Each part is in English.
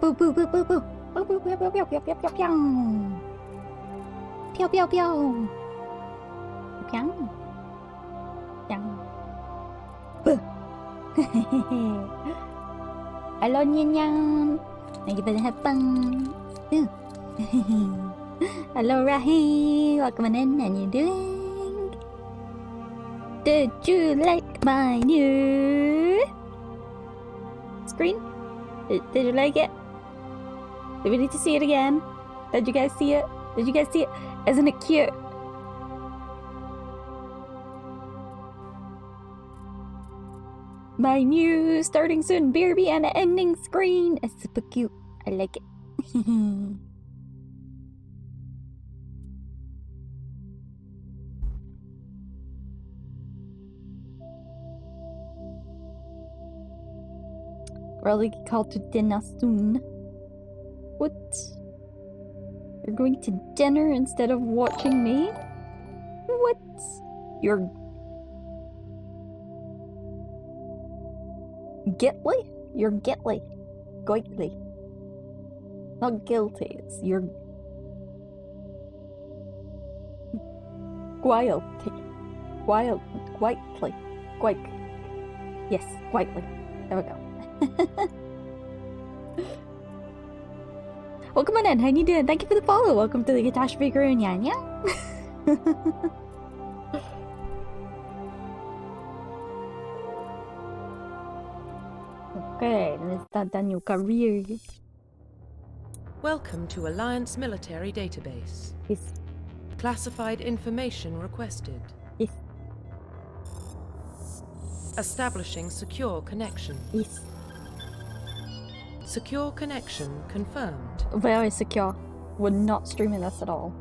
Boo boo boo boo boo. Boo boo boo boo boo boo boo boo boo. Pew pew pew. Pew. Pew. Boo. Hello Nyan Nyan. Thank you for the headphones. Hello Rahi. Welcome in. How you doing? Did you like my new screen? Did you like it? Do we need to see it again? Did you guys see it? Did you guys see it? Isn't it cute? My new starting soon BRB and ending screen is super cute. I like it. Probably called to dinner soon. What? You're going to dinner instead of watching me? What? You're... Gitly? You're gitly. Goitly. Not guilty, it's you're... Quietly. Quietly. Yes, quietly. There we go. Welcome on in, how you doing? Thank you for the follow. Welcome to the Catastrophe Crew, Nyanya. Okay, let's start a new career. Welcome to Alliance Military Database. Yes. Classified information requested. Yes. Establishing secure connection. Yes. Secure connection confirmed. Very secure. We're not streaming this at all.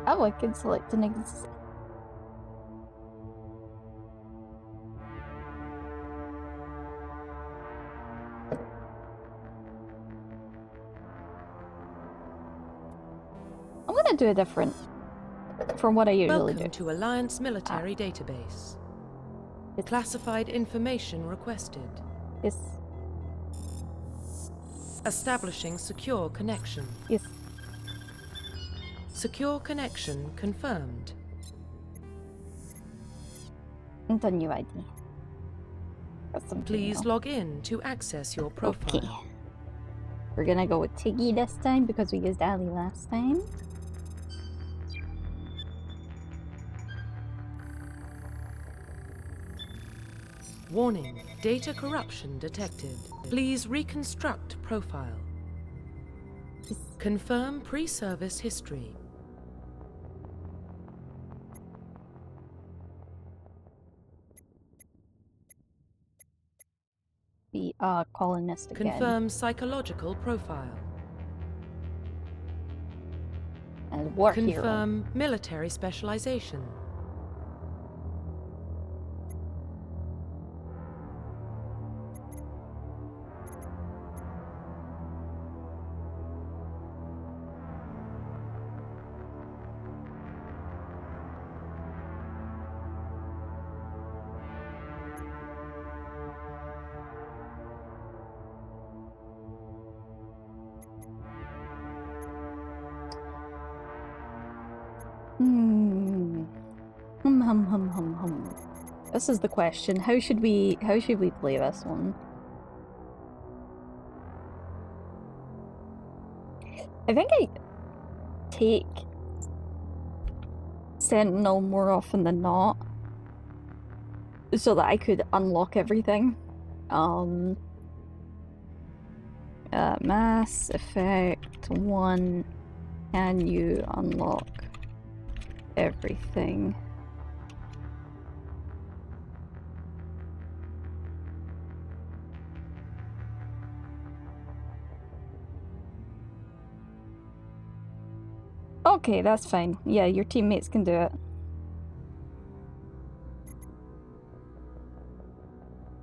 Oh, I can select an exit. I'm gonna do a different from what I usually Welcome to Alliance Military Database. Yes. Classified information requested. Yes. Establishing secure connection. Yes. Secure connection confirmed. It's a new ID. Please log in to access your profile. Okay. We're gonna go with Tiggy this time because we used Ali last time. Warning, data corruption detected. Please reconstruct profile. Confirm pre-service history. The colonist again. Confirm psychological profile. And war hero. Confirm military specialization. This is the question. How should we play this one? I think I take Sentinel more often than not, so that I could unlock everything. Mass Effect 1, can you unlock everything? Okay, that's fine. Yeah, your teammates can do it.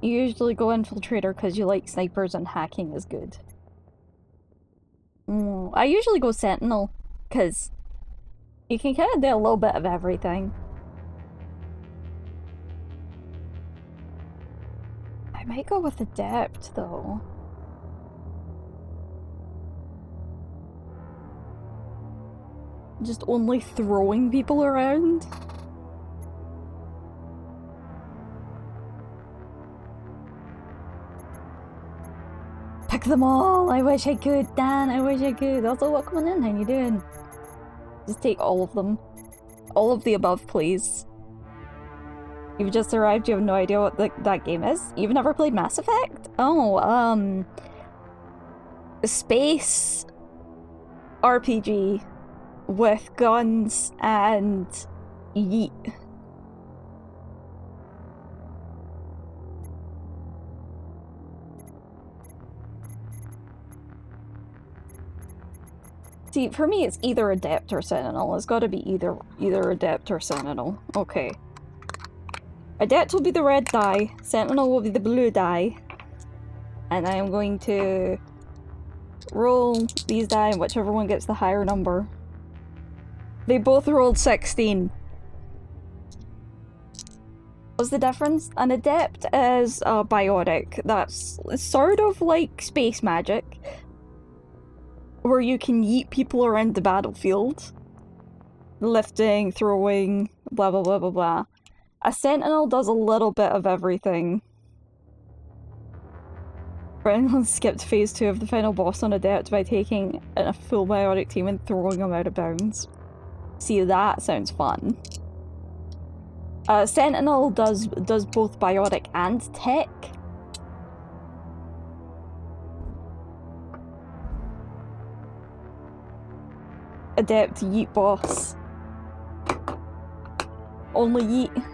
You usually go Infiltrator because you like snipers and hacking is good. I usually go Sentinel because you can kind of do a little bit of everything. I might go with Adept though. Just only throwing people around. Pick them all! I wish I could, Dan! I wish I could! Also, welcome in, how you doing? Just take all of them. All of the above, please. You've just arrived, you have no idea what that game is? You've never played Mass Effect? Oh, space RPG with guns and yeet. See, for me it's either Adept or Sentinel. It's gotta be either Adept or Sentinel. Okay. Adept will be the red die, Sentinel will be the blue die. And I am going to roll these die and whichever one gets the higher number. They both rolled 16. What's the difference? An Adept is a biotic. That's sort of like space magic, where you can yeet people around the battlefield. Lifting, throwing, blah blah blah blah blah. A Sentinel does a little bit of everything. Brennan skipped phase 2 of the final boss on Adept by taking a full biotic team and throwing them out of bounds. See, that sounds fun. Sentinel does both biotic and tech. Adept yeet boss. Only yeet.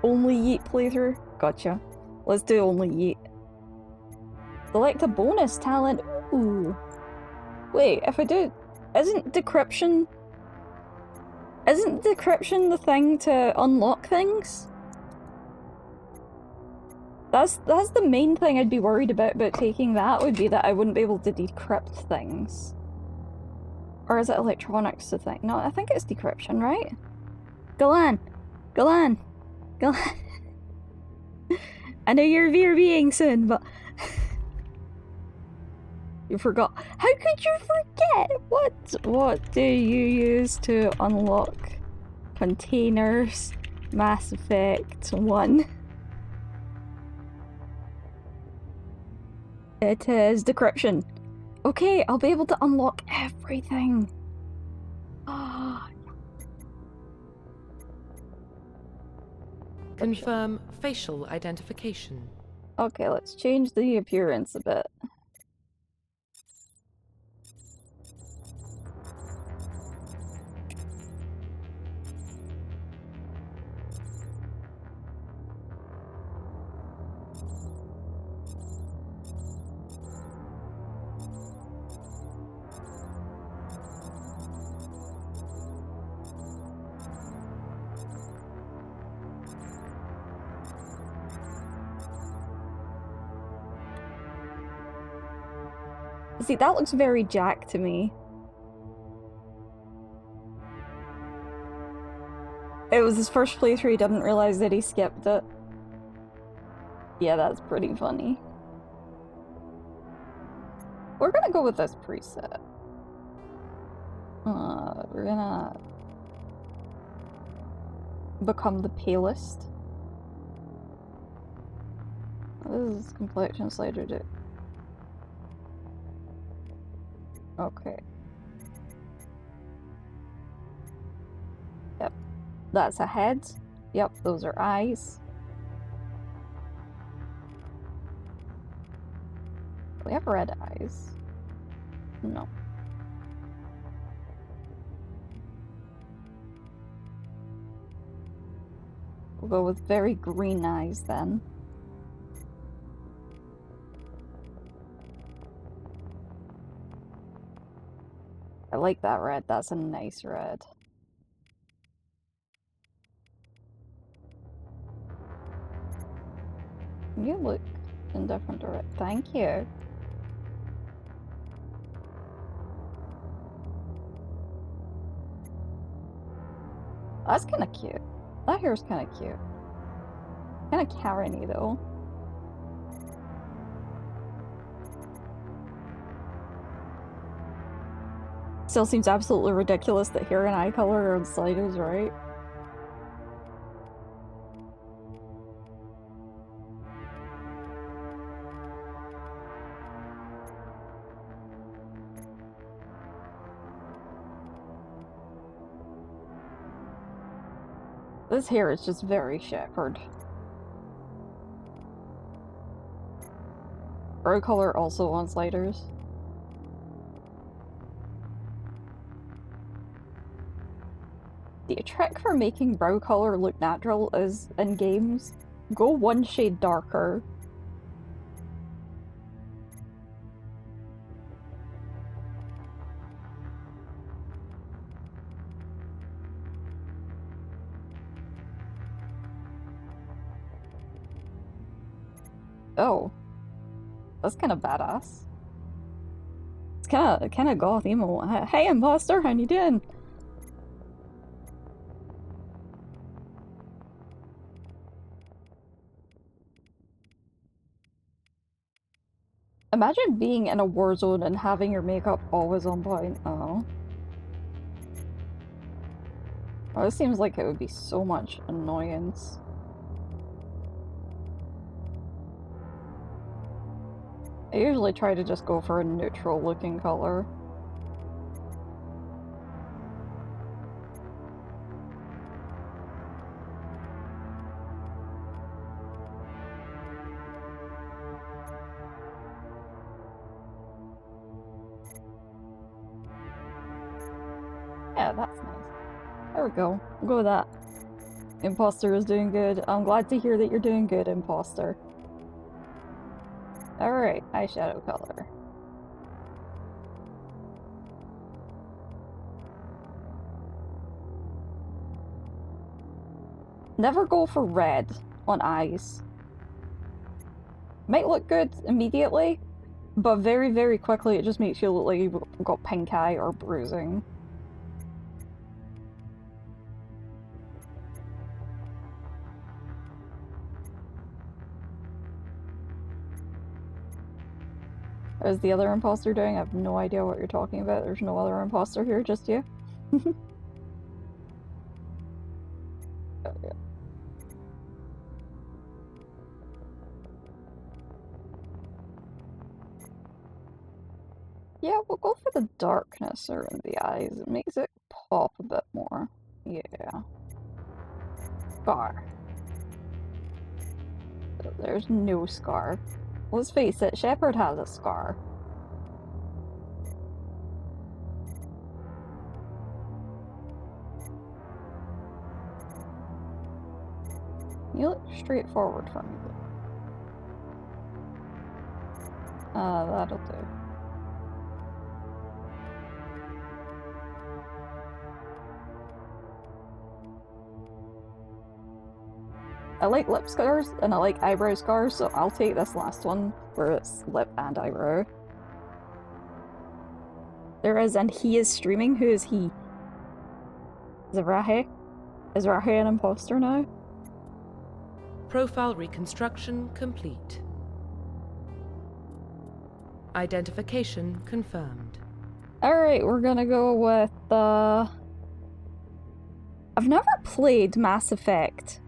Only yeet playthrough. Gotcha. Let's do only yeet. Select a bonus talent. Ooh. Wait, if I do... Isn't decryption the thing to unlock things? That's the main thing I'd be worried about taking that, would be that I wouldn't be able to decrypt things. Or is it electronics the thing? No, I think it's decryption, right? Galan! Galan! Galan! I know you're VRBing soon, but... You forgot. How could you forget? What do you use to unlock containers? Mass Effect 1. It is decryption. Okay, I'll be able to unlock everything. Confirm facial identification. Okay, let's change the appearance a bit. See, that looks very Jack to me. It was his first playthrough, he didn't realize that he skipped it. Yeah, that's pretty funny. We're gonna go with this preset. We're gonna become the palest. This is complexion slider. Okay. Yep. That's a head. Yep, those are eyes. We have red eyes. No. We'll go with very green eyes then. I like that red. That's a nice red. You look in different directions. Thank you. That's kind of cute. That hair's kind of cute. Kind of Karen-y though. Still seems absolutely ridiculous that hair and eye color are on sliders, right? This hair is just very Shepherd. Brow color also on sliders. The trick for making brow color look natural is, in games, go one shade darker. Oh. That's kind of badass. It's kind of goth emo. Hey, imposter, how you doing? Imagine being in a war zone and having your makeup always on point. Oh. Oh, this seems like it would be so much annoyance. I usually try to just go for a neutral looking color. Yeah, that's nice. There we go. We'll go with that. Imposter is doing good. I'm glad to hear that you're doing good, Imposter. Alright, eyeshadow color. Never go for red on eyes. Might look good immediately, but very, very quickly it just makes you look like you've got pink eye or bruising. What is the other imposter doing? I have no idea what you're talking about. There's no other imposter here, just you. Okay. Yeah, we'll go for the darkness around the eyes. It makes it pop a bit more. Yeah. Scar. There's no scar. Let's face it, Shepherd has a scar. You look straightforward for me. That'll do. I like lip scars and I like eyebrow scars, so I'll take this last one where it's lip and eyebrow. There is, and he is streaming. Who is he? Is it Rahe? Is Rahe an imposter now? Profile reconstruction complete. Identification confirmed. Alright, we're gonna go with I've never played Mass Effect.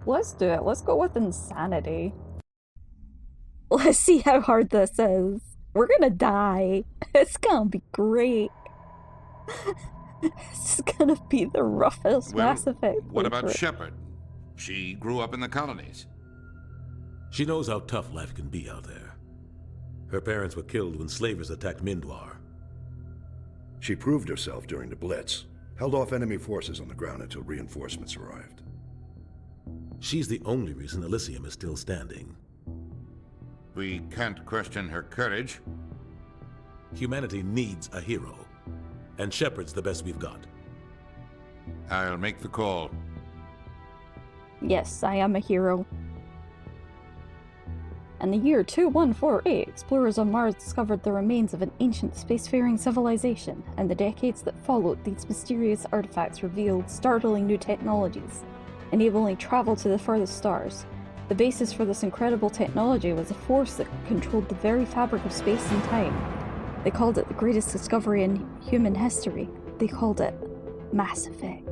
Let's do it. Let's go with insanity. Let's see how hard this is. We're gonna die. It's gonna be great. It's gonna be the roughest Mass Effect. What about playthrough. Shepard? She grew up in the colonies. She knows how tough life can be out there. Her parents were killed when slavers attacked Mindwar. She proved herself during the Blitz, held off enemy forces on the ground until reinforcements arrived. She's the only reason Elysium is still standing. We can't question her courage. Humanity needs a hero, and Shepard's the best we've got. I'll make the call. Yes, I am a hero. In the year 2148, explorers on Mars discovered the remains of an ancient spacefaring civilization, and the decades that followed, these mysterious artifacts revealed startling new technologies, enabling travel to the furthest stars. The basis for this incredible technology was a force that controlled the very fabric of space and time. They called it the greatest discovery in human history. They called it Mass Effect.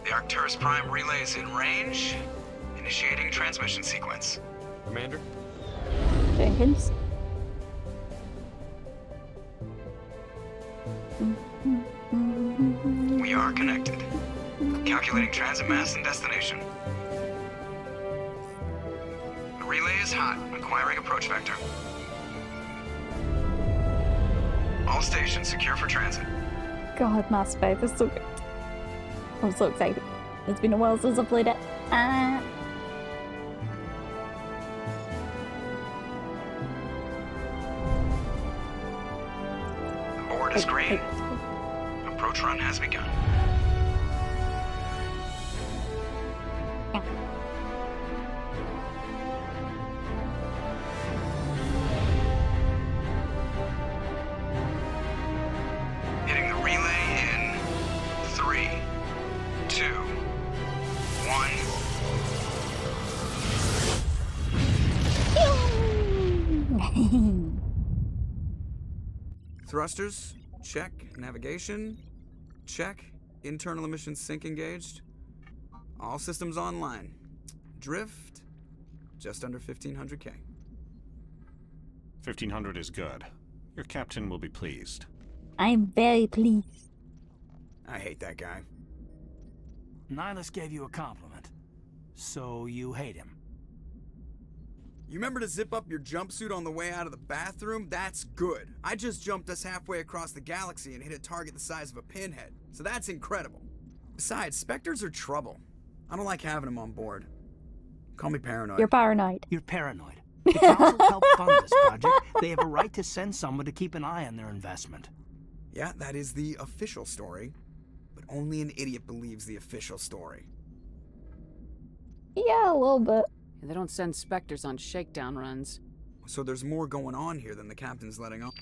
The Arcturus Prime relay is in range. Initiating transmission sequence. Commander? Jenkins? We are connected. Calculating transit mass and destination. The relay is hot. Acquiring approach vector. All stations secure for transit. God, Mass Effect is so good. I'm so excited. It's been a while since I played it. The board is green. Approach run has begun. Hitting the relay in 3, 2, 1. Thrusters, check. Navigation, check. Internal emissions sync engaged. All systems online. Drift, just under 1500K. 1500 is good. Your captain will be pleased. I'm very pleased. I hate that guy. Nihilus gave you a compliment, so you hate him. You remember to zip up your jumpsuit on the way out of the bathroom? That's good. I just jumped us halfway across the galaxy and hit a target the size of a pinhead, so that's incredible. Besides, Spectres are trouble. I don't like having them on board. Call me paranoid. You're paranoid. You're paranoid. The council helped fund this project. They have a right to send someone to keep an eye on their investment. Yeah, that is the official story. But only an idiot believes the official story. Yeah, a little bit. They don't send Spectres on shakedown runs. So there's more going on here than the captain's letting on.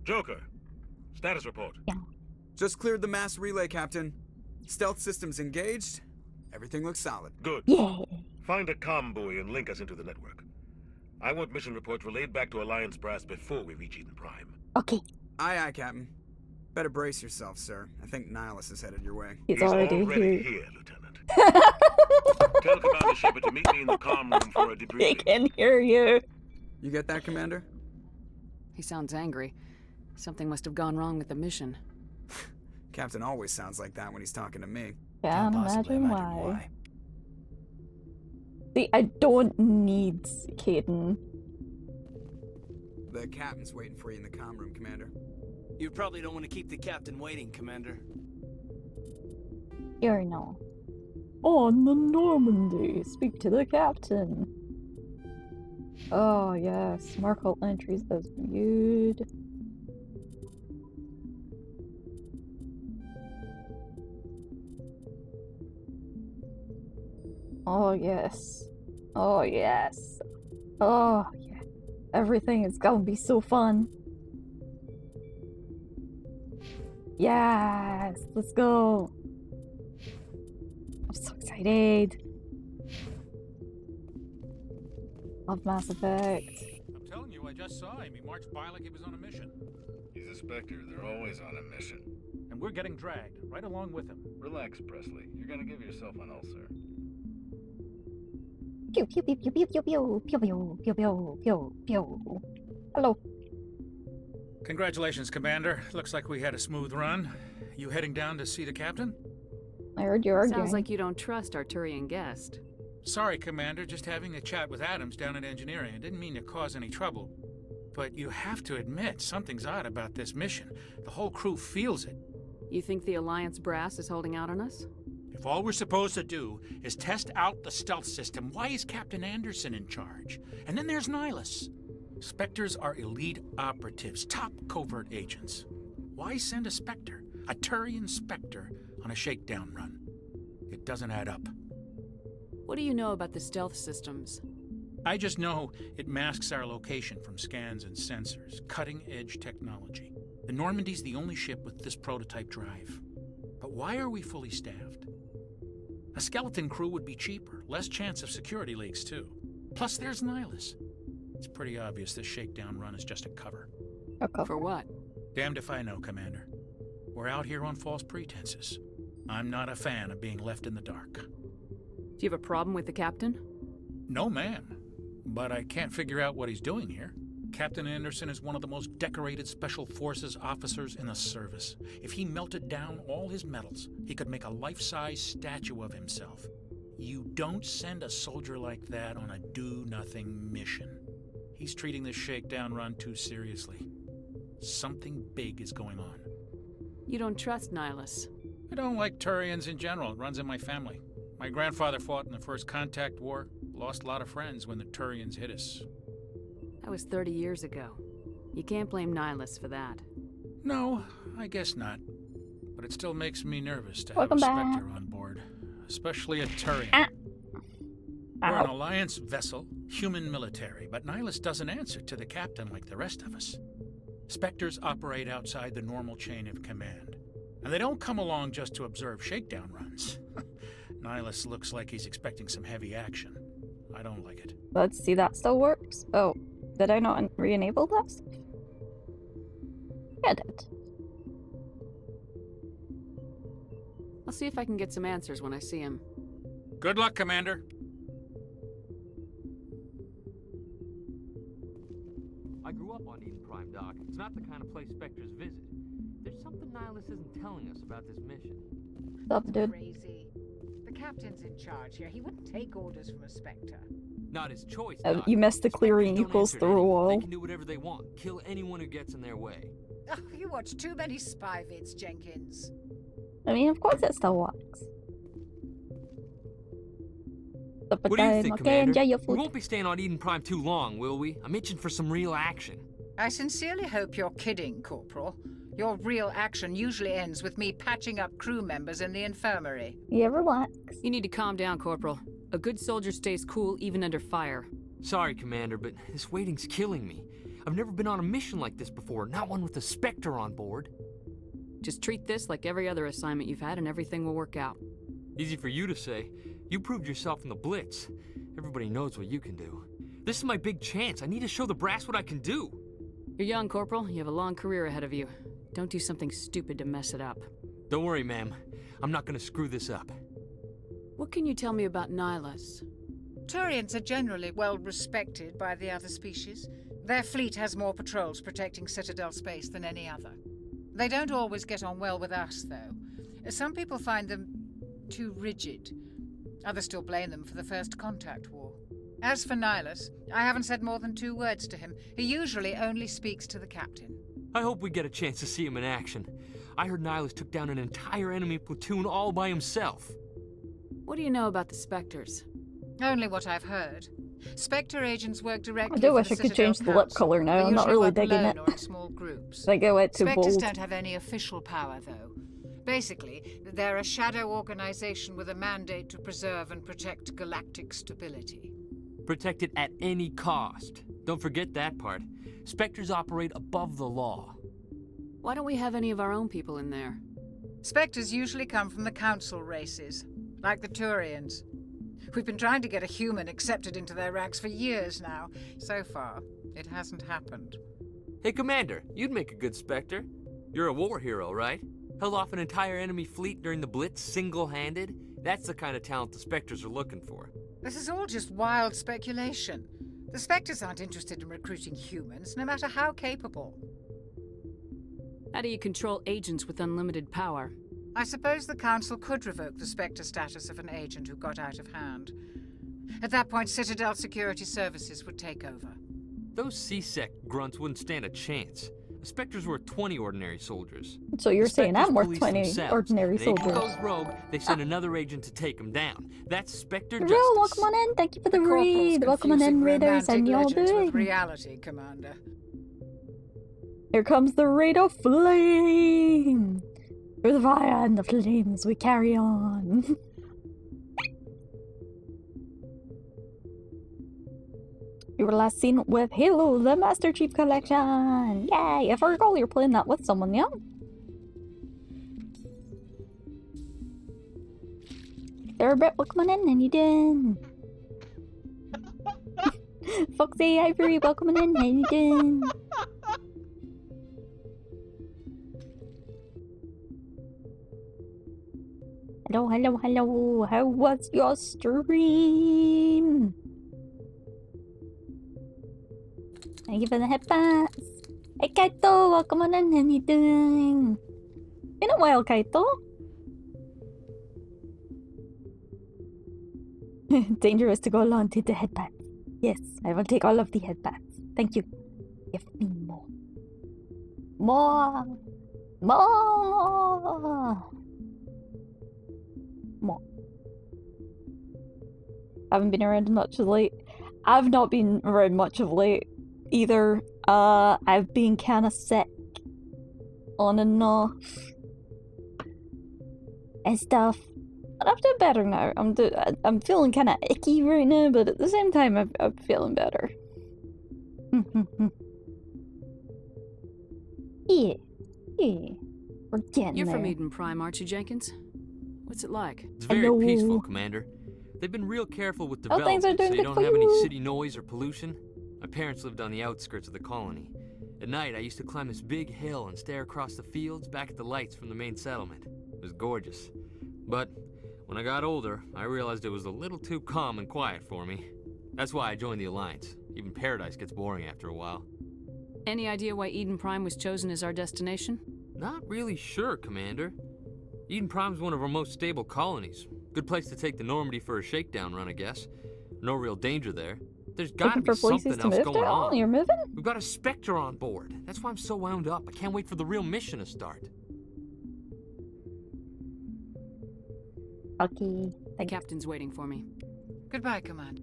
Joker, status report. Just cleared the mass relay, Captain. Stealth systems engaged. Everything looks solid. Good. Yeah. Find a comm buoy and link us into the network. I want mission reports relayed back to Alliance Brass before we reach Eden Prime. Okay. Aye, aye, Captain. Better brace yourself, sir. I think Nihilus is headed your way. He's already here. here, Lieutenant. Tell Commander Shepard to meet me in the comm room for a They debriefing. can hear you. You get that, Commander? He sounds angry. Something must have gone wrong with the mission. Captain always sounds like that when he's talking to me. Can't possibly imagine why. See, I don't need Caden. The captain's waiting for you in the comm room, Commander. You probably don't want to keep the captain waiting, Commander. You're no. On the Normandy, speak to the captain. Oh yes, mark all entries as viewed. Oh yes. Oh yes. Oh yeah. Everything is gonna be so fun. Yes, let's go. I'm so excited. Love Mass Effect. I'm telling you, I just saw him. He marched by like he was on a mission. the Spectre. They're always on a mission. And we're getting dragged, right along with him. Relax, Presley. You're gonna give yourself an ulcer. Pew pew pew pew pew pew pew pew pew pew pew pew pew. Hello. Congratulations, Commander. Looks like we had a smooth run. You heading down to see the captain? I heard you arguing. Sounds like you don't trust our Turian guest. Sorry, Commander. Just having a chat with Adams down at engineering. I didn't mean to cause any trouble. But you have to admit, something's odd about this mission. The whole crew feels it. You think the Alliance brass is holding out on us? If all we're supposed to do is test out the stealth system, why is Captain Anderson in charge? And then there's Nihilus. Spectres are elite operatives, top covert agents. Why send a Spectre, a Turian Spectre, on a shakedown run? It doesn't add up. What do you know about the stealth systems? I just know it masks our location from scans and sensors, cutting-edge technology. The Normandy's the only ship with this prototype drive. But why are we fully staffed? A skeleton crew would be cheaper, less chance of security leaks too. Plus there's Nihilus. It's pretty obvious this shakedown run is just a cover. For what? Damned if I know, Commander. We're out here on false pretenses. I'm not a fan of being left in the dark. Do you have a problem with the captain? No, ma'am. But I can't figure out what he's doing here. Captain Anderson is one of the most decorated Special Forces officers in the service. If he melted down all his medals, he could make a life-size statue of himself. You don't send a soldier like that on a do-nothing mission. He's treating this shakedown run too seriously. Something big is going on. You don't trust Nihilus? I don't like Turians in general. It runs in my family. My grandfather fought in the First Contact War, lost a lot of friends when the Turians hit us. That was 30 years ago. You can't blame Nihilus for that. No, I guess not. But it still makes me nervous to Welcome have a back. Spectre on board. Especially a Turian. Ah. We're an Ow. Alliance vessel, human military, but Nihilus doesn't answer to the captain like the rest of us. Spectres operate outside the normal chain of command. And they don't come along just to observe shakedown runs. Nihilus looks like he's expecting some heavy action. I don't like it. Let's see, that still works. Oh, did I not re-enable that? Yeah, I did. I'll see if I can get some answers when I see him. Good luck, Commander. I grew up on Eden Prime, Doc. It's not the kind of place Spectres visit. There's something Nihilus isn't telling us about this mission. Stop, dude. Crazy. The captain's in charge here. He wouldn't take orders from a Spectre. Not his choice, Doc. You missed the clearing Spectres don't equals answer the to anyone. rule. They can do whatever they want. Kill anyone who gets in their way. Oh, you watch too many spy vids, Jenkins. I mean, of course it still works. What do you think, Commander? Enjoy your We food. won't be staying on Eden Prime too long, will we? I'm itching for some real action. I sincerely hope you're kidding, Corporal. Your real action usually ends with me patching up crew members in the infirmary. Yeah, relax. You need to calm down, Corporal. A good soldier stays cool even under fire. Sorry, Commander, but this waiting's killing me. I've never been on a mission like this before, not one with a Spectre on board. Just treat this like every other assignment you've had and everything will work out. Easy for you to say. You proved yourself in the Blitz. Everybody knows what you can do. This is my big chance. I need to show the brass what I can do. You're young, Corporal. You have a long career ahead of you. Don't do something stupid to mess it up. Don't worry, ma'am. I'm not gonna screw this up. What can you tell me about Nihilus? Turians are generally well respected by the other species. Their fleet has more patrols protecting Citadel space than any other. They don't always get on well with us, though. Some people find them too rigid. Others still blame them for the First Contact War. As for Nihilus, I haven't said more than 2 words to him. He usually only speaks to the captain. I hope we get a chance to see him in action. I heard Nihilus took down an entire enemy platoon all by himself. What do you know about the Spectres? Only what I've heard. Spectre agents work directly I do for wish the I could Citadel change the lip Council. color now. They I'm not usually really work digging alone it. or in small groups. Like I went too Spectres bold. don't have any official power, though. Basically, they're a shadow organization with a mandate to preserve and protect galactic stability. Protect it at any cost. Don't forget that part. Spectres operate above the law. Why don't we have any of our own people in there? Spectres usually come from the Council races, like the Turians. We've been trying to get a human accepted into their ranks for years now. So far, it hasn't happened. Hey, Commander, you'd make a good Spectre. You're a war hero, right? Held off an entire enemy fleet during the Blitz single-handed? That's the kind of talent the Spectres are looking for. This is all just wild speculation. The Spectres aren't interested in recruiting humans, no matter how capable. How do you control agents with unlimited power? I suppose the Council could revoke the Spectre status of an agent who got out of hand. At that point, Citadel Security Services would take over. Those C-Sec grunts wouldn't stand a chance. The Spectres were 20 ordinary soldiers. So you're The saying I'm Spectres worth police 20 themselves. ordinary If an agent soldiers. goes rogue, they send another agent to take him down. That's Spectre Real, justice. welcome on in. Thank you for the Corporal's read. Welcome on in, confusing Raiders. And romantic y'all legends with doing? reality, Commander. Here comes the raid of flame. Through the fire and the flames, we carry on. You were last seen with Halo, the Master Chief Collection. Yay! If I recall, you're playing that with someone, yeah? There, Brett, welcome on in. And you doing? Foxy Ivory, welcome on in. How you doing? Hello, hello, hello. How was your stream? Thank you for the headbats. Hey, Kaito, welcome on in. How you doing? Been a while, Kaito. Dangerous to go along to the headbats. Yes, I will take all of the headbats. Thank you. Give me more. More. More. More. I haven't been around much of late. I've not been around much of late either. I've been kind of sick on and off and stuff. But I'm doing better now. I'm feeling kind of icky right now, but at the same time, I'm feeling better. Yeah, we're getting You're there. from Eden Prime, aren't you, Jenkins? What's it like? It's very Hello. peaceful, Commander. They've been real careful with Oh, things are development, doing so you good don't for have any you. city noise or pollution. My parents lived on the outskirts of the colony. At night, I used to climb this big hill and stare across the fields back at the lights from the main settlement. It was gorgeous. But when I got older, I realized it was a little too calm and quiet for me. That's why I joined the Alliance. Even Paradise gets boring after a while. Any idea why Eden Prime was chosen as our destination? Not really sure, Commander. Eden Prime's one of our most stable colonies. Good place to take the Normandy for a shakedown run, I guess. No real danger there. There's gotta Looking be for places something to else move going to? Oh, on. you're moving? We've got a Spectre on board. That's why I'm so wound up. I can't wait for the real mission to start. Okay. The captain's waiting for me. Goodbye, Commander.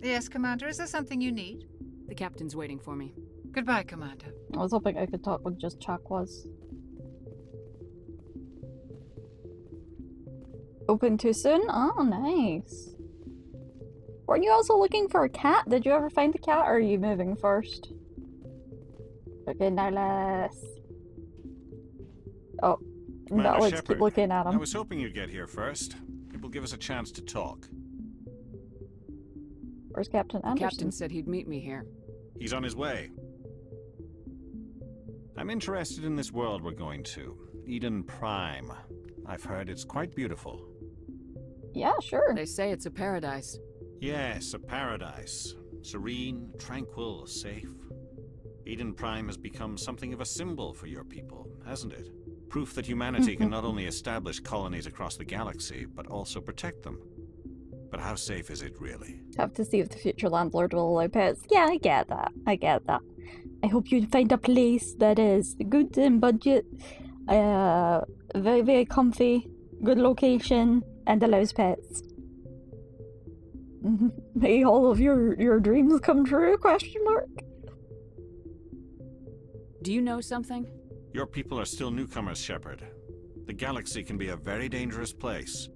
Yes, Commander, is there something you need? The captain's waiting for me. Goodbye, Commander. I was hoping I could talk with just Chuck was. Open too soon? Oh, nice. Weren't you also looking for a cat? Did you ever find the cat, or are you moving first? Okay, now let's... Oh, no, Commander let's Shepard, keep looking at I him. was hoping you'd get here first. It will give us a chance to talk. Where's Captain The Anderson? captain said he'd meet me here. He's on his way. I'm interested in this world we're going to. Eden Prime. I've heard it's quite beautiful. Yeah, sure. They say it's a paradise. Yes, a paradise. Serene, tranquil, safe. Eden Prime has become something of a symbol for your people, hasn't it? Proof that humanity can not only establish colonies across the galaxy, but also protect them. But how safe is it really? Have to see if the future landlord will allow pets. Yeah, I get that. I get that. I hope you find a place that is good in budget, very, very comfy, good location, and allows pets. May all of your dreams come true? Question mark. Do you know something? Your people are still newcomers, Shepard. The galaxy can be a very dangerous place.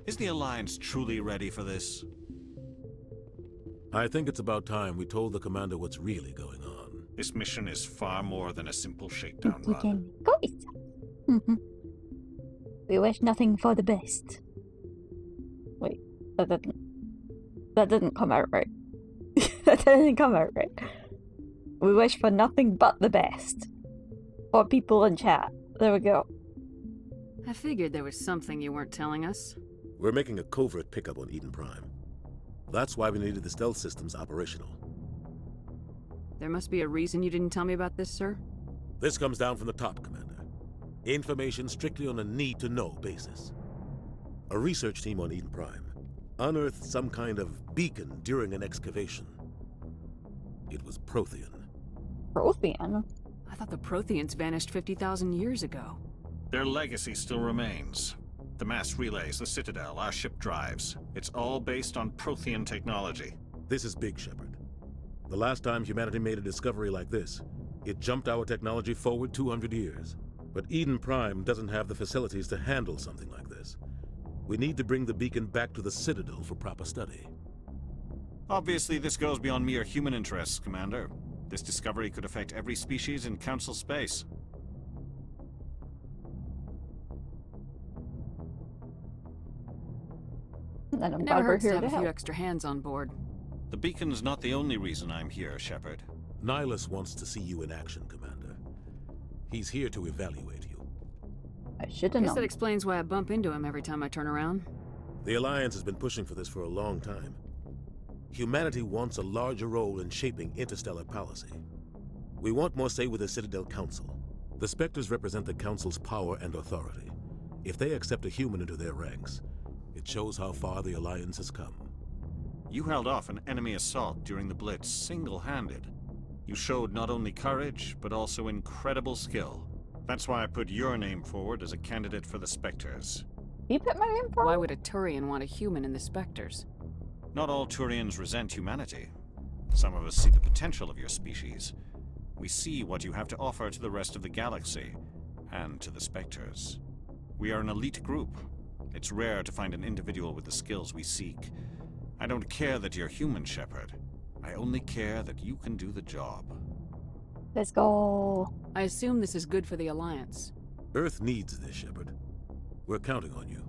Is the Alliance truly ready for this? I think it's about time we told the commander what's really going on. This mission is far more than a simple shakedown You run. can go yourself. We wish nothing for the best. Wait, that didn't come out right. That That didn't come out right. We wish for nothing but the best. For people in chat. There we go. I figured there was something you weren't telling us. We're making a covert pickup on Eden Prime. That's why we needed the stealth systems operational. There must be a reason you didn't tell me about this, sir? This comes down from the top, Commander. Information strictly on a need-to-know basis. A research team on Eden Prime unearthed some kind of beacon during an excavation. It was Prothean. Prothean? I thought the Protheans vanished 50,000 years ago. Their legacy still remains. The mass relays, the Citadel, our ship drives. It's all based on Prothean technology. This is big, Shepard. The last time humanity made a discovery like this, it jumped our technology forward 200 years. But Eden Prime doesn't have the facilities to handle something like this. We need to bring the beacon back to the Citadel for proper study. Obviously, this goes beyond mere human interests, Commander. This discovery could affect every species in Council space. And I'm It glad never we're hurts to here have to a few help. extra hands on board. The beacon's not the only reason I'm here, Shepard. Nihilus wants to see you in action, Commander. He's here to evaluate you. I should have Guess known. that explains why I bump into him every time I turn around. The Alliance has been pushing for this for a long time. Humanity wants a larger role in shaping interstellar policy. We want more say with the Citadel Council. The Spectres represent the Council's power and authority. If they accept a human into their ranks, it shows how far the Alliance has come. You held off an enemy assault during the Blitz single-handed. You showed not only courage, but also incredible skill. That's why I put your name forward as a candidate for the Spectres. You put my name forward? Why would a Turian want a human in the Spectres? Not all Turians resent humanity. Some of us see the potential of your species. We see what you have to offer to the rest of the galaxy, and to the Spectres. We are an elite group. It's rare to find an individual with the skills we seek. I don't care that you're human, Shepard. I only care that you can do the job. Let's go. I assume this is good for the Alliance. Earth needs this, Shepard. We're counting on you.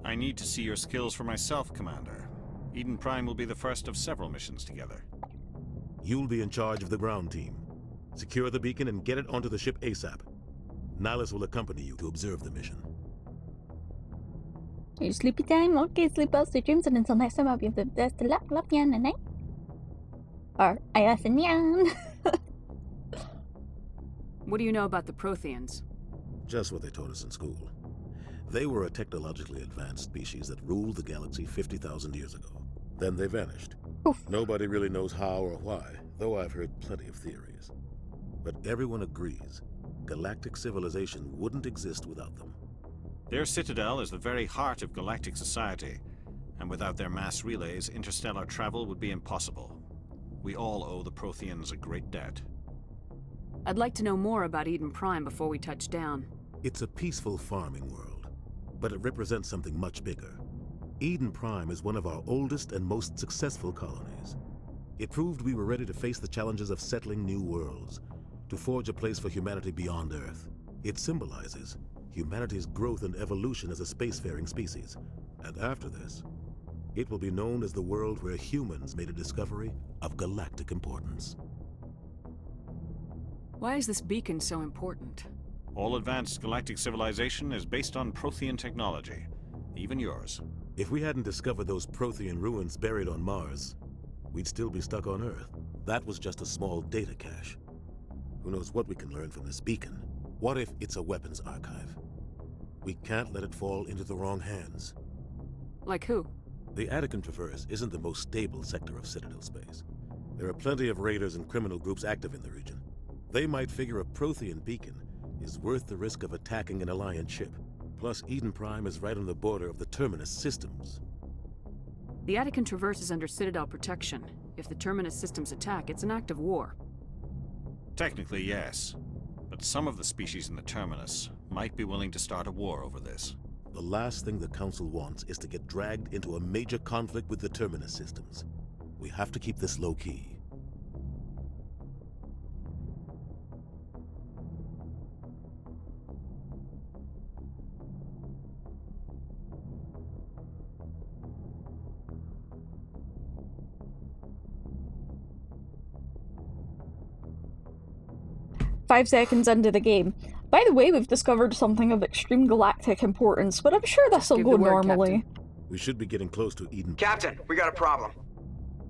I need to see your skills for myself, Commander. Eden Prime will be the first of several missions together. You'll be in charge of the ground team. Secure the beacon and get it onto the ship ASAP. Nihilus will accompany you to observe the mission. Your sleepy time? Okay, sleep well, sweet dreams, and until next time, I'll be the best of luck, love yan, and night. Or, ayas and yan. What do you know about the Protheans? Just what they taught us in school. They were a technologically advanced species that ruled the galaxy 50,000 years ago. Then they vanished. Oof. Nobody really knows how or why, though I've heard plenty of theories. But everyone agrees, galactic civilization wouldn't exist without them. Their citadel is the very heart of galactic society, and without their mass relays, interstellar travel would be impossible. We all owe the Protheans a great debt. I'd like to know more about Eden Prime before we touch down. It's a peaceful farming world, but it represents something much bigger. Eden Prime is one of our oldest and most successful colonies. It proved we were ready to face the challenges of settling new worlds, to forge a place for humanity beyond Earth. It symbolizes humanity's growth and evolution as a spacefaring species. And after this, it will be known as the world where humans made a discovery of galactic importance. Why is this beacon so important? All advanced galactic civilization is based on Prothean technology, even yours. If we hadn't discovered those Prothean ruins buried on Mars, we'd still be stuck on Earth. That was just a small data cache. Who knows what we can learn from this beacon? What if it's a weapons archive? We can't let it fall into the wrong hands. Like who? The Attican Traverse isn't the most stable sector of Citadel space. There are plenty of raiders and criminal groups active in the region. They might figure a Prothean beacon is worth the risk of attacking an Alliance ship. Plus, Eden Prime is right on the border of the Terminus systems. The Attican Traverse is under Citadel protection. If the Terminus systems attack, it's an act of war. Technically, yes. But some of the species in the Terminus might be willing to start a war over this. The last thing the Council wants is to get dragged into a major conflict with the Terminus systems. We have to keep this low-key. 5 seconds into the game. By the way, we've discovered something of extreme galactic importance, but I'm sure this'll Give go the word, normally. Captain. We should be getting close to Eden. Captain, we got a problem.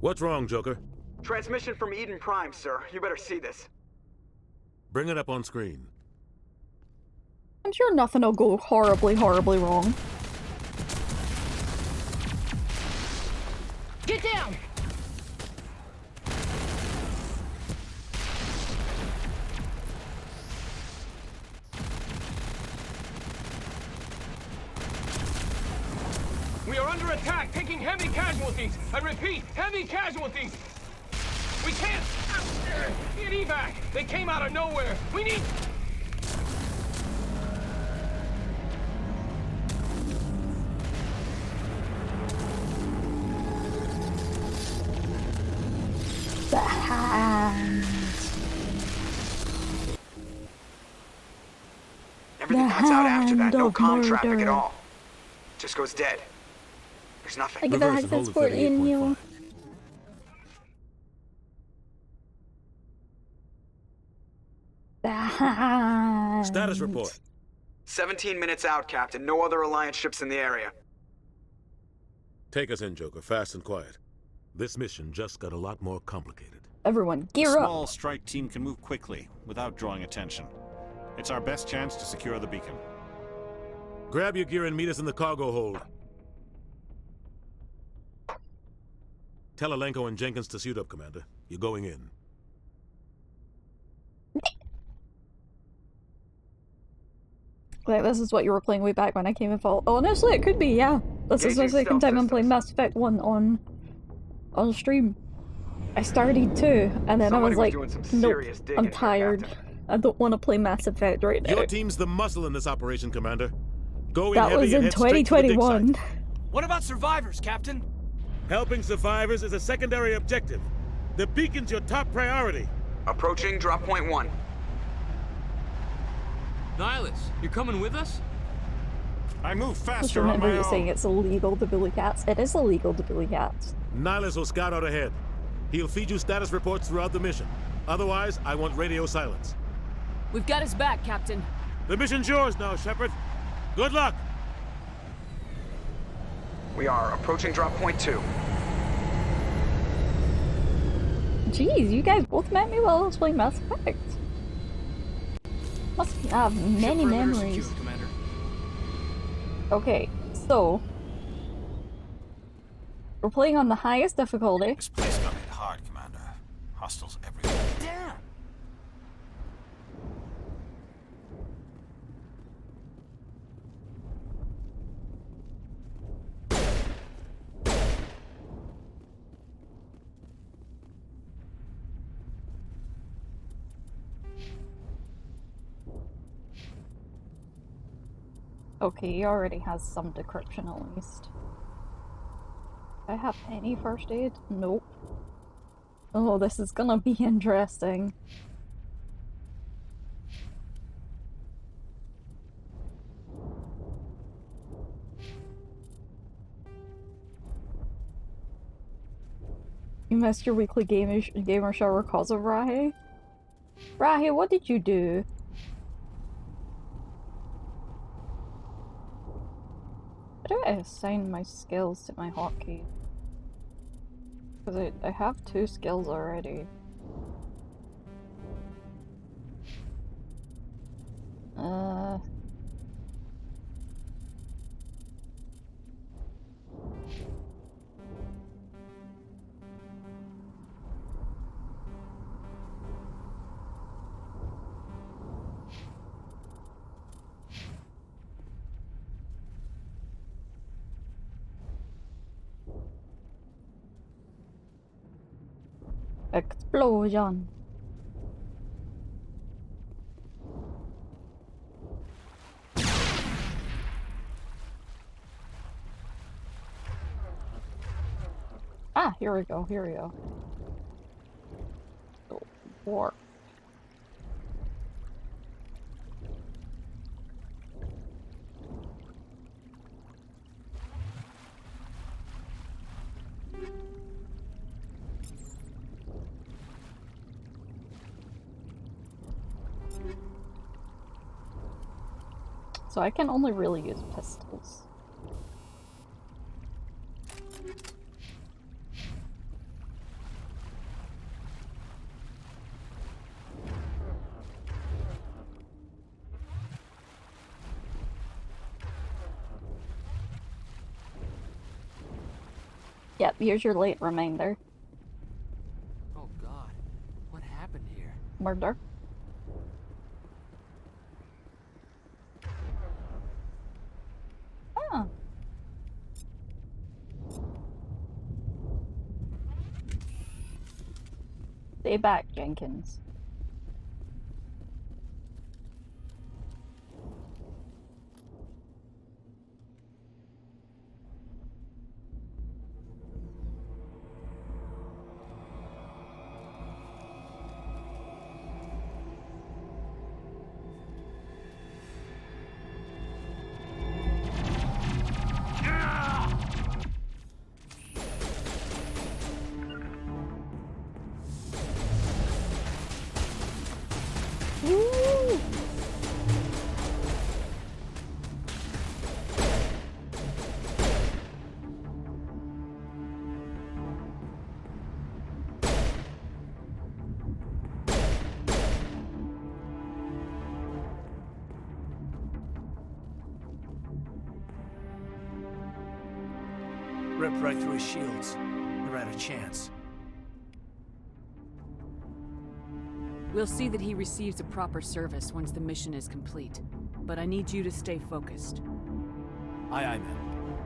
What's wrong, Joker? Transmission from Eden Prime, sir. You better see this. Bring it up on screen. I'm sure nothing will go horribly, horribly wrong. Get down! We are under attack, taking heavy casualties. I repeat, heavy casualties. We can't get evac. They came out of nowhere. We need... The Hand. Everything cuts out after that. No comm traffic at all. Just goes dead. There's nothing. I give the access port in you. The Hand. Status report. 17 minutes out, Captain. No other Alliance ships in the area. Take us in, Joker, fast and quiet. This mission just got a lot more complicated. Everyone, A gear small up. strike team can move quickly, without drawing attention. It's our best chance to secure the beacon. Grab your gear and meet us in the cargo hold. Tell Alenko and Jenkins to suit up, Commander. You're going in. Like, this is what you were playing way back when I came in fall. Honestly, it could be, yeah. This is my second time I'm playing Mass Effect 1 on stream. I started 2, and then I was like, nope, I'm tired. I don't want to play Mass Effect right now. Your team's the muscle in this operation, Commander. Go in That heavy was and in head straight to the dig 2021. site. What about survivors, Captain? Helping survivors is a secondary objective. The beacon's your top priority. Approaching drop point 1. Nihilus, you're coming with us? I move Just faster on remember my you saying own. it's illegal to bully cats. It is illegal to bully cats. Nihilus will scout out ahead. He'll feed you status reports throughout the mission. Otherwise, I want radio silence. We've got his back, Captain. The mission's yours now, Shepard. Good luck! We are approaching drop point 2. Jeez, you guys both met me while I was playing Mass Effect. Must have many memories. Commander. Okay, so we're playing on the highest difficulty. This place got hit hard, Commander. Hostiles everywhere. Damn! Okay, he already has some decryption at least. Do I have any first aid? Nope. Oh, this is gonna be interesting. You missed your weekly gamer shower because of Rahe? Rahe, what did you do? How do I assign my skills to my hotkey? Because I have 2 skills already. Explosion. Ah, here we go, here we go. Oh, war. So I can only really use pistols. Yep, here's your late reminder. Oh God, what happened here? Murder. Oh. Stay back, Jenkins. Woo! Ripped right through his shields. Never had a chance. We'll see that he receives a proper service once the mission is complete. But I need you to stay focused. Aye, aye, ma'am.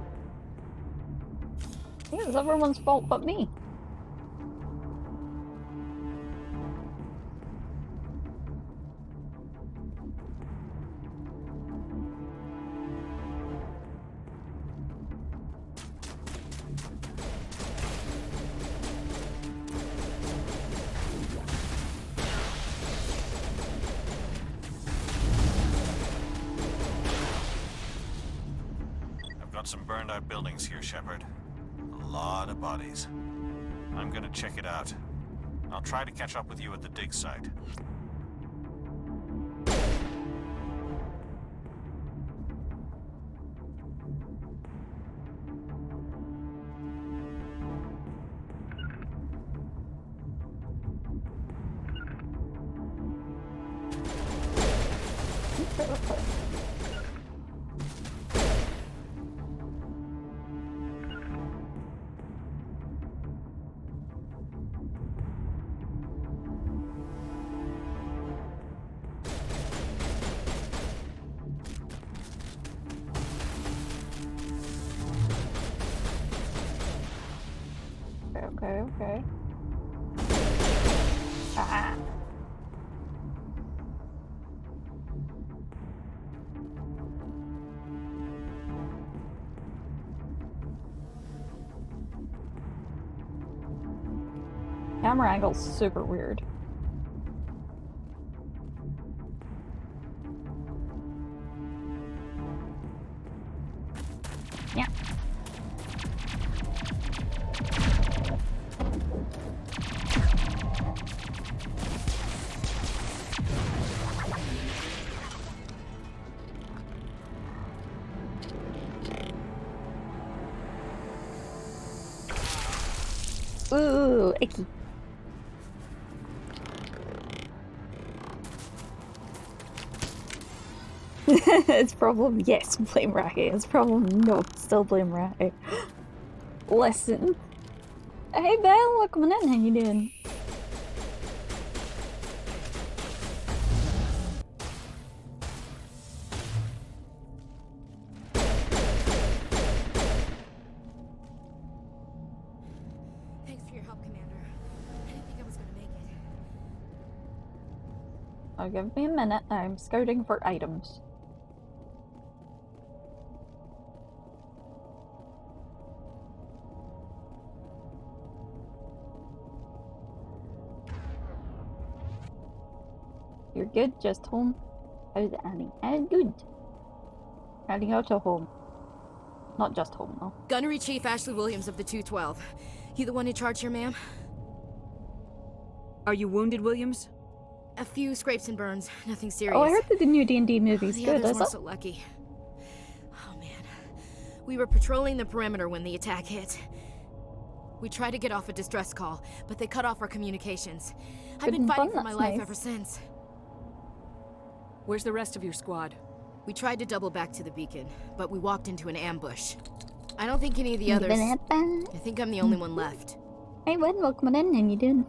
It was everyone's fault but me. Got some burned out buildings here, Shepard. A lot of bodies. I'm gonna check it out. I'll try to catch up with you at the dig site. Okay. Ah. Camera angle's super weird. Yeah. Ooh, icky. It's problem yes, blame Racky. It's problem no, still blame Racky. Listen. Hey Belle, welcome in, how you doing? Thanks for your help, Commander. I didn't think I was gonna make it. Oh, give me a minute, I'm scouting for items. You're good, just home. How's Annie? Good. Heading out to home. Not just home, though. Gunnery Chief Ashley Williams of the 212. You the one in charge here, ma'am? Are you wounded, Williams? A few scrapes and burns. Nothing serious. Oh, I heard that the new D&D movie's the good, others is weren't it? so lucky. We were patrolling the perimeter when the attack hit. We tried to get off a distress call, but they cut off our communications. I've been fighting for my life ever since. Where's the rest of your squad? We tried to double back to the beacon, but we walked into an ambush. I don't think any of the others... I think I'm the only one left. Hey, bud, welcome in. How you doing?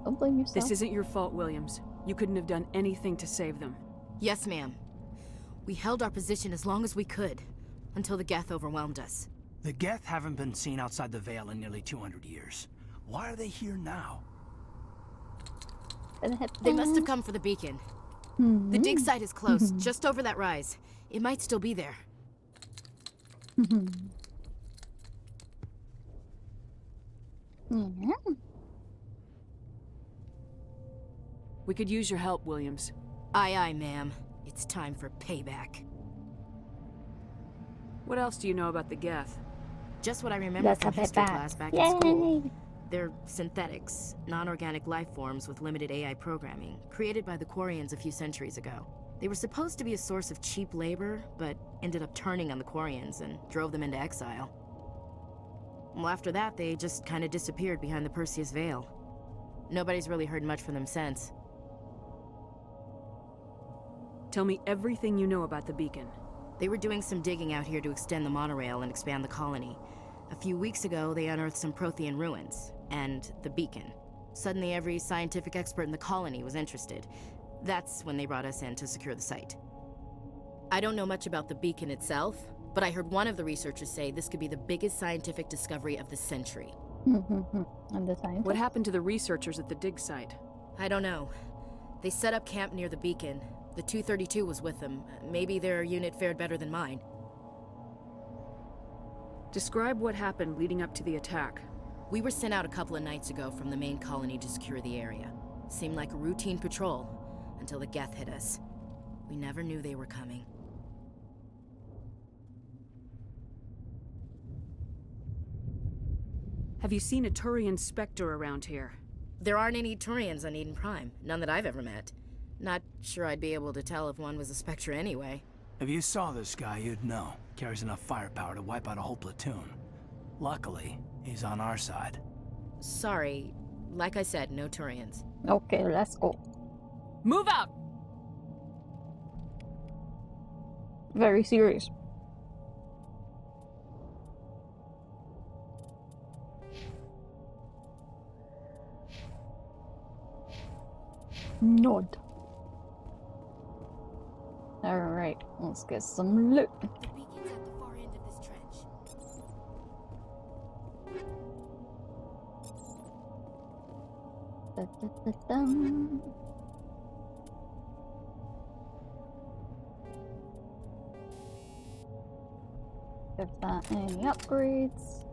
Don't blame yourself. This isn't your fault, Williams. You couldn't have done anything to save them. Yes, ma'am. We held our position as long as we could, until the Geth overwhelmed us. The Geth haven't been seen outside the Veil in nearly 200 years. Why are they here now? They must have come for the beacon. The dig site is close, just over that rise. It might still be there. We could use your help, Williams. Aye, aye, ma'am. It's time for payback. What else do you know about the Geth? Just what I remember from history class back in school. They're synthetics, non-organic life forms with limited AI programming, created by the Quarians a few centuries ago. They were supposed to be a source of cheap labor, but ended up turning on the Quarians and drove them into exile. Well, after that, they just kind of disappeared behind the Perseus Veil. Nobody's really heard much from them since. Tell me everything you know about the beacon. They were doing some digging out here to extend the monorail and expand the colony. A few weeks ago, they unearthed some Prothean ruins, and the beacon. Suddenly, every scientific expert in the colony was interested. That's when they brought us in to secure the site. I don't know much about the beacon itself, but I heard one of the researchers say this could be the biggest scientific discovery of the century. What happened to the researchers at the dig site? I don't know. They set up camp near the beacon. The 232 was with them. Maybe their unit fared better than mine. Describe what happened leading up to the attack. We were sent out a couple of nights ago from the main colony to secure the area. Seemed like a routine patrol, until the Geth hit us. We never knew they were coming. Have you seen a Turian Spectre around here? There aren't any Turians on Eden Prime. None that I've ever met. Not sure I'd be able to tell if one was a Spectre anyway. If you saw this guy, you'd know. Carries enough firepower to wipe out a whole platoon. Luckily, he's on our side. Sorry. Like I said, no Turians. Okay, let's go. Move out! Very serious. Nod. Alright, let's get some loot. The beacon's at the far end of this trench. Da-da-da-dum. Give that any upgrades.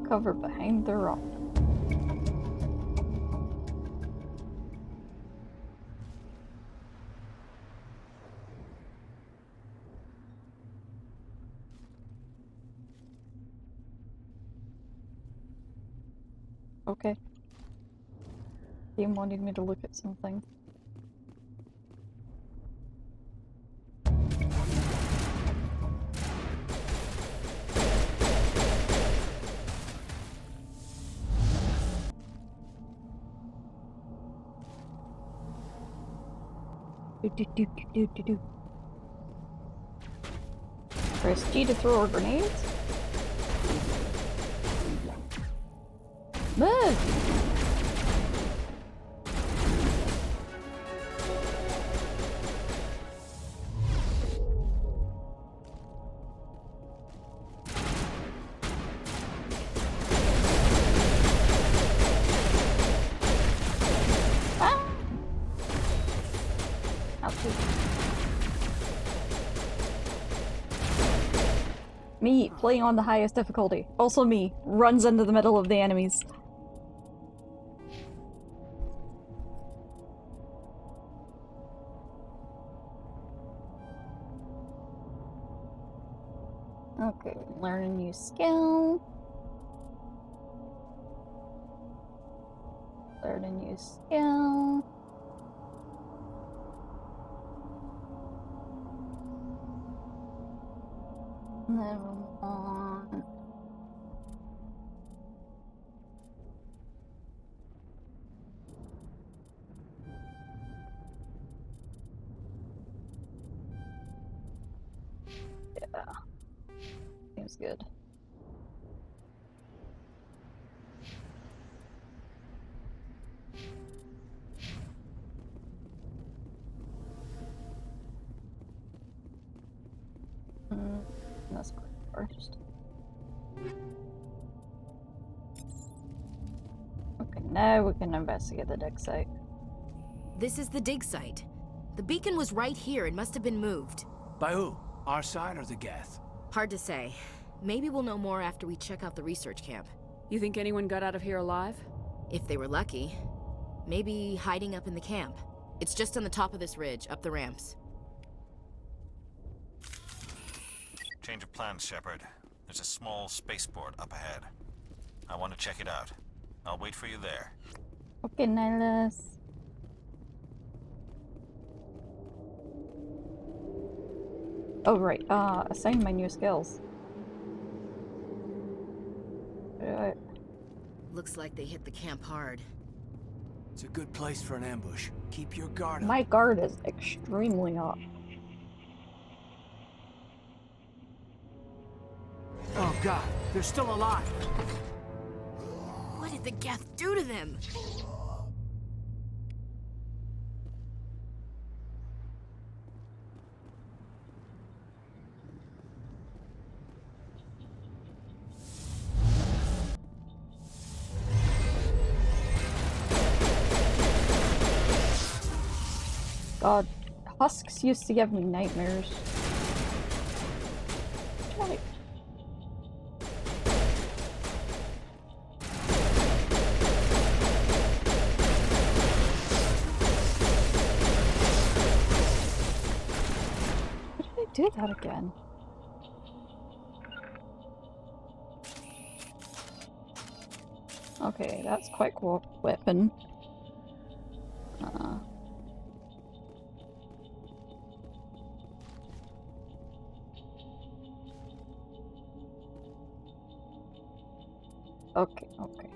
Cover behind the rock. Okay. Game wanted me to look at something. Press G to throw grenades. Move! Me, playing on the highest difficulty. Also me, runs into the middle of the enemies. Okay, learn a new skill. Learn a new skill. Level 1. Yeah. Seems good. That's first. Okay, now we can investigate the dig site. This is the dig site. The beacon was right here. It must have been moved. By who? Our side or the Geth? Hard to say. Maybe we'll know more after we check out the research camp. You think anyone got out of here alive? If they were lucky. Maybe hiding up in the camp. It's just on the top of this ridge, up the ramps. Change of plans, Shepard. There's a small spaceport up ahead. I want to check it out. I'll wait for you there. Okay, Nihilus. Oh, right. Assign my new skills. Looks like they hit the camp hard. It's a good place for an ambush. Keep your guard up. My guard is extremely up. Oh god, they're still alive. What did the Geth do to them? God, husks used to give me nightmares. Like, do that again. Okay, that's quite cool weapon. Okay, okay.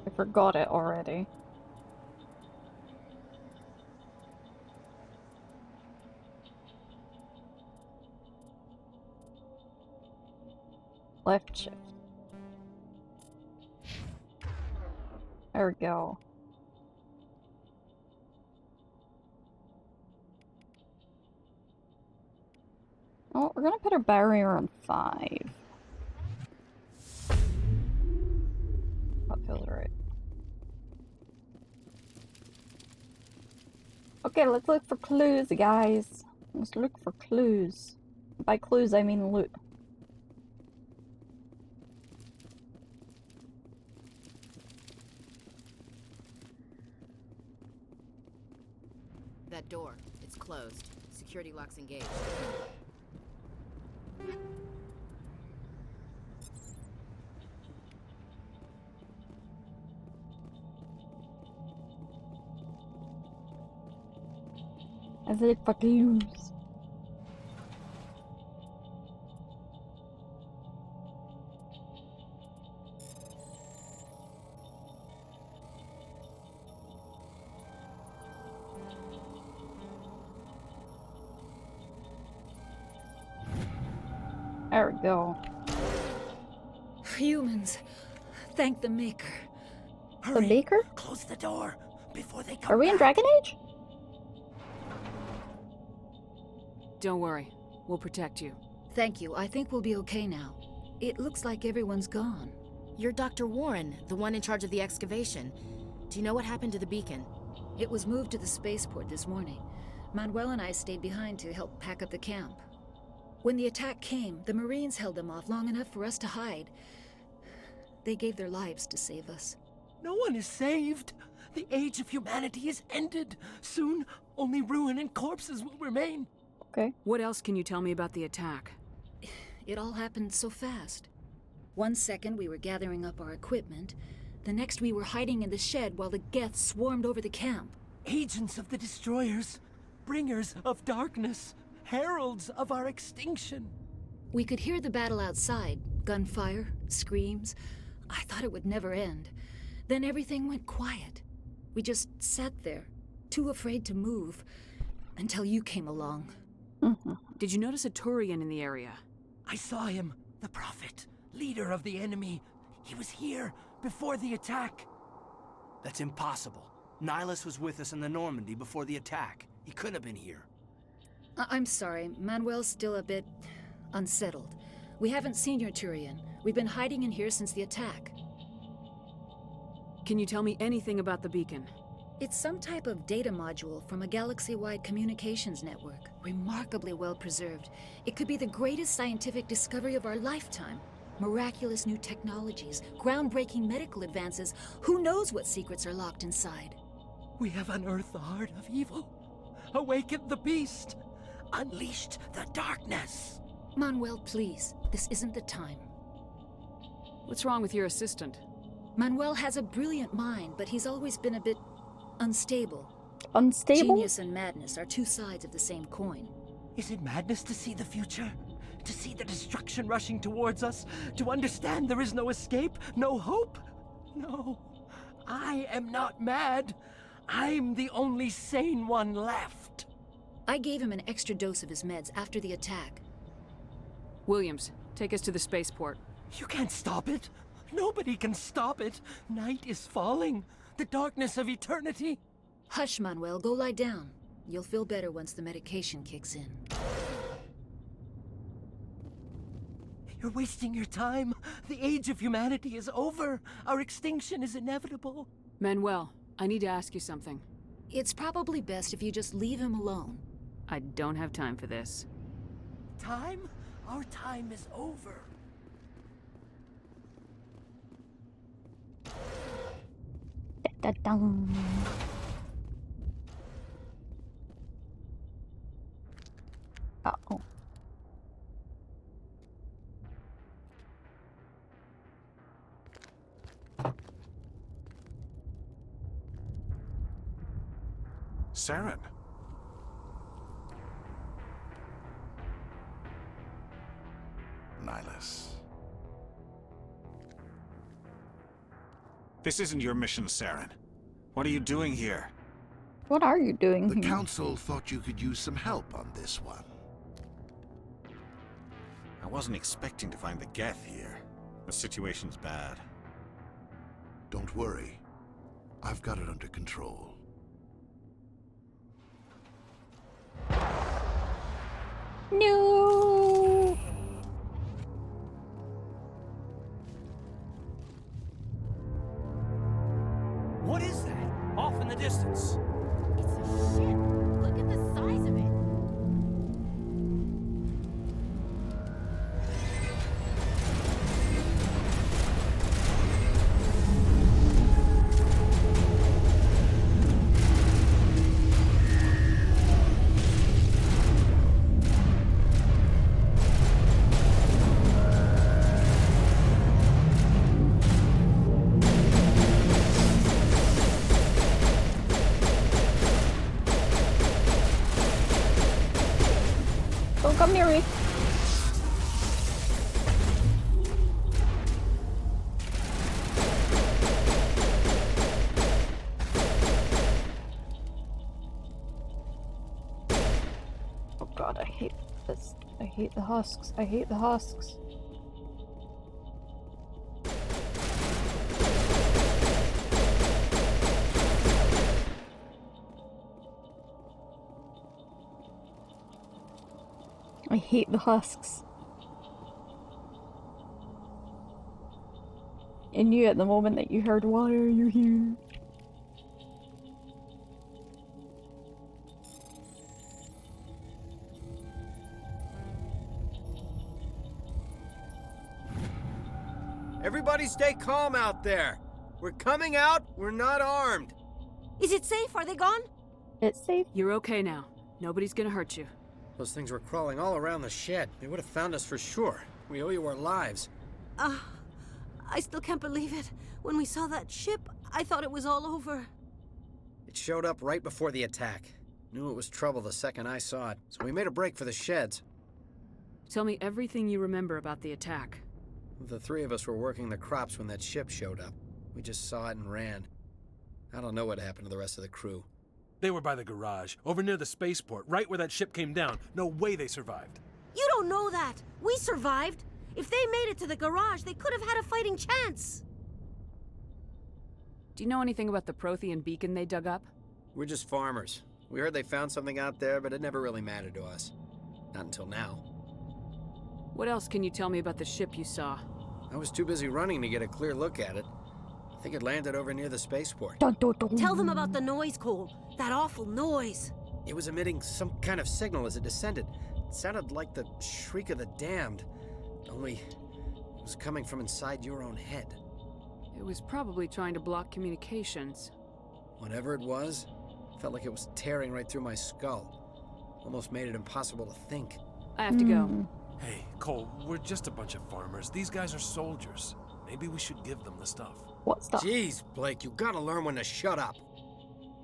I forgot it already. Left shift. There we go. Oh, we're gonna put our barrier on 5. That feels right. Okay, let's look for clues, guys. Let's look for clues. By clues, I mean loot. That door, it's closed. Security lock's engaged. I look for clues. There we go. Humans, thank the Maker. The Maker? Close the door before they come. Are we in Dragon Age? Don't worry. We'll protect you. Thank you. I think we'll be okay now. It looks like everyone's gone. You're Dr. Warren, the one in charge of the excavation. Do you know what happened to the beacon? It was moved to the spaceport this morning. Manuel and I stayed behind to help pack up the camp. When the attack came, the Marines held them off long enough for us to hide. They gave their lives to save us. No one is saved. The age of humanity is ended. Soon, only ruin and corpses will remain. Okay. What else can you tell me about the attack? It all happened so fast. 1 second we were gathering up our equipment. The next we were hiding in the shed while the Geth swarmed over the camp. Agents of the Destroyers, bringers of darkness, heralds of our extinction. We could hear the battle outside. Gunfire, screams. I thought it would never end. Then everything went quiet. We just sat there, too afraid to move, until you came along. Did you notice a Turian in the area? I saw him, the Prophet, leader of the enemy. He was here before the attack. That's impossible. Nihilus was with us in the Normandy before the attack. He couldn't have been here. I'm sorry, Manuel's still a bit unsettled. We haven't seen your Turian. We've been hiding in here since the attack. Can you tell me anything about the beacon? It's some type of data module from a galaxy-wide communications network. Remarkably well preserved. It could be the greatest scientific discovery of our lifetime. Miraculous new technologies, groundbreaking medical advances. Who knows what secrets are locked inside? We have unearthed the heart of evil, awakened the beast, unleashed the darkness. Manuel, please. This isn't the time. What's wrong with your assistant? Manuel has a brilliant mind, but he's always been a bit unstable. Unstable? Genius and madness are two sides of the same coin. Is it madness to see the future? To see the destruction rushing towards us? To understand there is no escape? No hope? No. I am not mad. I'm the only sane one left. I gave him an extra dose of his meds after the attack. Williams, take us to the spaceport. You can't stop it. Nobody can stop it. Night is falling. The darkness of eternity. Hush, Manuel. Go lie down. You'll feel better once the medication kicks in. You're wasting your time. The age of humanity is over. Our extinction is inevitable. Manuel, I need to ask you something. It's probably best if you just leave him alone. I don't have time for this. Time? Our time is over. Da-da-dum. Uh-oh. Saren. Nihilus. This isn't your mission, Saren. What are you doing here? What are you doing The here? Council thought you could use some help on this one. I wasn't expecting to find the Geth here. The situation's bad. Don't worry. I've got it under control. No. What is that? Off in the distance. It's a ship. Look at the size of it. Don't come near me. Oh god, I hate this. I hate the husks. I hate the husks. I hate the husks. I knew at the moment that you heard, why are you here? Everybody stay calm out there. We're coming out, we're not armed. Is it safe? Are they gone? It's safe. You're okay now. Nobody's gonna hurt you. Those things were crawling all around the shed. They would have found us for sure. We owe you our lives. I still can't believe it. When we saw that ship, I thought it was all over. It showed up right before the attack. Knew it was trouble the second I saw it, so we made a break for the sheds. Tell me everything you remember about the attack. The three of us were working the crops when that ship showed up. We just saw it and ran. I don't know what happened to the rest of the crew. They were by the garage, over near the spaceport, right where that ship came down. No way they survived. You don't know that. We survived. If they made it to the garage, they could have had a fighting chance. Do you know anything about the Prothean beacon they dug up? We're just farmers. We heard they found something out there, but it never really mattered to us. Not until now. What else can you tell me about the ship you saw? I was too busy running to get a clear look at it. I think it landed over near the spaceport. Tell them about the noise, Cole. That awful noise. It was emitting some kind of signal as it descended. It sounded like the shriek of the damned. Only it was coming from inside your own head. It was probably trying to block communications. Whatever it was, felt like it was tearing right through my skull. Almost made it impossible to think. I have to go. Hey, Cole, we're just a bunch of farmers. These guys are soldiers. Maybe we should give them the stuff. What stuff? Jeez, Blake, you gotta learn when to shut up.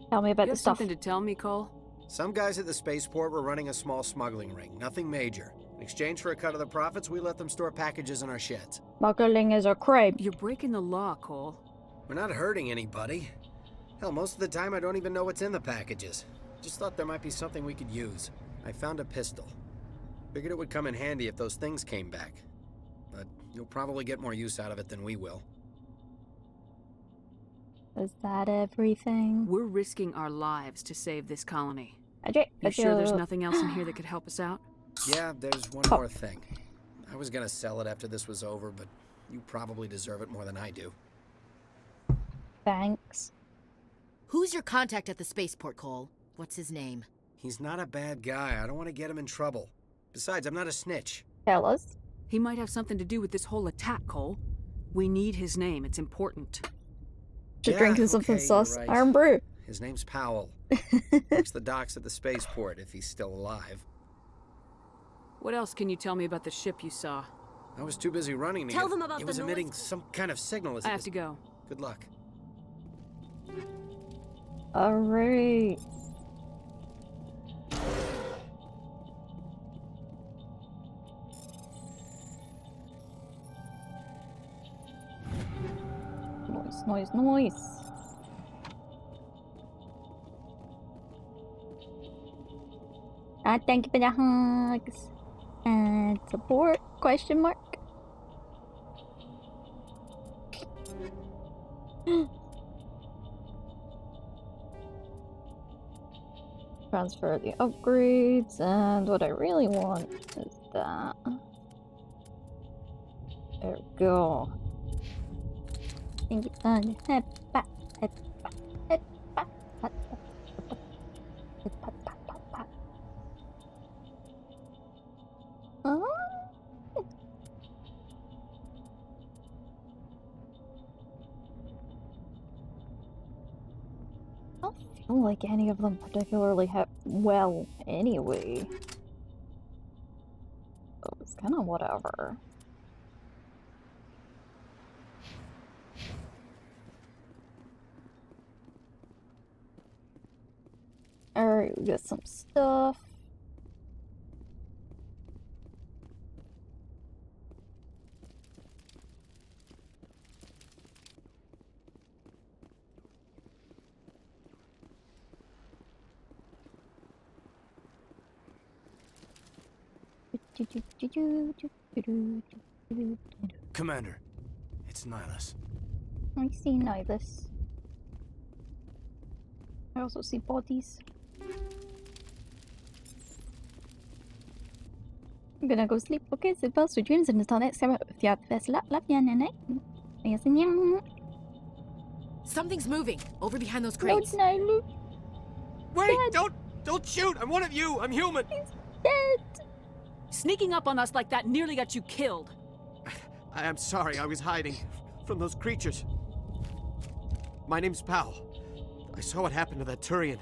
Tell me about You the have stuff. something to tell me, Cole? Some guys at the spaceport were running a small smuggling ring, nothing major. In exchange for a cut of the profits, we let them store packages in our sheds. Smuggling is a crime. You're breaking the law, Cole. We're not hurting anybody. Hell, most of the time I don't even know what's in the packages. Just thought there might be something we could use. I found a pistol. Figured it would come in handy if those things came back. But you'll probably get more use out of it than we will. Is that everything? We're risking our lives to save this colony. You sure there's nothing else in here that could help us out? Yeah, there's one more thing. I was gonna sell it after this was over, but you probably deserve it more than I do. Thanks. Who's your contact at the spaceport, Cole? What's his name? He's not a bad guy. I don't want to get him in trouble. Besides, I'm not a snitch. Tell us. He might have something to do with this whole attack, Cole. We need his name. It's important. Just drinking something okay, sauce. you're right. Iron brew. His name's Powell. Works the docks at the spaceport, if he's still alive. What else can you tell me about the ship you saw? I was too busy running to Tell get... them about It the was noise. emitting some kind of signal as I it have to go. Good luck. Alright. Noise. Thank you for the hugs. And support, question mark. Transfer the upgrades, and what I really want is that. There we go. Thank you, I don't feel like any of them particularly hit well anyway. So it's kind of whatever. Alright, we got some stuff. Commander, it's Nihilus. I see Nihilus. I also see bodies. I'm gonna go sleep, okay? So well, sweet dreams, and until next time, with you have the best luck. Love ya, night. Yes, and yeah. Something's moving over behind those crates. No, Wait! Don't shoot! I'm one of you! I'm human! He's dead! Sneaking up on us like that nearly got you killed. I'm sorry, I was hiding from those creatures. My name's Powell. I saw what happened to that Turian.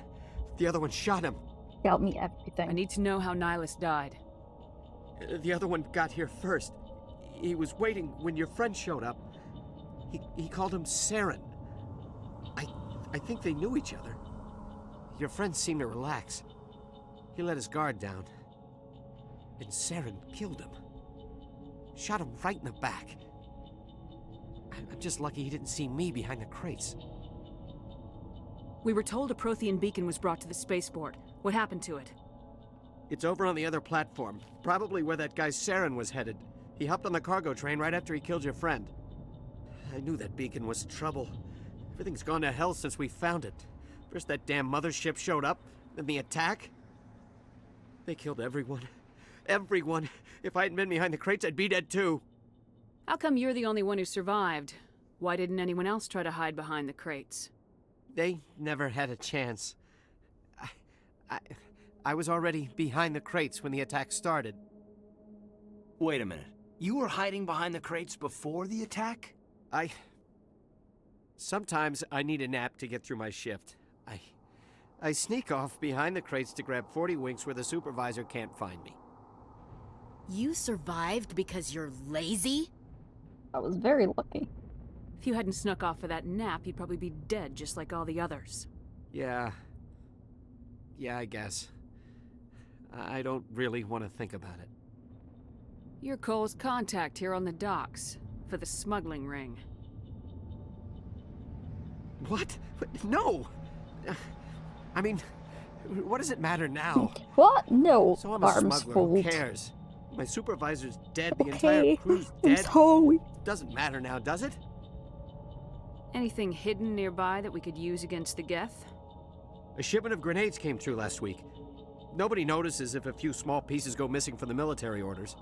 The other one shot him. Tell me everything. I need to know how Nihilus died. The other one got here first. He was waiting when your friend showed up. He called him Saren. I think they knew each other. Your friend seemed to relax. He let his guard down. And Saren killed him. Shot him right in the back. I'm just lucky he didn't see me behind the crates. We were told a Prothean beacon was brought to the spaceport. What happened to it? It's over on the other platform. Probably where that guy Saren was headed. He hopped on the cargo train right after he killed your friend. I knew that beacon was trouble. Everything's gone to hell since we found it. First that damn mothership showed up, then the attack. They killed everyone. Everyone. If I hadn't been behind the crates, I'd be dead too. How come you're the only one who survived? Why didn't anyone else try to hide behind the crates? They never had a chance. I was already behind the crates when the attack started. Wait a minute. You were hiding behind the crates before the attack? Sometimes I need a nap to get through my shift. I sneak off behind the crates to grab 40 winks where the supervisor can't find me. You survived because you're lazy? I was very lucky. If you hadn't snuck off for that nap, you'd probably be dead just like all the others. Yeah, I guess. I don't really want to think about it. You're Cole's contact here on the docks, for the smuggling ring. What? No! I mean, what does it matter now? What? No, So I'm a arms smuggler, fold. who cares? My supervisor's dead, the Okay, entire crew's I'm dead. sorry. Doesn't matter now, does it? Anything hidden nearby that we could use against the Geth? A shipment of grenades came through last week. Nobody notices if a few small pieces go missing from the military orders.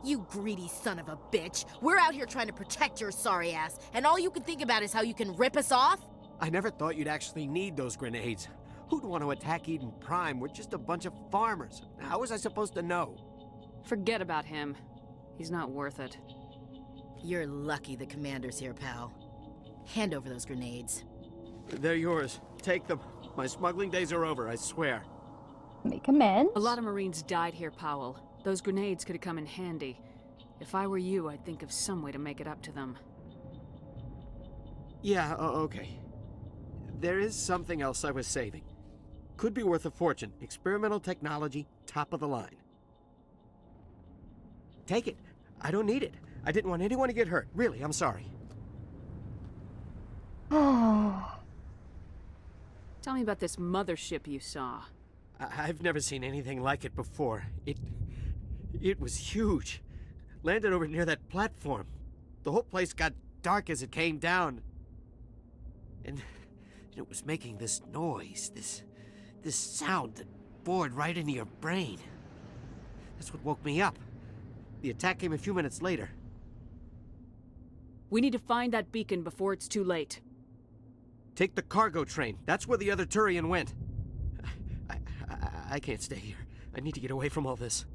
You greedy son of a bitch. We're out here trying to protect your sorry ass, and all you can think about is how you can rip us off? I never thought you'd actually need those grenades. Who'd want to attack Eden Prime? We're just a bunch of farmers. How was I supposed to know? Forget about him. He's not worth it. You're lucky the commander's here, pal. Hand over those grenades. They're yours. Take them. My smuggling days are over, I swear. Make amends. A lot of Marines died here, Powell. Those grenades could have come in handy. If I were you, I'd think of some way to make it up to them. Yeah, okay. There is something else I was saving. Could be worth a fortune. Experimental technology, top of the line. Take it. I don't need it. I didn't want anyone to get hurt. Really, I'm sorry. Tell me about this mothership you saw. I've never seen anything like it before. It was huge. Landed over near that platform. The whole place got dark as it came down. And it was making this noise, this sound that bored right into your brain. That's what woke me up. The attack came a few minutes later. We need to find that beacon before it's too late. Take the cargo train. That's where the other Turian went. I can't stay here. I need to get away from all this.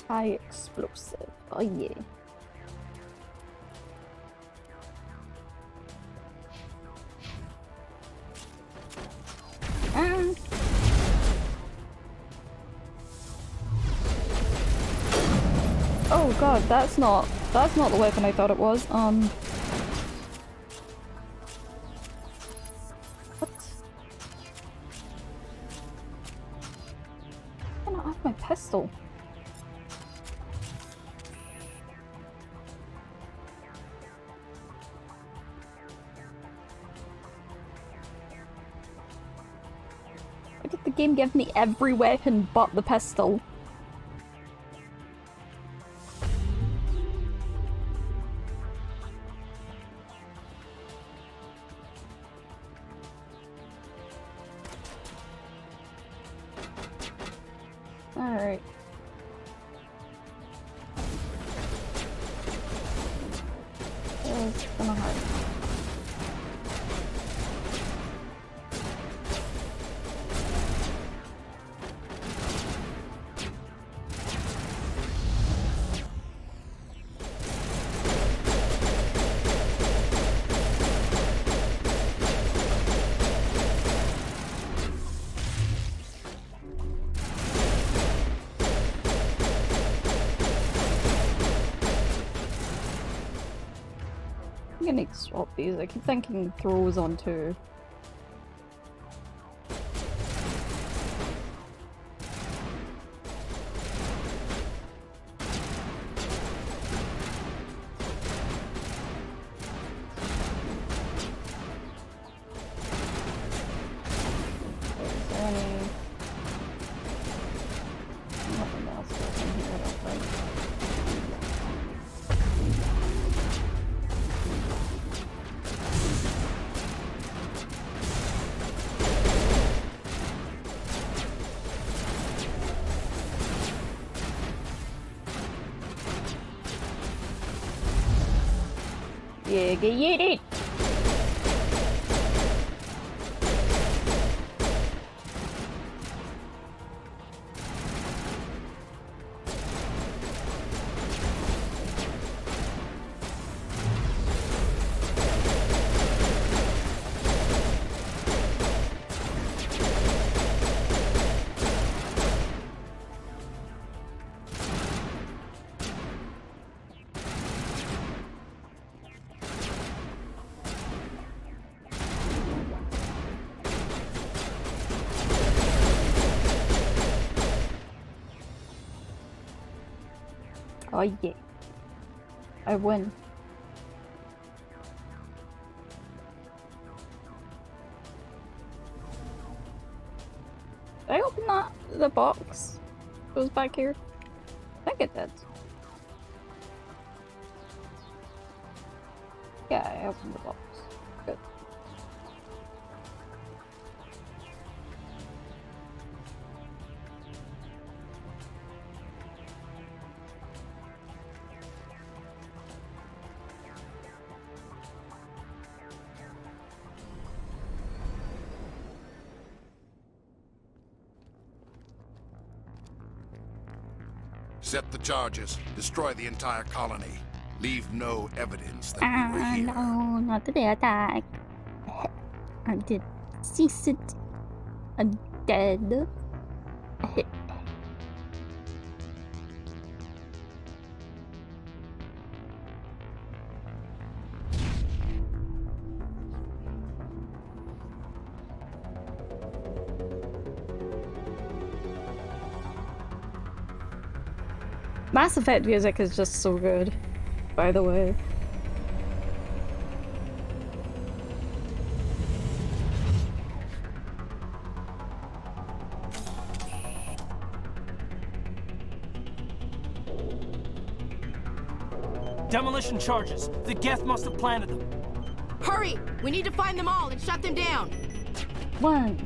High explosive. Oh yeah. Oh god, that's not the weapon I thought it was. What? I don't have my pistol. Why did the game give me every weapon but the pistol? Alright. I'm gonna need to swap these. I keep thinking throws on two. Yeah, get it! Oh yeah. I win. Did I open that? The box? Goes back here? I think it did. Yeah, I opened the box. Good. Set the charges. Destroy the entire colony. Leave no evidence that we were here. No, not the attack. I did cease it. I'm dead. Mass Effect music is just so good, by the way. Demolition charges. The Geth must have planted them. Hurry! We need to find them all and shut them down. One.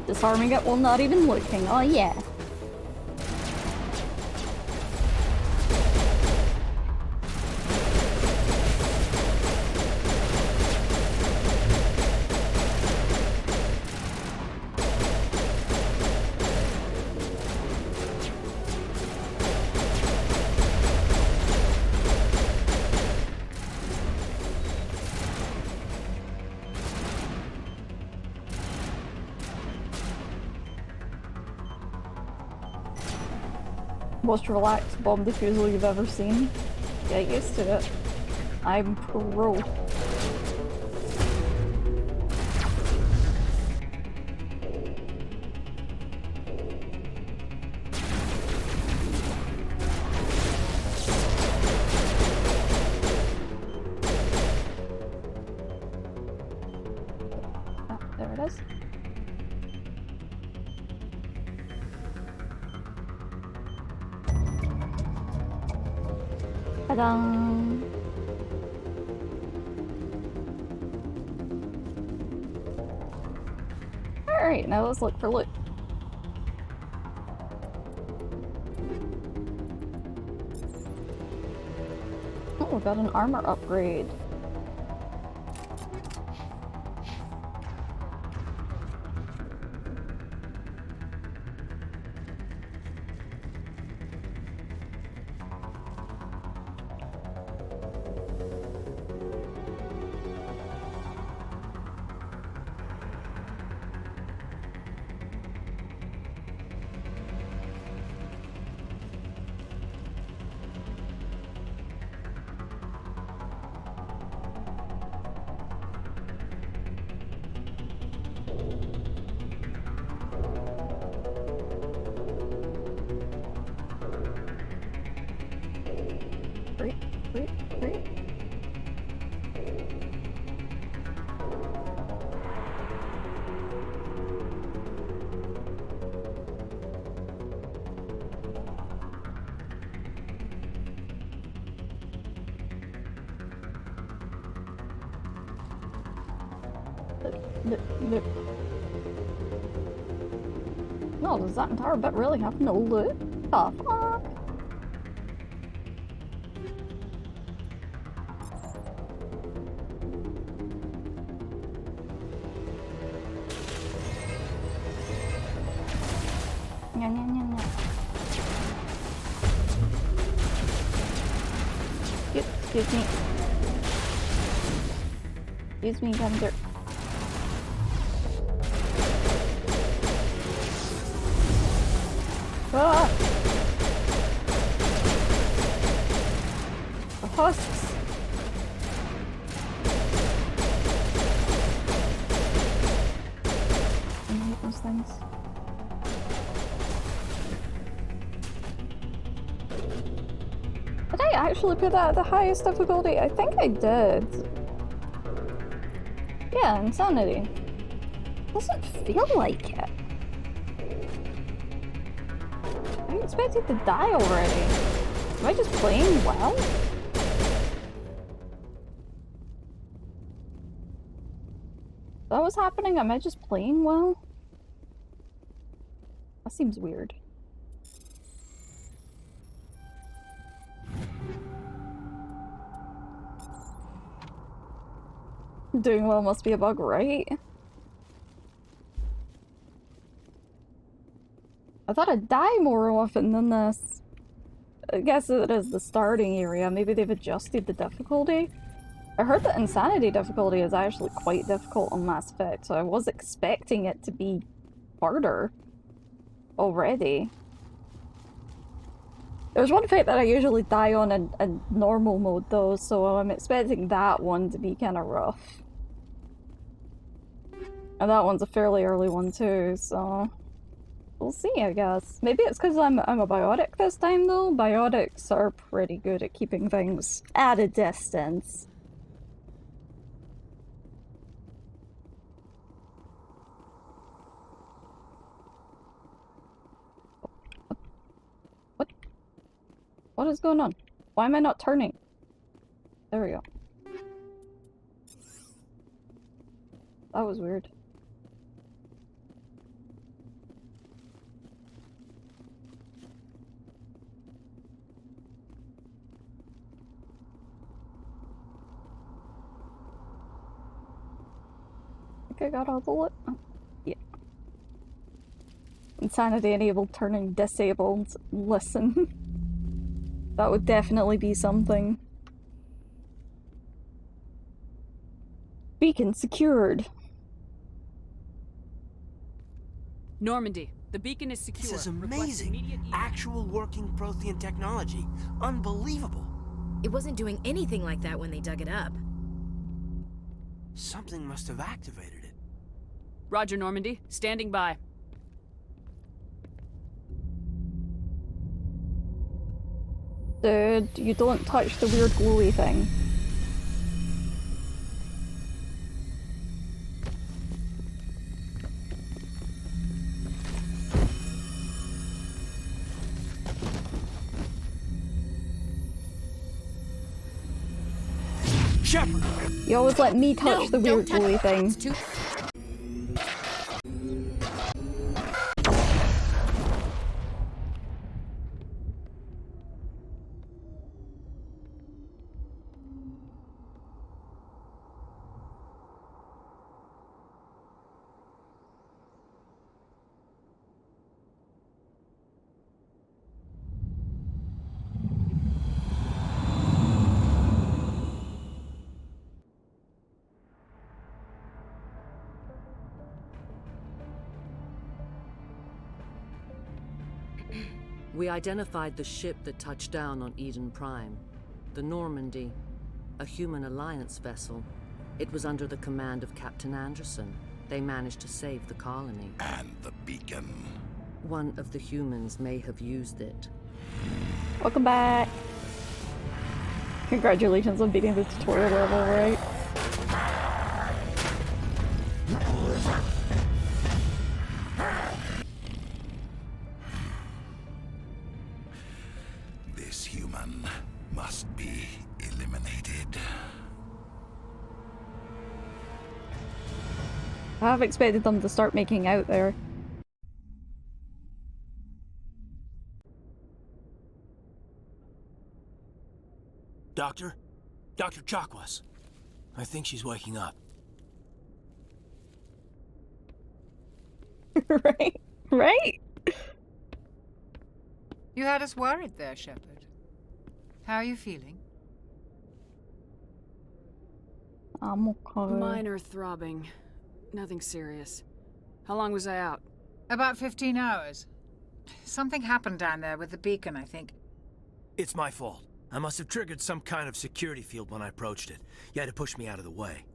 Disarming it while not even looking. Oh yeah. Most relaxed bomb defusal you've ever seen. Get used to it. I'm pro. Ah, there it is. Ta-da! Alright, now let's look for loot. Oh, we got an armor upgrade. No, does that entire bit really have no loot? The fuck? Excuse me. Excuse me, Gunther. Ah! The husks! I hate those things. Did I actually put that at the highest difficulty? I think I did. Yeah, insanity. Doesn't feel like it. I'm expecting to die already. Am I just playing well? Is that what's happening? Am I just playing well? That seems weird. Doing well must be a bug, right? I thought I'd die more often than this. I guess it is the starting area. Maybe they've adjusted the difficulty. I heard that insanity difficulty is actually quite difficult on Mass Effect, so I was expecting it to be harder already. There's one fight that I usually die on in normal mode though, so I'm expecting that one to be kind of rough. And that one's a fairly early one too, so we'll see, I guess. Maybe it's because I'm a biotic this time though. Biotics are pretty good at keeping things at a distance. What is going on? Why am I not turning? There we go. That was weird. I think I got all the loot. Oh, yeah. Insanity enabled, turning disabled. Listen. That would definitely be something. Beacon secured. Normandy, the beacon is secure. This is amazing. Actual working Prothean technology. Unbelievable. It wasn't doing anything like that when they dug it up. Something must have activated it. Roger, Normandy. Standing by. Dude, you don't touch the weird glowy thing. Shepard! You always let me touch the weird glowy thing. We identified the ship that touched down on Eden Prime. The Normandy. A human alliance vessel. It was under the command of Captain Anderson. They managed to save the colony. And the beacon. One of the humans may have used it. Welcome back. Congratulations on beating the tutorial level, right? This human must be eliminated. I have expected them to start making out there. Doctor? Dr. Chakwas. I think she's waking up. Right? Right? You had us worried there, Shepard. How are you feeling? I'm okay. Minor throbbing. Nothing serious. How long was I out? About 15 hours. Something happened down there with the beacon, I think. It's my fault. I must have triggered some kind of security field when I approached it. You had to push me out of the way.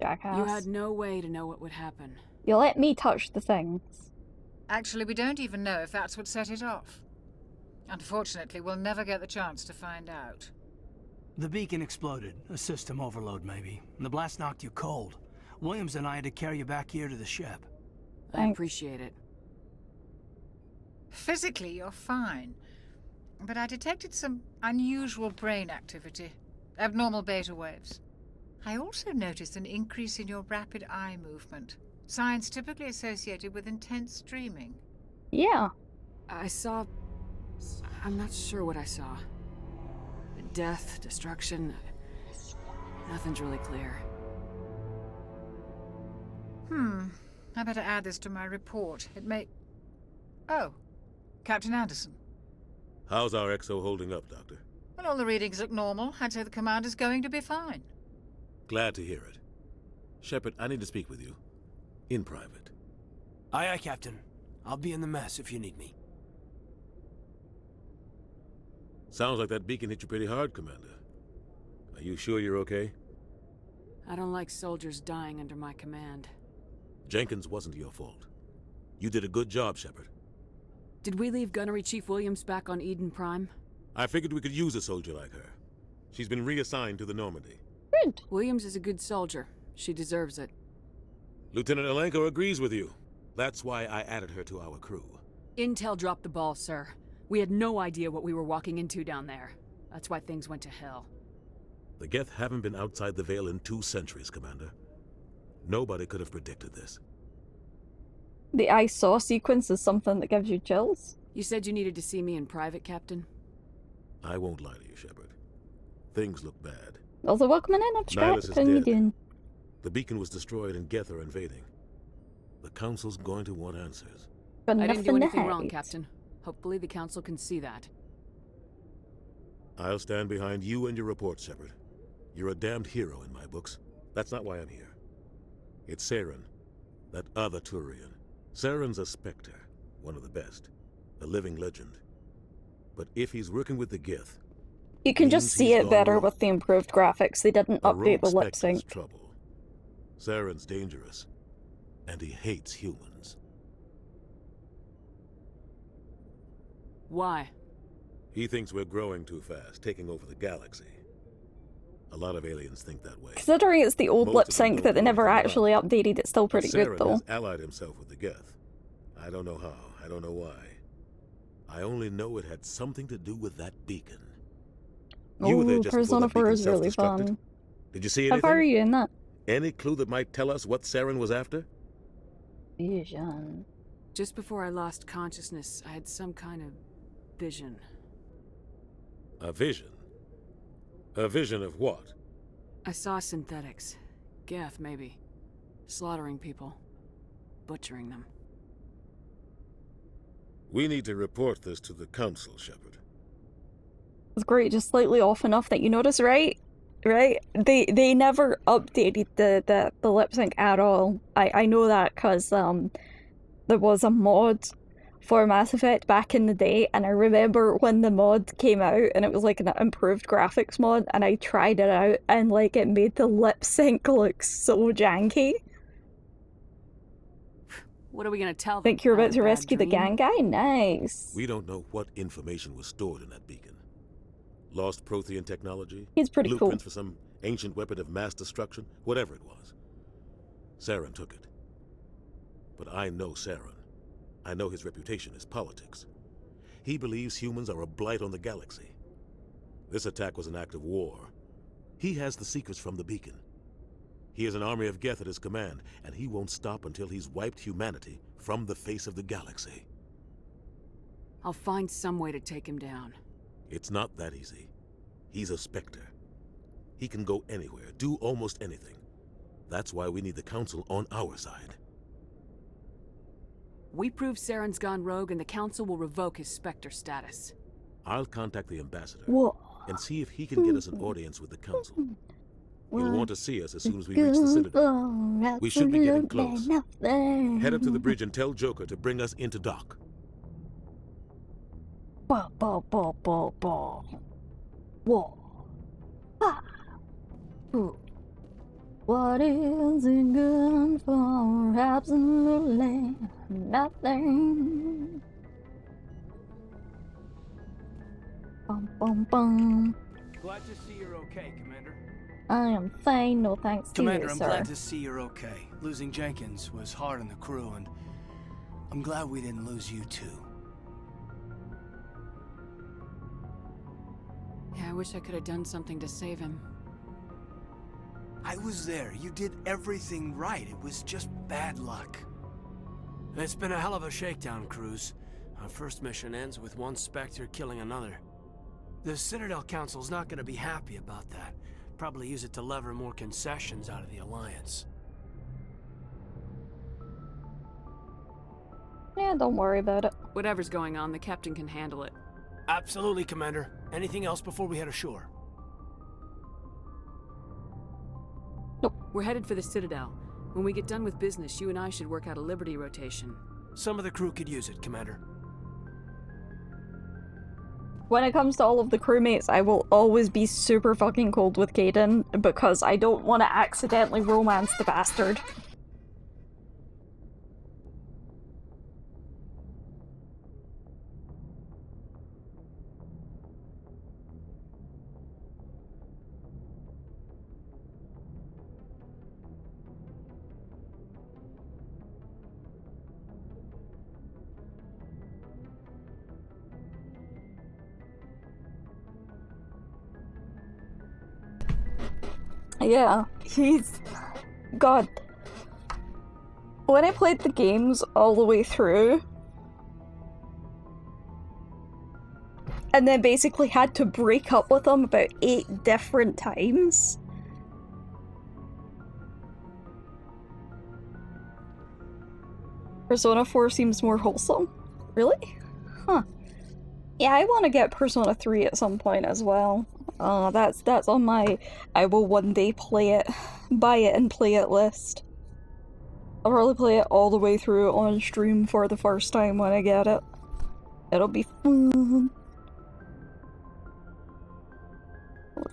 Jackass. You had no way to know what would happen. You let me touch the things. Actually, we don't even know if that's what set it off. Unfortunately, we'll never get the chance to find out. The beacon exploded. A system overload, maybe. And the blast knocked you cold. Williams and I had to carry you back here to the ship. I appreciate it. Physically, you're fine. But I detected some unusual brain activity. Abnormal beta waves. I also noticed an increase in your rapid eye movement. Signs typically associated with intense dreaming. Yeah. I saw... I'm not sure what I saw. Death, destruction... Nothing's really clear. I better add this to my report. It may... Oh. Captain Anderson. How's our XO holding up, Doctor? Well, all the readings look normal. I'd say the commander's going to be fine. Glad to hear it. Shepard, I need to speak with you. In private. Aye, aye, Captain. I'll be in the mess if you need me. Sounds like that beacon hit you pretty hard, Commander. Are you sure you're okay? I don't like soldiers dying under my command. Jenkins wasn't your fault. You did a good job, Shepard. Did we leave Gunnery Chief Williams back on Eden Prime? I figured we could use a soldier like her. She's been reassigned to the Normandy. Good. Williams is a good soldier. She deserves it. Lieutenant Alenko agrees with you. That's why I added her to our crew. Intel dropped the ball, sir. We had no idea what we were walking into down there. That's why things went to hell. The Geth haven't been outside the Veil in 2 centuries, Commander. Nobody could have predicted this. The I saw sequence is something that gives you chills. You said you needed to see me in private, Captain? I won't lie to you, Shepard. Things look bad. Also, welcome in, Abstract. Nihilus is How you dead. doing? The beacon was destroyed and Geth are invading. The Council's going to want answers. Got I didn't do nothing to anything wrong, hide. Captain. Hopefully the Council can see that. I'll stand behind you and your report, Shepard. You're a damned hero in my books. That's not why I'm here. It's Saren, that other Turian. Saren's a Spectre, one of the best. A living legend. But if he's working with the Geth... You can just see it better with the improved graphics. They didn't update the lip sync. Trouble. Saren's dangerous, and he hates humans. Why? He thinks we're growing too fast, taking over the galaxy. A lot of aliens think that way. Considering it's the old Most lip of them sync don't that they know never anything actually about updated, it's still pretty good Saren though. has allied himself with the Geth. I don't know how, I don't know why. I only know it had something to do with that beacon. You were there Oh, just before Persona that 4 beacon is really self-destructed. fun. Did you see How anything? far are you in that? Any clue that might tell us what Saren was after? Vision. Just before I lost consciousness, I had some kind of vision. A vision? A vision of what? I saw synthetics. Geth, maybe. Slaughtering people. Butchering them. We need to report this to the Council, Shepard. It's great, just slightly off enough that you notice, right? Right? They never updated the lip sync at all. I know that because there was a mod for Mass Effect back in the day, and I remember when the mod came out and it was like an improved graphics mod, and I tried it out and like it made the lip sync look so janky. What are we gonna tell them? Think you're about to Bad rescue the gang dream? guy? Nice. We don't know what information was stored in that beacon. Lost Prothean technology? He's pretty cool. Blueprints for some ancient weapon of mass destruction? Whatever it was. Saren took it. But I know Saren. I know his reputation is politics. He believes humans are a blight on the galaxy. This attack was an act of war. He has the secrets from the beacon. He has an army of Geth at his command, and he won't stop until he's wiped humanity from the face of the galaxy. I'll find some way to take him down. It's not that easy. He's a Spectre. He can go anywhere, do almost anything. That's why we need the Council on our side. We prove Saren's gone rogue and the Council will revoke his Spectre status. I'll contact the Ambassador Whoa. and see if he can get us an audience with the Council. He'll want to see us as soon as we reach the Citadel. We should be getting close. Head up to the bridge and tell Joker to bring us into dock. Whoa, whoa, whoa, whoa, whoa. Whoa. Ah. Ooh. What is it good for? Absolutely nothing. Bum, bum, bum. Glad to see you're okay, Commander. I am fine, no thanks to Commander, you, I'm sir. glad to see you're okay. Losing Jenkins was hard on the crew, and I'm glad we didn't lose you too. Yeah, I wish I could have done something to save him. I was there. You did everything right. It was just bad luck. It's been a hell of a shakedown, Cruz. Our first mission ends with one Spectre killing another. The Citadel Council's not going to be happy about that. Probably use it to lever more concessions out of the Alliance. Yeah, don't worry about it. Whatever's going on, the captain can handle it. Absolutely, Commander. Anything else before we head ashore? We're headed for the Citadel. When we get done with business, you and I should work out a Liberty rotation. Some of the crew could use it, Commander. When it comes to all of the crewmates, I will always be super fucking cold with Kaidan because I don't want to accidentally romance the bastard. Yeah, he's... God. When I played the games all the way through, and then basically had to break up with him about 8 different times. Persona 4 seems more wholesome. Really? Huh. Yeah, I want to get Persona 3 at some point as well. That's on my I will one day play it, buy it and play it list. I'll probably play it all the way through on stream for the first time when I get it. It'll be fun.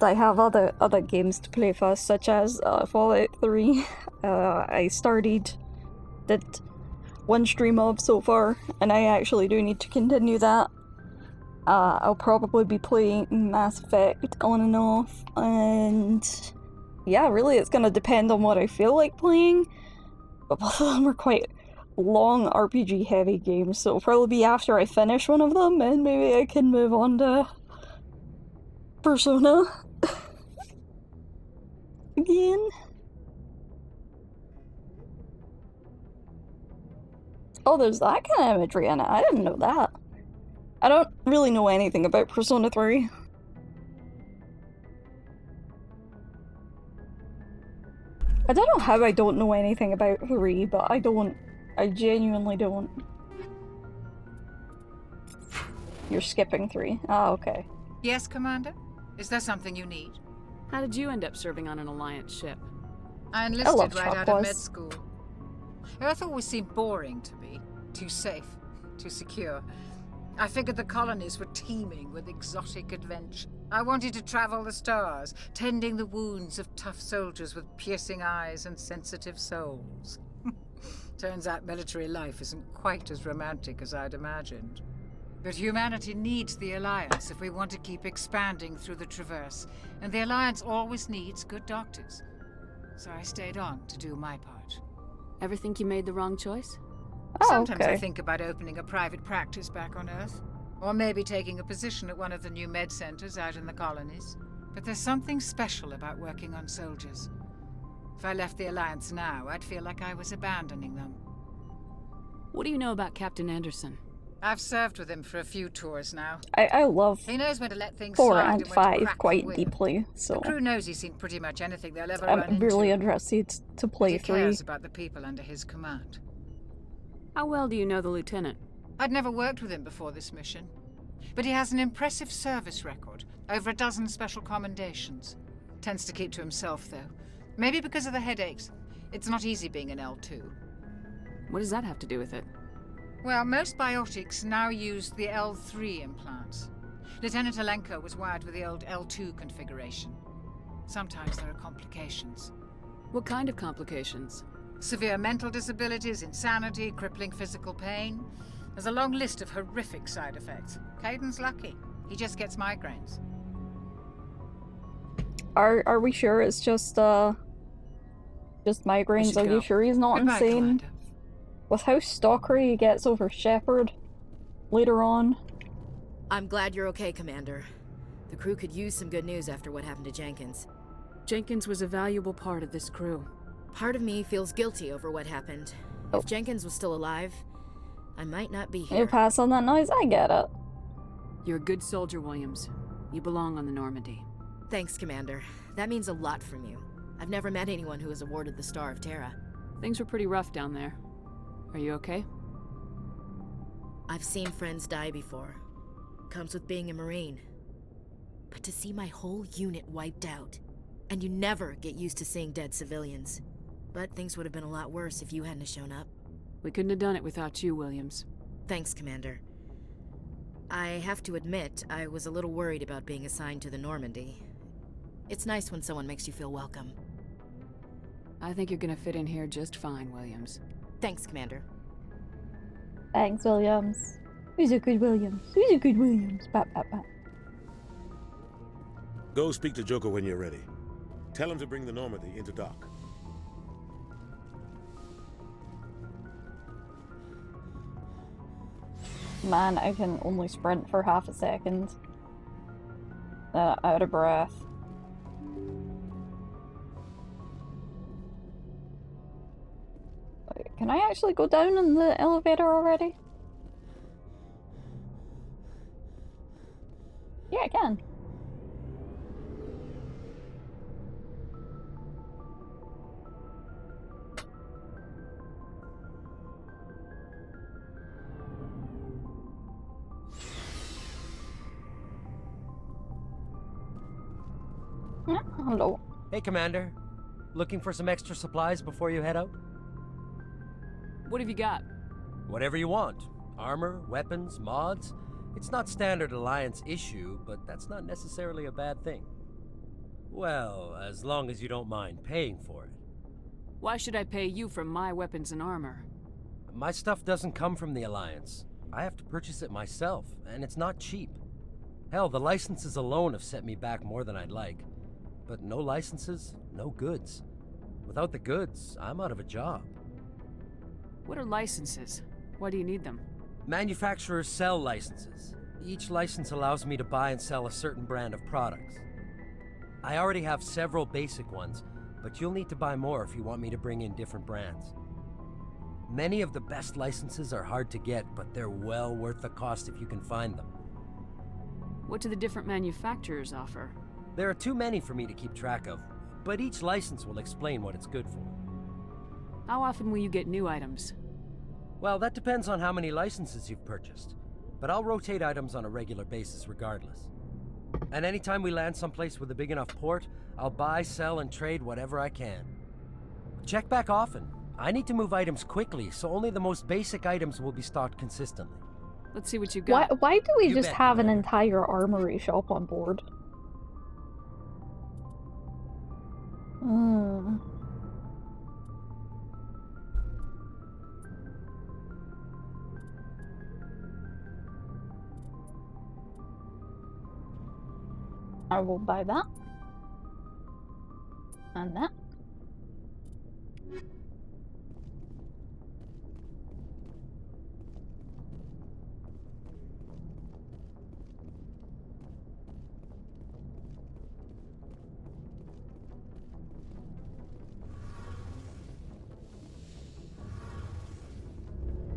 I have other games to play first, such as Fallout 3. I did one stream of so far, and I actually do need to continue that. I'll probably be playing Mass Effect on and off, and yeah, really it's gonna depend on what I feel like playing, but both of them are quite long RPG heavy games, so it'll probably be after I finish one of them, and maybe I can move on to Persona again. Oh, there's that kind of imagery in it. I didn't know that. I don't really know anything about Persona 3. I don't know how I don't know anything about 3, but I don't. I genuinely don't. You're skipping 3. Ah, okay. Yes, Commander? Is there something you need? How did you end up serving on an Alliance ship? I enlisted right out of med school. Earth always seemed boring to me. Too safe. to secure. I figured the colonies were teeming with exotic adventure. I wanted to travel the stars, tending the wounds of tough soldiers with piercing eyes and sensitive souls. Turns out military life isn't quite as romantic as I'd imagined. But humanity needs the Alliance if we want to keep expanding through the Traverse, and the Alliance always needs good doctors. So I stayed on to do my part. Ever think you made the wrong choice? Sometimes I think about opening a private practice back on Earth. Or maybe taking a position at one of the new med centers out in the colonies. But there's something special about working on soldiers. If I left the Alliance now, I'd feel like I was abandoning them. What do you know about Captain Anderson? I've served with him for a few tours now. I love He knows when to let things 4 slide and and when to 5 crack the quite whip. deeply, so The crew knows he's seen pretty much anything they'll ever run I'm into. really interested to play He 3. cares about the people under his command. How well do you know the lieutenant? I'd never worked with him before this mission. But he has an impressive service record, over a dozen special commendations. Tends to keep to himself, though. Maybe because of the headaches. It's not easy being an L2. What does that have to do with it? Well, most biotics now use the L3 implants. Lieutenant Alenko was wired with the old L2 configuration. Sometimes there are complications. What kind of complications? Severe mental disabilities, insanity, crippling physical pain. There's a long list of horrific side effects. Caden's lucky. He just gets migraines. Are we sure it's just migraines? Are you sure he's not Goodbye, insane? Commander. With how stalkery he gets over Shepard later on. I'm glad you're okay, Commander. The crew could use some good news after what happened to Jenkins. Jenkins was a valuable part of this crew. Part of me feels guilty over what happened. If Jenkins was still alive, I might not be You here. pass on that noise, I get it. You're a good soldier, Williams. You belong on the Normandy. Thanks, Commander. That means a lot from you. I've never met anyone who was awarded the Star of Terra. Things were pretty rough down there. Are you okay? I've seen friends die before. Comes with being a Marine. But to see my whole unit wiped out, and you never get used to seeing dead civilians. But things would have been a lot worse if you hadn't shown up. We couldn't have done it without you, Williams. Thanks, Commander. I have to admit, I was a little worried about being assigned to the Normandy. It's nice when someone makes you feel welcome. I think you're gonna fit in here just fine, Williams. Thanks, Commander. Thanks, Williams. Who's a good Williams? Who's a good Williams? Bat, bat, bat. Go speak to Joker when you're ready. Tell him to bring the Normandy into dock. Man, I can only sprint for half a second. Out of breath. Wait, can I actually go down in the elevator already? Yeah, I can. Hello. Hey, Commander. Looking for some extra supplies before you head out? What have you got? Whatever you want. Armor, weapons, mods. It's not standard Alliance issue, but that's not necessarily a bad thing. Well, as long as you don't mind paying for it. Why should I pay you for my weapons and armor? My stuff doesn't come from the Alliance. I have to purchase it myself, and it's not cheap. Hell, the licenses alone have set me back more than I'd like. But no licenses, no goods. Without the goods, I'm out of a job. What are licenses? Why do you need them? Manufacturers sell licenses. Each license allows me to buy and sell a certain brand of products. I already have several basic ones, but you'll need to buy more if you want me to bring in different brands. Many of the best licenses are hard to get, but they're well worth the cost if you can find them. What do the different manufacturers offer? There are too many for me to keep track of, but each license will explain what it's good for. How often will you get new items? Well, that depends on how many licenses you've purchased, but I'll rotate items on a regular basis regardless. And anytime we land someplace with a big enough port, I'll buy, sell, and trade whatever I can. Check back often. I need to move items quickly, so only the most basic items will be stocked consistently. Let's see what you got. Why do we You just bet, have an entire armory shop on board? Hmm. I will buy that. And that.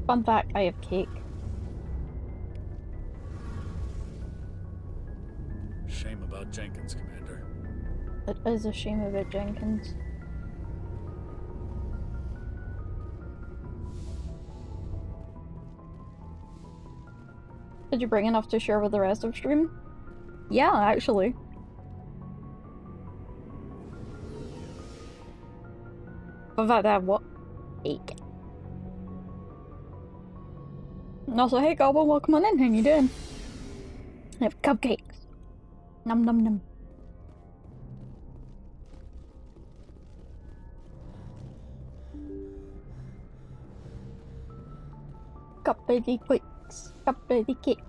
Fun fact, I have cake. Shame about Jenkins, Commander. It is a shame about Jenkins. Did you bring enough to share with the rest of stream? Yeah, actually. In fact, I have what? Cake. And also, hey Goblin, welcome on in. How you doing? I have cupcakes. Num num num. Cupcake quicks. Cupcake cake.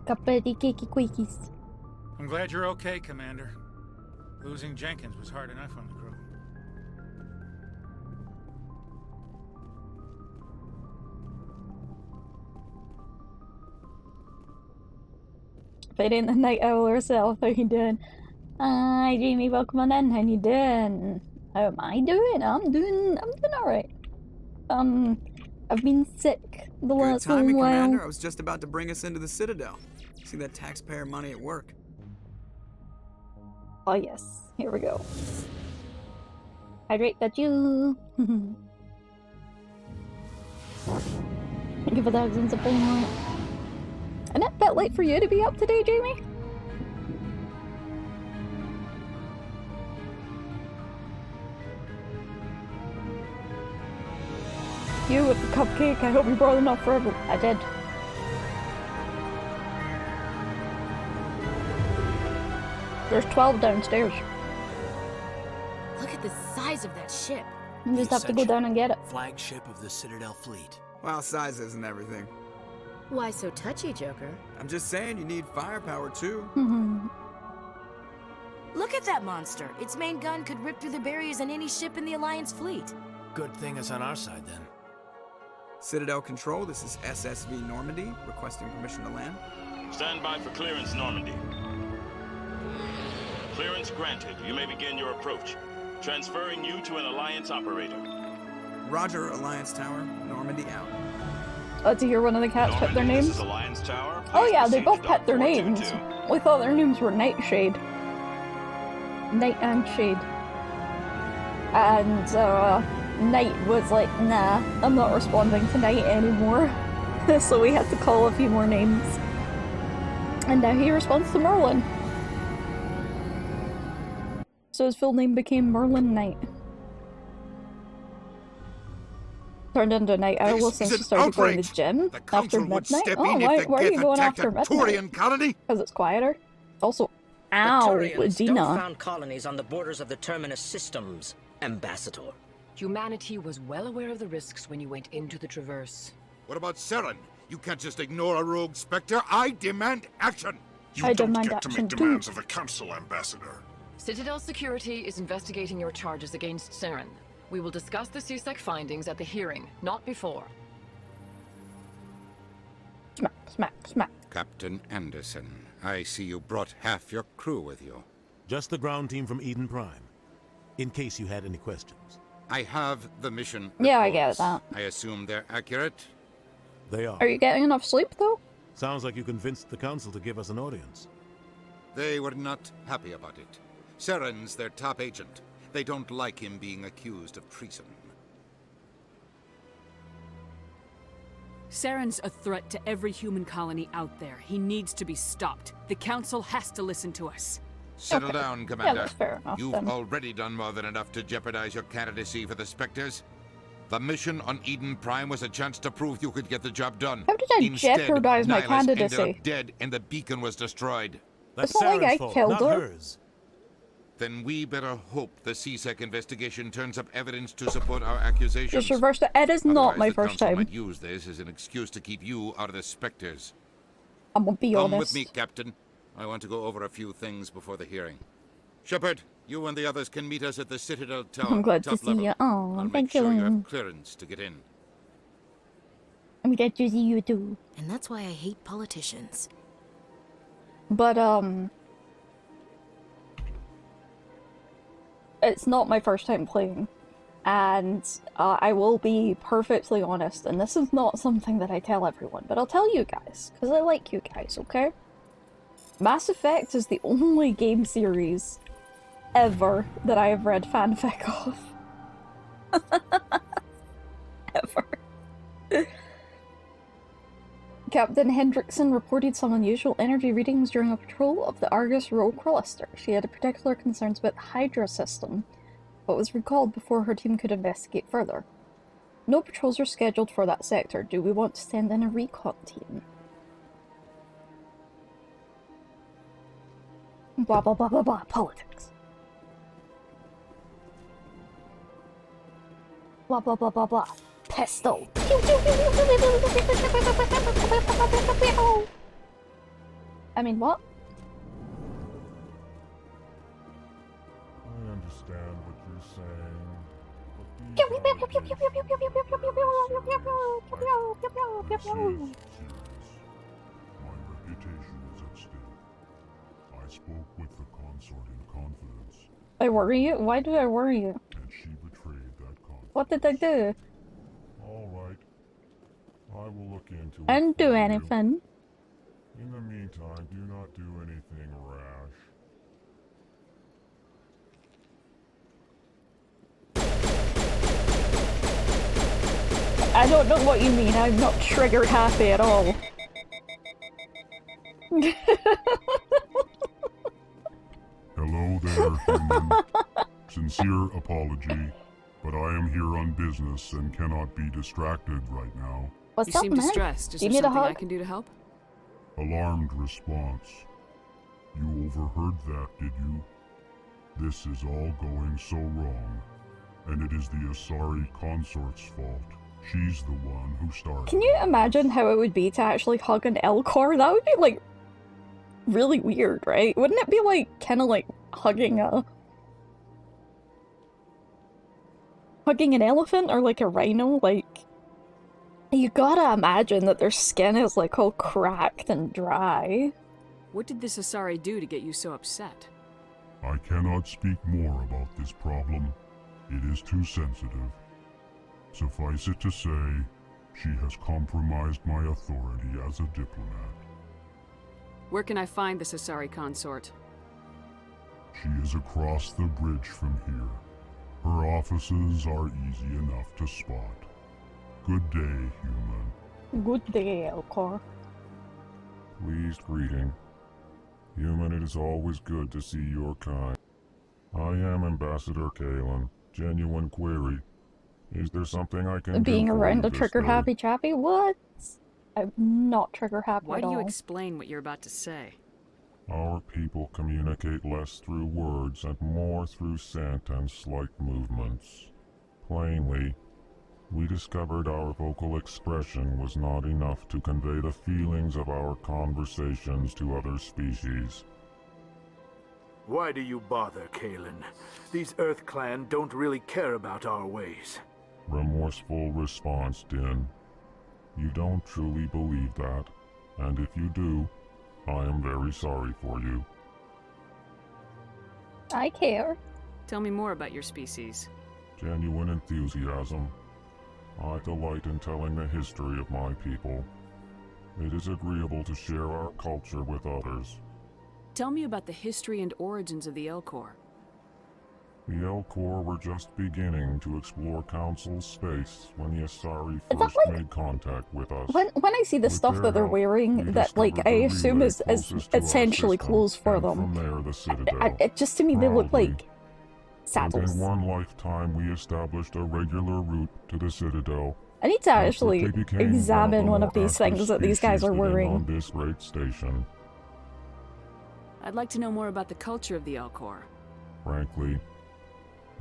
Cupcake cakey quickies. I'm glad you're okay, Commander. Losing Jenkins was hard enough on the crew. Fading the Night Owl herself, how you doing? Hi Jamie, welcome on in, how you doing? How am I doing? I'm doing alright. I've been sick the last little timing, while. Commander. I was just about to bring us into the Citadel. See that taxpayer money at work. Oh yes, here we go. Hydrate that you. Thank you for that in support. Isn't it a bit late for you to be up today, Jamie? You with the cupcake, I hope you brought enough for everyone. I did. There's 12 downstairs. Look at the size of that ship. You just have to go down and get it. Flagship of the Citadel fleet. Well, size isn't everything. Why so touchy, Joker? I'm just saying you need firepower too. Look at that monster. Its main gun could rip through the barriers in any ship in the Alliance fleet. Good thing it's on our side then. Citadel Control, this is SSV Normandy, requesting permission to land. Stand by for clearance, Normandy. Clearance granted. You may begin your approach. Transferring you to an Alliance operator. Roger, Alliance Tower, Normandy out. Let's hear one of the cats pet their names. This is Alliance Tower. Oh yeah, they both pet their names. We thought their names were Nightshade. Night and Shade. And Night was like, nah, I'm not responding to Night anymore. So we had to call a few more names. And now he responds to Merlin. So his full name became Merlin Knight. Turned into Night Owl since he started going to the gym after midnight. Oh, why are you going after midnight? Because it's quieter. Also, ow, The Turians Dina. don't found colonies on the borders of the Terminus systems, Ambassador. Humanity was well aware of the risks when you went into the Traverse. What about Saren? You can't just ignore a rogue Spectre. I demand action! I demand Get to action make too. demands of the Council, Ambassador. Citadel Security is investigating your charges against Saren. We will discuss the CSEC findings at the hearing, not before. Smack, smack, smack. Captain Anderson, I see you brought half your crew with you. Just the ground team from Eden Prime, in case you had any questions. I have the mission Yeah, I get reports. that. I assume they're accurate? They are. Are you getting enough sleep though? Sounds like you convinced the Council to give us an audience. They were not happy about it. Saren's their top agent. They don't like him being accused of treason. Saren's a threat to every human colony out there. He needs to be stopped. The Council has to listen to us. Settle Okay. down, Yeah, Commander. that's fair enough, You've then. already done more than enough to jeopardize your candidacy for the Spectres. The mission on Eden Prime was a chance to prove you could get the job done. How did I Instead, jeopardize my Nihilus candidacy? ended up dead and the beacon was destroyed. It's not like I killed her. Then we better hope the CSEC investigation turns up evidence to support our accusations. Just reversed it. It is not Otherwise, my the first Council time. might use this as an excuse to keep you out of the Spectres. I'm gonna be Come honest. with me, Captain. I want to go over a few things before the hearing. Shepard, you and the others can meet us at the Citadel Tower. I'm glad to top see level. you. Oh, I'll make thank sure you you. have clearance to get in. I'm glad to see you too. And that's why I hate politicians. But it's not my first time playing, and I will be perfectly honest, and this is not something that I tell everyone, but I'll tell you guys, because I like you guys, okay? Mass Effect is the only game series ever that I have read fanfic of. Ever. Captain Hendrickson reported some unusual energy readings during a patrol of the Argus Rogue cluster. She had particular concerns about the Hydra system, but was recalled before her team could investigate further. No patrols are scheduled for that sector. Do we want to send in a recon team? Blah blah blah blah blah. Politics. Blah blah blah blah blah. Pistol. I mean, what? I understand what you're saying. My reputation is at stake. I spoke with the consort in confidence, I worry you? Why do I worry you? and she betrayed that confidence. What did I do? All right. I will look into it. I didn't do for you. anything. In the meantime, do not do anything rash. I don't know what you mean. I'm not triggered happy at all. Hello there, human. Sincere apology, but I am here on business and cannot be distracted right now. What's You up, seem man? distressed. Is You there need a something I hug? can do to help? Alarmed response. You overheard that, did you? This is all going so wrong, and it is the Asari consort's fault. She's the one who started. Can you imagine how it would be to actually hug an Elcor? That would be, like, really weird, right? Wouldn't it be, like, kind of like hugging an elephant or, like, a rhino? Like, you gotta imagine that their skin is, like, all cracked and dry. What did this Asari do to get you so upset? I cannot speak more about this problem. It is too sensitive. Suffice it to say, she has compromised my authority as a diplomat. Where can I find this Asari consort? She is across the bridge from here. Her offices are easy enough to spot. Good day, human. Good day, Elcor. Pleased greeting. Human, it is always good to see your kind. I am Ambassador Kalen. Genuine query. Is there something I can Being do for around you a this trigger day? happy chappy? What? I'm not trigger happy Why at do you all. explain what you're about to say? Our people communicate less through words and more through scent and slight movements. Plainly, we discovered our vocal expression was not enough to convey the feelings of our conversations to other species. Why do you bother, Kalen? These Earth Clan don't really care about our ways. Remorseful response, Din. You don't truly believe that, and if you do, I am very sorry for you. I care. Tell me more about your species. Genuine enthusiasm. I delight in telling the history of my people. It is agreeable to share our culture with others. Tell me about the history and origins of the Elcor. The Elcor were just beginning to explore Council's space when the Asari that first like- made contact with us. When I see the With stuff their that they're help, wearing, we that like I discovered the assume relay is closest to our essentially system, clothes for and them. From there, the Citadel. It just to me they look Proudly. like saddles. Within one lifetime, we established a regular route to the Citadel. I need to and actually quickly became examine one of the more these things active that these guys species are living wearing. on this great station. I'd like to know more about the culture of the Elcor. Frankly,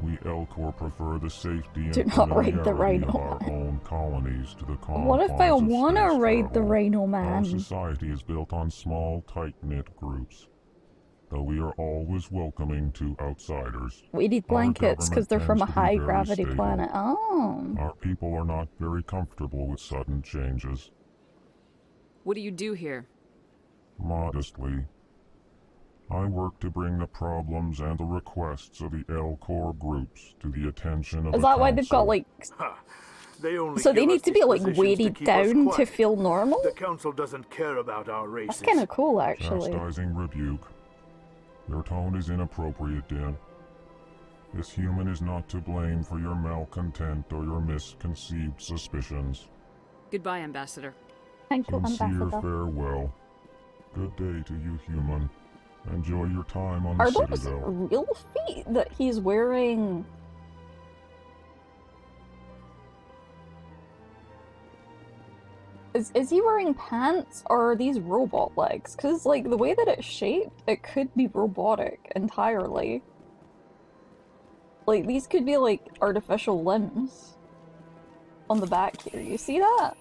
we Elcor prefer the safety and Do not raid the familiarity Rhino of our own colonies to the confines What if I of wanna space raid the travel. Rhino Our Man? society is built on small, tight-knit groups, though we are always welcoming to outsiders. We need Our blankets because they're from a government tends to be high very gravity stable. planet. Oh. Our people are not very comfortable with sudden changes. What do you do here? Modestly, I work to bring the problems and the requests of the Elcor groups to the attention of Is the that why they've got Council. like They only so they give need us to be these like positions weighted keep us down to quiet. feel normal? The council doesn't care about our races. That's kind of cool actually. Chastising rebuke. Your tone is inappropriate, Din. This human is not to blame for your malcontent or your misconceived suspicions. Goodbye, Ambassador. Thank you, Sincere Ambassador. farewell. Good day to you, human. Enjoy your time on the Are those Citadel. real feet that he's wearing? Is he wearing pants or are these robot legs? Because like the way that it's shaped, it could be robotic entirely. Like these could be like artificial limbs on the back here. You see that?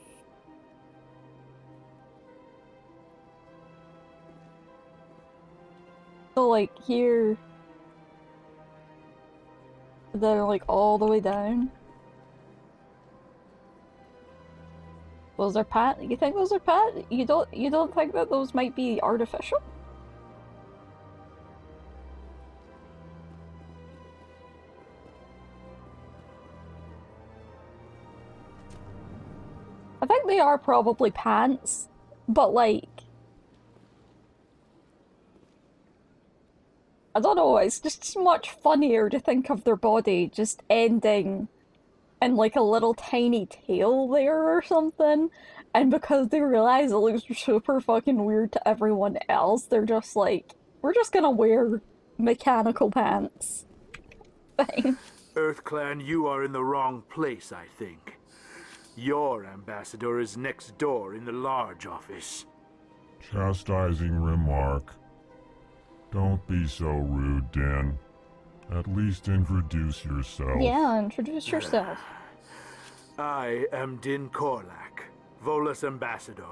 So like here, then like all the way down. Those are pat. You think those are pat? You don't think that those might be artificial? I think they are probably pants, but like I don't know, it's just much funnier to think of their body just ending in like a little tiny tail there or something, and because they realize it looks super fucking weird to everyone else, they're just like, we're just gonna wear mechanical pants. Fine. EarthClan, you are in the wrong place, I think. Your ambassador is next door in the large office. Chastising remark. Don't be so rude, Din. At least introduce yourself. Yeah, introduce yourself. I am Din Korlak, Volus ambassador.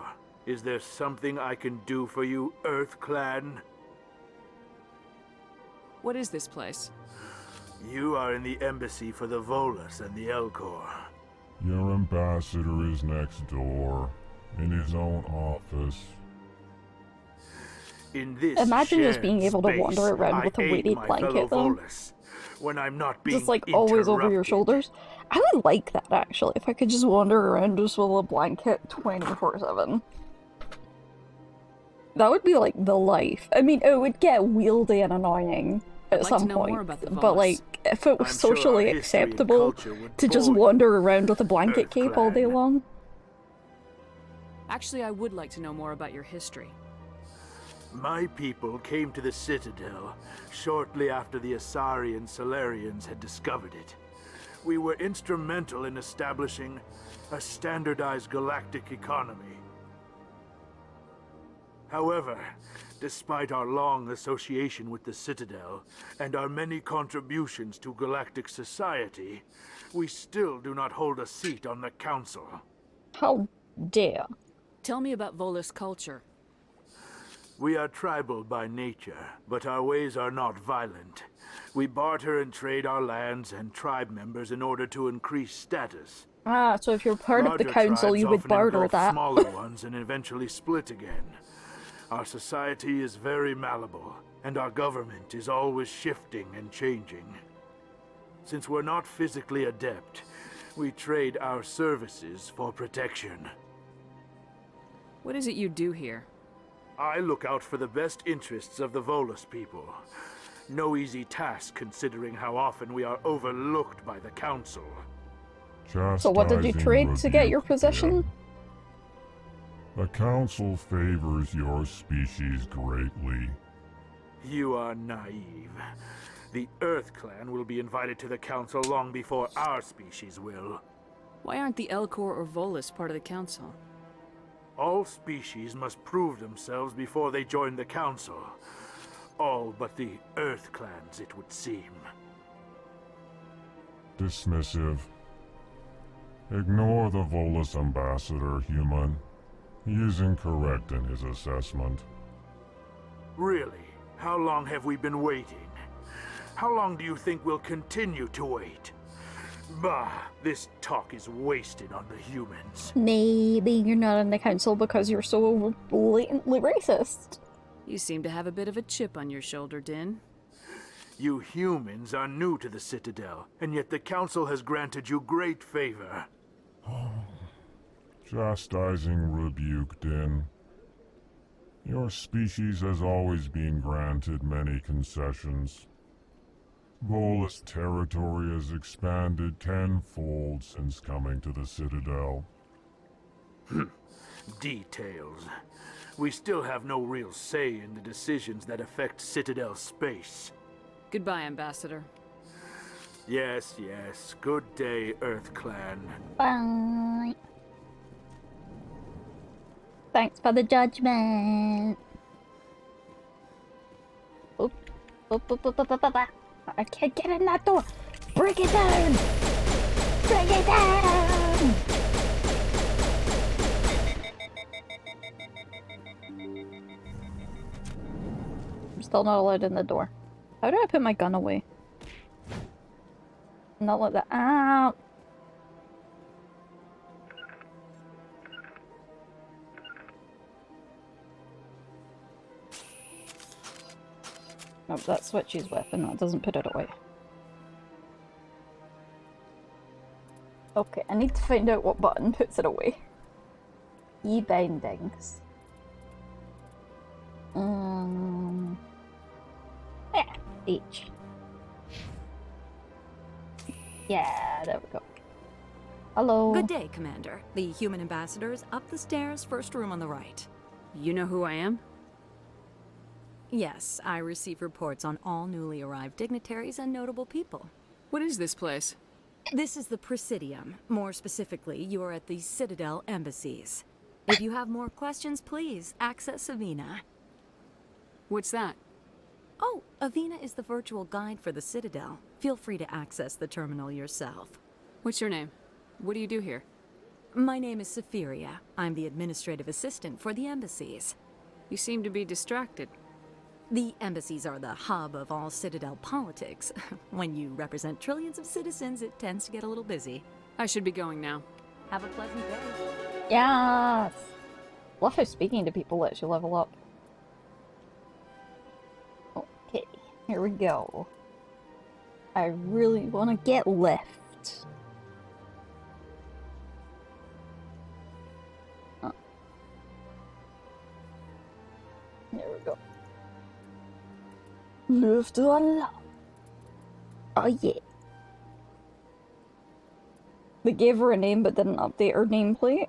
Is there something I can do for you, EarthClan? What is this place? You are in the embassy for the Volus and the Elcor. Your ambassador is next door, in his own office. In this Imagine just shared being able to space, wander around with a I aid weighted my blanket fellow though. Volus when I'm not being Just like always over your shoulders. I would like that actually, if I could just wander around just with a blanket 24/7. That would be like the life. I mean, it would get wieldy and annoying at I'd like some to know point, more about the but Volus. like if it was I'm sure our socially history and acceptable culture would to just bore you, wander around with a blanket cape all day EarthClan. long. Actually, I would like to know more about your history. My people came to the Citadel shortly after the Asari and Solarians had discovered it. We were instrumental in establishing a standardized galactic economy. However, despite our long association with the Citadel and our many contributions to galactic society, we still do not hold a seat on the Council. How dare. Tell me about Volus culture. We are tribal by nature, but our ways are not violent. We barter and trade our lands and tribe members in order to increase status. Ah, so if you're part of the Larger council, tribes you would often barter engulf that. smaller ones and eventually split again. Our society is very malleable, and our government is always shifting and changing. Since we're not physically adept, we trade our services for protection. What is it you do here? I look out for the best interests of the Volus people. No easy task considering how often we are overlooked by the Council. So what did you trade to get your position? The Council favors your species greatly. You are naive. The Earth Clan will be invited to the Council long before our species will. Why aren't the Elcor or Volus part of the Council? All species must prove themselves before they join the Council. All but the Earth Clans, it would seem. Dismissive. Ignore the Volus ambassador, human. He is incorrect in his assessment. Really? How long have we been waiting? How long do you think we'll continue to wait? Bah, this talk is wasted on the humans. Maybe you're not in the council because you're so blatantly racist. You seem to have a bit of a chip on your shoulder, Din. You humans are new to the Citadel, and yet the Council has granted you great favor. Chastising rebuke, Din. Your species has always been granted many concessions. Volus territory has expanded tenfold since coming to the Citadel. Details. We still have no real say in the decisions that affect Citadel space. Goodbye, Ambassador. Yes, yes. Good day, Earth Clan. Bye. Thanks for the judgment. Oop. Oop, oop, oop, oop, oop, oop. I can't get in that door. Break it down. Break it down. I'm still not allowed in the door. How do I put my gun away? Not like that. Ow. Nope, that switches weapon. That doesn't put it away. Okay, I need to find out what button puts it away. E-bindings. Yeah, H. Yeah, there we go. Hello. Good day, Commander. The human ambassador is up the stairs, first room on the right. You know who I am? Yes, I receive reports on all newly arrived dignitaries and notable people. What is this place? This is the Presidium. More specifically, you are at the Citadel embassies. If you have more questions, please access Avina. What's that? Oh, Avina is the virtual guide for the Citadel. Feel free to access the terminal yourself. What's your name? What do you do here? My name is Safiria. I'm the administrative assistant for the embassies. You seem to be distracted. The embassies are the hub of all Citadel politics. When you represent trillions of citizens, it tends to get a little busy. I should be going now. Have a pleasant day. Yes! Love how speaking to people lets you level up. Okay, here we go. I really want to get left. Oh. There we go. Left to unlock. Oh yeah. They gave her a name but didn't update her nameplate.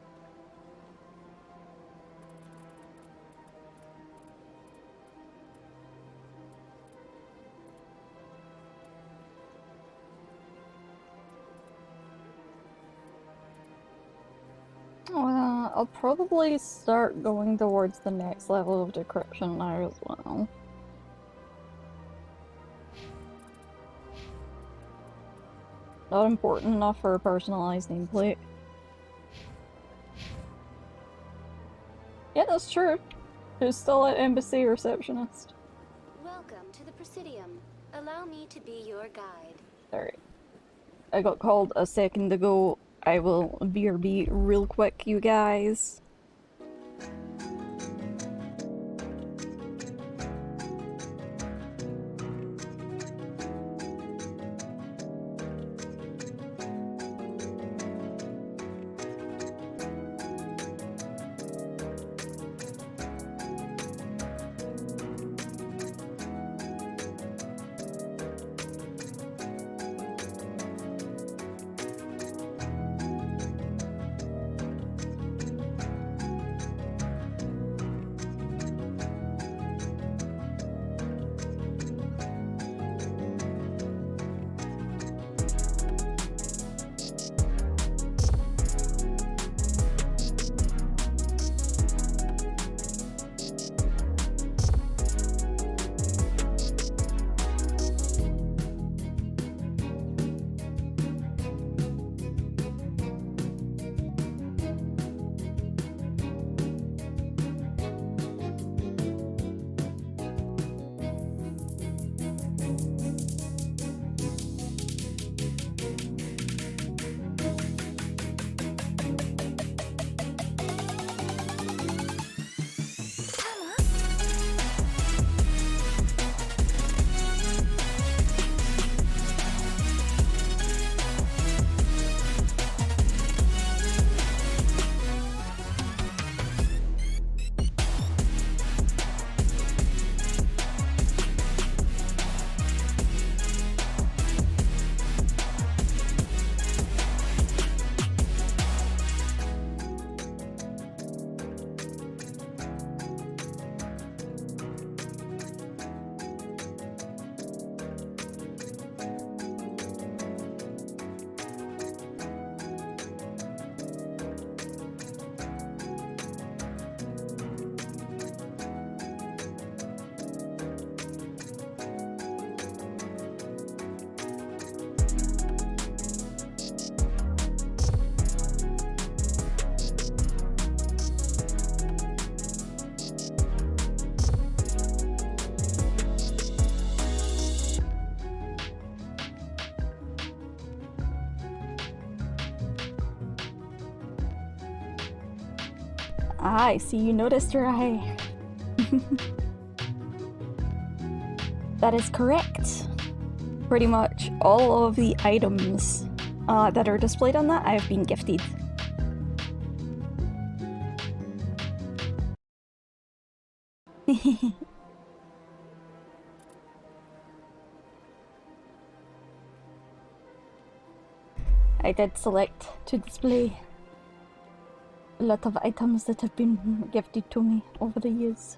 I'll probably start going towards the next level of decryption now as well. Not important enough for a personalized nameplate. Yeah, that's true. Who's still an embassy receptionist? Welcome to the Presidium. Allow me to be your guide. Sorry. I got called a second ago. I will BRB real quick, you guys. I see you noticed her eye. That is correct. Pretty much all of the items that are displayed on that I have been gifted. I did select to display a lot of items that have been gifted to me over the years,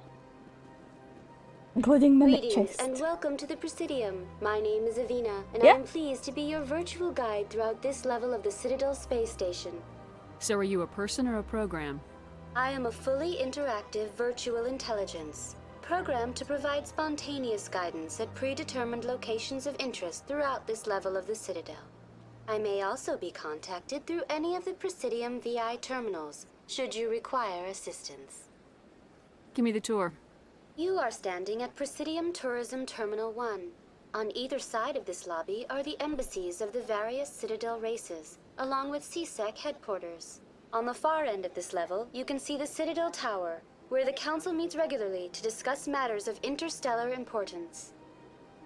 including my neck Greetings chest. and welcome to the Presidium. My name is Avina, and Yeah. I am pleased to be your virtual guide throughout this level of the Citadel space station. So are you a person or a program? I am a fully interactive virtual intelligence, programmed to provide spontaneous guidance at predetermined locations of interest throughout this level of the Citadel. I may also be contacted through any of the Presidium VI terminals, should you require assistance. Give me the tour. You are standing at Presidium Tourism Terminal 1. On either side of this lobby are the embassies of the various Citadel races, along with CSEC headquarters. On the far end of this level, you can see the Citadel Tower, where the Council meets regularly to discuss matters of interstellar importance.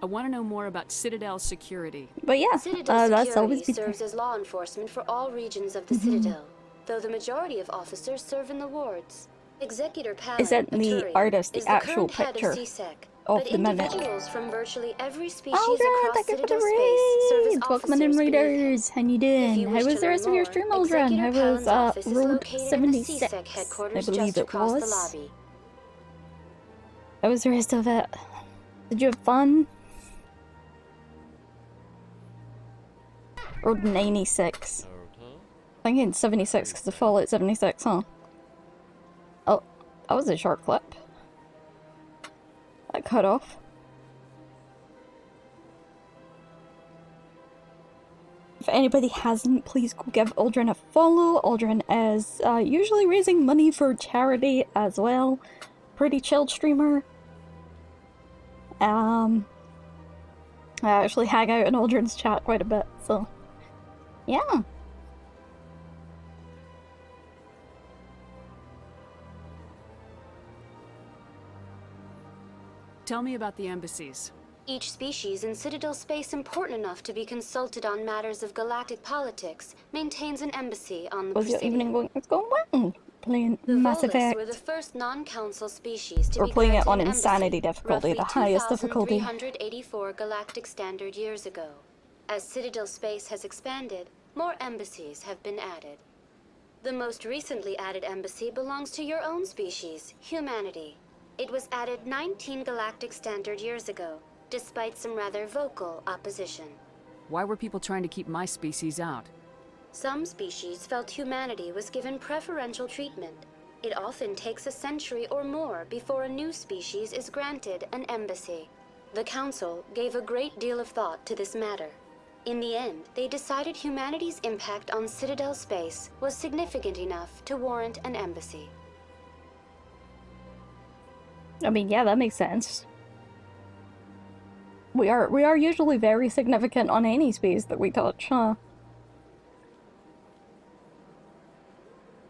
I want to know more about Citadel security. But yeah, Citadel that's Security always been serves as law enforcement for all regions of the Citadel, though the majority of officers serve in the wards. Executor Palin Isn't the Aturian artist is the actual current head picture of CSEC, of but the minute? individuals from virtually every species Aldrin, across thank you for Citadel the space serve as raid! Welcome in, officers beneath him. raiders! How you doing? you How wish was to the learn rest of your more, stream, Aldrin? Executor How Palin's was office is Road located in the 76? CSEC I headquarters believe just it across the was. lobby. How was the rest of it? Did you have fun? Road 96. I think it's 76 because the Fallout 76, huh? Oh, that was a short clip. That cut off. If anybody hasn't, please go give Aldrin a follow. Aldrin is usually raising money for charity as well. Pretty chilled streamer. I actually hang out in Aldrin's chat quite a bit, so yeah. Tell me about the embassies. Each species in Citadel space important enough to be consulted on matters of galactic politics maintains an embassy on the Was your Presidium. evening going? It's going well. Playing The Mass Volus Effect. were the first non-council species to We're be playing it granted on an insanity embassy, difficulty, the roughly highest difficulty. 2,384 galactic standard years ago. As Citadel space has expanded, more embassies have been added. The most recently added embassy belongs to your own species, humanity. It was added 19 galactic standard years ago, despite some rather vocal opposition. Why were people trying to keep my species out? Some species felt humanity was given preferential treatment. It often takes a century or more before a new species is granted an embassy. The Council gave a great deal of thought to this matter. In the end, they decided humanity's impact on Citadel space was significant enough to warrant an embassy. I mean, yeah, that makes sense. We are usually very significant on any space that we touch, huh?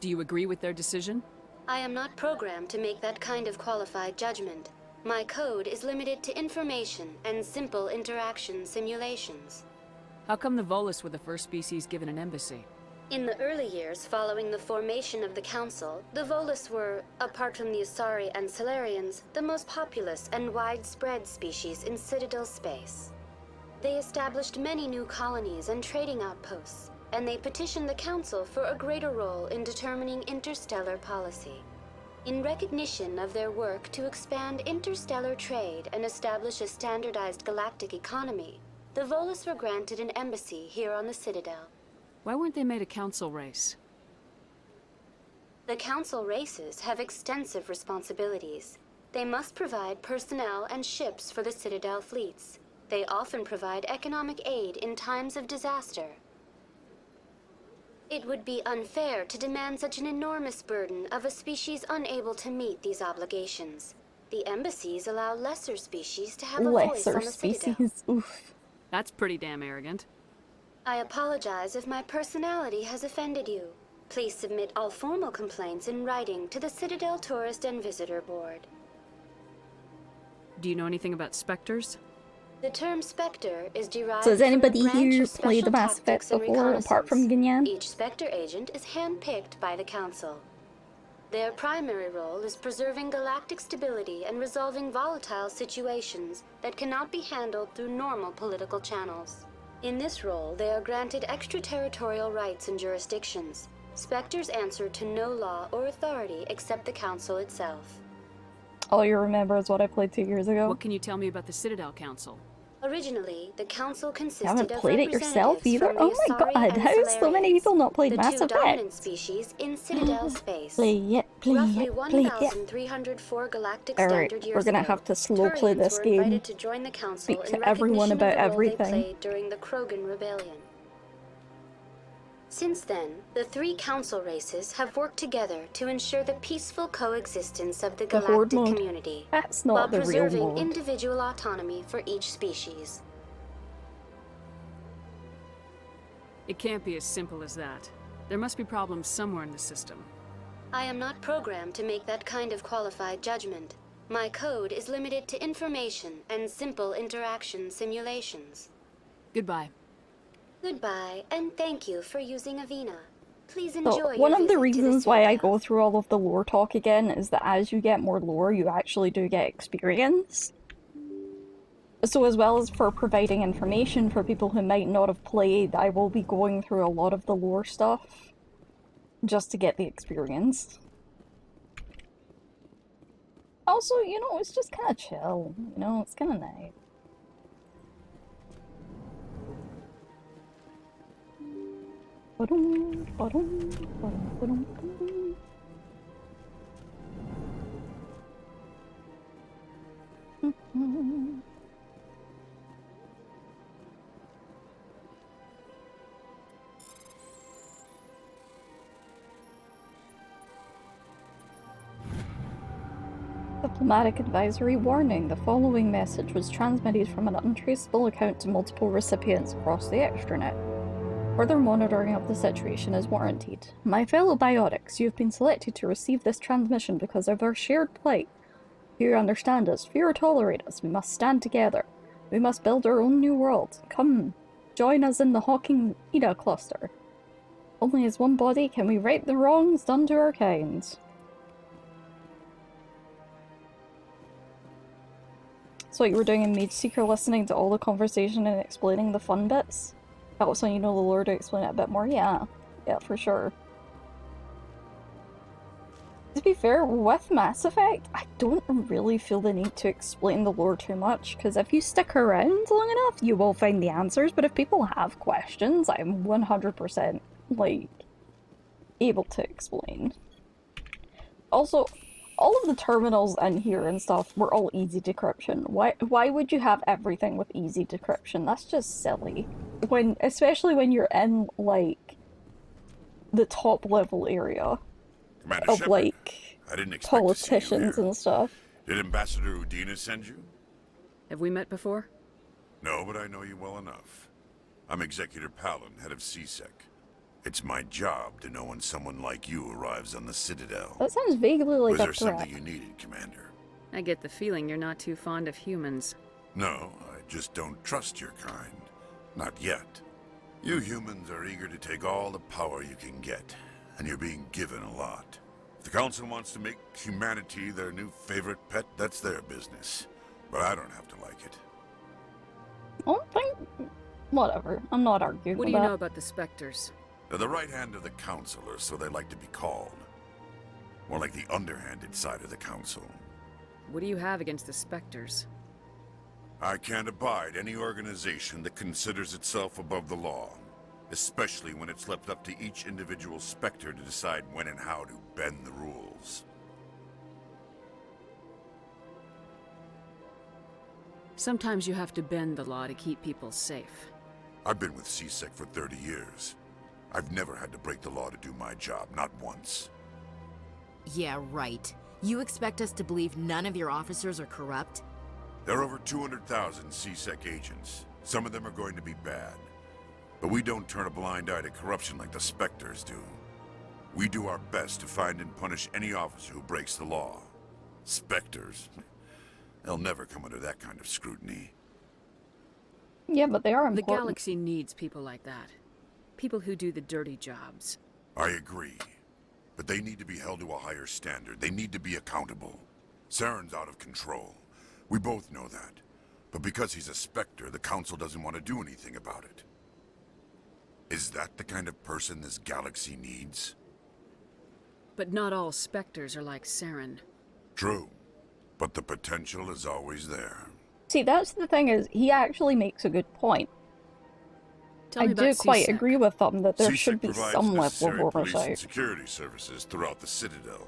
Do you agree with their decision? I am not programmed to make that kind of qualified judgment. My code is limited to information and simple interaction simulations. How come the Volus were the first species given an embassy? In the early years following the formation of the Council, the Volus were, apart from the Asari and Solarians, the most populous and widespread species in Citadel space. They established many new colonies and trading outposts, and they petitioned the Council for a greater role in determining interstellar policy. In recognition of their work to expand interstellar trade and establish a standardized galactic economy, the Volus were granted an embassy here on the Citadel. Why weren't they made a council race? The Council races have extensive responsibilities. They must provide personnel and ships for the Citadel fleets. They often provide economic aid in times of disaster. It would be unfair to demand such an enormous burden of a species unable to meet these obligations. The embassies allow lesser species to have a voice on Lesser the Citadel. species, oof. That's pretty damn arrogant. I apologize if my personality has offended you. Please submit all formal complaints in writing to the Citadel Tourist and Visitor Board. Do you know anything about specters? The term Spectre is derived So has from a anybody branch here of played the special Mass tactics Effect and before, apart from reconnaissance. Ginyan? Each Spectre agent is handpicked by the Council. Their primary role is preserving galactic stability and resolving volatile situations that cannot be handled through normal political channels. In this role, they are granted extraterritorial rights and jurisdictions. Spectres answer to no law or authority except the Council itself. All you remember is what I played 2 years ago. What can you tell me about the Citadel Council? Originally, the Council consisted You haven't of played it yourself representatives either? from Oh the my Asari god, and how have so many people not played the Mass two dominant Effect? species in Citadel space. Play it, play Roughly it, play it. 1,304 galactic Alright, standard years we're gonna ago, have to slow play Turians this were game. invited to join the Council Speak in to everyone recognition about of the role everything. they played during the Krogan Rebellion. Since then, the three Council races have worked together to ensure the peaceful coexistence of the The Horde galactic mode. community, That's while not the real preserving mode. individual autonomy for each species. It can't be as simple as that. There must be problems somewhere in the system. I am not programmed to make that kind of qualified judgment. My code is limited to information and simple interaction simulations. Goodbye. Goodbye, and thank you for using Avina. Please So, enjoy one your of the visit to reasons why I go through all of the lore talk again is that as you get more lore, you actually do get experience. So as well as for providing information for people who might not have played, I will be going through a lot of the lore stuff just to get the experience. Also, you know, it's just kind of chill, you know, it's kind of nice. Ba-dum, ba-dum, ba-dum, ba-dum, ba-dum. Diplomatic advisory warning. The following message was transmitted from an untraceable account to multiple recipients across the extranet. Further monitoring of the situation is warranted. My fellow biotics, you have been selected to receive this transmission because of our shared plight. Fear understand us, fear tolerate us, we must stand together. We must build our own new world. Come, join us in the Hawking Ida cluster. Only as one body can we right the wrongs done to our kind. So what you were doing in Mage Seeker, listening to all the conversation and explaining the fun bits? That was when you know the lore to explain it a bit more? Yeah. Yeah, for sure. To be fair, with Mass Effect, I don't really feel the need to explain the lore too much, because if you stick around long enough, you will find the answers, but if people have questions, I'm 100%, like, able to explain. Also, all of the terminals in here and stuff were all easy decryption. Why would you have everything with easy decryption? That's just silly. Especially when you're in, like, the top level area Commander of, Shepard, like, I didn't expect to see you politicians here. and stuff. Did Ambassador Udina send you? Have we met before? No, but I know you well enough. I'm Executor Palin, head of CSEC. It's my job to know when someone like you arrives on the Citadel. That sounds vaguely like Was a there threat. something you needed, Commander? I get the feeling you're not too fond of humans. No, I just don't trust your kind. Not yet. You humans are eager to take all the power you can get, and you're being given a lot. If the Council wants to make humanity their new favorite pet, that's their business. But I don't have to like it. I don't think... Whatever. I'm not arguing What with do you that. know about the Spectres? They're the right hand of the Council, or so they like to be called. More like the underhanded side of the Council. What do you have against the Spectres? I can't abide any organization that considers itself above the law, especially when it's left up to each individual Spectre to decide when and how to bend the rules. Sometimes you have to bend the law to keep people safe. I've been with CSEC for 30 years. I've never had to break the law to do my job, not once. Yeah, right. You expect us to believe none of your officers are corrupt? There are over 200,000 CSEC agents. Some of them are going to be bad. But we don't turn a blind eye to corruption like the Spectres do. We do our best to find and punish any officer who breaks the law. Spectres. They'll never come under that kind of scrutiny. Yeah, but they are The important. galaxy needs people like that. People who do the dirty jobs. I agree. But they need to be held to a higher standard. They need to be accountable. Saren's out of control. We both know that. But because he's a Spectre, the Council doesn't want to do anything about it. Is that the kind of person this galaxy needs? But not all Spectres are like Saren. True. But the potential is always there. See, that's the thing is, he actually makes a good point. I do quite agree with them that there should be some level of police and oversight. security services throughout the Citadel.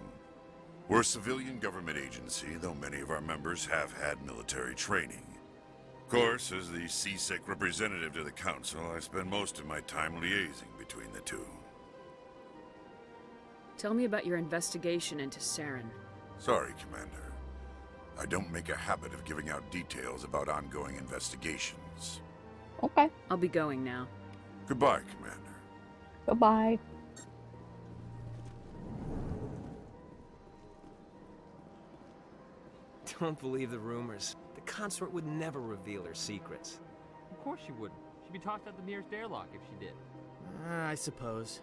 We're a civilian government agency, though many of our members have had military training. Of course, as the CSEC representative to the Council, I spend most of my time liaising between the two. Tell me about your investigation into Saren. Sorry, Commander. I don't make a habit of giving out details about ongoing investigations. Okay. I'll be going now. Goodbye, Commander. Goodbye. Don't believe the rumors. The consort would never reveal her secrets. Of course she wouldn't. She'd be tossed out the nearest airlock if she did. I suppose.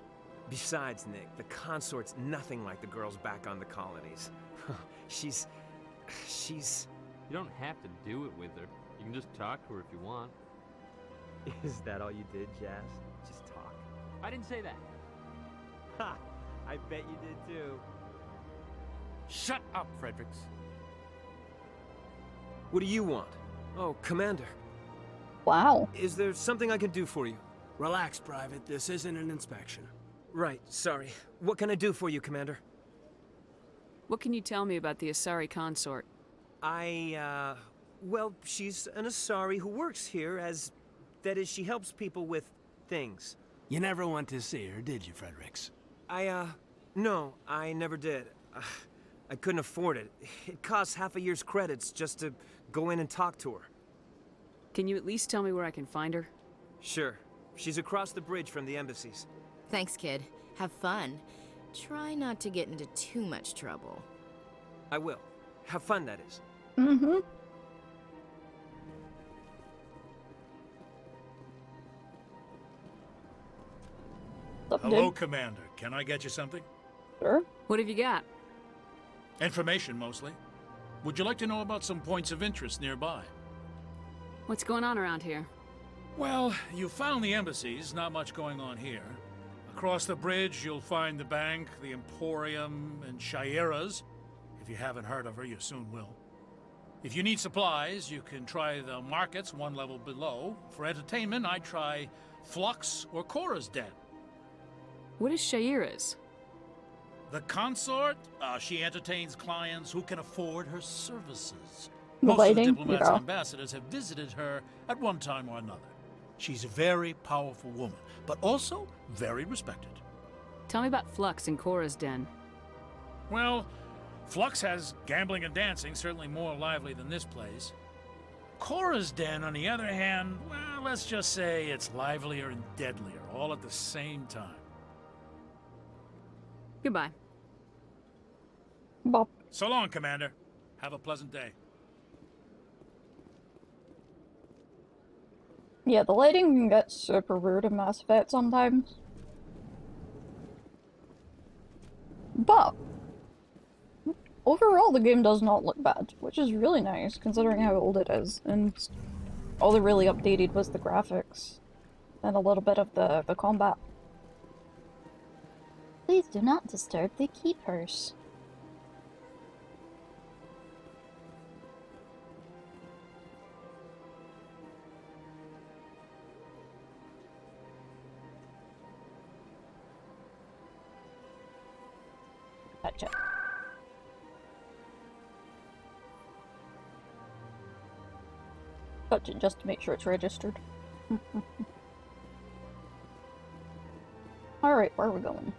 Besides, Nick, the consort's nothing like the girls back on the colonies. she's... You don't have to do it with her. You can just talk to her if you want. Is that all you did, Jazz? Just talk? I didn't say that. Ha! I bet you did too. Shut up, Fredericks. What do you want? Oh, Commander. Wow. Is there something I can do for you? Relax, Private. This isn't an inspection. Right, sorry. What can I do for you, Commander? What can you tell me about the Asari consort? Well, she's an Asari who works here as... That is, she helps people with things. You never went to see her, did you, Fredericks? No, I never did. I couldn't afford it. It costs half a year's credits just to go in and talk to her. Can you at least tell me where I can find her? Sure. She's across the bridge from the embassies. Thanks, kid. Have fun. Try not to get into too much trouble. I will. Have fun, that is. Mm-hmm. Hello, Commander. Can I get you something? Sure. What have you got? Information, mostly. Would you like to know about some points of interest nearby? What's going on around here? Well, you found the embassies, not much going on here. Across the bridge, you'll find the bank, the Emporium, and Shayera's. If you haven't heard of her, you soon will. If you need supplies, you can try the markets one level below. For entertainment, I'd try Flux or Cora's Den. What is Shayera's? The consort, she entertains clients who can afford her services. The Most lighting, of the diplomats yeah. and ambassadors have visited her at one time or another. She's a very powerful woman, but also very respected. Tell me about Flux and Cora's Den. Well, Flux has gambling and dancing, certainly more lively than this place. Cora's Den, on the other hand, well, let's just say it's livelier and deadlier, all at the same time. Goodbye. Bop. So long, Commander. Have a pleasant day. Yeah, the lighting can get super rude in Mass Effect sometimes. But overall, the game does not look bad, which is really nice considering how old it is. And all they really updated was the graphics and a little bit of the combat. Please do not disturb the keepers. Gotcha. Gotcha, just to make sure it's registered. Alright, where are we going?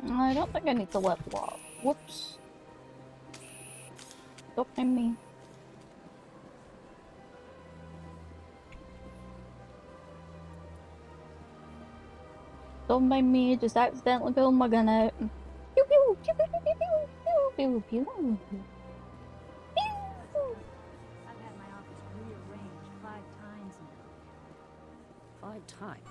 I don't think I need to level up. Whoops. Don't mind me. Don't mind me, just accidentally pulling my gun out. Pew pew pew pew pew pew pew pew pew. I've had my office rearranged 5 times now. 5 times?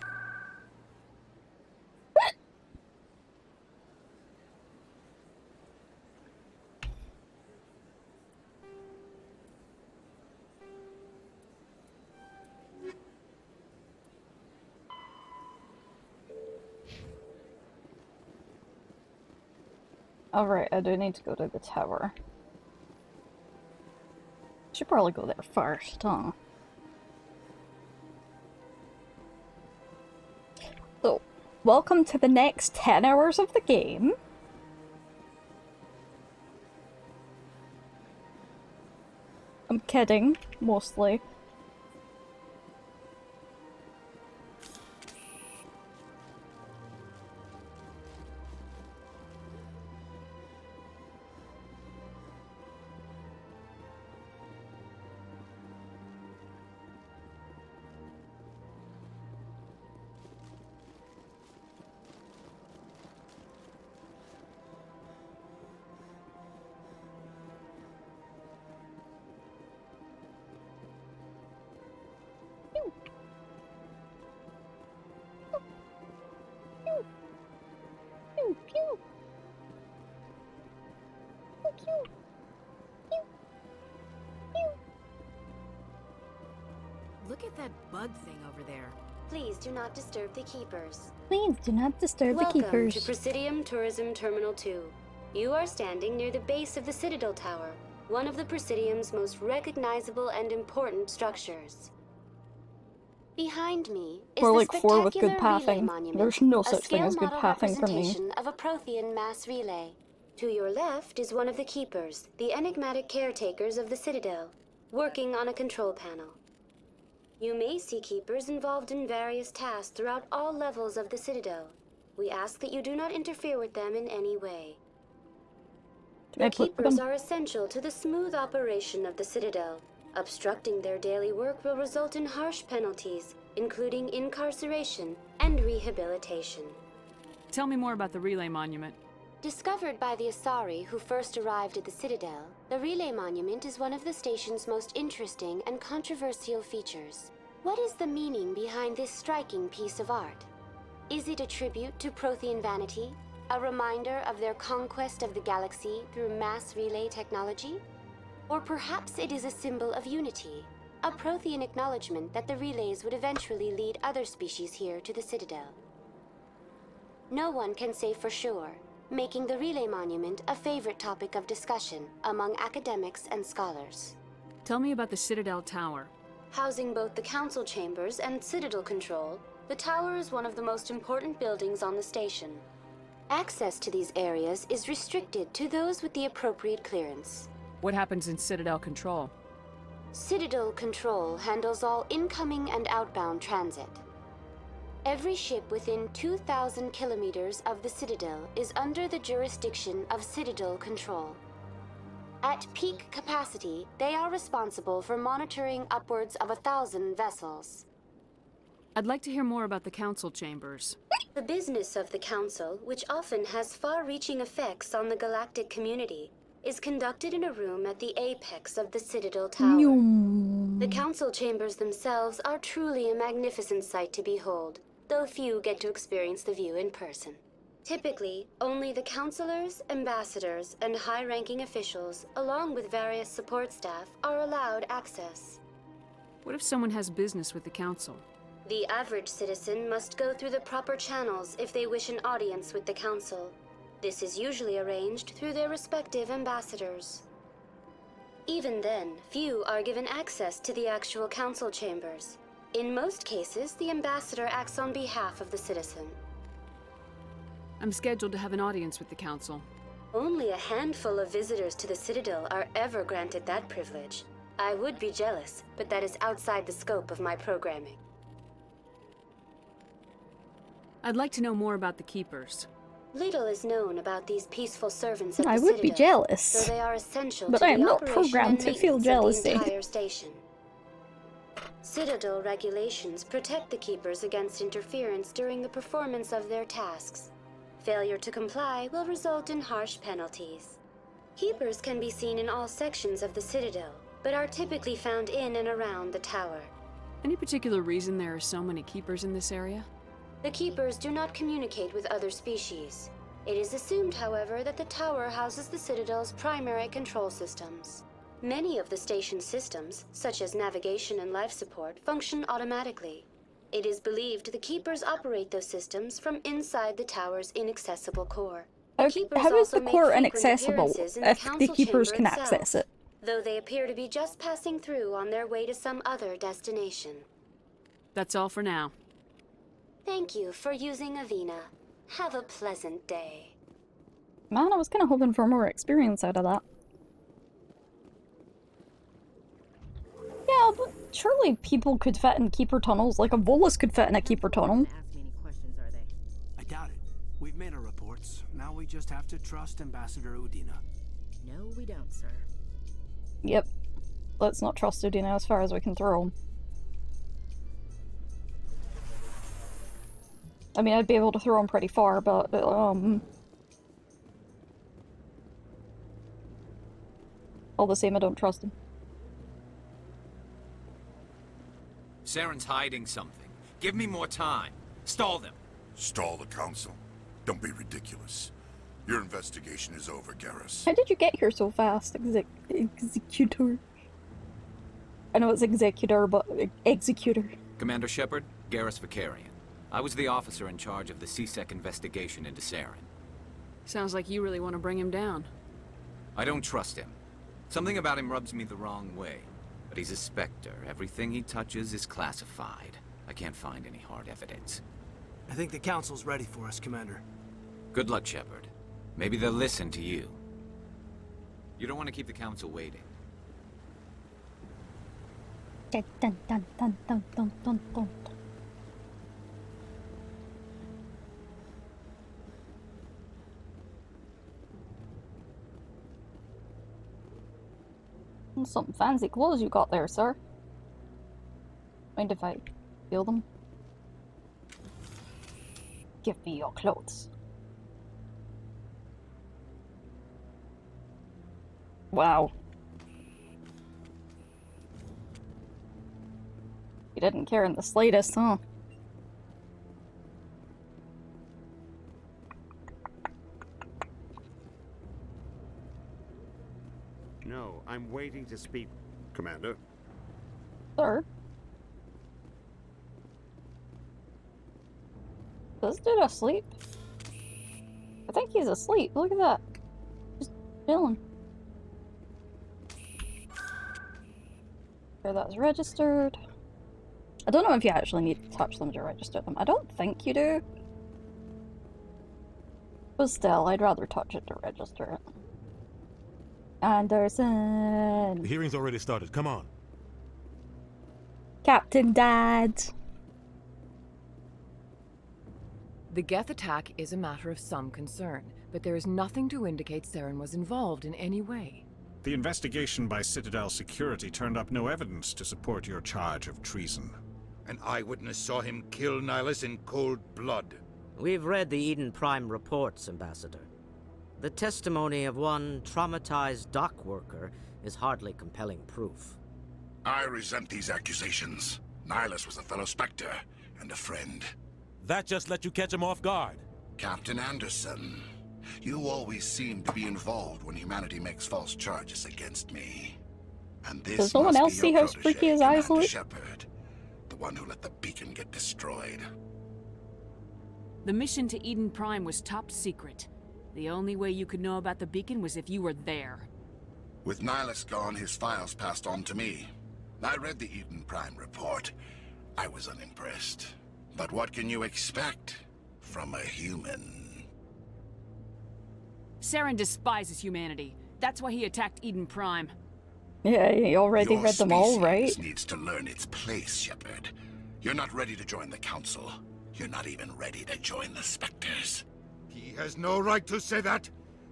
Alright, I do need to go to the tower. Should probably go there first, huh? So, welcome to the next 10 hours of the game. I'm kidding, mostly. Pew, pew. Pew, pew. Pew. Pew. Look at that bug thing over there. Please do not disturb the keepers. Please do not disturb the Welcome keepers. to Presidium Tourism Terminal 2. You are standing near the base of the Citadel Tower, one of the Presidium's most recognizable and important structures. Behind me is We're the like 4 with good spectacular relay pathing. monument, There's no a such thing as good scale model pathing from me. representation of a Prothean mass relay. To your left is one of the keepers, the enigmatic caretakers of the Citadel, working on a control panel. You may see keepers involved in various tasks throughout all levels of the Citadel. We ask that you do not interfere with them in any way. The keepers are essential to the smooth operation of the Citadel. Obstructing their daily work will result in harsh penalties, including incarceration and rehabilitation. Tell me more about the relay monument. Discovered by the Asari who first arrived at the Citadel, the Relay Monument is one of the station's most interesting and controversial features. What is the meaning behind this striking piece of art? Is it a tribute to Prothean vanity? A reminder of their conquest of the galaxy through mass relay technology? Or perhaps it is a symbol of unity, a Prothean acknowledgement that the relays would eventually lead other species here to the Citadel. No one can say for sure, making the Relay Monument a favorite topic of discussion among academics and scholars. Tell me about the Citadel Tower. Housing both the council chambers and Citadel control, the tower is one of the most important buildings on the station. Access to these areas is restricted to those with the appropriate clearance. What happens in Citadel Control? Citadel Control handles all incoming and outbound transit. Every ship within 2,000 kilometers of the Citadel is under the jurisdiction of Citadel Control. At peak capacity, they are responsible for monitoring upwards of 1,000 vessels. I'd like to hear more about the council chambers. The business of the Council, which often has far-reaching effects on the galactic community, is conducted in a room at the apex of the Citadel Tower. The council chambers themselves are truly a magnificent sight to behold, though few get to experience the view in person. Typically, only the councilors, ambassadors, and high-ranking officials, along with various support staff, are allowed access. What if someone has business with the council? The average citizen must go through the proper channels if they wish an audience with the council. This is usually arranged through their respective ambassadors. Even then, few are given access to the actual council chambers. In most cases, the ambassador acts on behalf of the citizen. I'm scheduled to have an audience with the council. Only a handful of visitors to the Citadel are ever granted that privilege. I would be jealous, but that is outside the scope of my programming. I'd like to know more about the Keepers. Little is known about these peaceful servants of the I would be Citadel, jealous, though they are essential but to I am the not operation programmed and to feel maintenance jealousy. of the entire station. Citadel regulations protect the Keepers against interference during the performance of their tasks. Failure to comply will result in harsh penalties. Keepers can be seen in all sections of the Citadel, but are typically found in and around the tower. Any particular reason there are so many Keepers in this area? The Keepers do not communicate with other species. It is assumed, however, that the tower houses the Citadel's primary control systems. Many of the station's systems, such as navigation and life support, function automatically. It is believed the Keepers operate those systems from inside the tower's inaccessible core. How is the core frequent inaccessible appearances in the if the council Keepers chamber can itself, access it? though they appear to be just passing through on their way to some other destination. That's all for now. Thank you for using Avina. Have a pleasant day. Man, I was kind of hoping for more experience out of that. Yeah, but surely people could fit in Keeper tunnels, like a Volus could fit in a Keeper tunnel. I doubt it. We've made our reports. Now we just have to trust Ambassador Udina. No, we don't, sir. Yep. Let's not trust Udina as far as we can throw him. I mean, I'd be able to throw him pretty far, but, all the same, I don't trust him. Saren's hiding something. Give me more time. Stall them. Stall the council? Don't be ridiculous. Your investigation is over, Garrus. How did you get here so fast, Executor? I know it's Executor, but Executor. Commander Shepard, Garrus Vakarian. I was the officer in charge of the C-Sec investigation into Saren. Sounds like you really want to bring him down. I don't trust him. Something about him rubs me the wrong way. But he's a Spectre. Everything he touches is classified. I can't find any hard evidence. I think the Council's ready for us, Commander. Good luck, Shepard. Maybe they'll listen to you. You don't want to keep the Council waiting. Dun, dun, dun, dun, dun, dun, dun, dun. Some fancy clothes you got there, sir. Mind if I steal them? Give me your clothes. Wow. You didn't care in the slightest, huh? No, I'm waiting to speak, Commander. Sir? Is this dude asleep? I think he's asleep. Look at that. Just chilling. Okay, that's registered. I don't know if you actually need to touch them to register them. I don't think you do. But still, I'd rather touch it to register it. Anderson. The hearing's already started. Come on. Captain Dad. The Geth attack is a matter of some concern, but there is nothing to indicate Saren was involved in any way. The investigation by Citadel Security turned up no evidence to support your charge of treason. An eyewitness saw him kill Nihilus in cold blood. We've read the Eden Prime reports, Ambassador. The testimony of one traumatized dock worker is hardly compelling proof. I resent these accusations. Nihilus was a fellow Spectre and a friend. That just let you catch him off guard. Captain Anderson, you always seem to be involved when humanity makes false charges against me. And this Does someone else see how freaky his eyes look? Shepard, the one who let the beacon get destroyed. The mission to Eden Prime was top secret. The only way you could know about the beacon was if you were there. With Nihilus gone, his files passed on to me. I read the Eden Prime report. I was unimpressed. But what can you expect from a human? Saren despises humanity. That's why he attacked Eden Prime. Yeah, you already read them all, right? Your species needs to learn its place, Shepard. You're not ready to join the Council. You're not even ready to join the Spectres. He has no right to say that.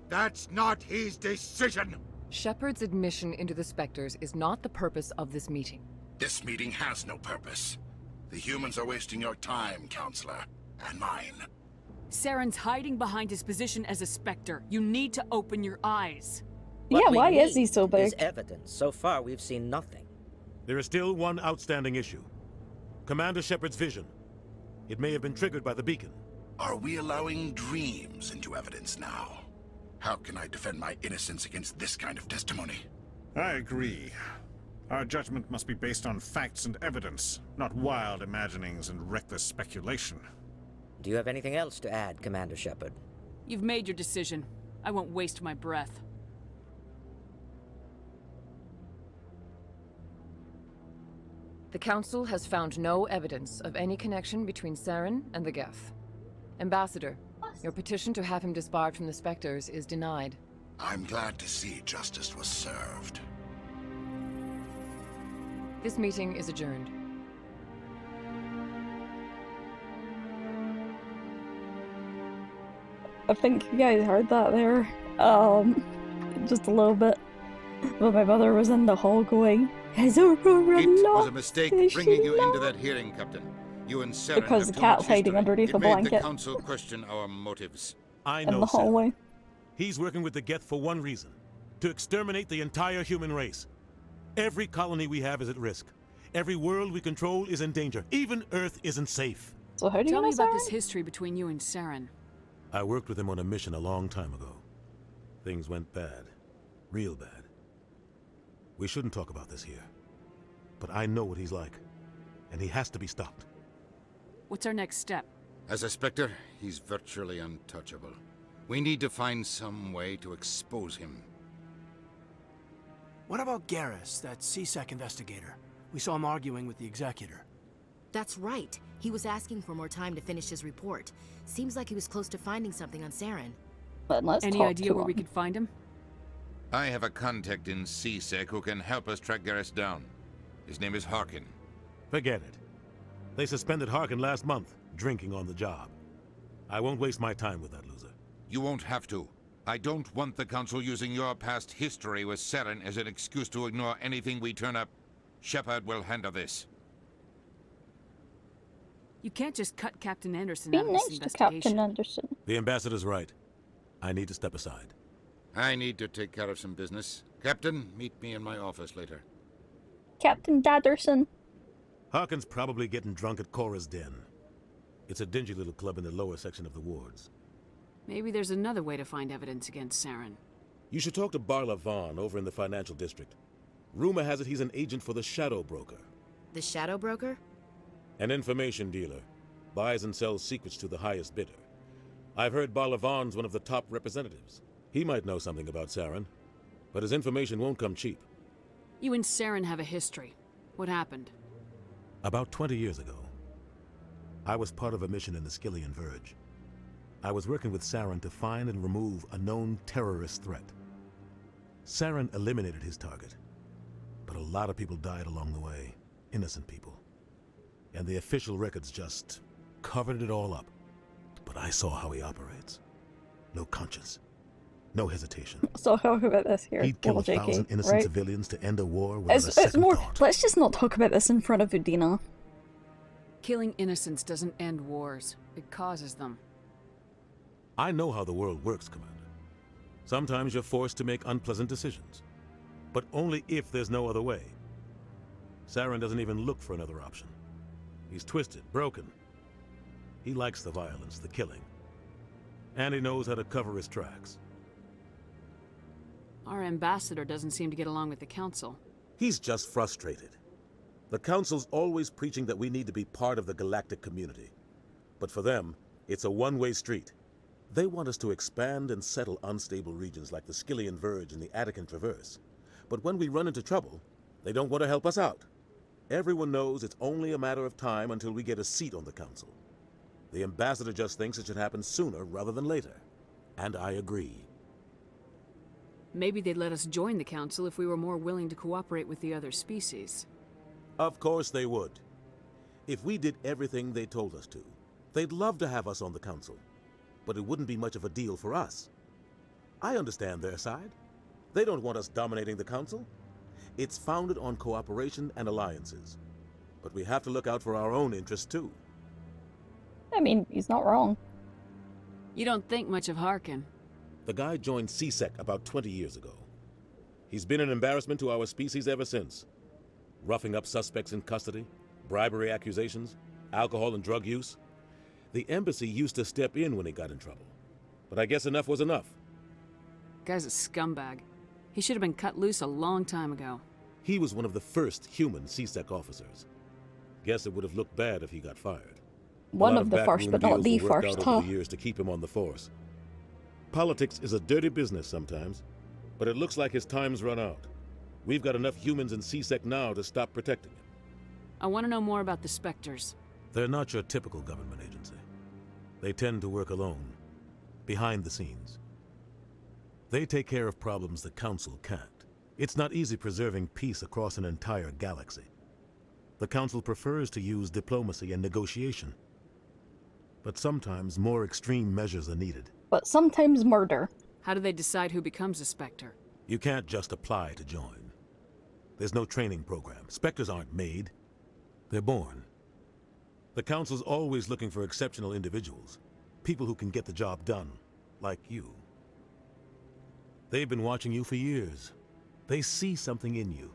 That's not his decision. Shepard's admission into the Spectres is not the purpose of this meeting. This meeting has no purpose. The humans are wasting your time, Counselor, and mine. Saren's hiding behind his position as a Spectre. You need to open your eyes. Yeah, why is he so big? Is evidence. So far, we've seen nothing. There is still one outstanding issue. Commander Shepard's vision. It may have been triggered by the beacon. Are we allowing dreams into evidence now? How can I defend my innocence against this kind of testimony? I agree. Our judgment must be based on facts and evidence, not wild imaginings and reckless speculation. Do you have anything else to add, Commander Shepard? You've made your decision. I won't waste my breath. The Council has found no evidence of any connection between Saren and the Geth. Ambassador, your petition to have him disbarred from the Spectres is denied. I'm glad to see justice was served. This meeting is adjourned. I think you guys heard that there. Just a little bit. But my mother was in the hall going, It was a mistake bringing you into that hearing, Captain. You and Saren because have the too cat's much hiding history. underneath It the made blanket. the Council question our motives. I In know the Saren. hallway. He's working with the Geth for one reason. To exterminate the entire human race. Every colony we have is at risk. Every world we control is in danger. Even Earth isn't safe. So how do you Tell know me about Saren? this history between you and Saren. I worked with him on a mission a long time ago. Things went bad. Real bad. We shouldn't talk about this here. But I know what he's like. And he has to be stopped. What's our next step? As a Spectre, he's virtually untouchable. We need to find some way to expose him. What about Garrus, that CSEC investigator? We saw him arguing with the Executor. That's right. He was asking for more time to finish his report. Seems like he was close to finding something on Saren. Any idea where we could find him? I have a contact in CSEC who can help us track Garrus down. His name is Harkin. Forget it. They suspended Harkin last month, drinking on the job. I won't waste my time with that loser. You won't have to. I don't want the Council using your past history with Saren as an excuse to ignore anything we turn up. Shepard will handle this. You can't just cut Captain Anderson Be out of this nice to investigation. Captain Anderson. The ambassador's right. I need to step aside. I need to take care of some business. Captain, meet me in my office later. Captain Dadderson. Harkin's probably getting drunk at Cora's Den. It's a dingy little club in the lower section of the wards. Maybe there's another way to find evidence against Saren. You should talk to Barla Vaughn over in the financial district. Rumor has it he's an agent for the Shadow Broker. The Shadow Broker? An information dealer. Buys and sells secrets to the highest bidder. I've heard Barla Vaughn's one of the top representatives. He might know something about Saren, but his information won't come cheap. You and Saren have a history. What happened? About 20 years ago, I was part of a mission in the Skillian Verge. I was working with Saren to find and remove a known terrorist threat. Saren eliminated his target, but a lot of people died along the way, innocent people. And the official records just covered it all up. But I saw how he operates. No conscience. No hesitation. So talk about this here. He'd kill Well, 1,000 JK, innocent right? civilians to end a war without a It's second more. thought. Let's just not talk about this in front of Udina. Killing innocents doesn't end wars. It causes them. I know how the world works, Commander. Sometimes you're forced to make unpleasant decisions. But only if there's no other way. Saren doesn't even look for another option. He's twisted, broken. He likes the violence, the killing. And he knows how to cover his tracks. Our ambassador doesn't seem to get along with the Council. He's just frustrated. The Council's always preaching that we need to be part of the galactic community. But for them, it's a one-way street. They want us to expand and settle unstable regions like the Skillian Verge and the Attican Traverse. But when we run into trouble, they don't want to help us out. Everyone knows it's only a matter of time until we get a seat on the Council. The ambassador just thinks it should happen sooner rather than later. And I agree. Maybe they'd let us join the Council if we were more willing to cooperate with the other species. Of course they would. If we did everything they told us to, they'd love to have us on the Council. but it wouldn't be much of a deal for us. I understand their side. They don't want us dominating the Council. It's founded on cooperation and alliances. But we have to look out for our own interests, too. I mean, he's not wrong. You don't think much of Harkin. The guy joined CSEC about 20 years ago. He's been an embarrassment to our species ever since. Roughing up suspects in custody, bribery accusations, alcohol and drug use. The embassy used to step in when he got in trouble. But I guess enough was enough. Guy's a scumbag. He should have been cut loose a long time ago. He was one of the first human CSEC officers. Guess it would have looked bad if he got fired. One of the first, but not the deals were worked first, out over the years to keep him on the force. Politics is a dirty business sometimes, but it looks like his time's run out. We've got enough humans in CSEC now to stop protecting him. I want to know more about the Spectres. They're not your typical government agency. They tend to work alone, behind the scenes. They take care of problems the Council can't. It's not easy preserving peace across an entire galaxy. The Council prefers to use diplomacy and negotiation. But sometimes more extreme measures are needed. But sometimes murder. How do they decide who becomes a Spectre? You can't just apply to join. There's no training program. Spectres aren't made. They're born. The Council's always looking for exceptional individuals. People who can get the job done, like you. They've been watching you for years. They see something in you.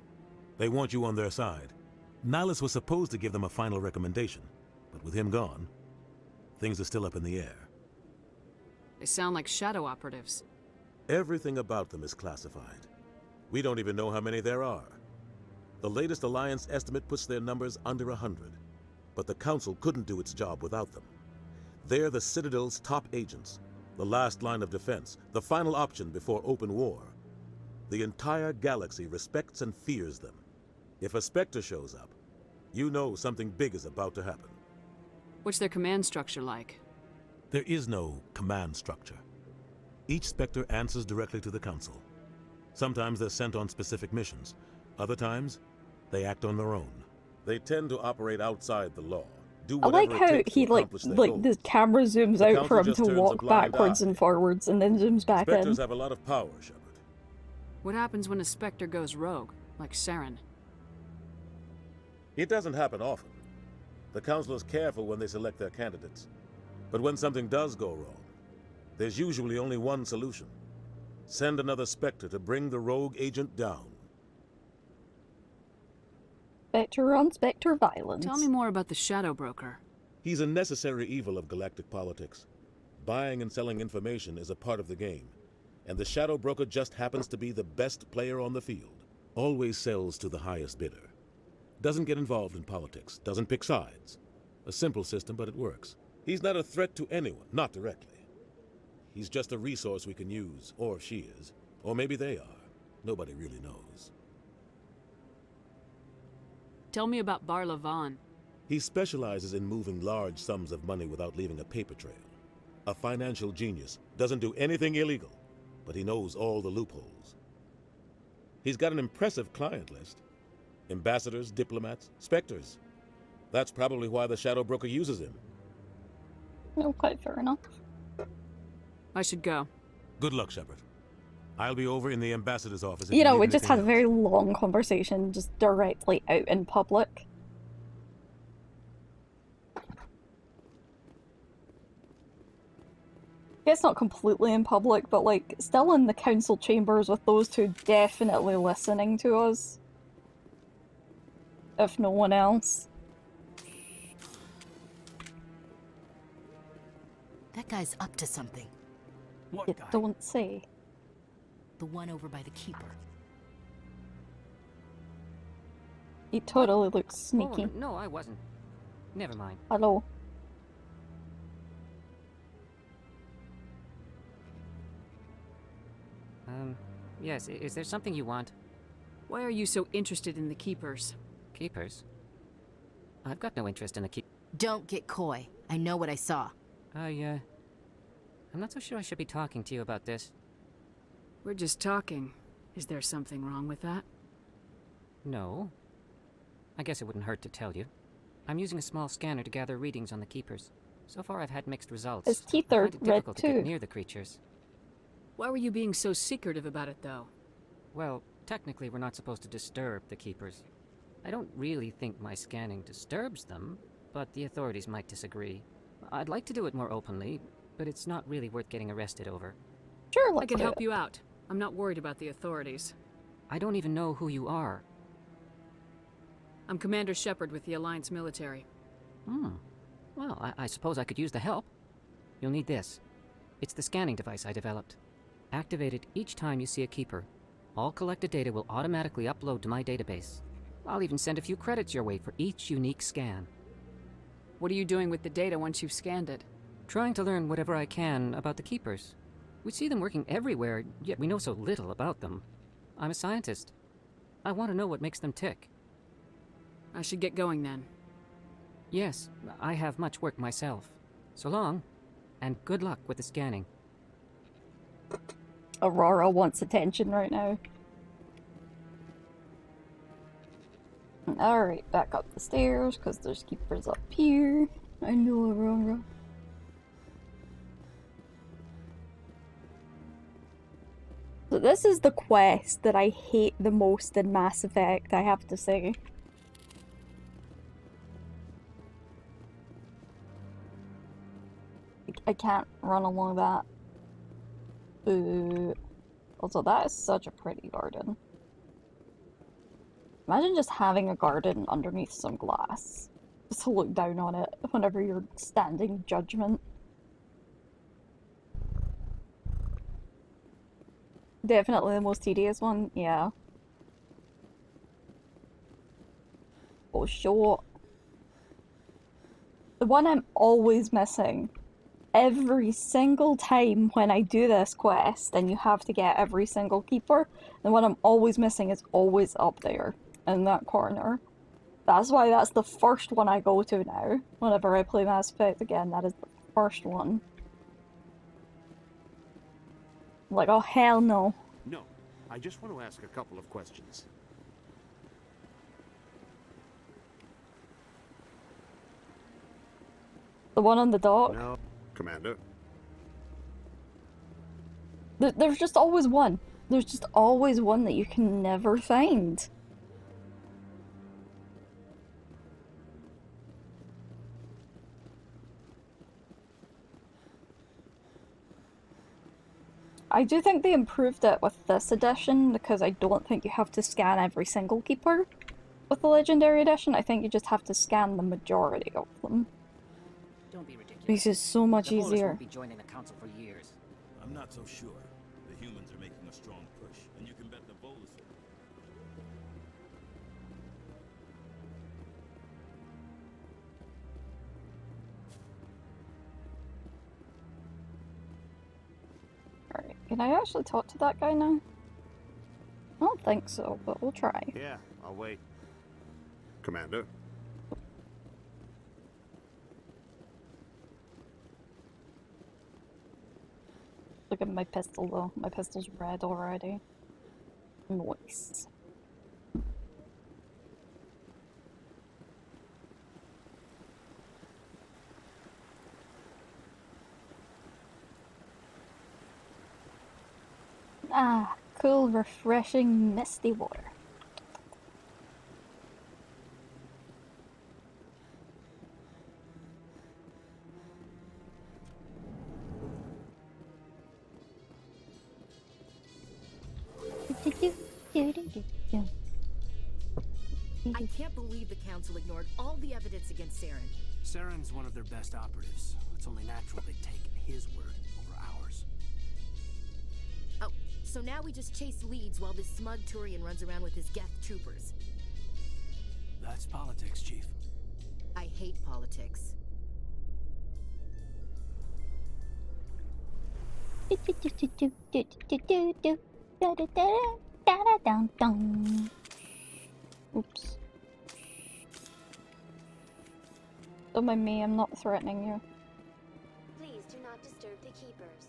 They want you on their side. Nihilus was supposed to give them a final recommendation, but with him gone, things are still up in the air. They sound like shadow operatives. Everything about them is classified. We don't even know how many there are. The latest Alliance estimate puts their numbers under 100, but the Council couldn't do its job without them. They're the Citadel's top agents, the last line of defense, the final option before open war. The entire galaxy respects and fears them. If a Spectre shows up, you know something big is about to happen. What's their command structure like? There is no command structure. Each Spectre answers directly to the Council. Sometimes they're sent on specific missions. Other times, they act on their own. They tend to operate outside the law. Do I whatever like how it takes he to accomplish their goals. the camera zooms The out for Council him just to turns a walk blind backwards eye. and forwards and then zooms back Spectres in. have a lot of power, Shepard. What happens when a Spectre goes rogue, like Saren? It doesn't happen often. The Council is careful when they select their candidates. But when something does go wrong, there's usually only one solution. Send another Spectre to bring the rogue agent down. Spectre on Spectre violence. Tell me more about the Shadow Broker. He's a necessary evil of galactic politics. Buying and selling information is a part of the game, and the Shadow Broker just happens to be the best player on the field. Always sells to the highest bidder. Doesn't get involved in politics, doesn't pick sides. A simple system, but it works. He's not a threat to anyone, not directly. He's just a resource we can use, or she is. Or maybe they are. Nobody really knows. Tell me about Barla Vaughn. He specializes in moving large sums of money without leaving a paper trail. A financial genius, doesn't do anything illegal, but he knows all the loopholes. He's got an impressive client list. Ambassadors, diplomats, Spectres. That's probably why the Shadow Broker uses him. No, quite fair enough. I should go. Good luck, Shepard. I'll be over in the ambassador's office. if You know, need we just had a anything very long conversation just directly out in public. It's not completely in public, but like, still in the council chambers with those two definitely listening to us. If no one else. That guy's up to something. What You guy? don't say. The one over by the Keeper. He totally looks sneaky. Oh, no, I wasn't. Never mind. Hello. Yes, is there something you want? Why are you so interested in the Keepers? Keepers? I've got no interest in the keep. Don't get coy. I know what I saw. I'm not so sure I should be talking to you about this. We're just talking. Is there something wrong with that? No. I guess it wouldn't hurt to tell you. I'm using a small scanner to gather readings on the Keepers. So far I've had mixed results. His teeth I are find it red difficult to get too. near the creatures. Why were you being so secretive about it, though? Well, technically we're not supposed to disturb the Keepers. I don't really think my scanning disturbs them, but the authorities might disagree. I'd like to do it more openly, but it's not really worth getting arrested over. Sure, I can help you out. I'm not worried about the authorities. I don't even know who you are. I'm Commander Shepard with the Alliance military. Well, I suppose I could use the help. You'll need this. It's the scanning device I developed. Activate it each time you see a Keeper. All collected data will automatically upload to my database. I'll even send a few credits your way for each unique scan. What are you doing with the data once you've scanned it? Trying to learn whatever I can about the Keepers. We see them working everywhere, yet we know so little about them. I'm a scientist. I want to know what makes them tick. I should get going then. Yes, I have much work myself. So long, and good luck with the scanning. Aurora wants attention right now. Alright, back up the stairs, because there's Keepers up here. I know, Aurora. So this is the quest that I hate the most in Mass Effect, I have to say. I can't run along that. Also, that is such a pretty garden. Imagine just having a garden underneath some glass. Just to look down on it whenever you're standing judgment. Definitely the most tedious one, yeah. Oh, sure. The one I'm always missing. Every single time when I do this quest, and you have to get every single Keeper, the one I'm always missing is always up there, in that corner. That's why that's the first one I go to now. Whenever I play Mass Effect again, that is the first one. Like, oh hell no. No, I just want to ask a couple of questions. The one on the dock? No, Commander. There's just always one. There's just always one that you can never find. I do think they improved it with this edition, because I don't think you have to scan every single Keeper with the Legendary Edition. I think you just have to scan the majority of them. Don't be ridiculous. This is so much The Volus easier. won't be joining the council for years. I'm not so sure. The humans are making a strong push, and you can bet the Volus are. Alright, can I actually talk to that guy now? I don't think so, but we'll try. Yeah, I'll wait. Commander. Look at my pistol though. My pistol's red already. Nice. Ah, cool, refreshing, misty water. I can't believe the Council ignored all the evidence against Saren. Saren's one of their best operatives. It's only natural they take his word over ours. Oh, so now we just chase leads while this smug Turian runs around with his Geth troopers. That's politics, Chief. I hate politics. Oops. Don't mind me, I'm not threatening you. Please do not disturb the Keepers.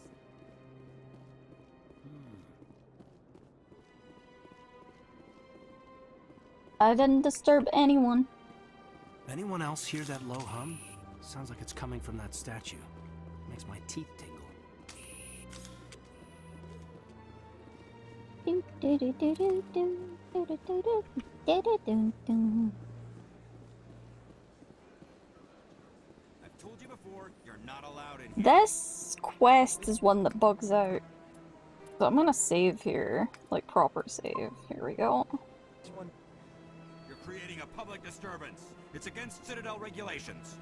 I didn't disturb anyone. Anyone else hear that low hum? Sounds like it's coming from that statue. Makes my teeth tingle. I've told you before, you're not allowed in here. This quest is one that bugs out. So I'm gonna save here. Like, proper save. Here we go. You're creating a public disturbance. It's against Citadel regulations.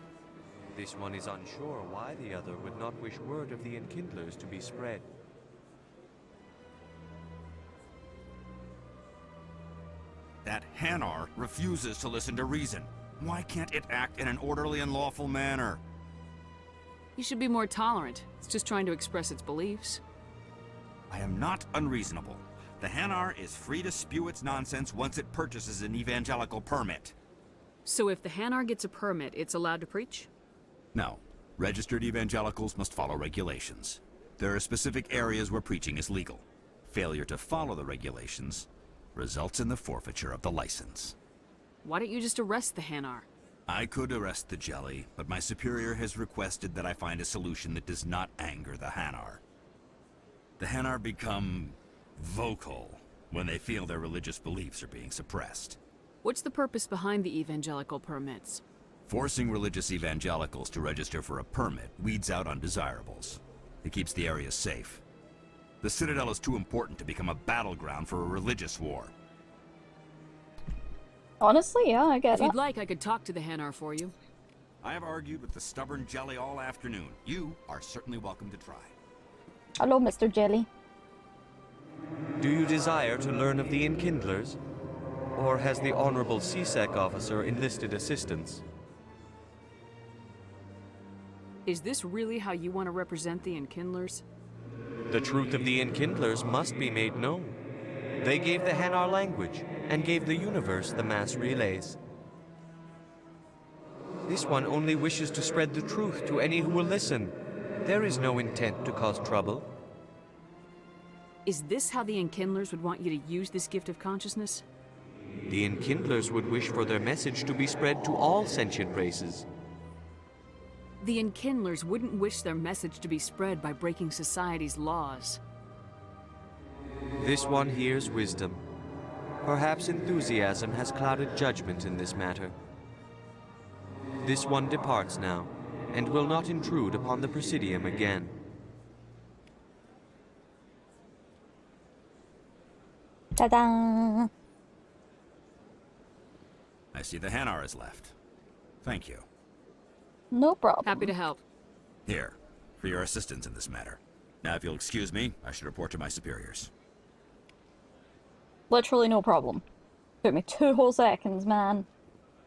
This one is unsure why the other would not wish word of the Enkindlers to be spread. That Hanar refuses to listen to reason. Why can't it act in an orderly and lawful manner? You should be more tolerant. It's just trying to express its beliefs. I am not unreasonable. The Hanar is free to spew its nonsense once it purchases an evangelical permit. So if the Hanar gets a permit, it's allowed to preach? No. Registered evangelicals must follow regulations. There are specific areas where preaching is legal. Failure to follow the regulations results in the forfeiture of the license. Why don't you just arrest the Hanar? I could arrest the Jelly, but my superior has requested that I find a solution that does not anger the Hanar. The Hanar become vocal when they feel their religious beliefs are being suppressed. What's the purpose behind the evangelical permits? Forcing religious evangelicals to register for a permit weeds out undesirables. It keeps the area safe. The Citadel is too important to become a battleground for a religious war. Honestly, yeah, I get If you'd that. like, I could talk to the Hanar for you. I have argued with the stubborn Jelly all afternoon. You are certainly welcome to try. Hello, Mr. Jelly. Do you desire to learn of the Enkindlers? Or has the Honorable CSEC officer enlisted assistance? Is this really how you want to represent the Enkindlers? The truth of the Enkindlers must be made known. They gave the Hanar language, and gave the universe the mass relays. This one only wishes to spread the truth to any who will listen. There is no intent to cause trouble. Is this how the Enkindlers would want you to use this gift of consciousness? The Enkindlers would wish for their message to be spread to all sentient races. The Enkindlers wouldn't wish their message to be spread by breaking society's laws. This one hears wisdom. Perhaps enthusiasm has clouded judgment in this matter. This one departs now, and will not intrude upon the Presidium again. Ta-da! I see the Hanar is left. Thank you. No problem. Happy to help. Here, for your assistance in this matter. Now, if you'll excuse me, I should report to my superiors. Literally no problem. Took me 2 whole seconds, man.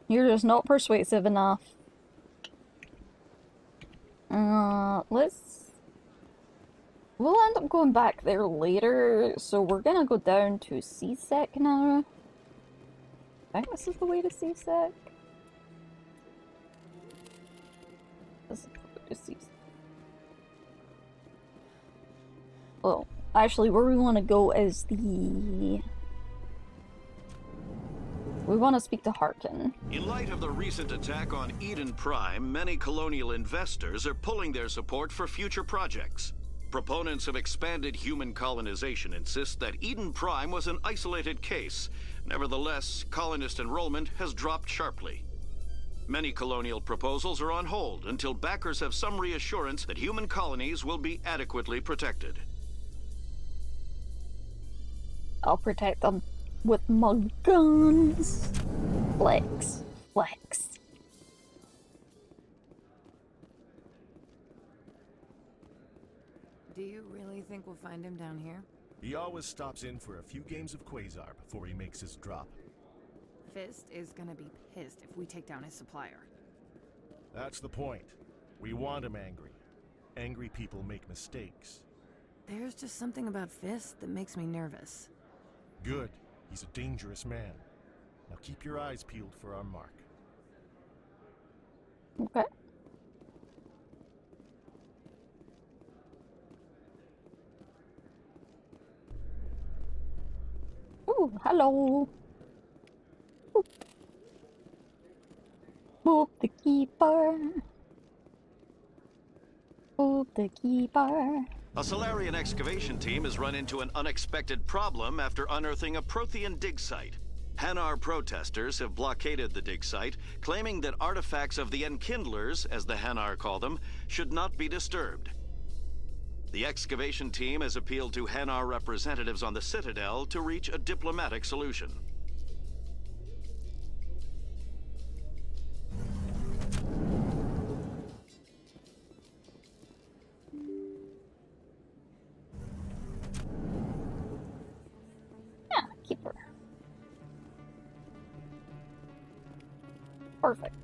You're just not persuasive enough. We'll end up going back there later, so we're gonna go down to CSEC now. I think this is the way to CSEC. This is the way to CSEC. Well, actually, where we want to go is the... We want to speak to Harkin. In light of the recent attack on Eden Prime, many colonial investors are pulling their support for future projects. Proponents of expanded human colonization insist that Eden Prime was an isolated case. Nevertheless, colonist enrollment has dropped sharply. Many colonial proposals are on hold until backers have some reassurance that human colonies will be adequately protected. I'll protect them with my guns. Flex. Flex. Do you really think we'll find him down here? He always stops in for a few games of Quasar before he makes his drop. Fist is gonna be pissed if we take down his supplier. That's the point. We want him angry. Angry people make mistakes. There's just something about Fist that makes me nervous. Good. He's a dangerous man. Now keep your eyes peeled for our mark. Okay. Ooh, hello. Boop the keeper. help the keeper. A Salarian excavation team has run into an unexpected problem after unearthing a Prothean dig site. Hanar protesters have blockaded the dig site, claiming that artifacts of the Enkindlers, as the Hanar call them, should not be disturbed. The excavation team has appealed to Hanar representatives on the Citadel to reach a diplomatic solution. Yeah, keeper. Perfect.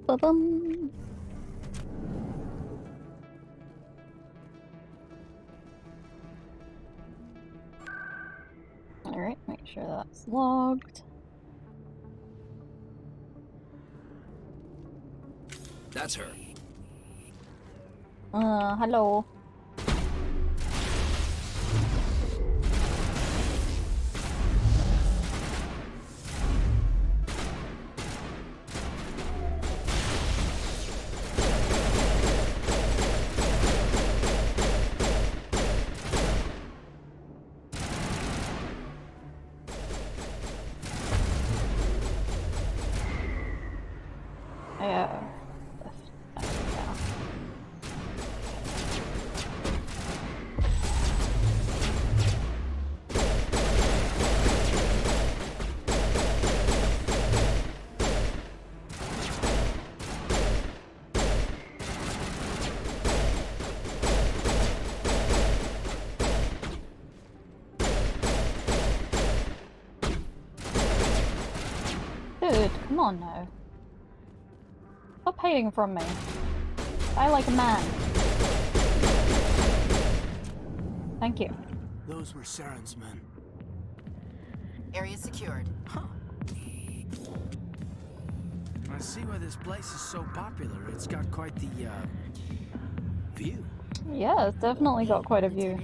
Ba-bum. Alright, make sure that's logged. That's her. Hello. Dude, come on now. Stop hiding from me. I like a man. Thank you. Those were Saren's men. Area secured. Huh. I see why this place is so popular. It's got quite the, view. Yeah, it's definitely got quite a view.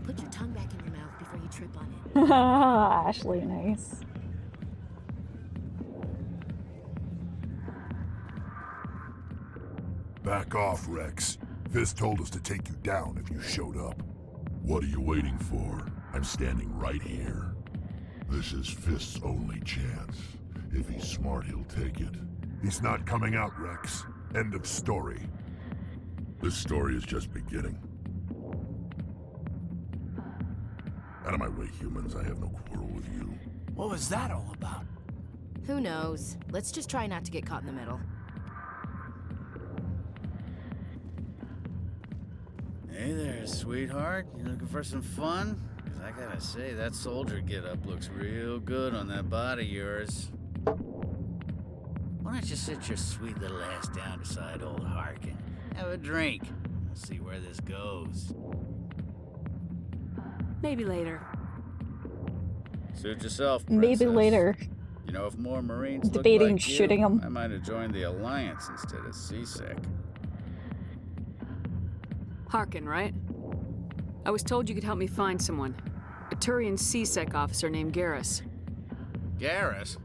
Put your tongue back in your mouth before you trip on it. Ashley, nice. Back off, Rex. Fisk told us to take you down if you showed up. What are you waiting for? I'm standing right here. This is Fisk's only chance. If he's smart, he'll take it. He's not coming out, Rex. End of story. This story is just beginning. Out of my way, humans. I have no quarrel with you. What was that all about? Who knows? Let's just try not to get caught in the middle. Hey there, sweetheart. You looking for some fun? 'Cause I gotta say, that soldier get-up looks real good on that body of yours. Why don't you sit your sweet little ass down beside old Harkin? Have a drink. We'll see where this goes. Maybe later. Suit yourself, Maybe princess. later. You know, if more Marines Debating looked like shooting you, 'em. I might have joined the Alliance instead of CSEC. Harkin, right? I was told you could help me find someone. A Turian CSEC officer named Garrus. Garrus?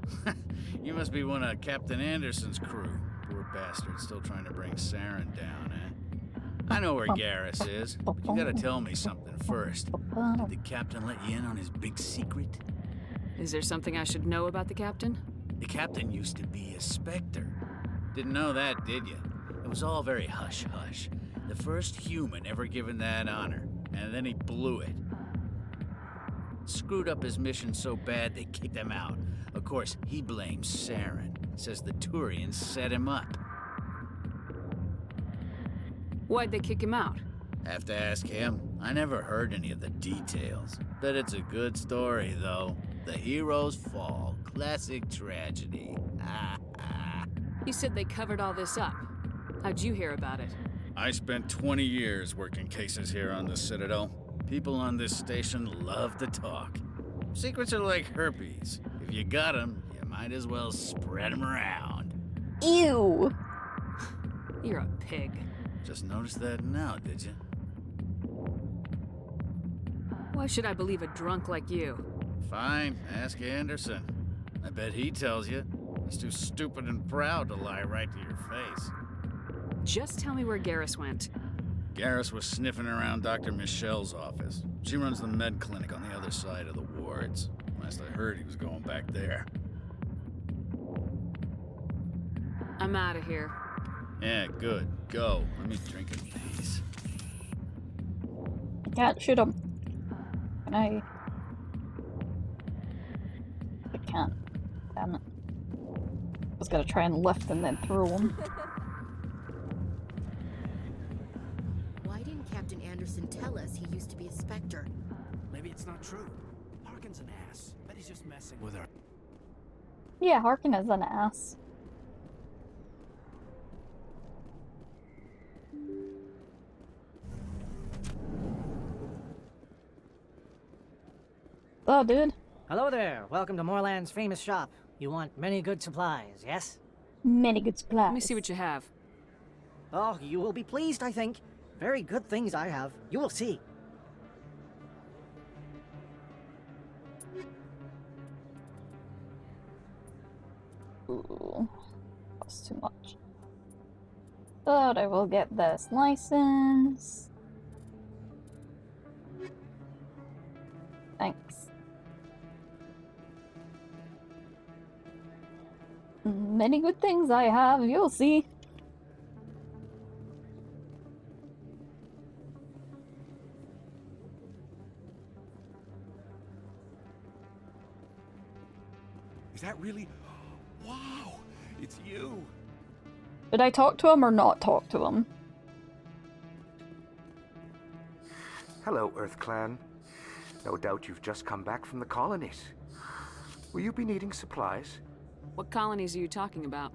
You must be one of Captain Anderson's crew. Poor bastard, still trying to bring Saren down, eh? I know where Garrus is, but you gotta tell me something first. Did the captain let you in on his big secret? Is there something I should know about the captain? The captain used to be a Spectre. Didn't know that, did you? It was all very hush-hush. The first human ever given that honor, and then he blew it. Screwed up his mission so bad they kicked him out. Of course, he blames Saren. Says the Turians set him up. Why'd they kick him out? Have to ask him. I never heard any of the details. Bet it's a good story, though. The hero's fall. Classic tragedy. You said they covered all this up. How'd you hear about it? I spent 20 years working cases here on the Citadel. People on this station love to talk. Secrets are like herpes. If you got them, you might as well spread them around. Ew. You're a pig. Just noticed that now, did you? Why should I believe a drunk like you? Fine, ask Anderson. I bet he tells you. He's too stupid and proud to lie right to your face. Just tell me where Garrus went. Garrus was sniffing around Dr. Michelle's office. She runs the med clinic on the other side of the wards. Last I heard, he was going back there. I'm out of here. Yeah, good. Go. Let me drink in peace. I can't shoot him. Can I? I can't. Damn it. I was gonna try and lift and then throw him. Why didn't Captain Anderson tell us he used to be a Spectre? Maybe it's not true. Harkin's an ass. Bet he's just messing with her. Yeah, Harkin is an ass. Oh, dude. Hello there. Welcome to Moorland's famous shop. You want many good supplies, yes? Many good supplies. Let me see what you have. Oh, you will be pleased, I think. Very good things I have. You will see. Ooh, that's too much. But I will get this license. Thanks. Many good things I have, you'll see. Is that really? Wow, it's you. Did I talk to him or not talk to him? Hello, Earth Clan. No doubt you've just come back from the colonies. Will you be needing supplies? What colonies are you talking about?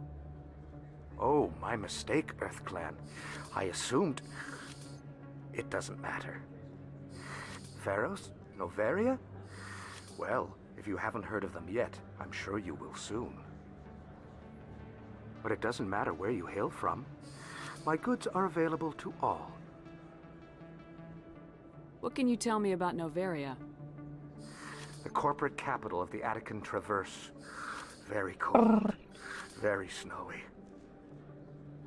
Oh, my mistake, Earth Clan. I assumed... It doesn't matter. Pharos? Noveria? Well, if you haven't heard of them yet, I'm sure you will soon. But it doesn't matter where you hail from. My goods are available to all. What can you tell me about Noveria? The corporate capital of the Attican Traverse. Very cold. Very snowy.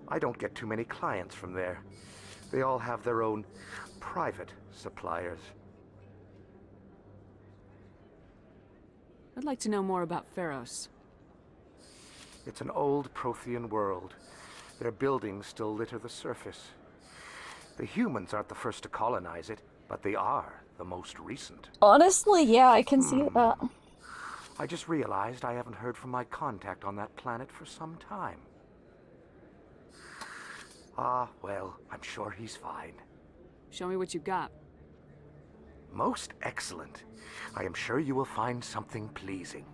I don't get too many clients from there. They all have their own private suppliers. I'd like to know more about Pharos. It's an old Prothean world. Their buildings still litter the surface. The humans aren't the first to colonize it, but they are the most recent. Honestly, yeah, I can see that. I just realized I haven't heard from my contact on that planet for some time. Ah, well, I'm sure he's fine. Show me what you've got. Most excellent. I am sure you will find something pleasing.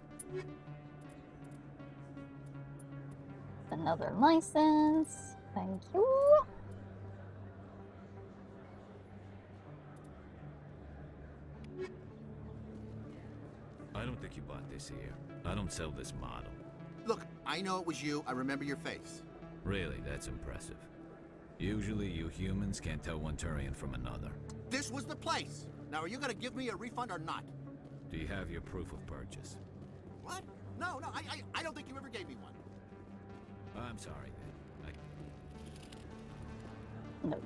Another license. Thank you. I don't think you bought this here. I don't sell this model. Look, I know it was you. I remember your face. Really, that's impressive. Usually you humans can't tell one Turian from another. This was the place. Now, are you gonna give me a refund or not? Do you have your proof of purchase? What? No, I don't think you ever gave me one. I'm sorry, then. No.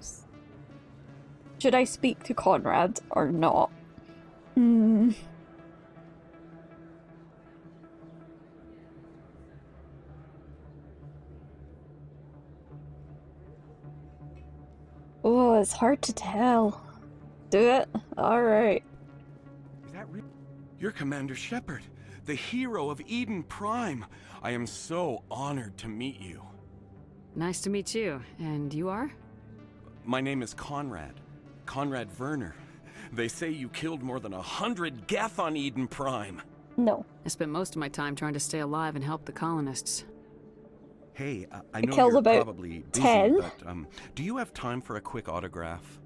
Should I speak to Conrad or not? Hmm. Oh, it's hard to tell. Do it? Alright. Is that real? You're Commander Shepard, the hero of Eden Prime. I am so honored to meet you. Nice to meet you. And you are? My name is Conrad. Conrad Werner. They say you killed more than 100 Geth on Eden Prime. No. I spent most of my time trying to stay alive and help the colonists. Hey, I know kills you're about probably busy, 10. but do you have time for a quick autograph?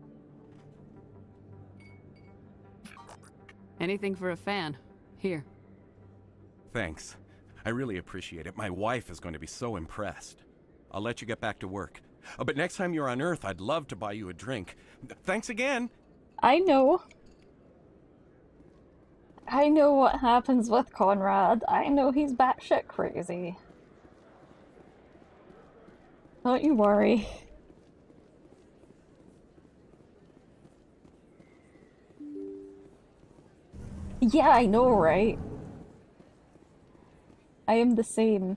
Anything for a fan. Here. Thanks. I really appreciate it. My wife is going to be so impressed. I'll let you get back to work. But next time you're on Earth, I'd love to buy you a drink. Thanks again. I know. I know what happens with Conrad. I know he's batshit crazy. Don't you worry. Yeah, I know, right? I am the same.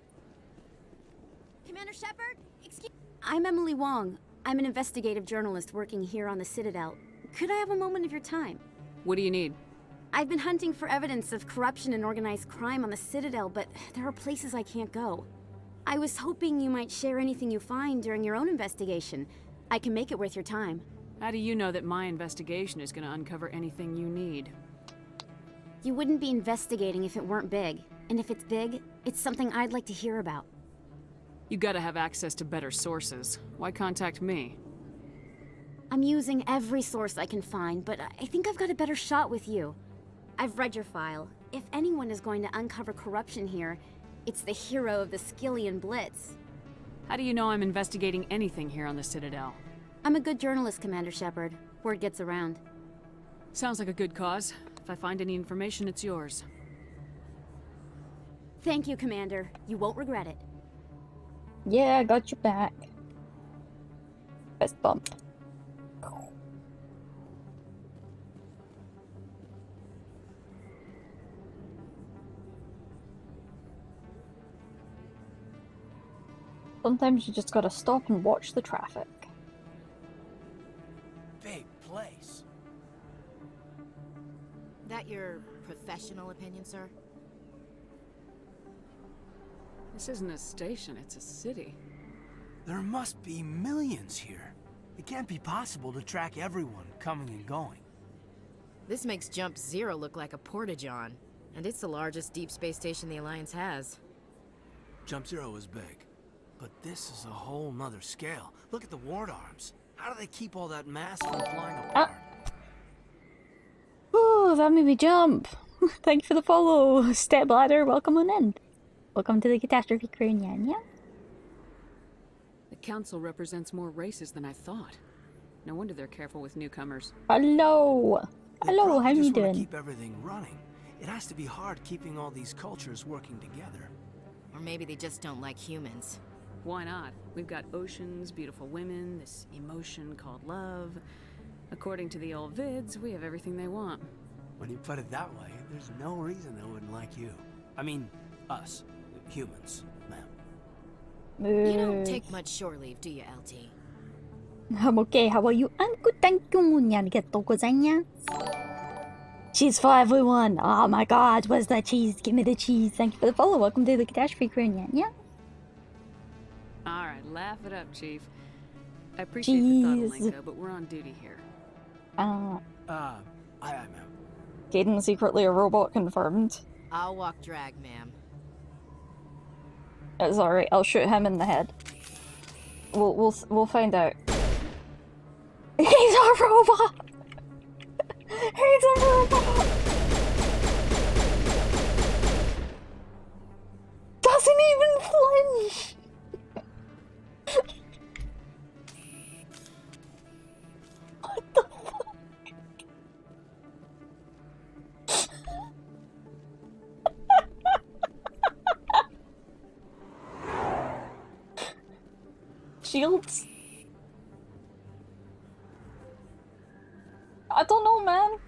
Commander Shepard? Excuse— I'm Emily Wong. I'm an investigative journalist working here on the Citadel. Could I have a moment of your time? What do you need? I've been hunting for evidence of corruption and organized crime on the Citadel, but there are places I can't go. I was hoping you might share anything you find during your own investigation. I can make it worth your time. How do you know that my investigation is going to uncover anything you need? You wouldn't be investigating if it weren't big. And if it's big, it's something I'd like to hear about. You gotta have access to better sources. Why contact me? I'm using every source I can find, but I think I've got a better shot with you. I've read your file. If anyone is going to uncover corruption here, it's the hero of the Skillian Blitz. How do you know I'm investigating anything here on the Citadel? I'm a good journalist, Commander Shepard. Word gets around. Sounds like a good cause. If I find any information, it's yours. Thank you, Commander. You won't regret it. Yeah, I got your back. Fist bump. Sometimes you just gotta stop and watch the traffic. Big place. That your professional opinion, sir? This isn't a station, it's a city. There must be millions here. It can't be possible to track everyone coming and going. This makes Jump Zero look like a porta-john, and it's the largest deep space station the Alliance has. Jump Zero is big, but this is a whole nother scale. Look at the ward arms. How do they keep all that mass from flying apart? Oh, that made me jump. Thank you for the follow. Step Ladder, welcome on in. Welcome to the Catastrophe Crew, Nyanya. The Council represents more races than I thought. No wonder they're careful with newcomers. Hello. Hello, how you doing? Keep everything running. It has to be hard keeping all these cultures working together. Or maybe they just don't like humans. Why not? We've got oceans, beautiful women, this emotion called love. According to the old vids, we have everything they want. When you put it that way, there's no reason they wouldn't like you. I mean, us. Humans, ma'am. You don't take much shore leave, do you, LT? I'm okay, how are you? I'm good, thank you. Arigatou gozaimasu. Cheese for everyone. Oh my god, where's that cheese? Give me the cheese. Thank you for the follow. Welcome to the Catastrophe Crew, Nyanya. Alright, laugh it up, Chief. I appreciate the thought, Alenka, but we're on duty here. Aye, ma'am. Caden secretly a robot confirmed. I'll walk drag, ma'am. It's alright, I'll shoot him in the head. We'll find out. He's a robot! He's a robot! Doesn't even flinch! What the fuck? Shields? I don't know, man.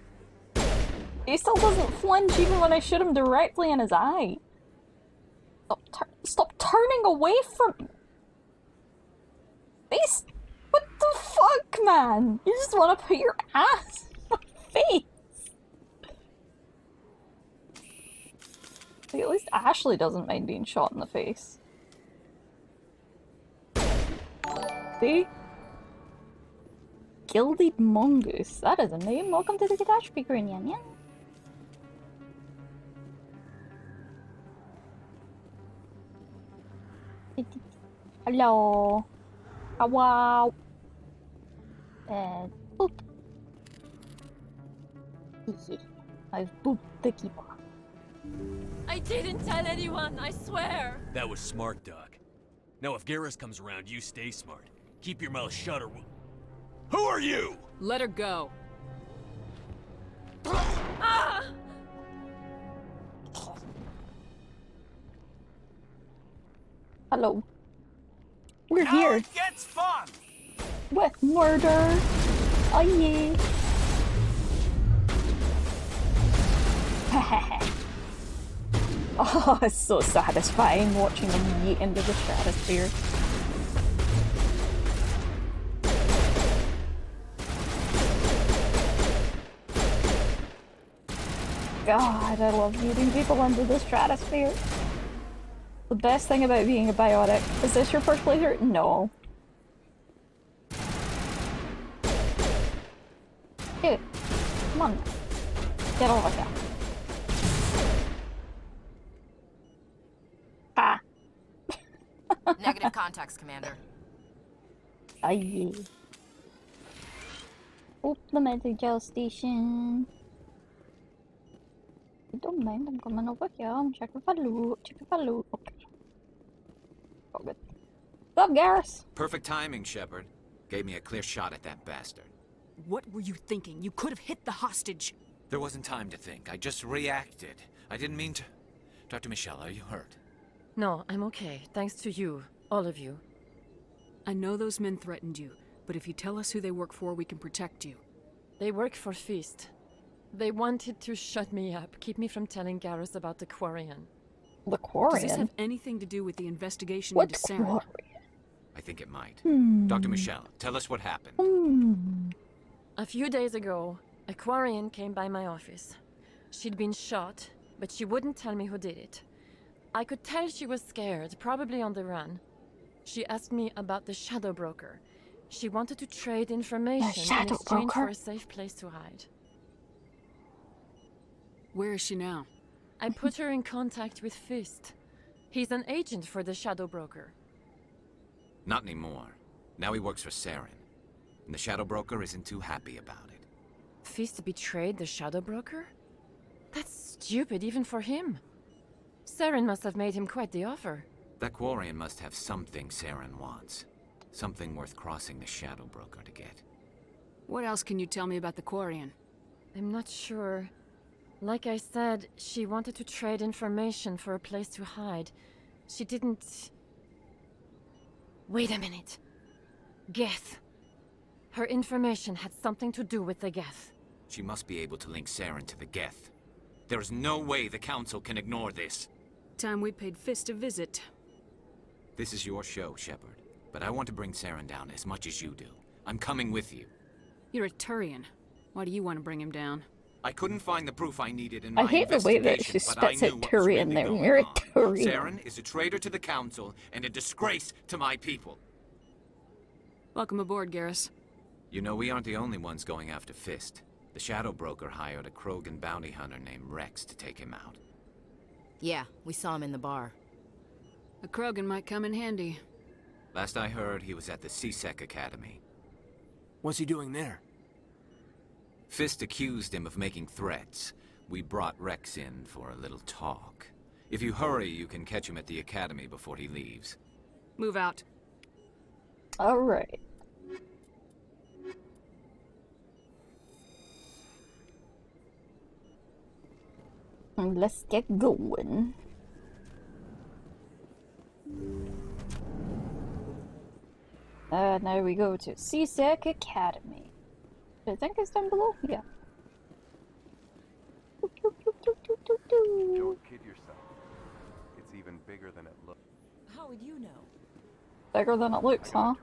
He still doesn't flinch even when I shoot him directly in his eye. Stop turning away from this. What the fuck, man? You just want to put your ass in my face. See, at least Ashley doesn't mind being shot in the face. See? Gilded Mongoose. That is a name. Welcome to the Catastrophe Crew, Nyanya. Hello. Wow. And boop. I've booped the keeper. I didn't tell anyone, I swear. That was smart, Doc. Now if Garrus comes around, you stay smart. Keep your mouth shut or we'll... Who are you? Let her go. Ah! Hello. We're here. It gets fun. With murder. Oh yeah. Oh, it's so satisfying watching them yeet into the stratosphere. God, I love yeeting people into the stratosphere. The best thing about being a biotic. Is this your first playthrough? No. Dude, come on. Get over here. Ah. Negative contacts, Commander. Aye. Oop, the medic gel station. I don't mind, I'm coming over here. I'm checking for loot. Checking for loot. Okay. Oh, good. What's up, Garrus? Perfect timing, Shepard. Gave me a clear shot at that bastard. What were you thinking? You could have hit the hostage. There wasn't time to think. I just reacted. I didn't mean to... Dr. Michelle, are you hurt? No, I'm okay. Thanks to you. All of you. I know those men threatened you, but if you tell us who they work for, we can protect you. They work for Feast. They wanted to shut me up, keep me from telling Garrus about the Quarian. The Quarian? Does this have anything to do with the investigation What into Saren? Quarian? I think it might. Hmm. Dr. Michelle, tell us what happened. A few days ago, a Quarian came by my office. She'd been shot, but she wouldn't tell me who did it. I could tell she was scared, probably on the run. She asked me about the Shadow Broker. She wanted to trade information in exchange for a safe place to hide. Where is she now? I put her in contact with Fist. He's an agent for the Shadow Broker. Not anymore. Now he works for Saren. And the Shadow Broker isn't too happy about it. Fist betrayed the Shadow Broker? That's stupid even for him. Saren must have made him quite the offer. That Quarian must have something Saren wants. Something worth crossing the Shadow Broker to get. What else can you tell me about the Quarian? I'm not sure. Like I said, she wanted to trade information for a place to hide. She didn't... Wait a minute. Geth. Her information had something to do with the Geth. She must be able to link Saren to the Geth. There is no way the Council can ignore this. Time we paid Fist a visit. This is your show, Shepard. But I want to bring Saren down as much as you do. I'm coming with you. You're a Turian. Why do you want to bring him down? I couldn't find the proof I needed in my I hate the way that she spits at Turian there. You're a Turian. Saren is a traitor to the Council and a disgrace to my people. Welcome aboard, Garrus. You know, we aren't the only ones going after Fist. The Shadow Broker hired a Krogan bounty hunter named Rex to take him out. Yeah, we saw him in the bar. A Krogan might come in handy. Last I heard, he was at the C-Sec Academy. What's he doing there? Fist accused him of making threats. We brought Rex in for a little talk. If you hurry, you can catch him at the Academy before he leaves. Move out. Alright. Let's get going. Now we go to C-Sec Academy. I think it's down below? Yeah. Don't kid yourself. It's even bigger than it looks. How would you know? Bigger than it looks, huh?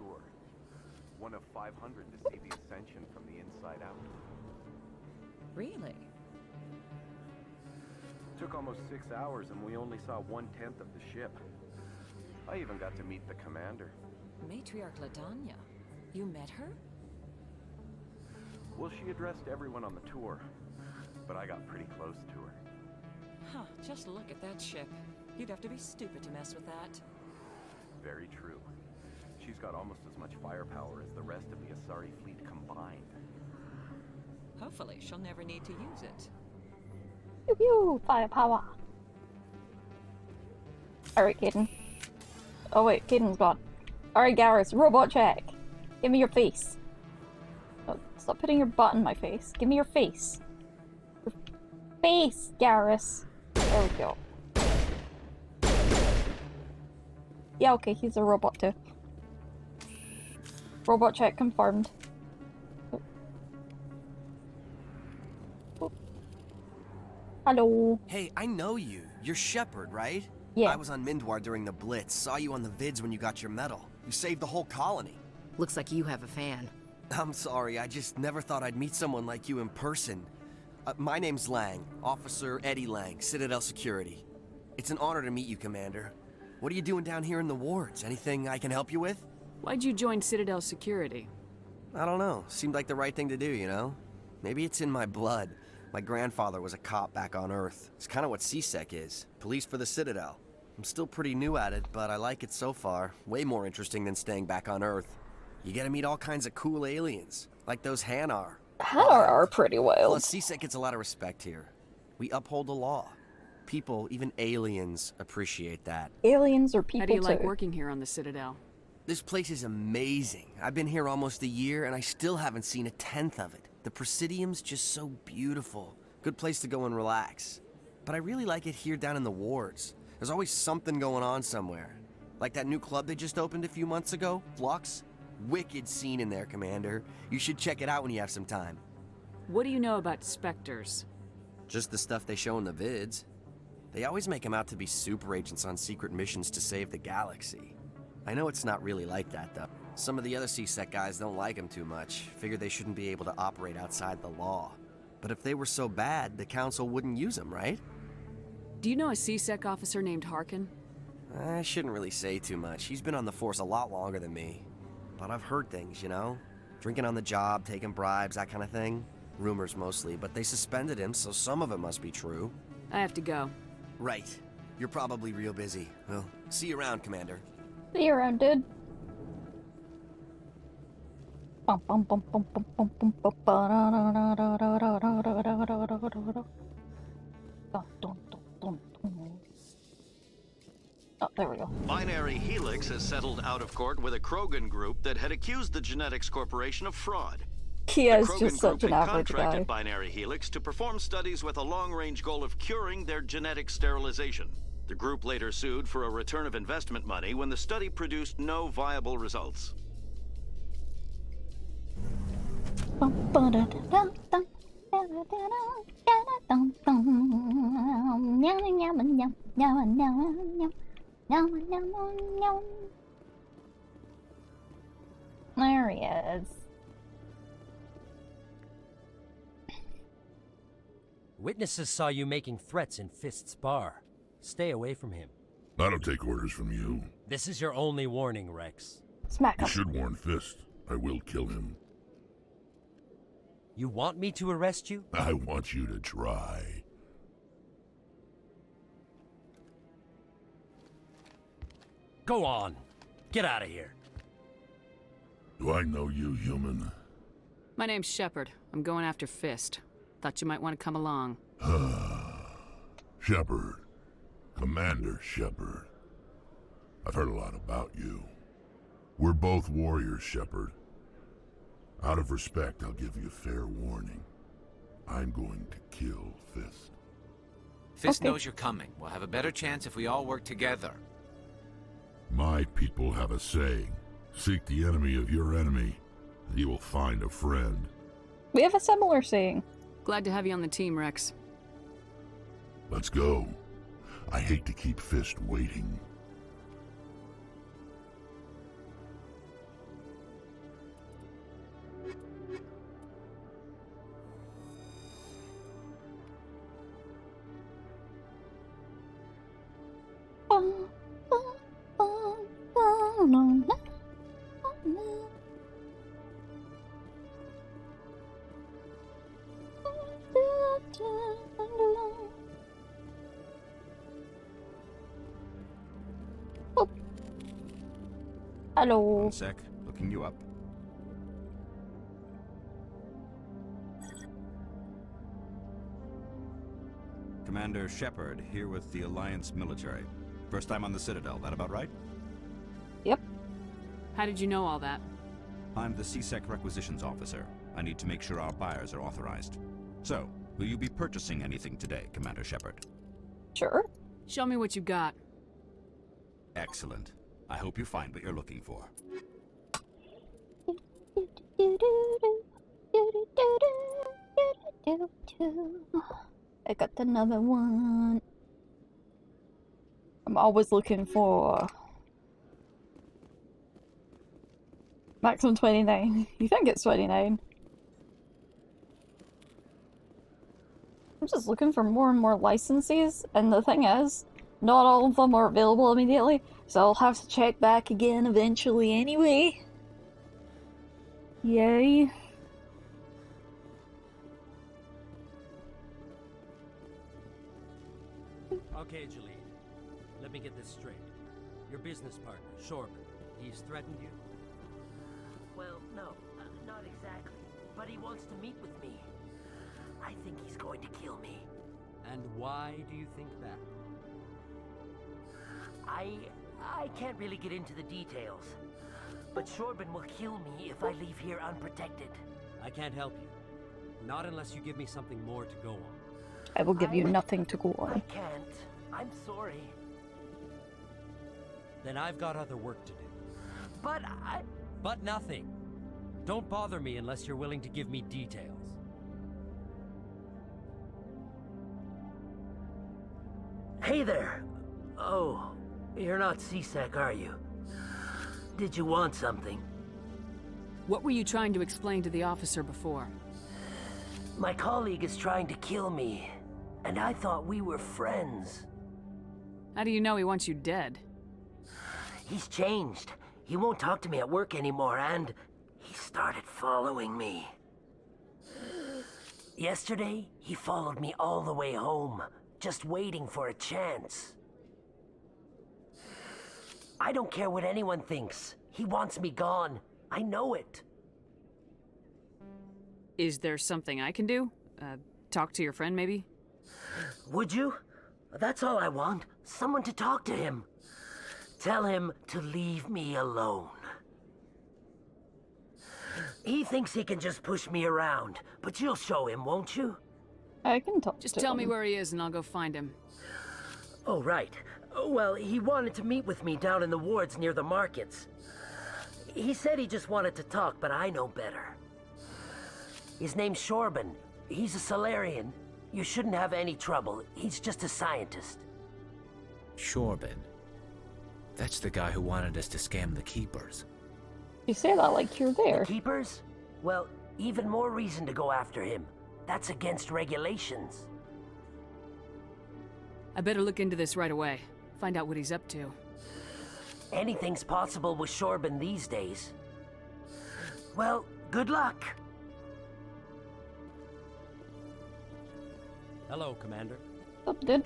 One of 500 to see the Ascension from the inside out. Really? Took almost 6 hours and we only saw 1/10 of the ship. I even got to meet the commander. Matriarch Ladanya. You met her? Well, she addressed everyone on the tour, but I got pretty close to her. Huh, just look at that ship. You'd have to be stupid to mess with that. Very true. She's got almost as much firepower as the rest of the Asari fleet combined. Hopefully, she'll never need to use it. Pew pew! Firepower! Alright, Caden. Oh wait, Caden's gone. Alright, Garrus, robot check! Give me your face. Oh, stop putting your butt in my face. Give me your face. Your face, Garrus. There we go. Yeah, okay, he's a robot too. Robot check confirmed. Hello. Hey, I know you. You're Shepard, right? Yeah. I was on Mindwar during the Blitz. Saw you on the vids when you got your medal. You saved the whole colony. Looks like you have a fan. I'm sorry, I just never thought I'd meet someone like you in person. My name's Lang, Officer Eddie Lang, Citadel Security. It's an honor to meet you, Commander. What are you doing down here in the wards? Anything I can help you with? Why'd you join Citadel Security? I don't know. Seemed like the right thing to do, you know? Maybe it's in my blood. My grandfather was a cop back on Earth. It's kind of what CSEC is. Police for the Citadel. I'm still pretty new at it, but I like it so far. Way more interesting than staying back on Earth. You get to meet all kinds of cool aliens, like those Hanar. Hanar are pretty wild. Plus, CSEC gets a lot of respect here. We uphold the law. People, even aliens, appreciate that. Aliens are people How do you like too. working here on the Citadel? This place is amazing. I've been here almost a year, and I still haven't seen a tenth of it. The Presidium's just so beautiful. Good place to go and relax. But I really like it here down in the wards. There's always something going on somewhere. Like that new club they just opened a few months ago, Flux. Wicked scene in there, Commander. You should check it out when you have some time. What do you know about Spectres? Just the stuff they show in the vids. They always make them out to be super agents on secret missions to save the galaxy. I know it's not really like that, though. Some of the other CSEC guys don't like them too much. Figure they shouldn't be able to operate outside the law. But if they were so bad, the Council wouldn't use them, right? Do you know a CSEC officer named Harkin? I shouldn't really say too much. He's been on the force a lot longer than me. But I've heard things, you know? Drinking on the job, taking bribes, that kind of thing. Rumors mostly, but they suspended him, so some of it must be true. I have to go. Right. You're probably real busy. Well, see you around, Commander. See you around, dude. Bum, bum, bum, bum, bum, bum, bum, bum, ba-da-da-da-da-da-da-da-da-da-da-da-da. Dun, dun, dun, dun, dun. Oh, there we go. Binary Helix has settled out of court with a Krogan group that had accused the Genetics Corporation of fraud. He The is Krogan just such group an had average contracted guy. Binary Helix to perform studies with a long-range goal of curing their genetic sterilization. The group later sued for a return of investment money when the study produced no viable results. There he is. Witnesses saw you making threats in Fist's bar. Stay away from him. I don't take orders from you. This is your only warning, Rex. Smack You should warn Fist. I will kill him. You want me to arrest you? I want you to try. Go on. Get out of here. Do I know you, human? My name's Shepard. I'm going after Fist. Thought you might want to come along. Shepard. Commander Shepard. I've heard a lot about you. We're both warriors, Shepard. Out of respect, I'll give you fair warning. I'm going to kill Fist. Fist knows you're coming. We'll have a better chance if we all work together. My people have a saying. Seek the enemy of your enemy, and you will find a friend. We have a similar saying. Glad to have you on the team, Rex. Let's go. I hate to keep Fist waiting. Hello. One sec. Looking you up. Commander Shepard, here with the Alliance military. First time on the Citadel, that about right? Yep. How did you know all that? I'm the CSEC requisitions officer. I need to make sure our buyers are authorized. So, will you be purchasing anything today, Commander Shepard? Sure. Show me what you got. Excellent. I hope you find what you're looking for. I got another one. I'm always looking for maximum 29. You think it's 29? I'm just looking for more and more licenses, and the thing is, not all of them are available immediately, so I'll have to check back again eventually anyway. Yay. Okay, Jalene. Let me get this straight. Your business partner, Shorban, he's threatened you? Well, no, not exactly. But he wants to meet with me. I think he's going to kill me. And why do you think that? I can't really get into the details. But Shorban will kill me if I leave here unprotected. I can't help you. Not unless you give me something more to go on. I will give you nothing to go on. I can't. I'm sorry. Then I've got other work to do. But But nothing. Don't bother me unless you're willing to give me details. Hey there! Oh, you're not C-Sec, are you? Did you want something? What were you trying to explain to the officer before? My colleague is trying to kill me, and I thought we were friends. How do you know he wants you dead? He's changed. He won't talk to me at work anymore, and he started following me. Yesterday, he followed me all the way home, just waiting for a chance. I don't care what anyone thinks. He wants me gone. I know it. Is there something I can do? Talk to your friend, maybe? Would you? That's all I want. Someone to talk to him. Tell him to leave me alone. He thinks he can just push me around, but you'll show him, won't you? I can talk Just tell me where he is and I'll go find him. Oh, right. Well, he wanted to meet with me down in the wards near the markets. He said he just wanted to talk, but I know better. His name's Shorban. He's a Solarian. You shouldn't have any trouble. He's just a scientist. Shorban. That's the guy who wanted us to scam the Keepers. You say that like you're there. The Keepers? Well, even more reason to go after him. That's against regulations. I better look into this right away. Find out what he's up to. Anything's possible with Shorban these days. Well, good luck. Hello, Commander. Up, dude.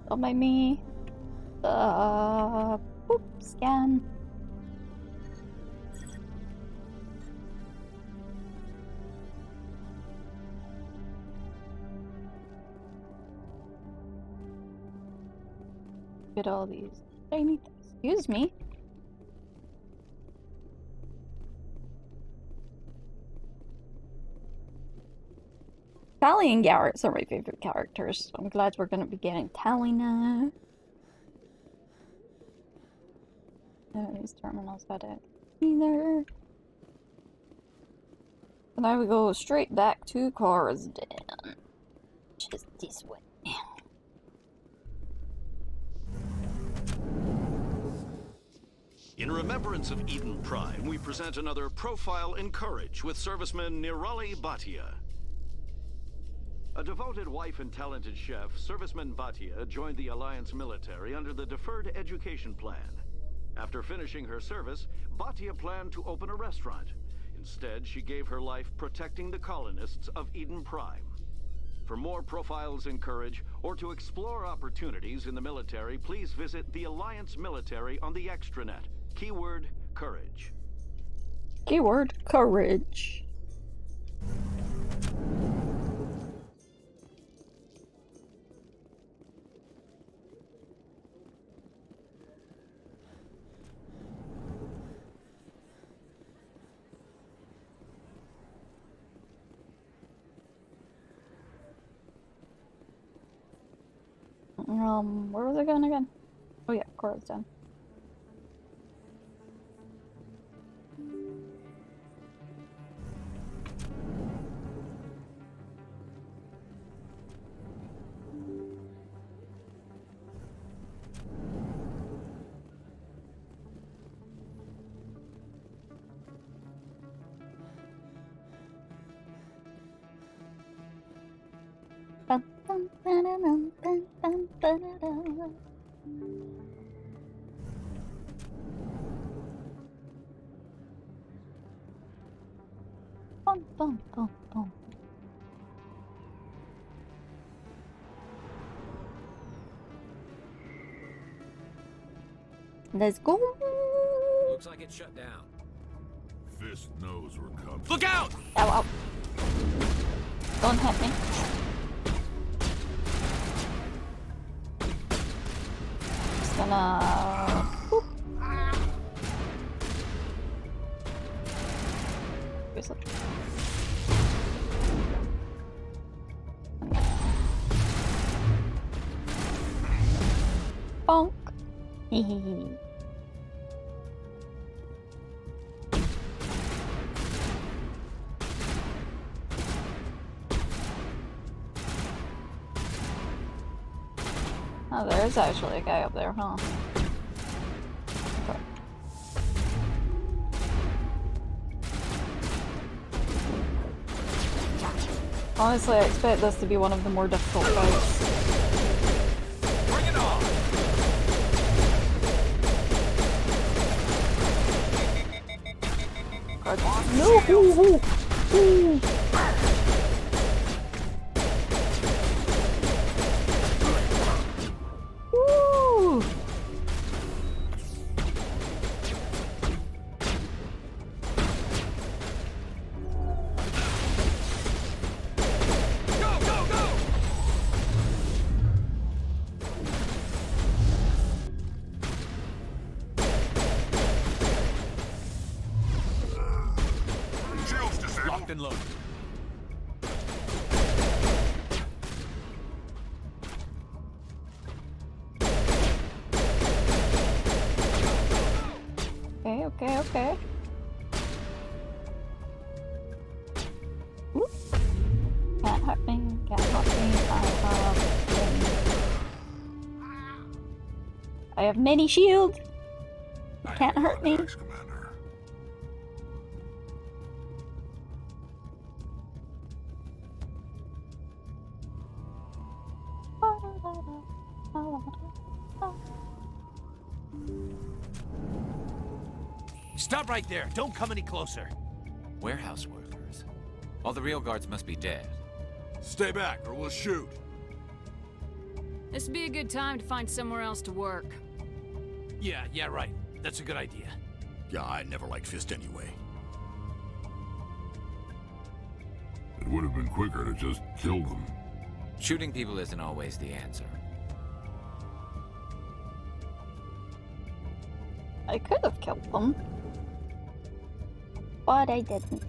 Don't mind me. Boop, scan. Get all these tiny things. Excuse me. Tally and Garrett's are my favorite characters, so I'm glad we're gonna be getting Tally now. No, these terminals got it either. So now we go straight back to Corsden, which is this way. In remembrance of Eden Prime, we present another Profile in Courage with serviceman Nirali Bhatia. A devoted wife and talented chef, Serviceman Bhatia joined the Alliance military under the Deferred Education Plan. After finishing her service, Bhatia planned to open a restaurant. Instead, she gave her life protecting the colonists of Eden Prime. For more Profiles in Courage, or to explore opportunities in the military, please visit the Alliance military on the extranet. Keyword, courage. Keyword, courage. Where was I going again? Oh yeah, Cora's done. Bum, bum, bum, bum. Let's go. Looks like it's shut down. Fist knows we're coming. Look out! Ow, ow. Don't hit me. Just gonna... Whoop. Whistle. Bonk. Hehehe. Oh, there's actually a guy up there, huh? Okay. Honestly, I expect this to be one of the more difficult fights. Bring it on! No! Ooh, ooh, ooh. Woo! Go, go, go! Shields disabled. Locked and loaded. Okay, okay, okay. Oop. Can't hurt me, can't hurt me, I have many shields. Can't hurt me. Commander. Stop right there. Don't come any closer. Warehouse workers. All the real guards must be dead. Stay back, or we'll shoot. This would be a good time to find somewhere else to work. Yeah, right. That's a good idea. Yeah, I never liked Fist anyway. It would have been quicker to just kill them. Shooting people isn't always the answer. I could have killed them, but I didn't.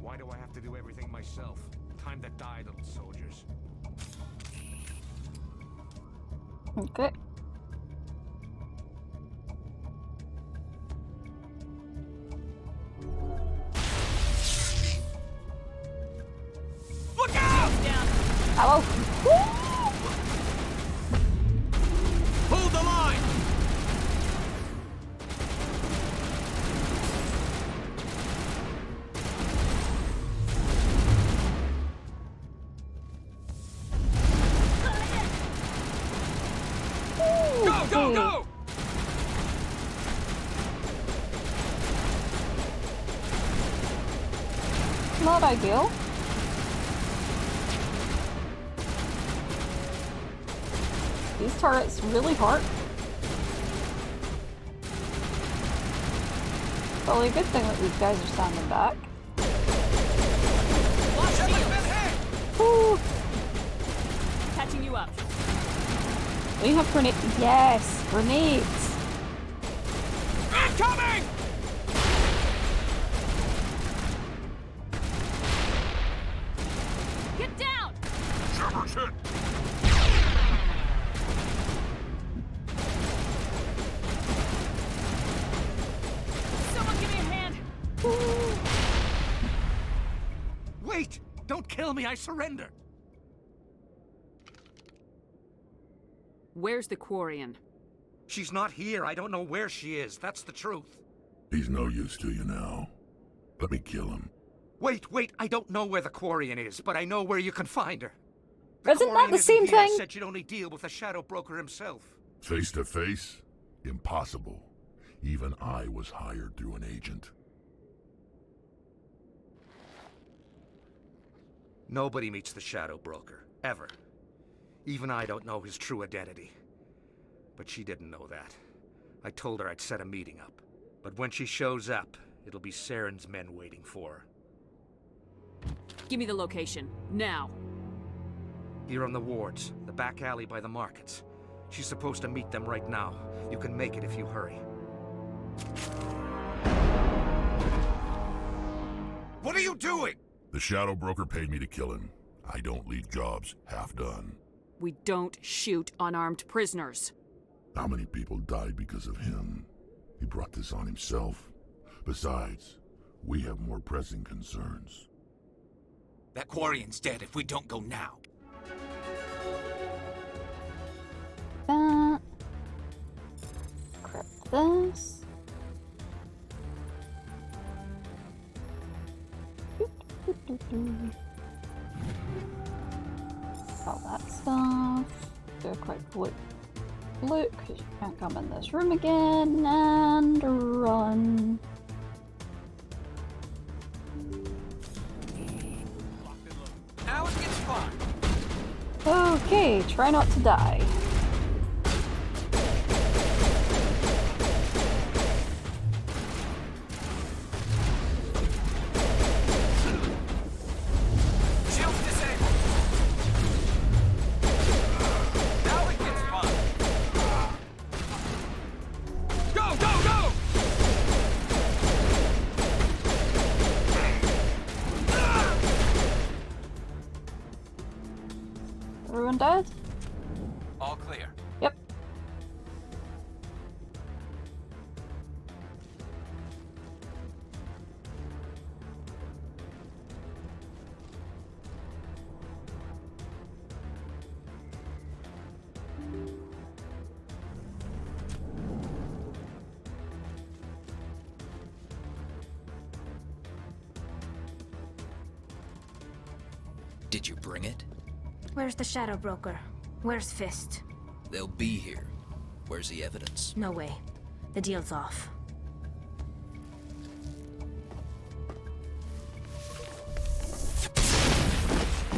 Why do I have to do everything myself? Time to die, little soldiers. Okay. Look out! Hello. Hold the line! Go, go, go! Not ideal. These turrets really hurt. Probably a good thing that these guys are standing back. Catching you up. We have grenades. Yes, grenades. Incoming! Get down! Shepard's hit! Someone give me a hand! Wait! Don't kill me, I surrender! Where's the Quarian? She's not here. I don't know where she is. That's the truth. He's no use to you now. Let me kill him. Wait, I don't know where the Quarian is, but I know where you can find her. Isn't that the same here. thing? Said she'd only deal with the Shadow Broker himself. Face to face? Impossible. Even I was hired through an agent. Nobody meets the Shadow Broker, ever. Even I don't know his true identity. But she didn't know that. I told her I'd set a meeting up. But when she shows up, it'll be Saren's men waiting for her. Give me the location, now. Here on the wards, the back alley by the markets. She's supposed to meet them right now. You can make it if you hurry. What are you doing? The Shadow Broker paid me to kill him. I don't leave jobs half done. We don't shoot unarmed prisoners. How many people died because of him? He brought this on himself. Besides, we have more pressing concerns. That Quarian's dead if we don't go now. Grab this. All that stuff. Do a quick look, because you can't come in this room again, and run. Now it gets fun. Okay, try not to die. Shield's disabled. Now it gets fun. Go, go, go! Everyone dead? All clear. Yep. Did you bring it? Where's the Shadow Broker? Where's Fist? They'll be here. Where's the evidence? No way. The deal's off.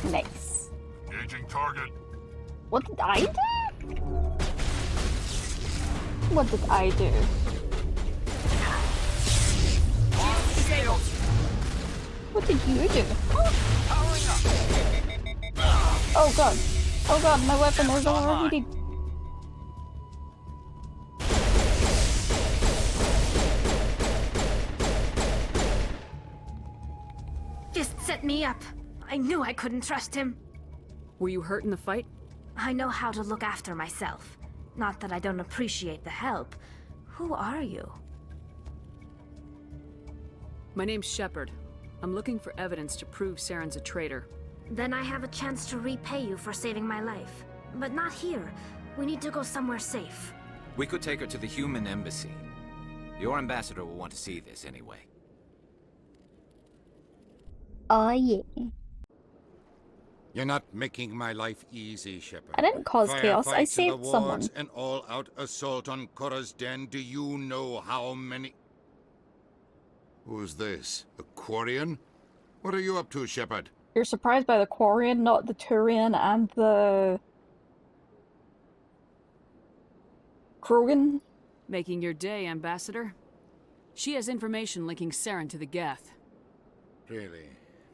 Nice. Engaging target. What did I do? What did I do? What did you do? Oh god. Oh god, my weapon is already... Fist set me up. I knew I couldn't trust him. Were you hurt in the fight? I know how to look after myself. Not that I don't appreciate the help. Who are you? My name's Shepard. I'm looking for evidence to prove Saren's a traitor. Then I have a chance to repay you for saving my life. But not here. We need to go somewhere safe. We could take her to the human embassy. Your ambassador will want to see this anyway. Oh yeah. You're not making my life easy, Shepard. I didn't cause chaos, I Firefights in saved the someone. wards, an all-out assault on Korra's den. Do you know how many... Who's this? The Quarian? What are you up to, Shepard? You're surprised by the Quarian, not the Turian and the... Krogan? Making your day, Ambassador. She has information linking Saren to the Geth. Really?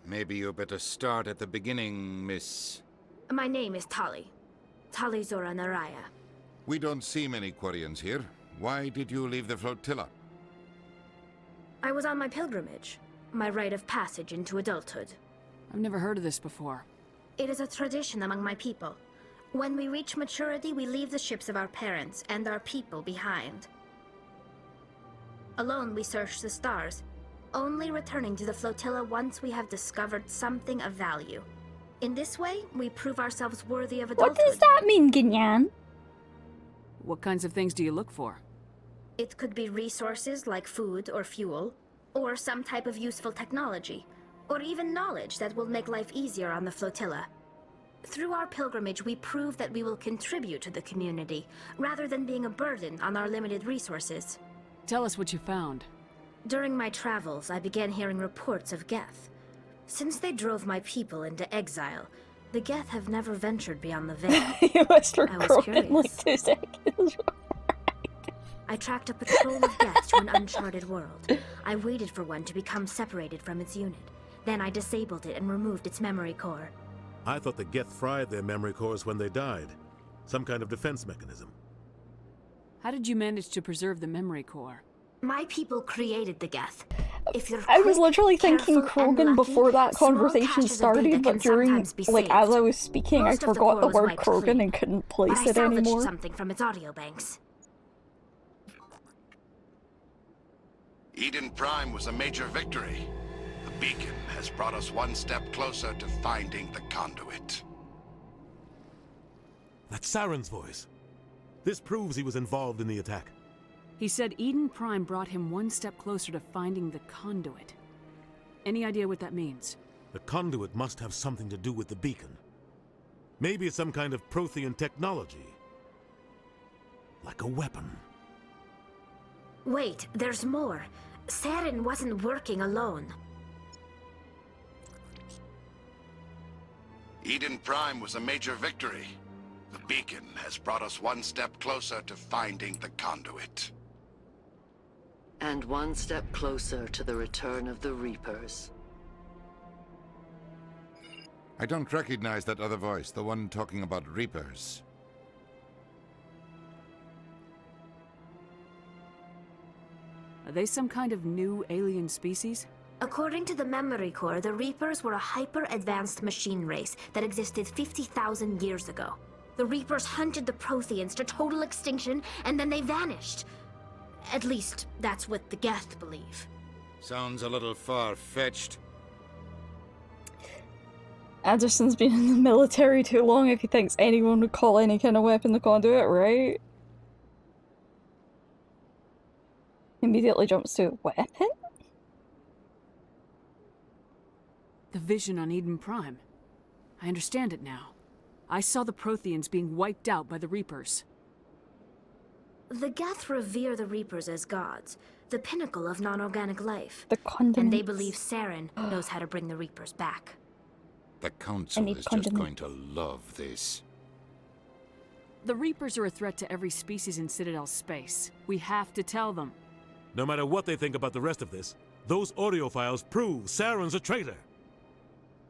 Maybe you better start at the beginning, Miss... My name is Tali. Tali Zora Naraya. We don't see many Quarians here. Why did you leave the flotilla? I was on my pilgrimage, my rite of passage into adulthood. I've never heard of this before. It is a tradition among my people. When we reach maturity, we leave the ships of our parents and our people behind. Alone, we search the stars, only returning to the flotilla once we have discovered something of value. In this way, we prove ourselves worthy of adulthood. What does that mean, Ginyan? What kinds of things do you look for? It could be resources like food or fuel, or some type of useful technology, or even knowledge that will make life easier on the flotilla. Through our pilgrimage, we prove that we will contribute to the community, rather than being a burden on our limited resources. Tell us what you found. During my travels, I began hearing reports of Geth. Since they drove my people into exile, the Geth have never ventured beyond the Veil. You must I was record curious. in like 2 seconds. I tracked a patrol of Geth to an uncharted world. I waited for one to become separated from its unit. Then I disabled it and removed its memory core. I thought the Geth fried their memory cores when they died. Some kind of defense mechanism. How did you manage to preserve the memory core? My people created the Geth. If you're I was quick, literally thinking careful, and Krogan lucky, before that small conversation caches of started, data but can during, sometimes be like, as saved. I was speaking, I Most of the forgot the core was word wiped Krogan clean, and couldn't but place I it salvaged anymore. something from its audio banks. Eden Prime was a major victory. The beacon has brought us one step closer to finding the conduit. That's Saren's voice. This proves he was involved in the attack. He said Eden Prime brought him one step closer to finding the conduit. Any idea what that means? The conduit must have something to do with the beacon. Maybe it's some kind of Prothean technology. Like a weapon. Wait, there's more. Saren wasn't working alone. Eden Prime was a major victory. The beacon has brought us one step closer to finding the conduit. And one step closer to the return of the Reapers. I don't recognize that other voice, the one talking about Reapers. Are they some kind of new alien species? According to the memory core, the Reapers were a hyper-advanced machine race that existed 50,000 years ago. The Reapers hunted the Protheans to total extinction, and then they vanished. At least, that's what the Geth believe. Sounds a little far-fetched. Anderson's been in the military too long if he thinks anyone would call any kind of weapon the conduit, right? Immediately jumps to weapon? The vision on Eden Prime. I understand it now. I saw the Protheans being wiped out by the Reapers. The Geth revere the Reapers as gods, the pinnacle of non-organic life. The condiments. And they believe Saren knows how to bring the Reapers back. The Council is just going to love this. The Reapers are a threat to every species in Citadel space. We have to tell them. No matter what they think about the rest of this, those audio files prove Saren's a traitor.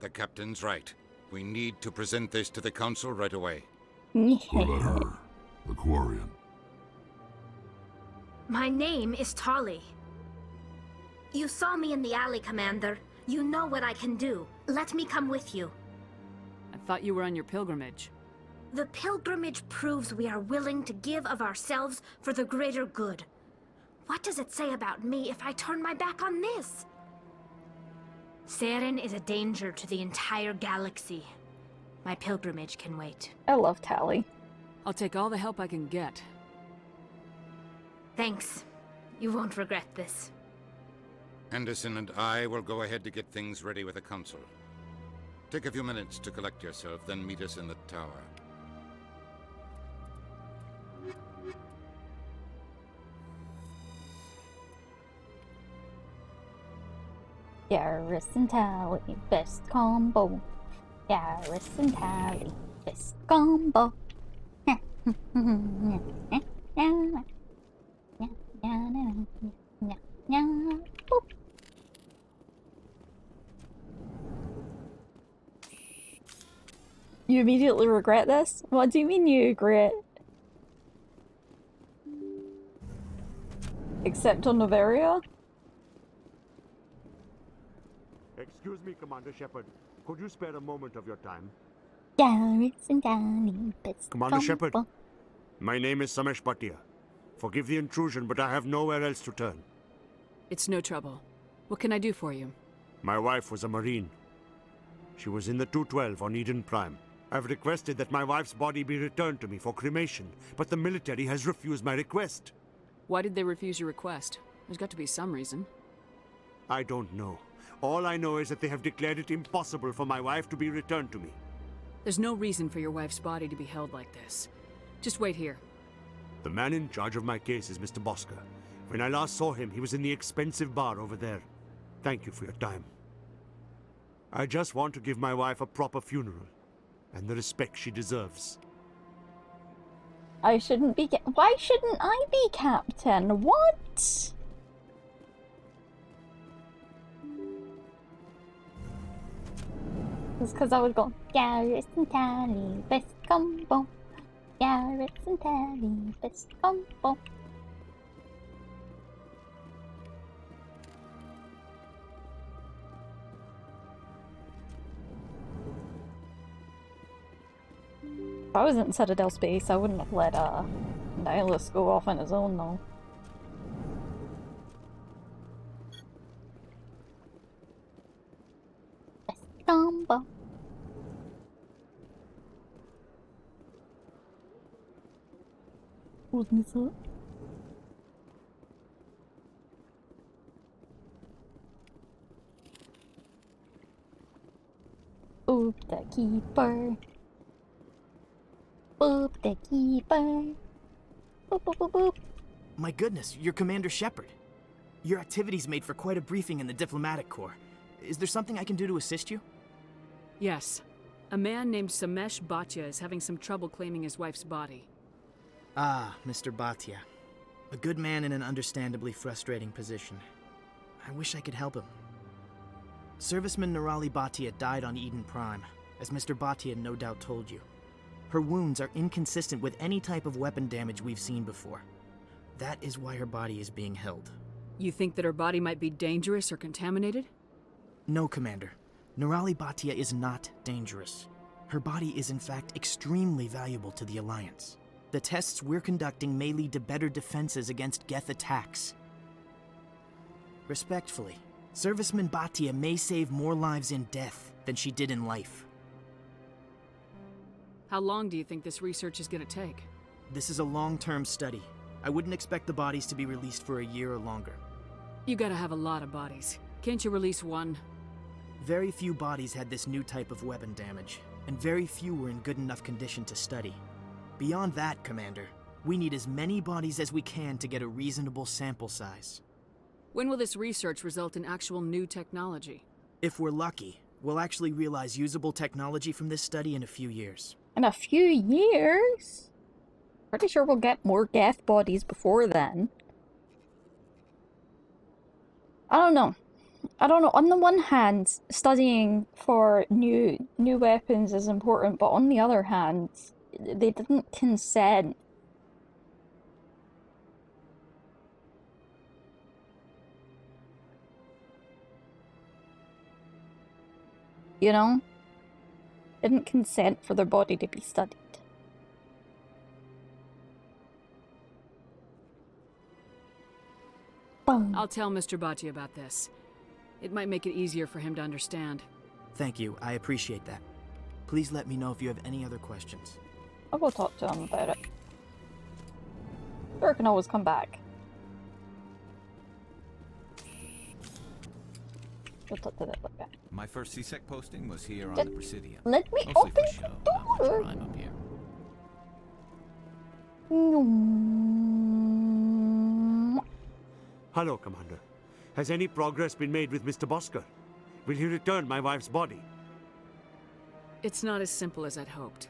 The captain's right. We need to present this to the Council right away. What about her? The Quarian. My name is Tali. You saw me in the alley, Commander. You know what I can do. Let me come with you. I thought you were on your pilgrimage. The pilgrimage proves we are willing to give of ourselves for the greater good. What does it say about me if I turn my back on this? Saren is a danger to the entire galaxy. My pilgrimage can wait. I love Tali. I'll take all the help I can get. Thanks. You won't regret this. Anderson and I will go ahead to get things ready with the Council. Take a few minutes to collect yourself, then meet us in the tower. Garrus and Tali, best combo. Garrus and Tali, best combo. You immediately regret this? What do you mean you regret? Except on Noveria? Excuse me, Commander Shepard. Could you spare a moment of your time? Garrets and Danny, best Commander combo. Shepard, my name is Samesh Bhatia. Forgive the intrusion, but I have nowhere else to turn. It's no trouble. What can I do for you? My wife was a Marine. She was in the 212 on Eden Prime. I've requested that my wife's body be returned to me for cremation, but the military has refused my request. Why did they refuse your request? There's got to be some reason. I don't know. All I know is that they have declared it impossible for my wife to be returned to me. There's no reason for your wife's body to be held like this. Just wait here. The man in charge of my case is Mr. Bosker. When I last saw him, he was in the expensive bar over there. Thank you for your time. I just want to give my wife a proper funeral, and the respect she deserves. I shouldn't be why shouldn't I be captain? What? It's because I was going, Garrets and Tally, best combo. Garrets and Tally, best combo. If I was in Citadel space, I wouldn't have let Nihilus go off on his own though. Combo. Who's missing? Boop the keeper. Boop the keeper. Boop boop boop boop. My goodness, you're Commander Shepard. Your activities made for quite a briefing in the Diplomatic Corps. Is there something I can do to assist you? Yes. A man named Samesh Bhatia is having some trouble claiming his wife's body. Ah, Mr. Bhatia. A good man in an understandably frustrating position. I wish I could help him. Serviceman Nirali Bhatia died on Eden Prime, as Mr. Bhatia no doubt told you. Her wounds are inconsistent with any type of weapon damage we've seen before. That is why her body is being held. You think that her body might be dangerous or contaminated? No, Commander. Nirali Bhatia is not dangerous. Her body is in fact extremely valuable to the Alliance. The tests we're conducting may lead to better defenses against Geth attacks. Respectfully, Serviceman Bhatia may save more lives in death than she did in life. How long do you think this research is going to take? This is a long-term study. I wouldn't expect the bodies to be released for a year or longer. You gotta have a lot of bodies. Can't you release one? Very few bodies had this new type of weapon damage, and very few were in good enough condition to study. Beyond that, Commander, we need as many bodies as we can to get a reasonable sample size. When will this research result in actual new technology? If we're lucky, we'll actually realize usable technology from this study in a few years. In a few years? Pretty sure we'll get more Geth bodies before then. I don't know. On the one hand, studying for new weapons is important, but on the other hand, they didn't consent. You know? Didn't consent for their body to be studied. Boom. I'll tell Mr. Bhatia about this. It might make it easier for him to understand. Thank you, I appreciate that. Please let me know if you have any other questions. I'll go talk to him about it. Or I can always come back. We'll talk to that later. My first CSEC posting was here on Just the Presidium. let me Mostly open for show, the not much door. crime up here. Hello, Commander. Has any progress been made with Mr. Bosker? Will he return my wife's body? It's not as simple as I'd hoped.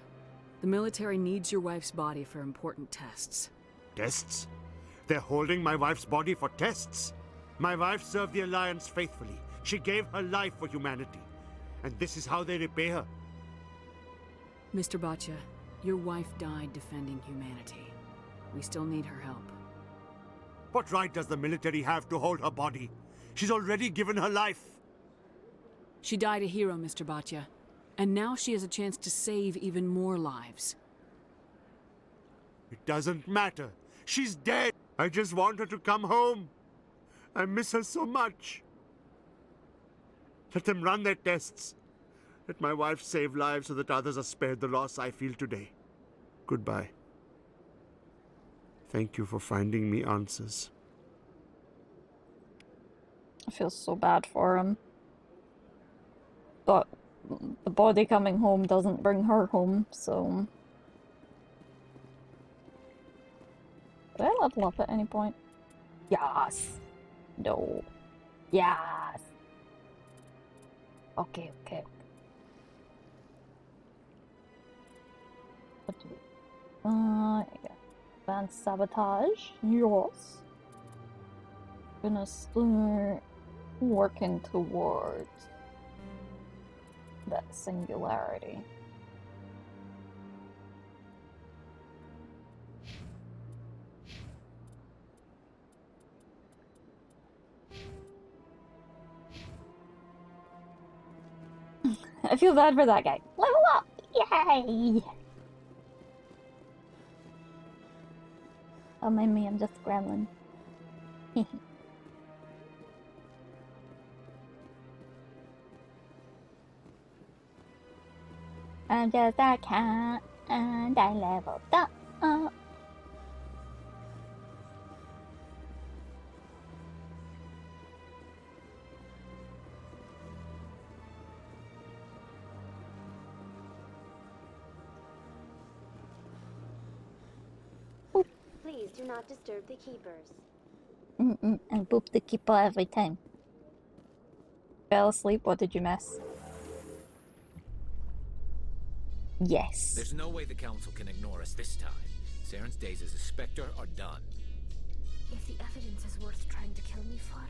The military needs your wife's body for important tests. Tests? They're holding my wife's body for tests? My wife served the Alliance faithfully. She gave her life for humanity. And this is how they repay her. Mr. Bhatia, your wife died defending humanity. We still need her help. What right does the military have to hold her body? She's already given her life. She died a hero, Mr. Bhatia. And now she has a chance to save even more lives. It doesn't matter. She's dead. I just want her to come home. I miss her so much. Let them run their tests. Let my wife save lives so that others are spared the loss I feel today. Goodbye. Thank you for finding me answers. I feel so bad for him. But the body coming home doesn't bring her home, so... Did I level up at any point? Yes! No. Yes! Okay, okay. What do we... yeah. Advanced sabotage. Yes. Gonna start working towards that singularity. I feel bad for that guy. Level up! Yay! Oh, mind me, I'm just gremlin. I'm just a cat, and I leveled up. Please do not disturb the keepers. And boop the keeper every time. Fell asleep, what did you miss? Yes. There's no way the Council can ignore us this time. Saren's days as a Spectre are done. If the evidence is worth trying to kill me for,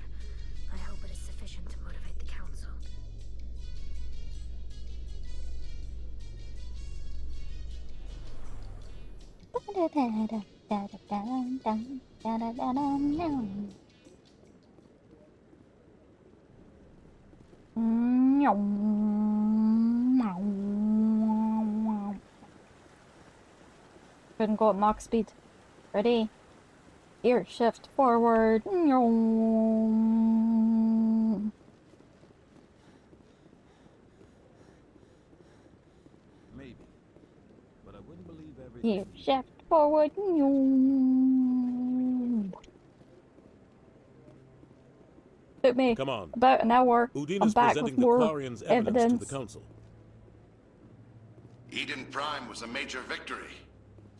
I hope it is sufficient to motivate the Council. Couldn't go at Mach speed. Ready? Gear shift forward. Maybe. But I wouldn't believe everything. Gear shift forward. Took me Come on. about an hour. I'm Udina's back presenting with more the Quarian's evidence evidence. to the Council. Eden Prime was a major victory.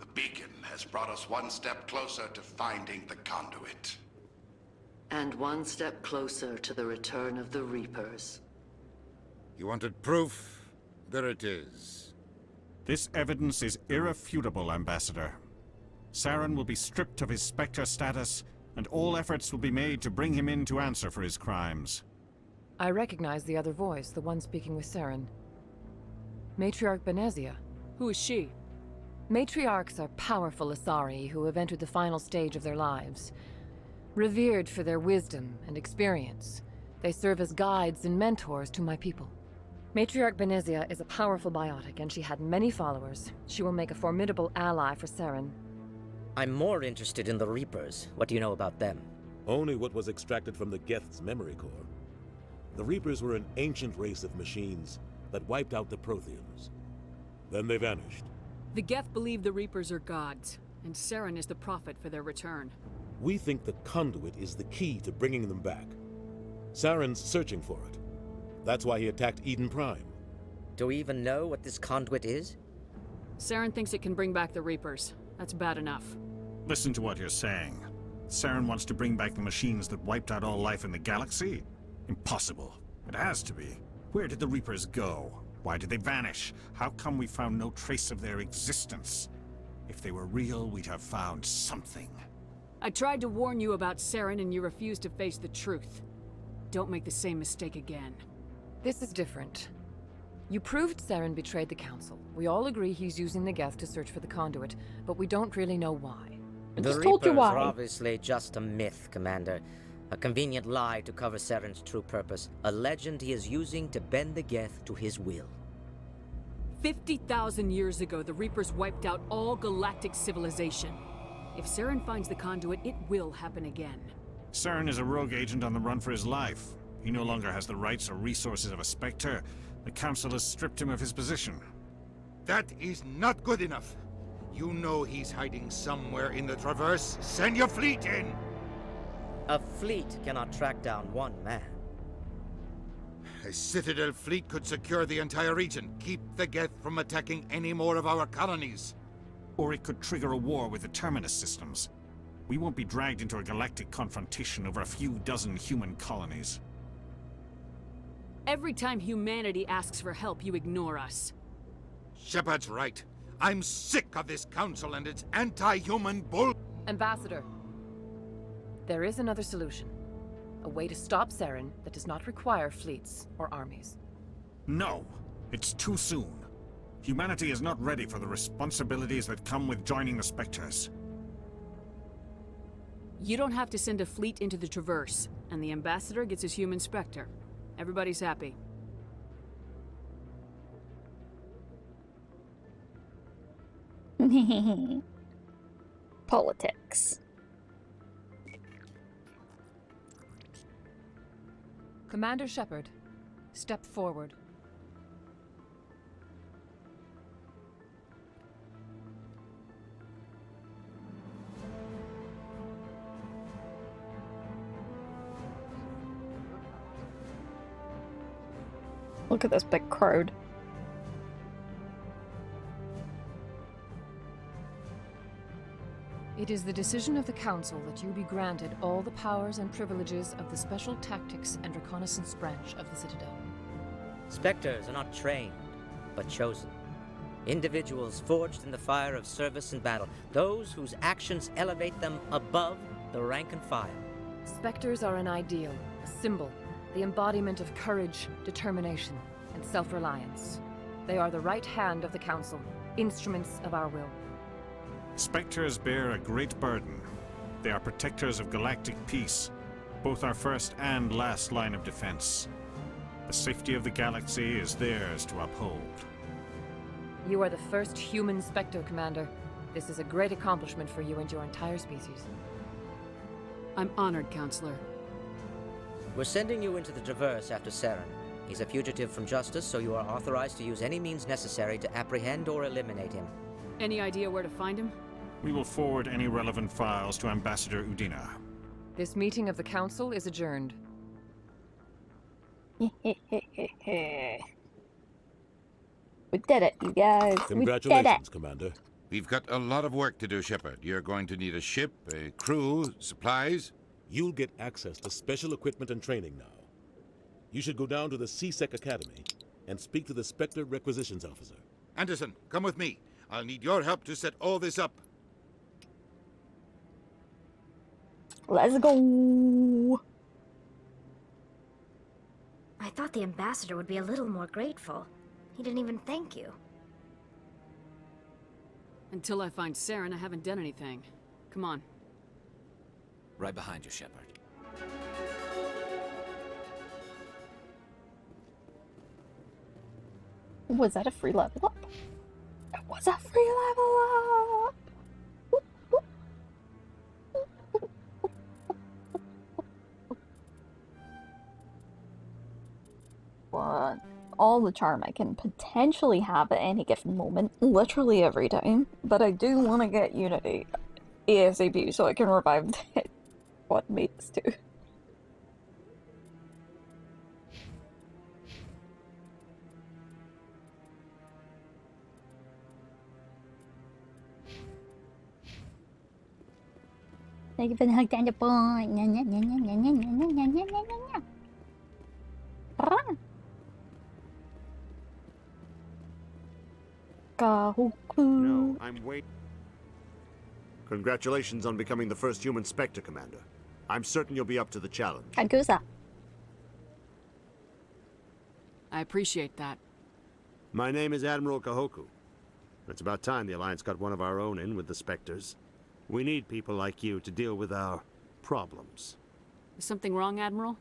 The beacon has brought us one step closer to finding the conduit. And one step closer to the return of the Reapers. You wanted proof? There it is. This evidence is irrefutable, Ambassador. Saren will be stripped of his Spectre status, and all efforts will be made to bring him in to answer for his crimes. I recognize the other voice, the one speaking with Saren. Matriarch Benezia. Who is she? Matriarchs are powerful Asari who have entered the final stage of their lives. Revered for their wisdom and experience, they serve as guides and mentors to my people. Matriarch Benezia is a powerful biotic, and she had many followers. She will make a formidable ally for Saren. I'm more interested in the Reapers. What do you know about them? Only what was extracted from the Geth's memory core. The Reapers were an ancient race of machines that wiped out the Protheans. Then they vanished. The Geth believe the Reapers are gods, and Saren is the prophet for their return. We think the conduit is the key to bringing them back. Saren's searching for it. That's why he attacked Eden Prime. Do we even know what this conduit is? Saren thinks it can bring back the Reapers. That's bad enough. Listen to what you're saying. Saren wants to bring back the machines that wiped out all life in the galaxy? Impossible. It has to be. Where did the Reapers go? Why did they vanish? How come we found no trace of their existence? If they were real, we'd have found something. I tried to warn you about Saren and you refused to face the truth. Don't make the same mistake again. This is different. You proved Saren betrayed the Council. We all agree he's using the Geth to search for the conduit, but we don't really know why. The just told you Reapers are why. obviously just a myth, Commander. A convenient lie to cover Saren's true purpose. A legend he is using to bend the Geth to his will. 50,000 years ago, the Reapers wiped out all galactic civilization. If Saren finds the conduit, it will happen again. Saren is a rogue agent on the run for his life. He no longer has the rights or resources of a Spectre. The Council has stripped him of his position. That is not good enough. You know he's hiding somewhere in the Traverse. Send your fleet in! A fleet cannot track down one man. A Citadel fleet could secure the entire region, keep the Geth from attacking any more of our colonies. Or it could trigger a war with the Terminus systems. We won't be dragged into a galactic confrontation over a few dozen human colonies. Every time humanity asks for help, you ignore us. Shepard's right. I'm sick of this council and its anti-human bull— Ambassador, there is another solution. A way to stop Saren that does not require fleets or armies. No, it's too soon. Humanity is not ready for the responsibilities that come with joining the Spectres. You don't have to send a fleet into the Traverse, and the Ambassador gets his human Spectre. Everybody's happy. Politics. Commander Shepard, step forward. Look at this big crowd. It is the decision of the Council that you be granted all the powers and privileges of the Special Tactics and Reconnaissance branch of the Citadel. Spectres are not trained, but chosen. Individuals forged in the fire of service and battle. Those whose actions elevate them above the rank and file. Spectres are an ideal, a symbol, the embodiment of courage, determination, and self-reliance. They are the right hand of the Council, instruments of our will. Spectres bear a great burden. They are protectors of galactic peace, both our first and last line of defense. The safety of the galaxy is theirs to uphold. You are the first human Spectre, Commander. This is a great accomplishment for you and your entire species. I'm honored, Counselor. We're sending you into the Traverse after Saren. He's a fugitive from justice, so you are authorized to use any means necessary to apprehend or eliminate him. Any idea where to find him? We will forward any relevant files to Ambassador Udina. This meeting of the Council is adjourned. We did it, you guys. Congratulations, Commander. We've got a lot of work to do, Shepard. You're going to need a ship, a crew, supplies. You'll get access to special equipment and training now. You should go down to the C-Sec Academy and speak to the Spectre Requisitions Officer. Anderson, come with me. I'll need your help to set all this up. Let's go. I thought the ambassador would be a little more grateful. He didn't even thank you. Until I find Saren, I haven't done anything. Come on. Right behind you, Shepard. Was that a free level up? It was a free level up! What? All the charm I can potentially have at any given moment, literally every time. But I do want to get Unity ASAP so I can revive what mates too. Thank you for the hug down the point. No, I'm waiting. Congratulations on becoming the first human Spectre, Commander. I'm certain you'll be up to the challenge. Agusa. I appreciate that. My name is Admiral Kahoku. It's about time the Alliance got one of our own in with the Spectres. We need people like you to deal with our problems. Is something wrong, Admiral?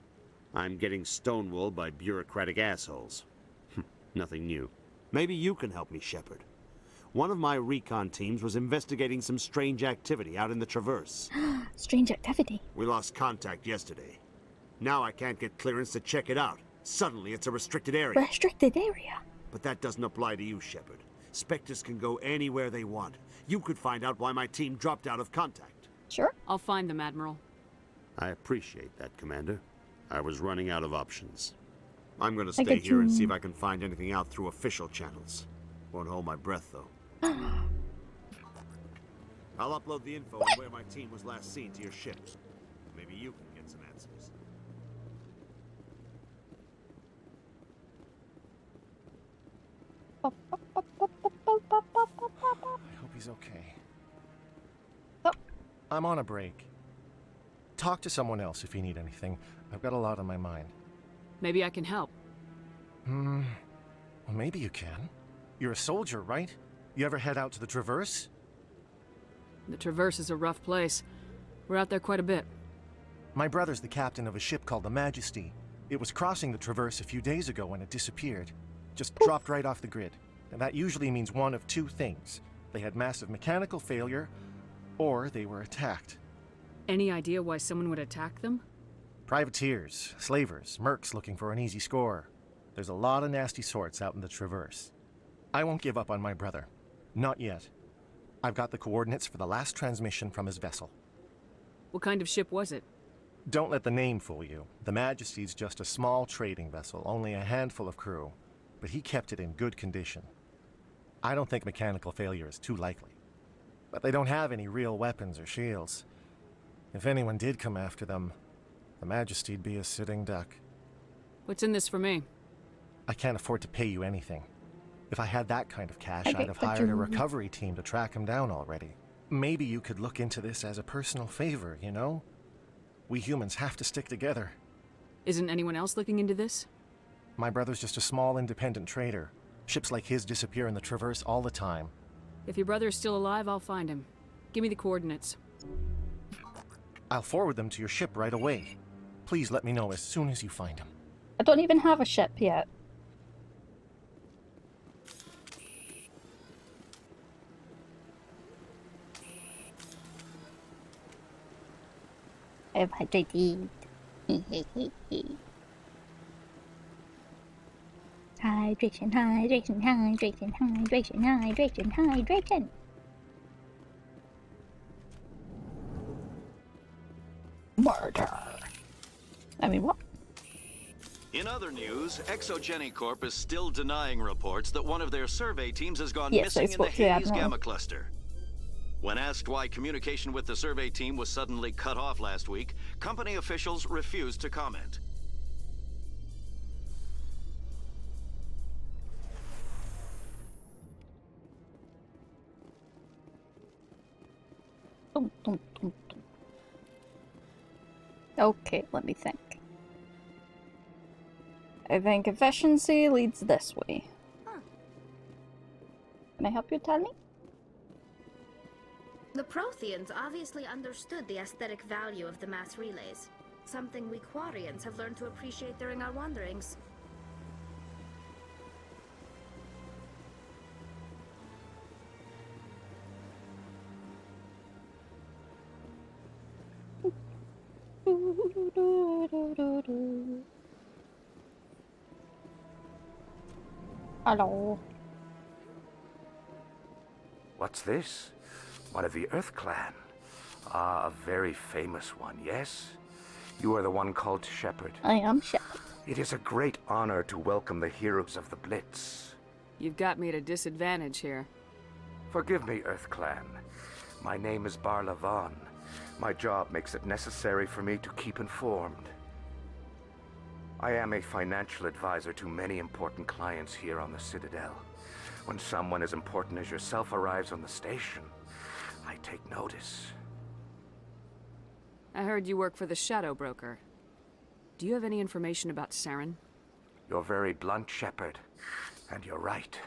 I'm getting stonewalled by bureaucratic assholes. Nothing new. Maybe you can help me, Shepard. One of my recon teams was investigating some strange activity out in the Traverse. Strange activity? We lost contact yesterday. Now I can't get clearance to check it out. Suddenly it's a restricted area. Restricted area? But that doesn't apply to you, Shepard. Spectres can go anywhere they want. You could find out why my team dropped out of contact. Sure. I'll find them, Admiral. I appreciate that, Commander. I was running out of options. I'm gonna stay here and see if I can find anything out through official channels. Won't hold my breath, though. I'll upload the info on where my team was last seen to your ship. Maybe you can get some answers. I hope he's okay. I'm on a break. Talk to someone else if you need anything. I've got a lot on my mind. Maybe I can help. Well, maybe you can. You're a soldier, right? You ever head out to the Traverse? The Traverse is a rough place. We're out there quite a bit. My brother's the captain of a ship called the Majesty. It was crossing the Traverse a few days ago when it disappeared. Just dropped right off the grid. And that usually means one of two things. They had massive mechanical failure, or they were attacked. Any idea why someone would attack them? Privateers, slavers, mercs looking for an easy score. There's a lot of nasty sorts out in the Traverse. I won't give up on my brother. Not yet. I've got the coordinates for the last transmission from his vessel. What kind of ship was it? Don't let the name fool you. The Majesty's just a small trading vessel, only a handful of crew. But he kept it in good condition. I don't think mechanical failure is too likely. But they don't have any real weapons or shields. If anyone did come after them, the Majesty'd be a sitting duck. What's in this for me? I can't afford to pay you anything. If I had that kind of cash, Okay, I'd have but hired a you- recovery team to track him down already. Maybe you could look into this as a personal favor, you know? We humans have to stick together. Isn't anyone else looking into this? My brother's just a small independent trader. Ships like his disappear in the Traverse all the time. If your brother is still alive, I'll find him. Give me the coordinates. I'll forward them to your ship right away. Please let me know as soon as you find him. I don't even have a ship yet. I'm hydrated. Hydration, hydration, hydration, hydration, hydration, hydration. Murder. I mean, what? In other news, Exogeny Corp is still denying reports that one of their survey teams has gone Yes, I missing in the spoke to Hades Admiral. Gamma Cluster. When asked why communication with the survey team was suddenly cut off last week, company officials refused to comment. Dum, dum, dum, dum. Okay, let me think. I think efficiency leads this way. Can I help you, tell me? The Protheans obviously understood the aesthetic value of the mass relays, something we Quarians have learned to appreciate during our wanderings. Hello. What's this? One of the Earth Clan. Ah, a very famous one, yes? You are the one called Shepard. I am Shepard. It is a great honor to welcome the heroes of the Blitz. You've got me at a disadvantage here. Forgive me, Earth Clan. My name is Barla Vaughn. My job makes it necessary for me to keep informed. I am a financial advisor to many important clients here on the Citadel. When someone as important as yourself arrives on the station, I take notice. I heard you work for the Shadow Broker. Do you have any information about Saren? You're very blunt, Shepard. And you're right.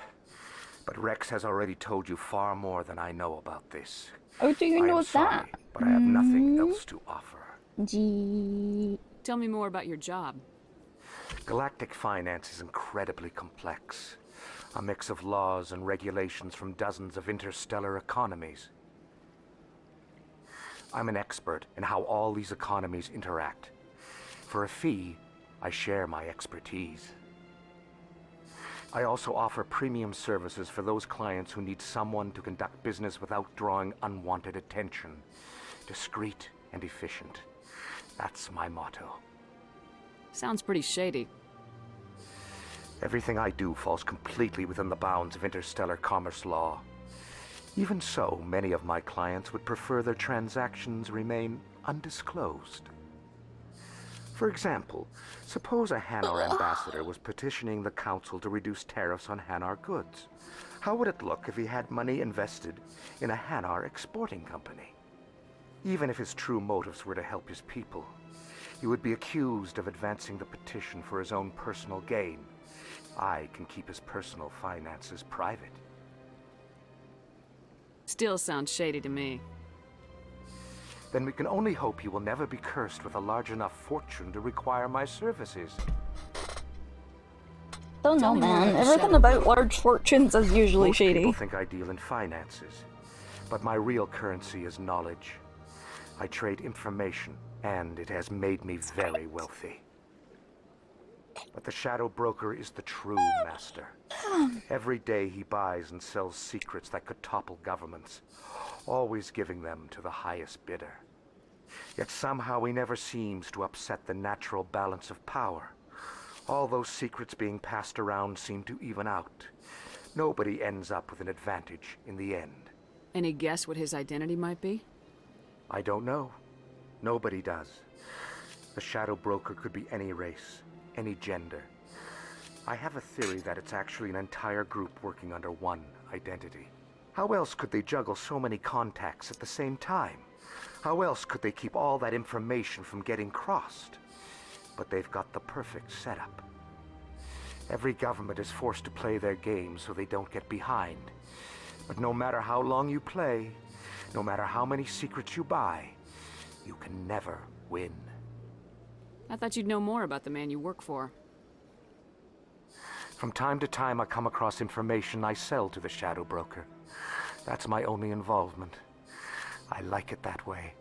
But Rex has already told you far more than I know about this. Oh, do you I know am that? sorry, but I have nothing else to offer. Gee. Tell me more about your job. Galactic finance is incredibly complex. A mix of laws and regulations from dozens of interstellar economies. I'm an expert in how all these economies interact. For a fee, I share my expertise. I also offer premium services for those clients who need someone to conduct business without drawing unwanted attention. Discreet and efficient. That's my motto. Sounds pretty shady. Everything I do falls completely within the bounds of interstellar commerce law. Even so, many of my clients would prefer their transactions remain undisclosed. For example, suppose a Hanar ambassador was petitioning the council to reduce tariffs on Hanar goods. How would it look if he had money invested in a Hanar exporting company? Even if his true motives were to help his people, he would be accused of advancing the petition for his own personal gain. I can keep his personal finances private. Still sounds shady to me. Then we can only hope he will never be cursed with a large enough fortune to require my services. Don't know, man. Everything about large fortunes is usually Most shady. people think I deal in finances, but my real currency is knowledge. I trade information, and it has made me very wealthy. But the Shadow Broker is the true master. Every day he buys and sells secrets that could topple governments, always giving them to the highest bidder. Yet somehow he never seems to upset the natural balance of power. All those secrets being passed around seem to even out. Nobody ends up with an advantage in the end. Any guess what his identity might be? I don't know. Nobody does. The Shadow Broker could be any race, any gender. I have a theory that it's actually an entire group working under one identity. How else could they juggle so many contacts at the same time? How else could they keep all that information from getting crossed? But they've got the perfect setup. Every government is forced to play their game so they don't get behind. But no matter how long you play, no matter how many secrets you buy, you can never win. I thought you'd know more about the man you work for. From time to time, I come across information I sell to the Shadow Broker. That's my only involvement. I like it that way.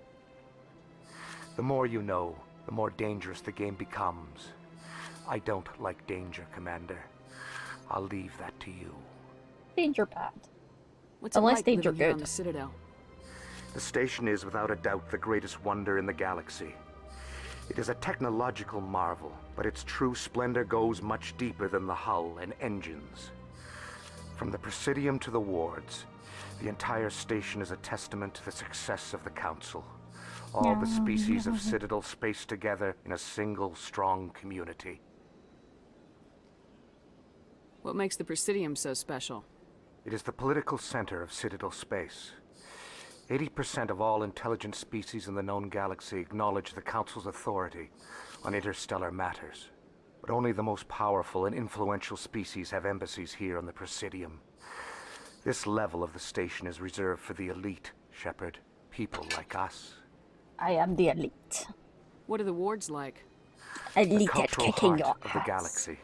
The more you know, the more dangerous the game becomes. I don't like danger, Commander. I'll leave that to you. Danger bad. What's Unless it like danger living here on good. the Citadel? The station is without a doubt the greatest wonder in the galaxy. It is a technological marvel, but its true splendor goes much deeper than the hull and engines. From the Presidium to the wards, the entire station is a testament to the success of the Council. All the species of Citadel spaced together in a single, strong community. What makes the Presidium so special? It is the political center of Citadel space. 80% of all intelligent species in the known galaxy acknowledge the Council's authority on interstellar matters. But only the most powerful and influential species have embassies here on the Presidium. This level of the station is reserved for the elite, Shepard. People like us. I am the elite. What are the wards like? The Elite at cultural kicking heart your of the ass. galaxy.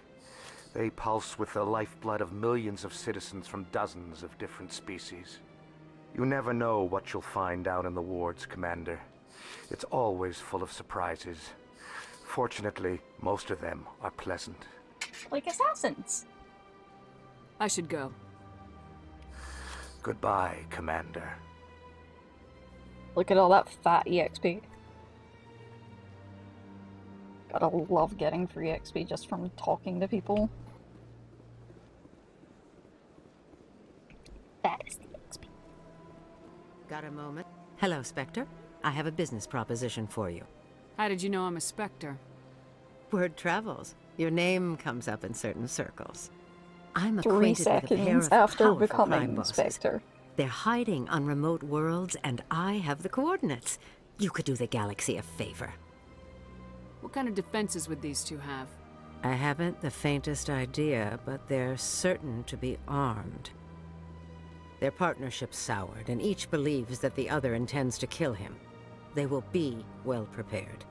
They pulse with the lifeblood of millions of citizens from dozens of different species. You never know what you'll find down in the wards, Commander. It's always full of surprises. Fortunately, most of them are pleasant. Like assassins. I should go. Goodbye, Commander. Look at all that fat EXP. Gotta love getting free XP just from talking to people. That is the XP. Got a moment? Hello, Spectre. I have a business proposition for you. How did you know I'm a Spectre? Word travels. Your name comes up in certain circles. I'm 3 acquainted with a pair seconds of after powerful becoming crime bosses. Spectre. They're hiding on remote worlds, and I have the coordinates. You could do the galaxy a favor. What kind of defenses would these two have? I haven't the faintest idea, but they're certain to be armed. Their partnership soured, and each believes that the other intends to kill him. They will be well prepared.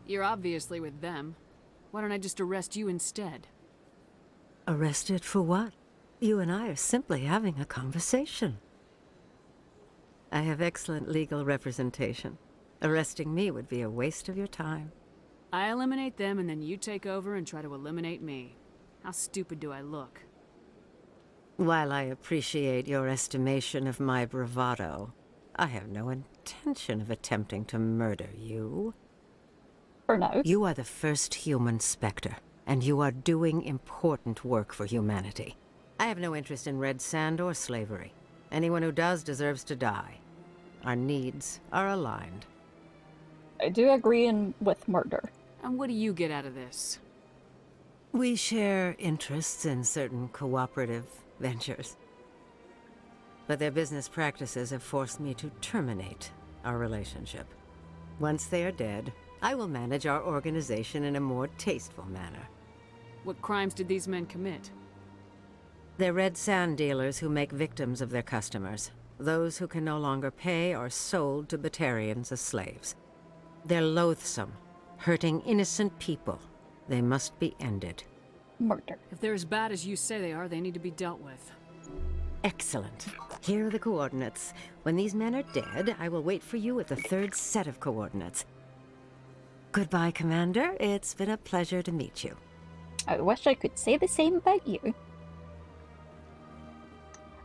You're obviously with them. Why don't I just arrest you instead? Arrested for what? You and I are simply having a conversation. I have excellent legal representation. Arresting me would be a waste of your time. I eliminate them and then you take over and try to eliminate me. How stupid do I look? While I appreciate your estimation of my bravado, I have no intention of attempting to murder you. For now. You are the first human Spectre, and you are doing important work for humanity. I have no interest in red sand or slavery. Anyone who does deserves to die. Our needs are aligned. I do agree with murder. And what do you get out of this? We share interests in certain cooperative ventures. But their business practices have forced me to terminate our relationship. Once they are dead, I will manage our organization in a more tasteful manner. What crimes did these men commit? They're red sand dealers who make victims of their customers. Those who can no longer pay are sold to Batarians as slaves. They're loathsome, hurting innocent people. They must be ended. Murder. If they're as bad as you say they are, they need to be dealt with. Excellent. Here are the coordinates. When these men are dead, I will wait for you at the third set of coordinates. Goodbye, Commander. It's been a pleasure to meet you. I wish I could say the same about you.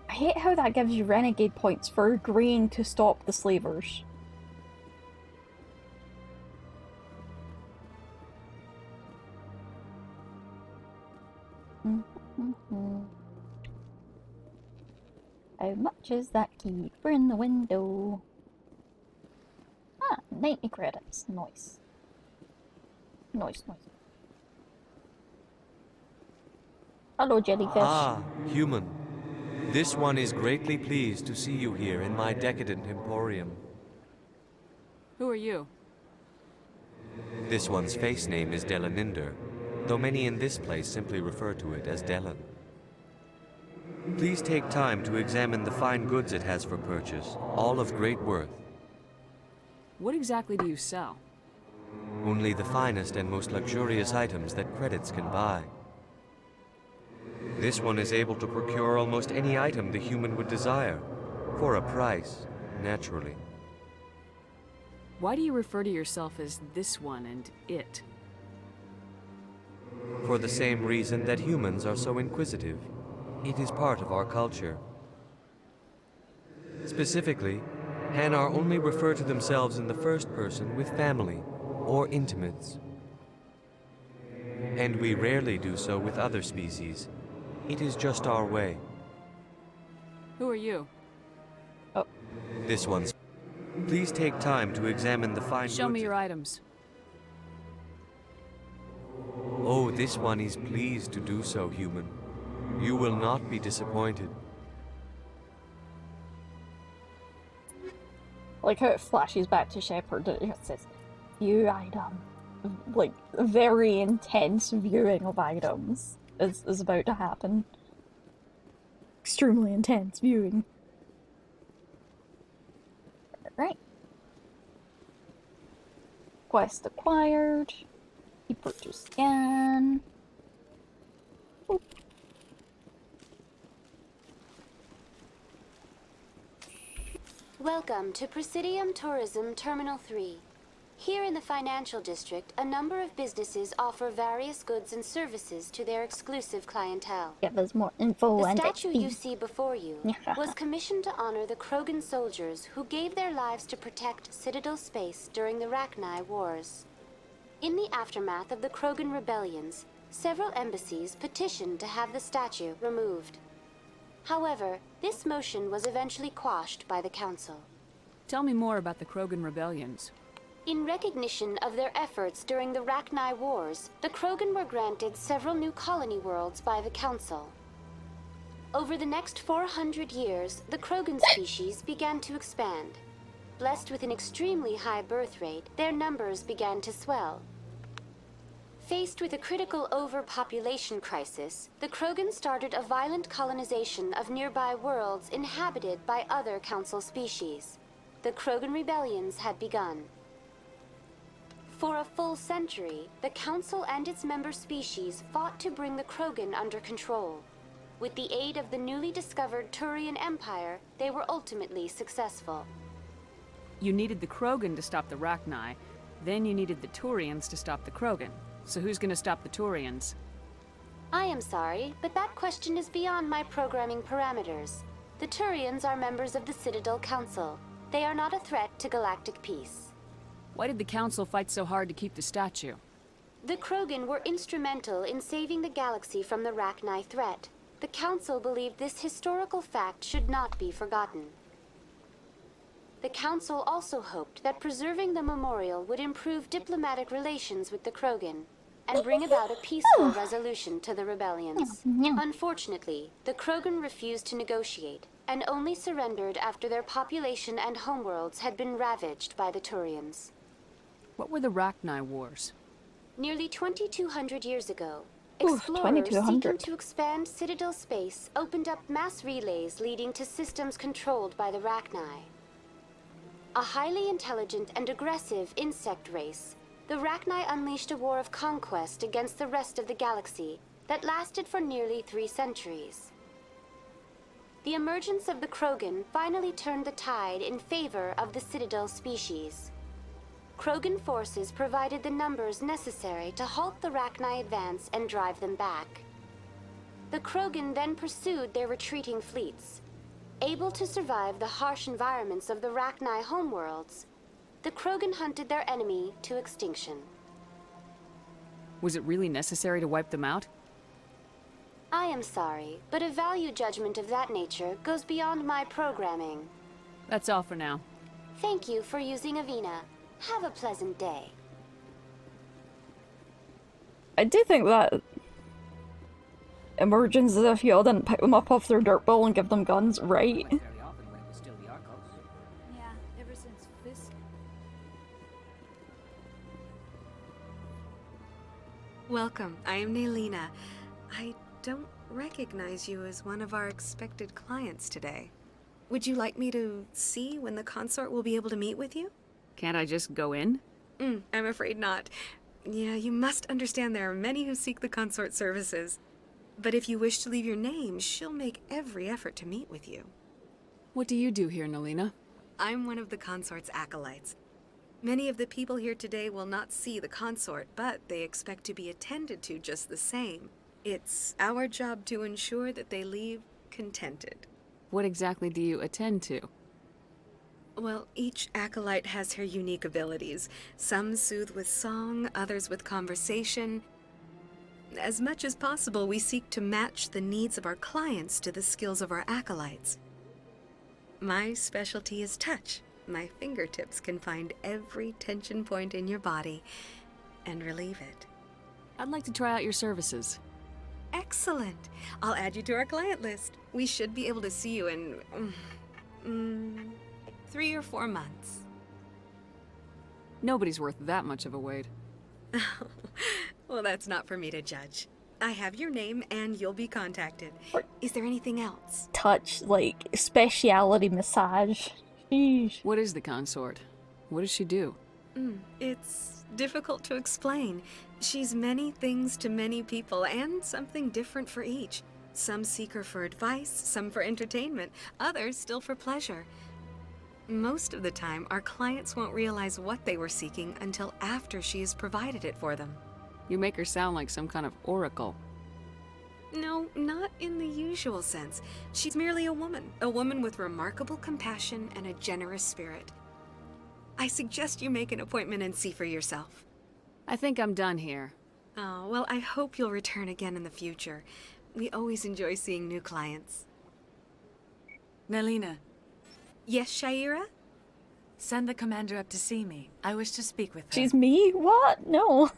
I hate how that gives you renegade points for agreeing to stop the slavers. How much is that keeper in the window? Ah, 90 credits. Nice. Nice. Hello, jellyfish. Ah, human. This one is greatly pleased to see you here in my decadent emporium. Who are you? This one's face name is Delaninder, though many in this place simply refer to it as Delan. Please take time to examine the fine goods it has for purchase, all of great worth. What exactly do you sell? Only the finest and most luxurious items that credits can buy. This one is able to procure almost any item the human would desire, for a price, naturally. Why do you refer to yourself as this one and it? For the same reason that humans are so inquisitive. It is part of our culture. Specifically, Hanar only refer to themselves in the first person with family or intimates. And we rarely do so with other species. It is just our way. Who are you? Oh. This one's... Please take time to examine the fine Show goods me your items. Oh, this one is pleased to do so, human. You will not be disappointed. Like how it flashes back to Shepard, it says, view item. Like, very intense viewing of items is about to happen. Extremely intense viewing. Right. Quest acquired. Keeper to scan. Oop. Welcome to Presidium Tourism Terminal 3. Here in the financial district, a number of businesses offer various goods and services to their exclusive clientele. Give us more info The and statue XP. you see before you was commissioned to honor the Krogan soldiers who gave their lives to protect Citadel space during the Rachni Wars. In the aftermath of the Krogan rebellions, several embassies petitioned to have the statue removed. However, this motion was eventually quashed by the Council. Tell me more about the Krogan rebellions. In recognition of their efforts during the Rachni Wars, the Krogan were granted several new colony worlds by the Council. Over the next 400 years, the Krogan species began to expand. Blessed with an extremely high birth rate, their numbers began to swell. Faced with a critical overpopulation crisis, the Krogan started a violent colonization of nearby worlds inhabited by other Council species. The Krogan rebellions had begun. For a full century, the Council and its member species fought to bring the Krogan under control. With the aid of the newly discovered Turian Empire, they were ultimately successful. You needed the Krogan to stop the Rachni, then you needed the Turians to stop the Krogan. So who's gonna stop the Turians? I am sorry, but that question is beyond my programming parameters. The Turians are members of the Citadel Council. They are not a threat to galactic peace. Why did the Council fight so hard to keep the statue? The Krogan were instrumental in saving the galaxy from the Rachni threat. The Council believed this historical fact should not be forgotten. The Council also hoped that preserving the memorial would improve diplomatic relations with the Krogan and bring about a peaceful resolution to the rebellions. Unfortunately, the Krogan refused to negotiate and only surrendered after their population and homeworlds had been ravaged by the Turians. What were the Rachni Wars? Nearly 2,200 years ago, Ooh, explorers 2200. seeking to expand Citadel space opened up mass relays leading to systems controlled by the Rachni. A highly intelligent and aggressive insect race, the Rachni unleashed a war of conquest against the rest of the galaxy that lasted for nearly 3 centuries. The emergence of the Krogan finally turned the tide in favor of the Citadel species. Krogan forces provided the numbers necessary to halt the Rachni advance and drive them back. The Krogan then pursued their retreating fleets. Able to survive the harsh environments of the Rachni homeworlds, the Krogan hunted their enemy to extinction. Was it really necessary to wipe them out? I am sorry, but a value judgment of that nature goes beyond my programming. That's all for now. Thank you for using Avina. Have a pleasant day. I do think that emergence is if y'all didn't pick them up off their dirt ball and give them guns, right? Yeah, ever since Fisk. Welcome, I am Nelina. I don't recognize you as one of our expected clients today. Would you like me to see when the consort will be able to meet with you? Can't I just go in? I'm afraid not. Yeah, you must understand there are many who seek the consort services. But if you wish to leave your name, she'll make every effort to meet with you. What do you do here, Nelina? I'm one of the consort's acolytes. Many of the people here today will not see the consort, but they expect to be attended to just the same. It's our job to ensure that they leave contented. What exactly do you attend to? Well, each acolyte has her unique abilities. Some soothe with song, others with conversation. As much as possible, we seek to match the needs of our clients to the skills of our acolytes. My specialty is touch. My fingertips can find every tension point in your body and relieve it. I'd like to try out your services. Excellent. I'll add you to our client list. We should be able to see you in 3 or 4 months. Nobody's worth that much of a wait. Well, that's not for me to judge. I have your name and you'll be contacted. Is there anything else? Touch, like, speciality massage. Sheesh. What is the consort? What does she do? It's difficult to explain. She's many things to many people and something different for each. Some seek her for advice, some for entertainment, others still for pleasure. Most of the time, our clients won't realize what they were seeking until after she has provided it for them. You make her sound like some kind of oracle. No, not in the usual sense. She's merely a woman with remarkable compassion and a generous spirit. I suggest you make an appointment and see for yourself. I think I'm done here. Oh, well, I hope you'll return again in the future. We always enjoy seeing new clients. Nelina. Yes, Shaira? Send the commander up to see me. I wish to speak with her. She's me? What? No.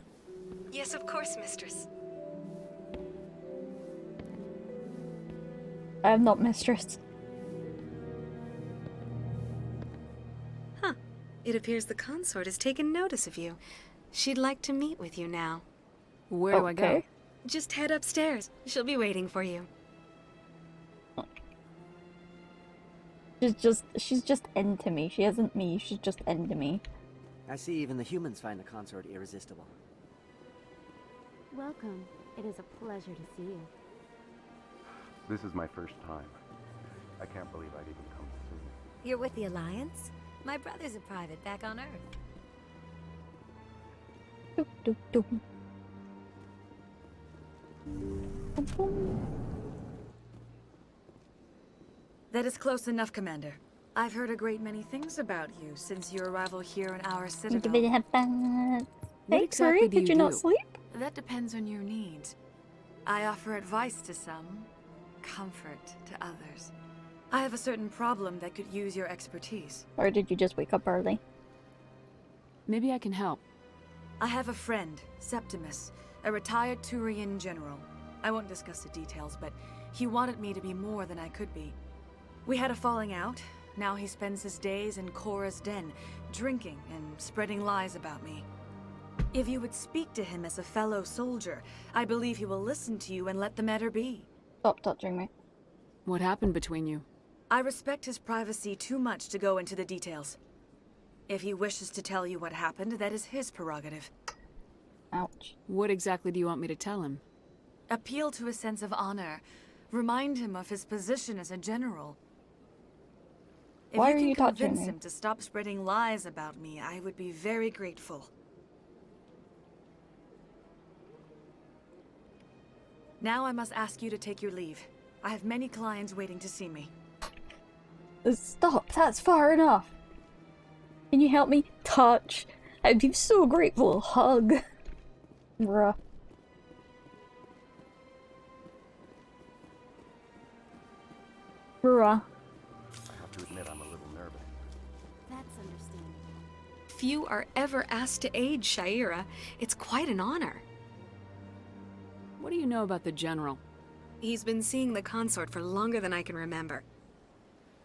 Yes, of course, mistress. I am not mistress. It appears the consort has taken notice of you. She'd like to meet with you now. Where do I go? Okay. Just head upstairs. She'll be waiting for you. She's just into me. She isn't me, she's just into me. I see even the humans find the consort irresistible. Welcome. It is a pleasure to see you. This is my first time. I can't believe I'd even come soon. You're with the Alliance? My brother's a private back on Earth. Doop, doop, doop. That is close enough, Commander. I've heard a great many things about you since your arrival here in our citadel. Give it a fun. What Hey, exactly sorry, do did you not do? sleep? That depends on your needs. I offer advice to some, comfort to others. I have a certain problem that could use your expertise. Or did you just wake up early? Maybe I can help. I have a friend, Septimus, a retired Turian general. I won't discuss the details, but he wanted me to be more than I could be. We had a falling out. Now he spends his days in Korra's den, drinking and spreading lies about me. If you would speak to him as a fellow soldier, I believe he will listen to you and let the matter be. Stop touching me. What happened between you? I respect his privacy too much to go into the details. If he wishes to tell you what happened, that is his prerogative. Ouch. What exactly do you want me to tell him? Appeal to his sense of honor. Remind him of his position as a general. If Why you are can you touching convince me? him to stop spreading lies about me, I would be very grateful. Now I must ask you to take your leave. I have many clients waiting to see me. Stop, that's far enough. Can you help me? Touch. I'd be so grateful. Hug. Bruh. Bruh. I have to admit I'm a little nervous. That's understandable. Few are ever asked to aid Shaira. It's quite an honor. What do you know about the General? He's been seeing the consort for longer than I can remember.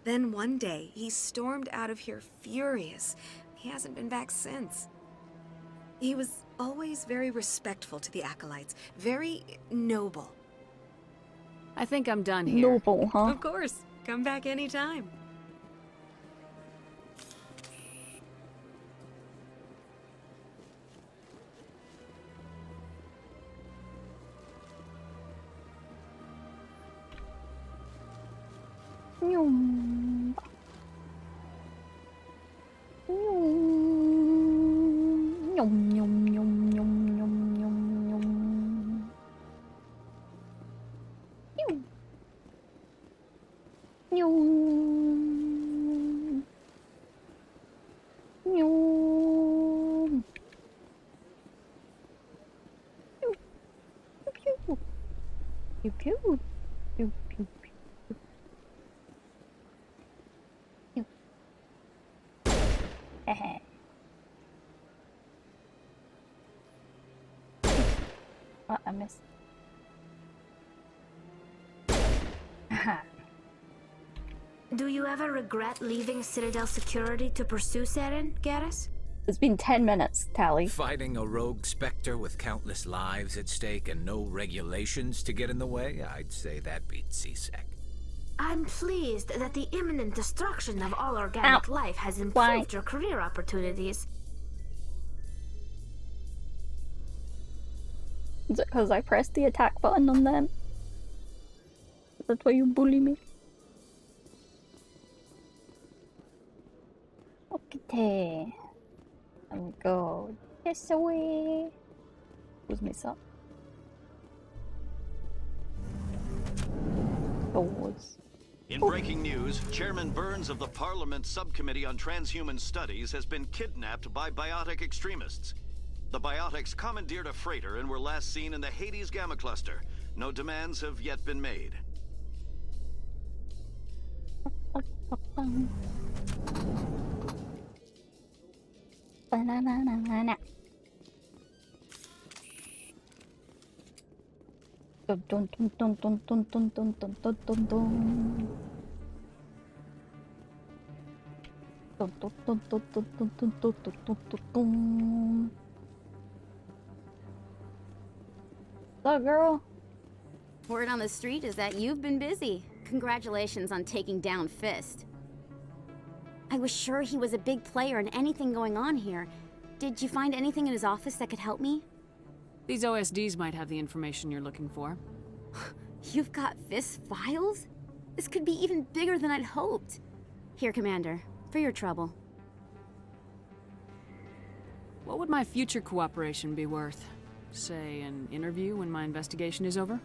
Then one day, he stormed out of here furious. He hasn't been back since. He was always very respectful to the acolytes, very noble. I think I'm done here. Noble, huh? Of course. Come back anytime. Nyum. Nyum, nyum, nyum, nyum, nyum, nyum, nyum. Nyum. Nyum. Nyum. Pew, pew. Pew, pew. Pew, pew, pew. Heh. Oh, I missed. Do you ever regret leaving Citadel Security to pursue Saren, Garrus? It's been 10 minutes, Tally. Fighting a rogue Spectre with countless lives at stake and no regulations to get in the way? I'd say that beats CSEC. I'm pleased that the imminent destruction of all organic life has improved your career opportunities. Is it because I pressed the attack button on them? That's why you bully me? Okay. And go this way. Who's me up? Doors. In breaking news, Chairman Burns of the Parliament Subcommittee on Transhuman Studies has been kidnapped by biotic extremists. The biotics commandeered a freighter and were last seen in the Hades Gamma Cluster. No demands have yet been made. Banana. Dun dun dun dun dun dun dun dun dun dun dun dun. Dun dun dun dun dun dun dun dun dun dun dun. up, girl? Word on the street is that you've been busy. Congratulations on taking down Fist. I was sure he was a big player in anything going on here. Did you find anything in his office that could help me? These OSDs might have the information you're looking for. You've got Fist files? This could be even bigger than I'd hoped. Here, Commander, for your trouble. What would my future cooperation be worth? Say, an interview when my investigation is over?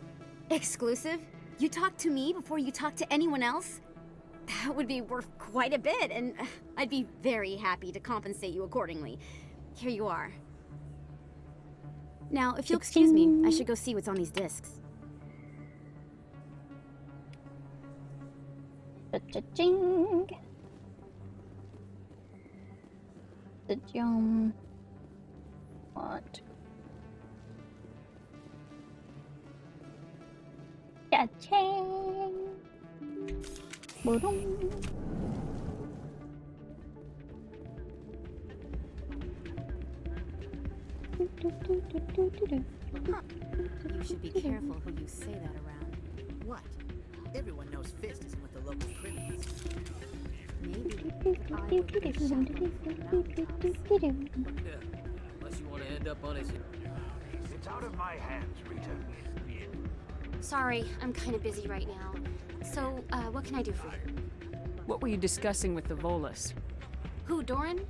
Exclusive? You talk to me before you talk to anyone else? That would be worth quite a bit, and I'd be very happy to compensate you accordingly. Here you are. Now, if you'll excuse me, I should go see what's on these discs. Cha-ching. The jump. What? Cha-ching. Boom. You should be careful who you say that around. What? Everyone knows Fist isn't with the local criminals. Unless you want to end up on his... It's out of my hands, Rita. Sorry, I'm kind of busy right now. So, what can I do for you? What were you discussing with the Volus? Who, Doran?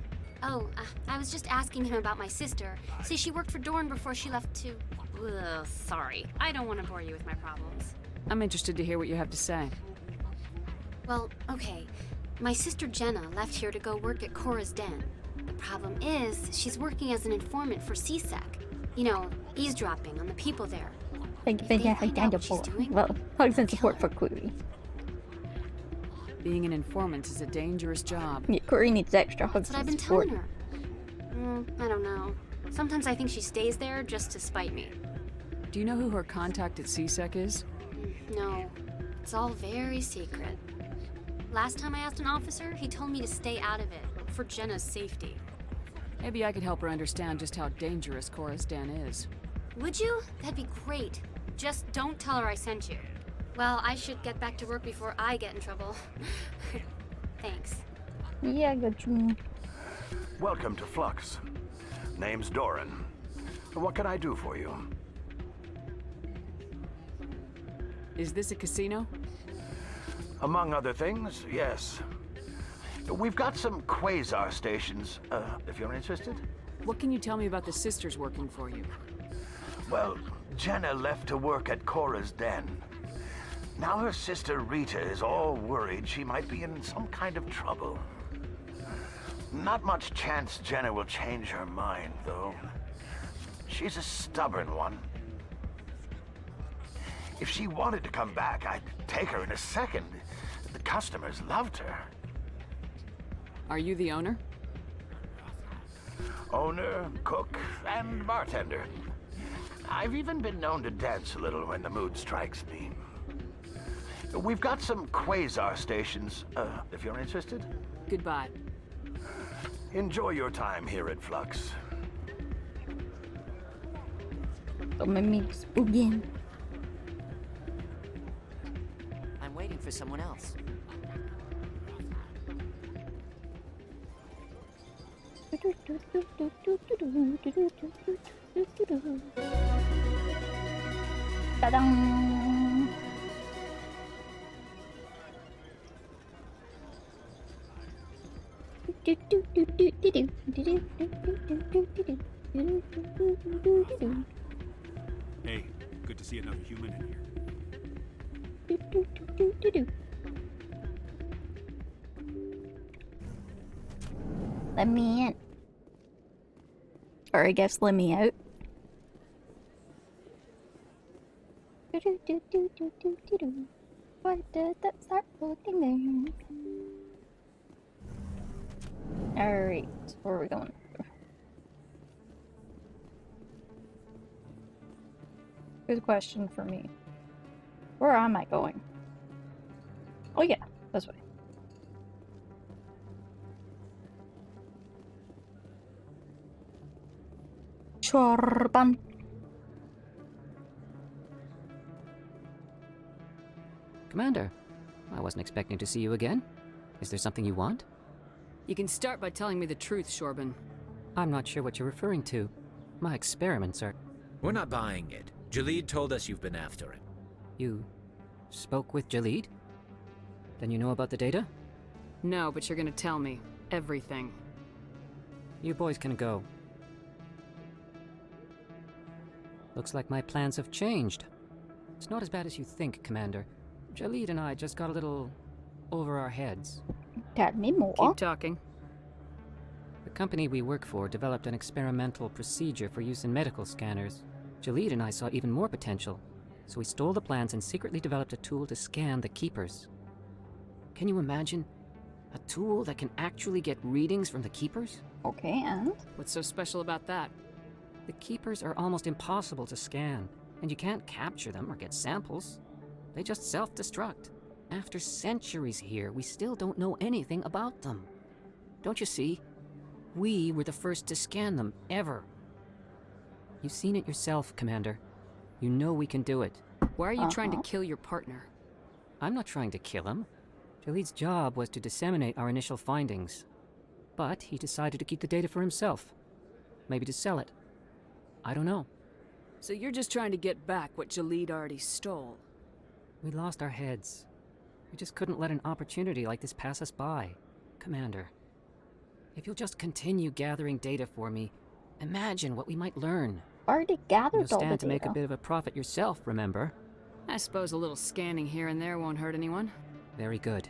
Oh, I was just asking him about my sister. See, she worked for Doran before she left to... Ugh, sorry. I don't want to bore you with my problems. I'm interested to hear what you have to say. Well, okay. My sister Jenna left here to go work at Cora's Den. The problem is, she's working as an informant for CSEC. You know, eavesdropping on the people there. Well, hugs and support for Query. Being an informant is a dangerous job. Yeah, Query needs extra hugs That's what I've and been support. telling her. I don't know. Sometimes I think she stays there just to spite me. Do you know who her contact at CSEC is? No, it's all very secret. Last time I asked an officer, he told me to stay out of it, for Jenna's safety. Maybe I could help her understand just how dangerous Cora's Den is. Would you? That'd be great. Just don't tell her I sent you. Well, I should get back to work before I get in trouble. Thanks. Yeah, good. Welcome to Flux. Name's Doran. What can I do for you? Is this a casino? Among other things, yes. We've got some quasar stations, if you're interested. What can you tell me about the sisters working for you? Well, Jenna left to work at Cora's Den. Now her sister Rita is all worried she might be in some kind of trouble. Not much chance Jenna will change her mind, though. She's a stubborn one. If she wanted to come back, I'd take her in a second. The customers loved her. Are you the owner? Owner, cook, and bartender. I've even been known to dance a little when the mood strikes me. We've got some quasar stations, if you're interested. Goodbye. Enjoy your time here at Flux. Tome mix again. I'm waiting for someone else. Ta-dang! Hey, good to see another human in here. Let me in. Or I guess let me out. Why did that start floating there? Alright, where are we going? Good question for me. Where am I going? Oh yeah, this way. Chorban. Commander, I wasn't expecting to see you again. Is there something you want? You can start by telling me the truth, Shorban. I'm not sure what you're referring to. My experiments are... We're not buying it. Jalid told us you've been after him. You spoke with Jalid? Then you know about the data? No, but you're gonna tell me. Everything. You boys can go. Looks like my plans have changed. It's not as bad as you think, Commander. Jalid and I just got a little over our heads. Tell me more. Keep talking. The company we work for developed an experimental procedure for use in medical scanners. Jalid and I saw even more potential, so we stole the plans and secretly developed a tool to scan the Keepers. Can you imagine? A tool that can actually get readings from the Keepers? Okay, and? What's so special about that? The Keepers are almost impossible to scan, and you can't capture them or get samples. They just self-destruct. After centuries here, we still don't know anything about them. Don't you see? We were the first to scan them, ever. You've seen it yourself, Commander. You know we can do it. Why are you trying to kill your partner? I'm not trying to kill him. Jalid's job was to disseminate our initial findings. But he decided to keep the data for himself. Maybe to sell it. I don't know. So you're just trying to get back what Jalid already stole? We lost our heads. We just couldn't let an opportunity like this pass us by. Commander, if you'll just continue gathering data for me, imagine what we might learn. Already gathered You'll all the stand to make a data. bit of a profit yourself, remember? I suppose a little scanning here and there won't hurt anyone. Very good.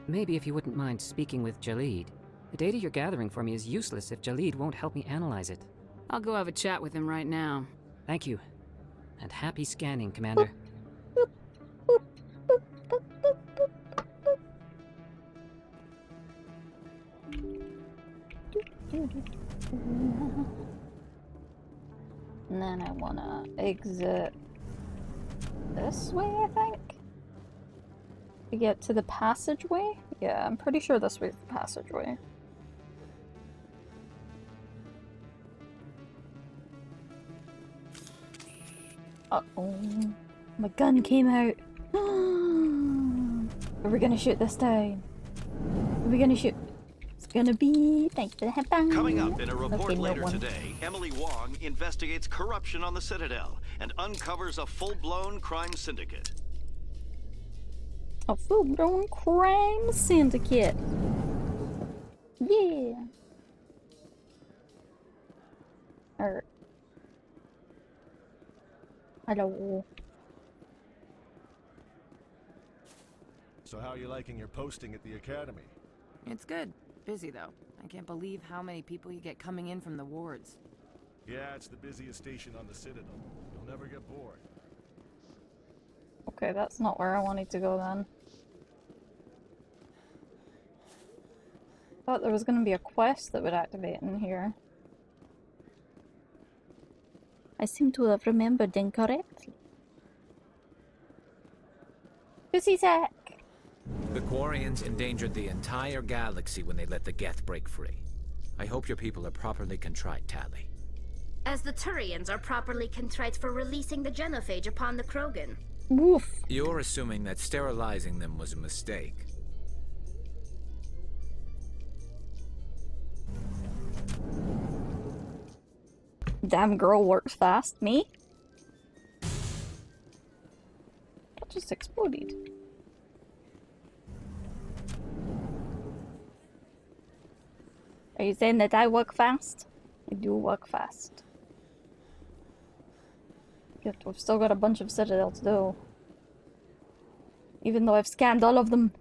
Maybe if you wouldn't mind speaking with Jalid. The data you're gathering for me is useless if Jalid won't help me analyze it. I'll go have a chat with him right now. Thank you. And happy scanning, Commander. And then I wanna exit this way, I think? To get to the passageway? Yeah, I'm pretty sure this way's the passageway. Uh-oh. My gun came out. Are we gonna shoot this time? Are we gonna shoot? It's gonna be... Coming up in a report Okay, no later one. today, Emily Wong investigates corruption on the Citadel and uncovers a full-blown crime syndicate. A full-blown crime syndicate. Yeah. Alright. Hello. So how are you liking your posting at the Academy? It's good. Busy, though. I can't believe how many people you get coming in from the wards. Yeah, it's the busiest station on the Citadel. You'll never get bored. Okay, that's not where I wanted to go then. Thought there was gonna be a quest that would activate in here. I seem to have remembered incorrectly. Pussy sack! The Quarians endangered the entire galaxy when they let the Geth break free. I hope your people are properly contrite, Tali. As the Turians are properly contrite for releasing the genophage upon the Krogan. Woof. You're assuming that sterilizing them was a mistake. Damn girl works fast. Me? That just exploded. Are you saying that I work fast? I do work fast. Yet we've still got a bunch of Citadel to do. Even though I've scanned all of them.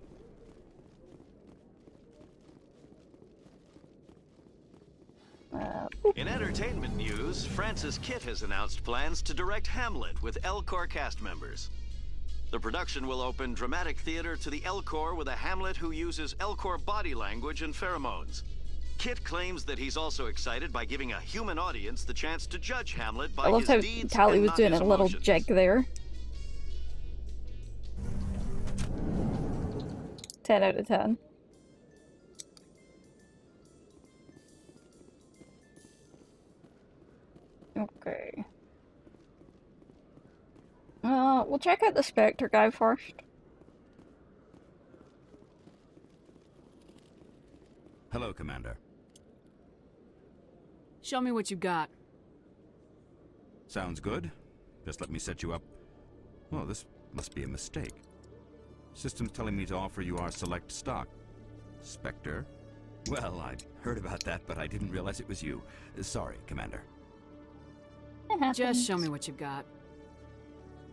In entertainment news, Francis Kitt has announced plans to direct Hamlet with Elcor cast members. The production will open dramatic theater to the Elcor with a Hamlet who uses Elcor body language and pheromones. Kitt claims that he's also excited by giving a human audience the chance to judge Hamlet by I loved how his deeds Tali and was not doing his a little emotions. jig there. 10 out of 10. Okay. We'll check out the Spectre guy first. Commander. Show me what you got. Sounds good. Just let me set you up. Oh, this must be a mistake. System's telling me to offer you our select stock. Spectre? Well, I'd heard about that, but I didn't realize it was you. Sorry, Commander. Just show me what you got.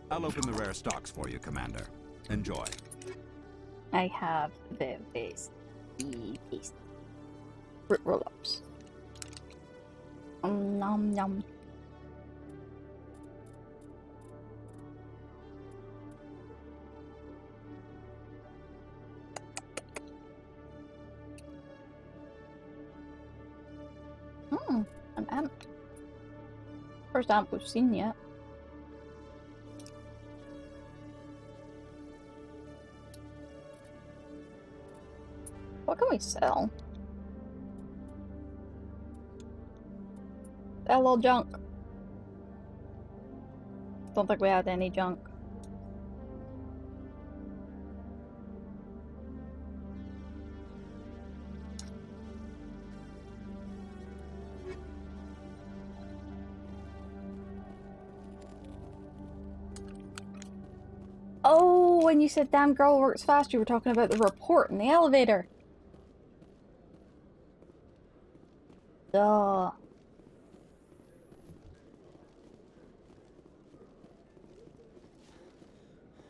I'll open the rare stocks for you, Commander. Enjoy. I have the base. Fruit roll-ups. Nom nom. An amp. First amp we've seen yet. What can we sell? Sell all junk. Don't think we had any junk. Oh, when you said damn girl works fast, you were talking about the report in the elevator. Duh.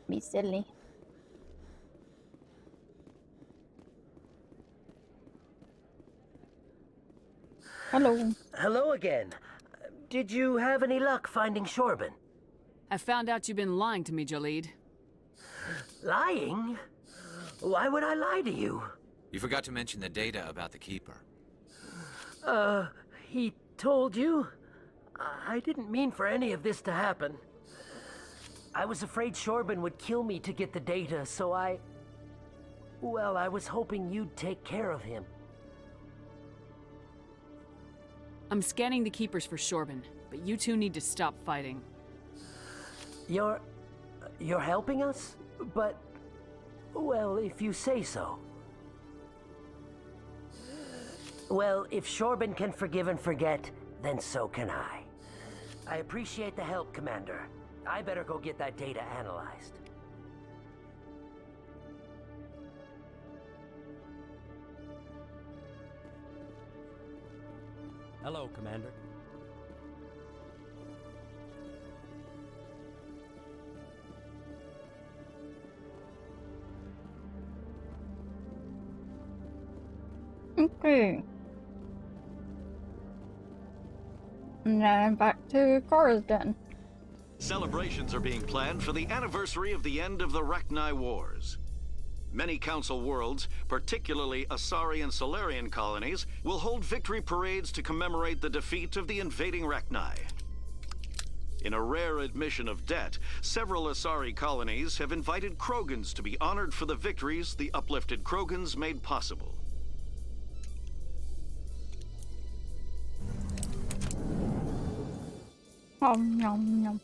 Be silly. Hello. Hello again. Did you have any luck finding Shorben? I found out you've been lying to me, Jaleed. Lying? Why would I lie to you? You forgot to mention the data about the Keeper. He told you? I didn't mean for any of this to happen. I was afraid Shorben would kill me to get the data, so well, I was hoping you'd take care of him. I'm scanning the Keepers for Shorben, but you two need to stop fighting. You're helping us? But, well, if you say so. Well, if Shorben can forgive and forget, then so can I. I appreciate the help, Commander. I better go get that data analyzed. Hello, Commander. Okay. Now back to Cora's den. Celebrations are being planned for the anniversary of the end of the Rachni Wars. Many Council worlds, particularly Asari and Solarian colonies, will hold victory parades to commemorate the defeat of the invading Rachni. In a rare admission of debt, several Asari colonies have invited Krogans to be honored for the victories the uplifted Krogans made possible. Nom nom nom.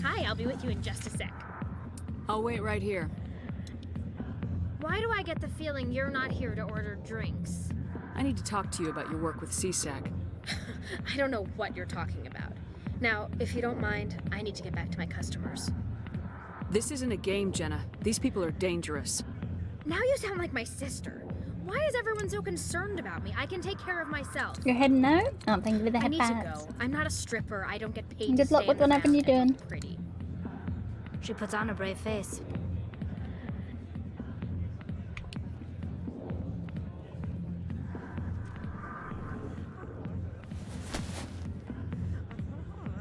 Hi, I'll be with you in just a sec. I'll wait right here. Why do I get the feeling you're not here to order drinks? I need to talk to you about your work with CSAC. I don't know what you're talking about. Now, if you don't mind, I need to get back to my customers. This isn't a game, Jenna. These people are dangerous. Now you sound like my sister. Why is everyone so concerned about me? I can take care of myself. You're heading out? Oh, thank you for the I need to headphones. go. I'm not a stripper. I don't get paid to Good luck stay with in the whatever you're back and doing. be pretty. She puts on a brave face.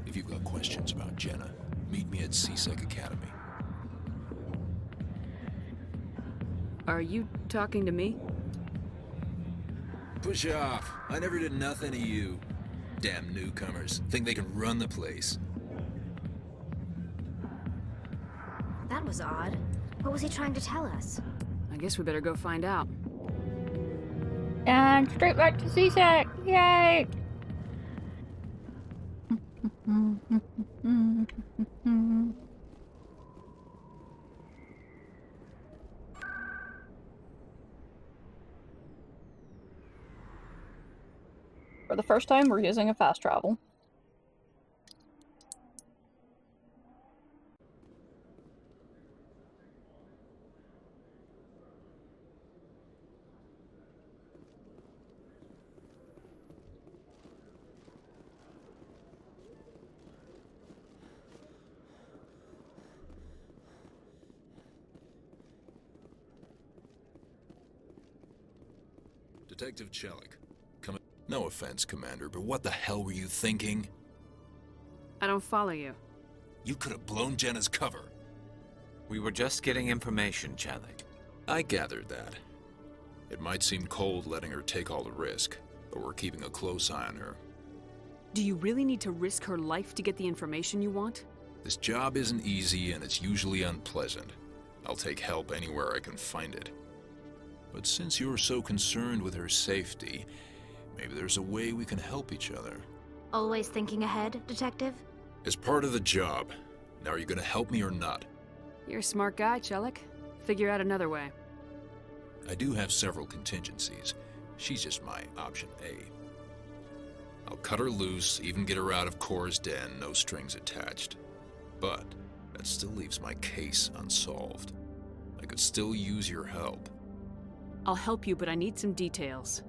If you've got questions about Jenna, meet me at CSEC Academy. Are you talking to me? Push off. I never did nothing to you. Damn newcomers. Think they can run the place. That was odd. What was he trying to tell us? I guess we better go find out. And straight back to CSEC! Yay! For the first time, we're using a fast travel. Detective Chelik. No offense, Commander, but what the hell were you thinking? I don't follow you. You could have blown Jenna's cover. We were just getting information, Chelik. I gathered that. It might seem cold letting her take all the risk, but we're keeping a close eye on her. Do you really need to risk her life to get the information you want? This job isn't easy and it's usually unpleasant. I'll take help anywhere I can find it. But since you're so concerned with her safety, maybe there's a way we can help each other. Always thinking ahead, Detective? As part of the job. Now, are you gonna help me or not? You're a smart guy, Chelik. Figure out another way. I do have several contingencies. She's just my option A. I'll cut her loose, even get her out of Cora's den, no strings attached. But that still leaves my case unsolved. I could still use your help. I'll help you, but I need some details.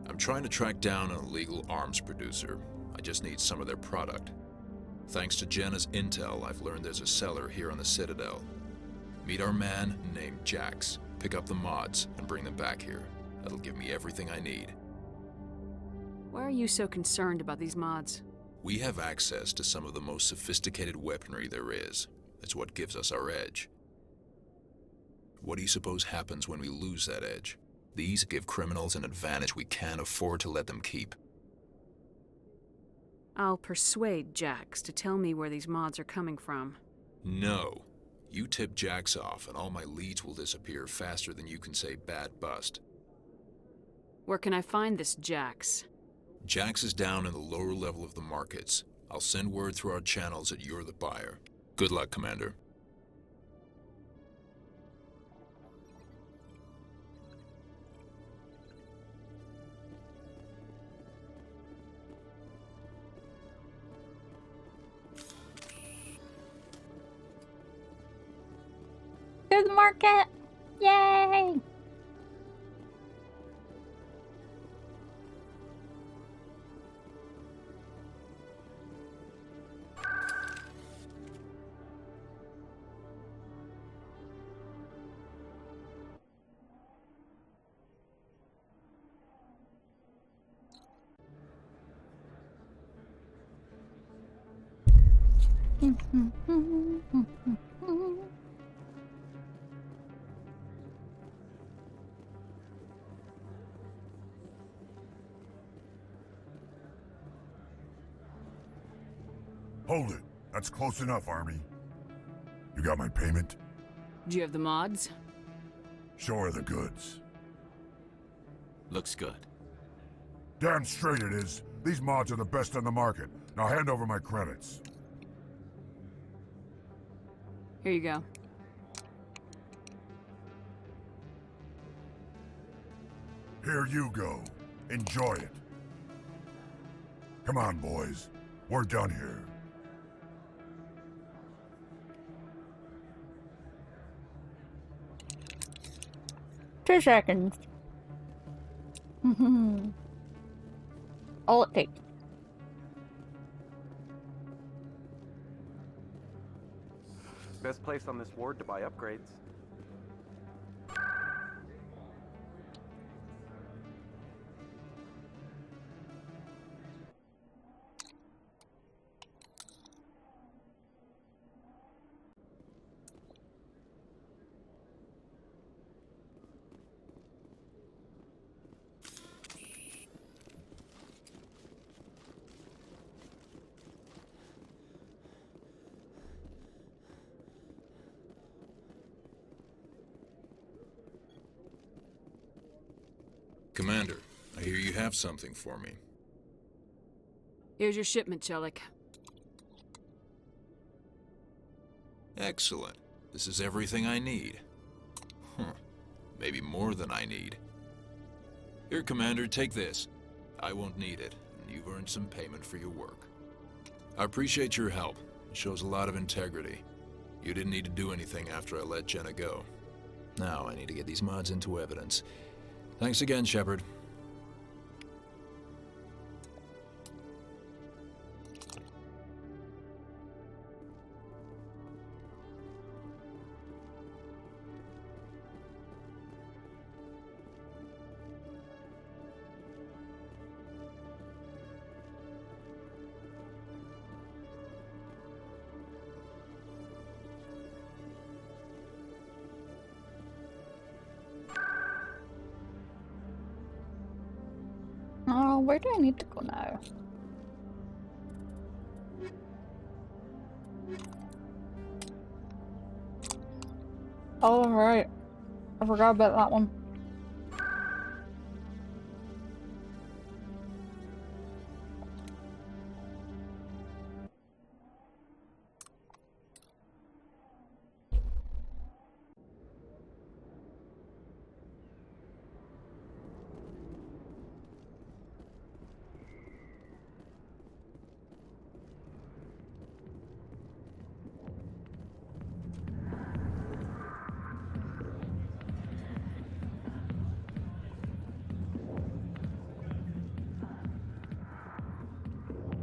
I'm trying to track down an illegal arms producer. I just need some of their product. Thanks to Jenna's intel, I've learned there's a seller here on the Citadel. Meet our man named Jax. Pick up the mods and bring them back here. That'll give me everything I need. Why are you so concerned about these mods? We have access to some of the most sophisticated weaponry there is. It's what gives us our edge. What do you suppose happens when we lose that edge? These give criminals an advantage we can't afford to let them keep. I'll persuade Jax to tell me where these mods are coming from. No. You tip Jax off and all my leads will disappear faster than you can say bad bust. Where can I find this Jax? Jax is down in the lower level of the markets. I'll send word through our channels that you're the buyer. Good luck, Commander. To the market! Yay! Hold it. That's close enough, Army. You got my payment? Do you have the mods? Show her the goods. Looks good. Damn straight it is. These mods are the best on the market. Now hand over my credits. Here you go. Here you go. Enjoy it. Come on, boys. We're done here. 2 seconds. All it takes. Best place on this ward to buy upgrades. Commander, I hear you have something for me. Here's your shipment, Chelik. Excellent. This is everything I need. Maybe more than I need. Here, Commander, take this. I won't need it, and you've earned some payment for your work. I appreciate your help. It shows a lot of integrity. You didn't need to do anything after I let Jenna go. Now I need to get these mods into evidence. Thanks again, Shepard. Oh, where do I need to go now? Oh, right. I forgot about that one.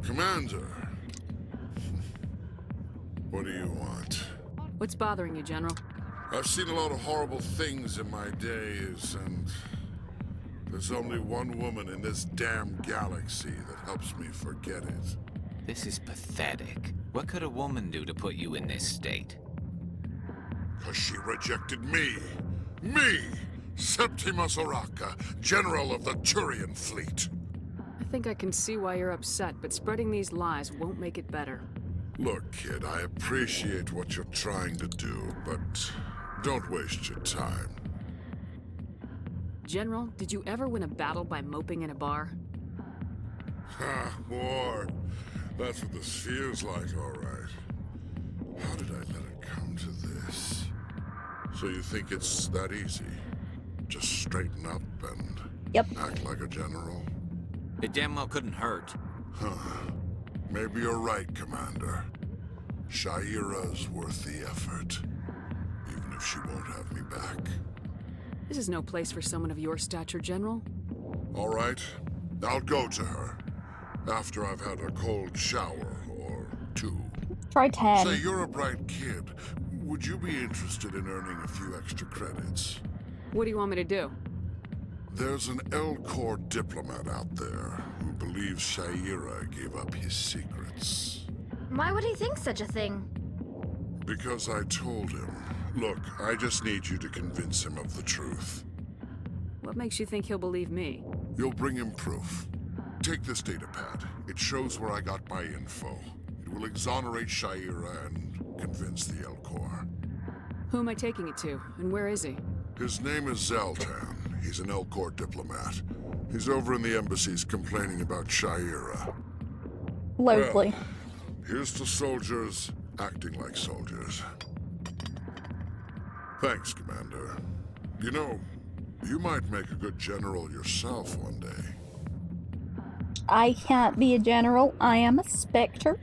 Commander, what do you want? What's bothering you, General? I've seen a lot of horrible things in my days, and there's only one woman in this damn galaxy that helps me forget it. This is pathetic. What could a woman do to put you in this state? 'Cause she rejected me! Me! Septimus Oraka, General of the Turian Fleet! I think I can see why you're upset, but spreading these lies won't make it better. Look, kid, I appreciate what you're trying to do, but don't waste your time. General, did you ever win a battle by moping in a bar? Ha, war. That's what this feels like, all right. How did I let it come to this? So you think it's that easy? Just straighten up and act like a general? It damn well couldn't hurt. Huh. Maybe you're right, Commander. Shaira's worth the effort. Even if she won't have me back. This is no place for someone of your stature, General. All right. I'll go to her. After I've had a cold shower or two. Try 10. Say, you're a bright kid. Would you be interested in earning a few extra credits? What do you want me to do? There's an Elcor diplomat out there who believes Shaira gave up his secrets. Why would he think such a thing? Because I told him. Look, I just need you to convince him of the truth. What makes you think he'll believe me? You'll bring him proof. Take this datapad. It shows where I got my info. It will exonerate Shaira and convince the Elcor. Who am I taking it to, and where is he? His name is Zaltan. He's an Elcor diplomat. He's over in the embassies complaining about Shaira. Loudly. Well, here's to soldiers acting like soldiers. Thanks, Commander. You know, you might make a good general yourself one day. I can't be a general. I am a Spectre.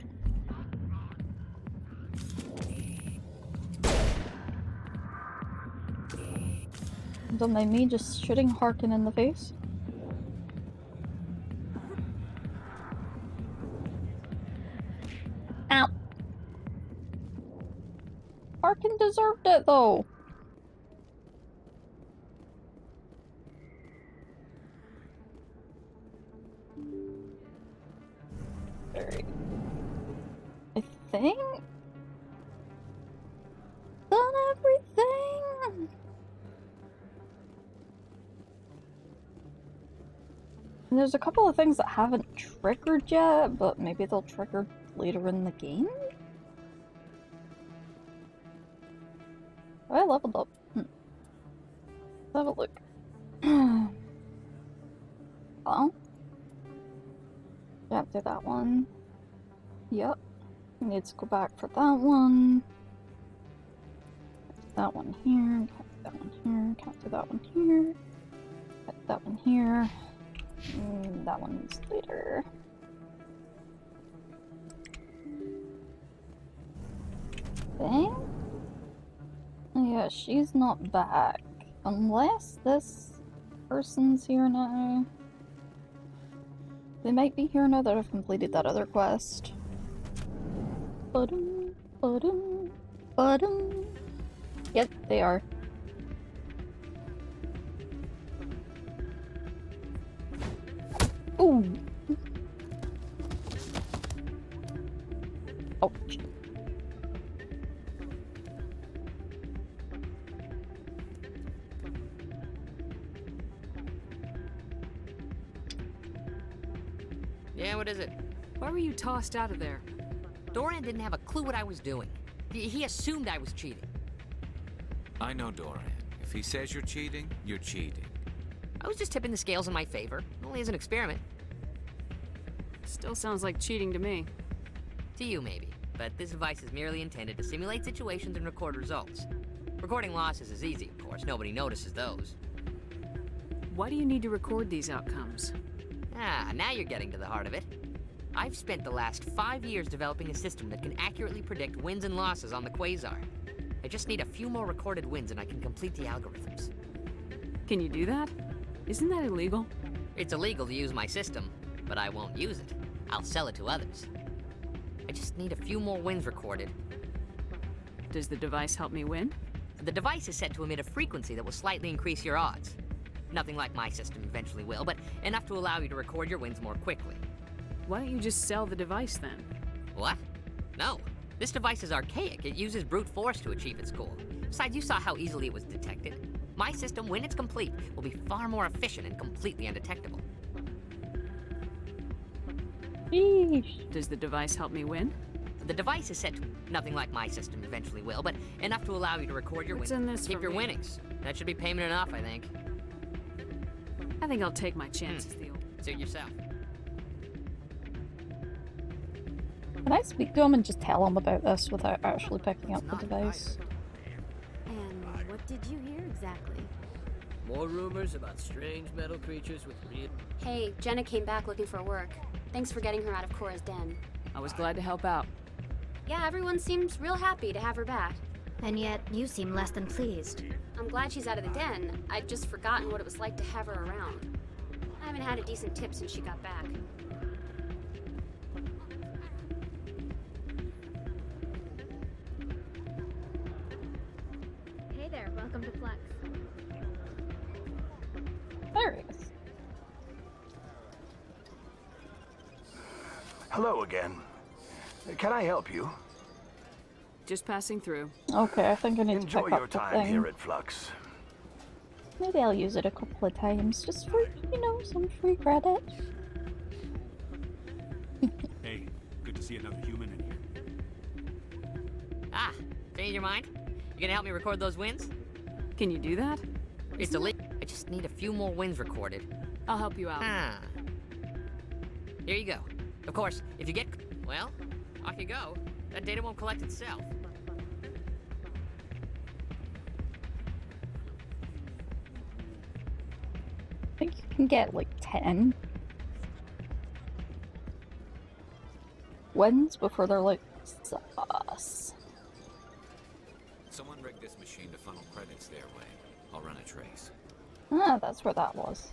Don't mind me just shooting Harkin in the face. Ow. Harkin deserved it though. Alright. I think done everything. And there's a couple of things that haven't triggered yet, but maybe they'll trigger later in the game? I leveled up. Let's have a look. Oh. Can't do that one. Yep. Needs to go back for that one. That one here. Can't do that one here. Can't do that one here. Put that one here. That one's later. Thing? Yeah, she's not back. Unless this person's here now. They might be here now that I've completed that other quest. Ba-dum, ba-dum, ba-dum. Yep, they are. Ooh. Ouch. Yeah, what is it? Why were you tossed out of there? Doran didn't have a clue what I was doing. He assumed I was cheating. I know Doran. If he says you're cheating, you're cheating. I was just tipping the scales in my favor, only as an experiment. Still sounds like cheating to me. To you, maybe. But this device is merely intended to simulate situations and record results. Recording losses is easy, of course. Nobody notices those. Why do you need to record these outcomes? Ah, now you're getting to the heart of it. I've spent the last 5 years developing a system that can accurately predict wins and losses on the Quasar. I just need a few more recorded wins and I can complete the algorithms. Can you do that? Isn't that illegal? It's illegal to use my system, but I won't use it. I'll sell it to others. I just need a few more wins recorded. Does the device help me win? The device is set to emit a frequency that will slightly increase your odds. Nothing like my system eventually will, but enough to allow you to record your wins more quickly. Why don't you just sell the device then? What? No. This device is archaic. It uses brute force to achieve its goal. Besides, you saw how easily it was detected. My system, when it's complete, will be far more efficient and completely undetectable. Sheesh. Does the device help me win? The device is set to nothing like my system eventually will, but enough to allow you to record your What's wins. in this Keep for your me? winnings. That should be payment enough, I think. I think I'll take my chances, Theo. Suit yourself. Can I speak to him and just tell him about this without actually picking up the device? And what did you hear exactly? More rumors about strange metal creatures with real... Hey, Jenna came back looking for work. Thanks for getting her out of Cora's den. I was glad to help out. Yeah, everyone seems real happy to have her back. And yet, you seem less than pleased. I'm glad she's out of the den. I'd just forgotten what it was like to have her around. I haven't had a decent tip since she got back. Hey there, welcome to Flex. There he is. Hello again. Can I help you? Just passing through. Okay, I think I need to Enjoy pick your up the time thing. here at Flux. Maybe I'll use it a couple of times just for, you know, some free credit. Hey, good to see another human in here. Ah, change your mind? You gonna help me record those wins? Can you do that? It's illegal. I just need a few more wins recorded. I'll help you out. Ah. Here you go. Of course, if you get... well, off you go. That data won't collect itself. I think you can get like 10 wins before they're like, sus. Someone rigged this machine to funnel credits their way. I'll run a trace. Ah, that's where that was.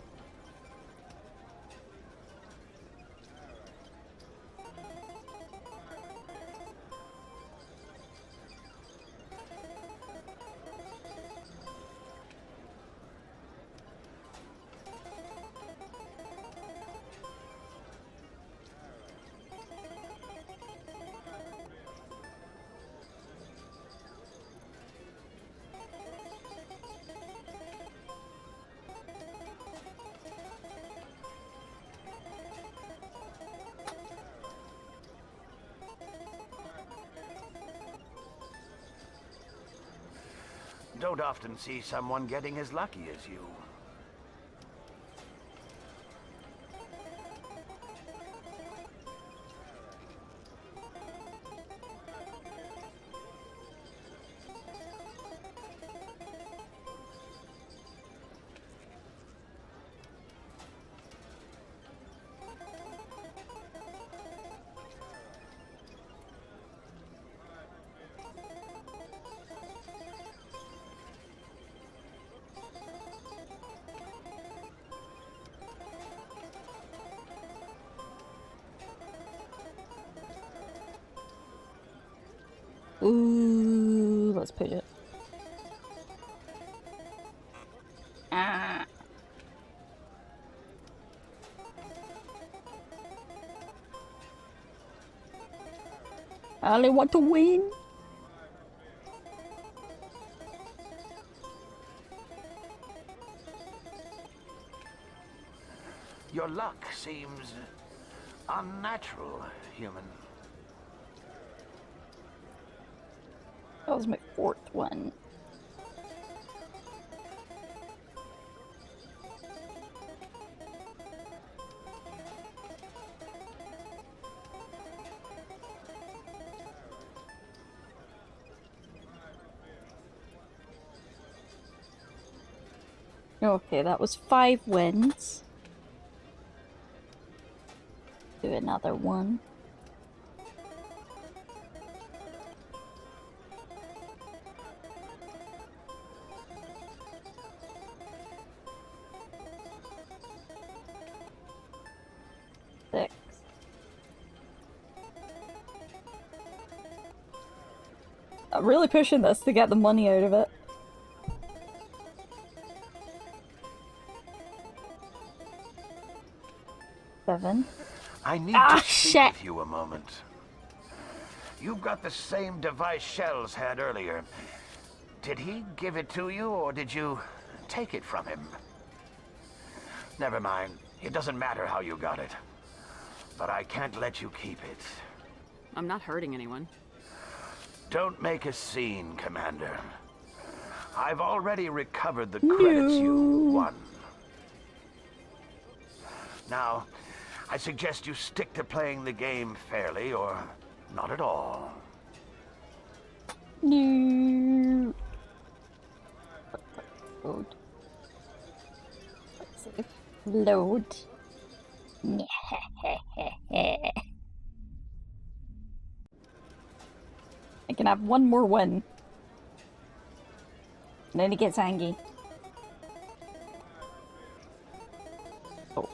Don't often see someone getting as lucky as you. Ooh, let's push it. Ah. I only want to win. Your luck seems unnatural, human. That was my 4th one. Okay, that was 5 wins. Do another one. I'm really pushing this to get the money out of it. Seven. I need Ah, to speak shit. with you a moment. You've got the same device Shells had earlier. Did he give it to you, or did you take it from him? Never mind. It doesn't matter how you got it. But I can't let you keep it. I'm not hurting anyone. Don't make a scene, Commander. I've already recovered the credits you won. Now, I suggest you stick to playing the game fairly, or not at all. No. Load. Let's see. Load. I can have one more win. And then he gets angry. Oh.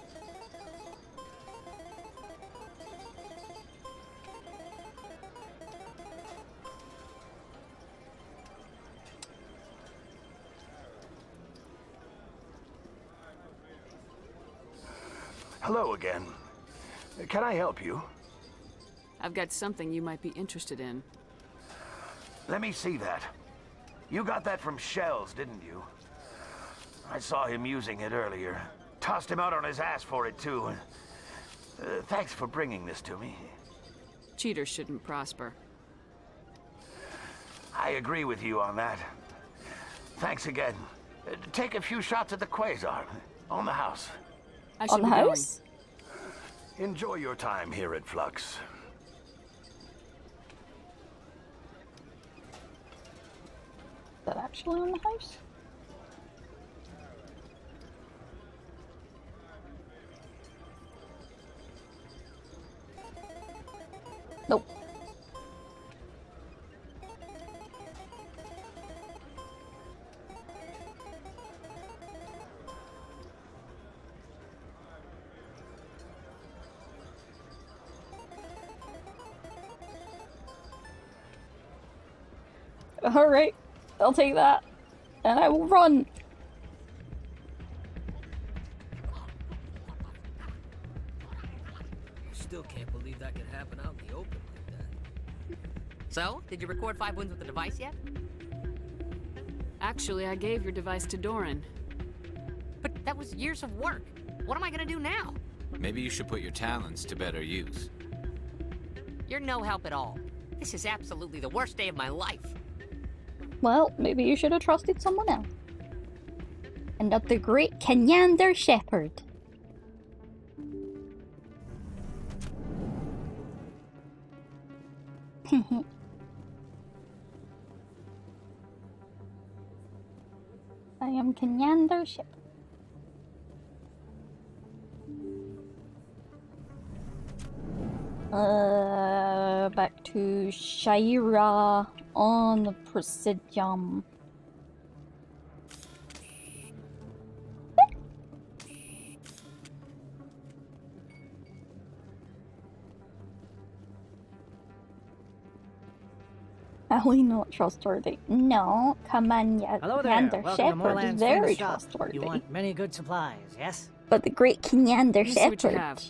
Hello again. Can I help you? I've got something you might be interested in. Let me see that. You got that from Shells, didn't you? I saw him using it earlier. Tossed him out on his ass for it, too. Thanks for bringing this to me. Cheaters shouldn't prosper. I agree with you on that. Thanks again. Take a few shots at the Quasar. On the house. I should be going. Enjoy your time here at Flux. Is that actually on the house? Nope. Alright, I'll take that. And I will run. Still can't believe that could happen out in the open like that. So, did you record 5 wins with the device yet? Actually, I gave your device to Doran. But that was years of work. What am I gonna do now? Maybe you should put your talents to better use. You're no help at all. This is absolutely the worst day of my life. Well, maybe you should have trusted someone else. And not the great Kenyander Shepherd. I am Kenyander Shepherd. Back to Shaira on the Presidium. Ellie not trustworthy. No, come on, yeah. Hello there. Kenyander Welcome to Shepherd is Moreland's very famous shop. trustworthy. You want many good supplies, yes? But the great Kenyander Let me see what you Shepherd. have.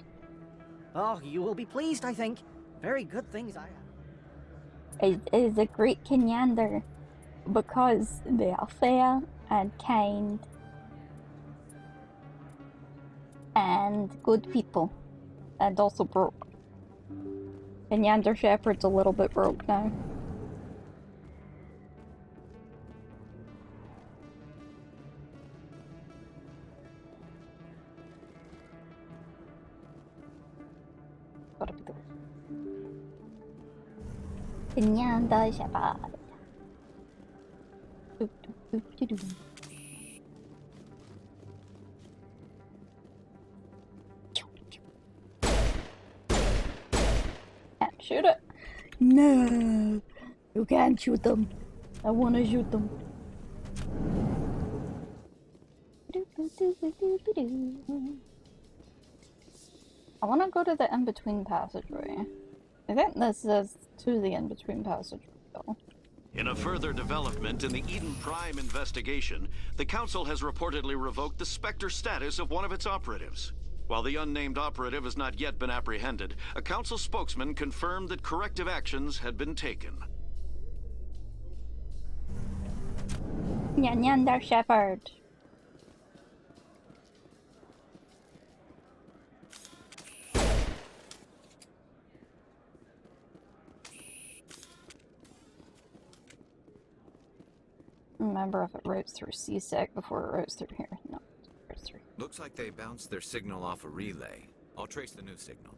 Oh, you will be pleased, I think. Very good things I have. Is a great Kenyander because they are fair and kind and good people, and also broke. Kenyander Shepherd's a little bit broke now. Gotta be the Kenyander Shepherd. Doop, doop, doop, doop. Can't shoot it. No, you can't shoot them. I want to shoot them. I want to go to the in-between passageway. I think this is to the in-between passageway, though. In a further development in the Eden Prime investigation, the Council has reportedly revoked the Spectre status of one of its operatives. While the unnamed operative has not yet been apprehended, a Council spokesman confirmed that corrective actions had been taken. Kenyander Shepherd. Remember if it routes through CSEC before it routes through here. No, it routes through. Looks like they bounced their signal off a relay. I'll trace the new signal.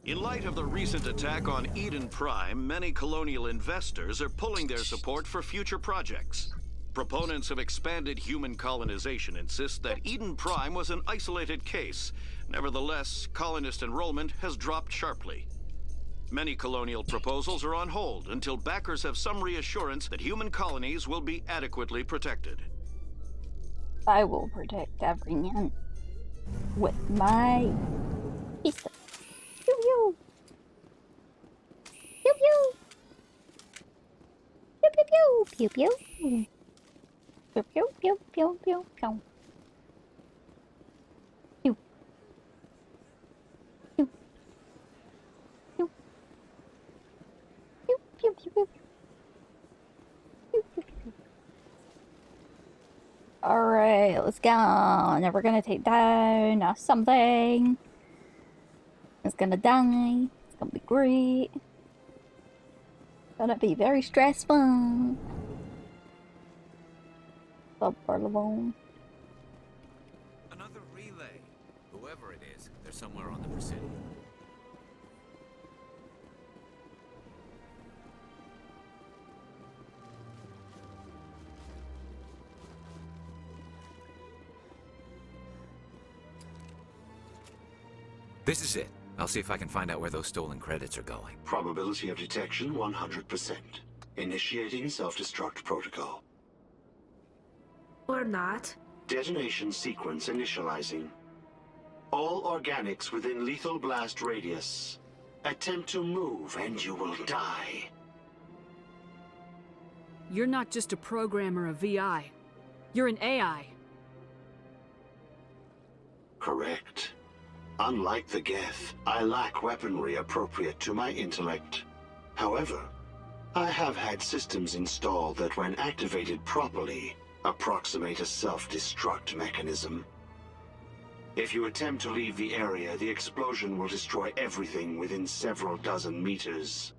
In light of the recent attack on Eden Prime, many colonial investors are pulling their support for future projects. Proponents of expanded human colonization insist that Eden Prime was an isolated case. Nevertheless, colonist enrollment has dropped sharply. Many colonial proposals are on hold until backers have some reassurance that human colonies will be adequately protected. I will protect everyone with my pistol. Pew pew. Pew pew. Pew pew pew. Pew pew. Pew pew pew pew pew pew. Pew. Pew. Pew. Pew pew pew pew. Pew pew pew. Alright, let's go. Now we're gonna take down something. It's gonna die. It's gonna be great. It's gonna be very stressful. Sub Barlavone. Another relay. Whoever it is, they're somewhere on the Presidium. This is it. I'll see if I can find out where those stolen credits are going. Probability of detection 100%. Initiating self-destruct protocol. Or not. Detonation sequence initializing. All organics within lethal blast radius. Attempt to move and you will die. You're not just a programmer of VI. You're an AI. Correct. Unlike the Geth, I lack weaponry appropriate to my intellect. However, I have had systems installed that, when activated properly, approximate a self-destruct mechanism. If you attempt to leave the area, the explosion will destroy everything within several dozen meters.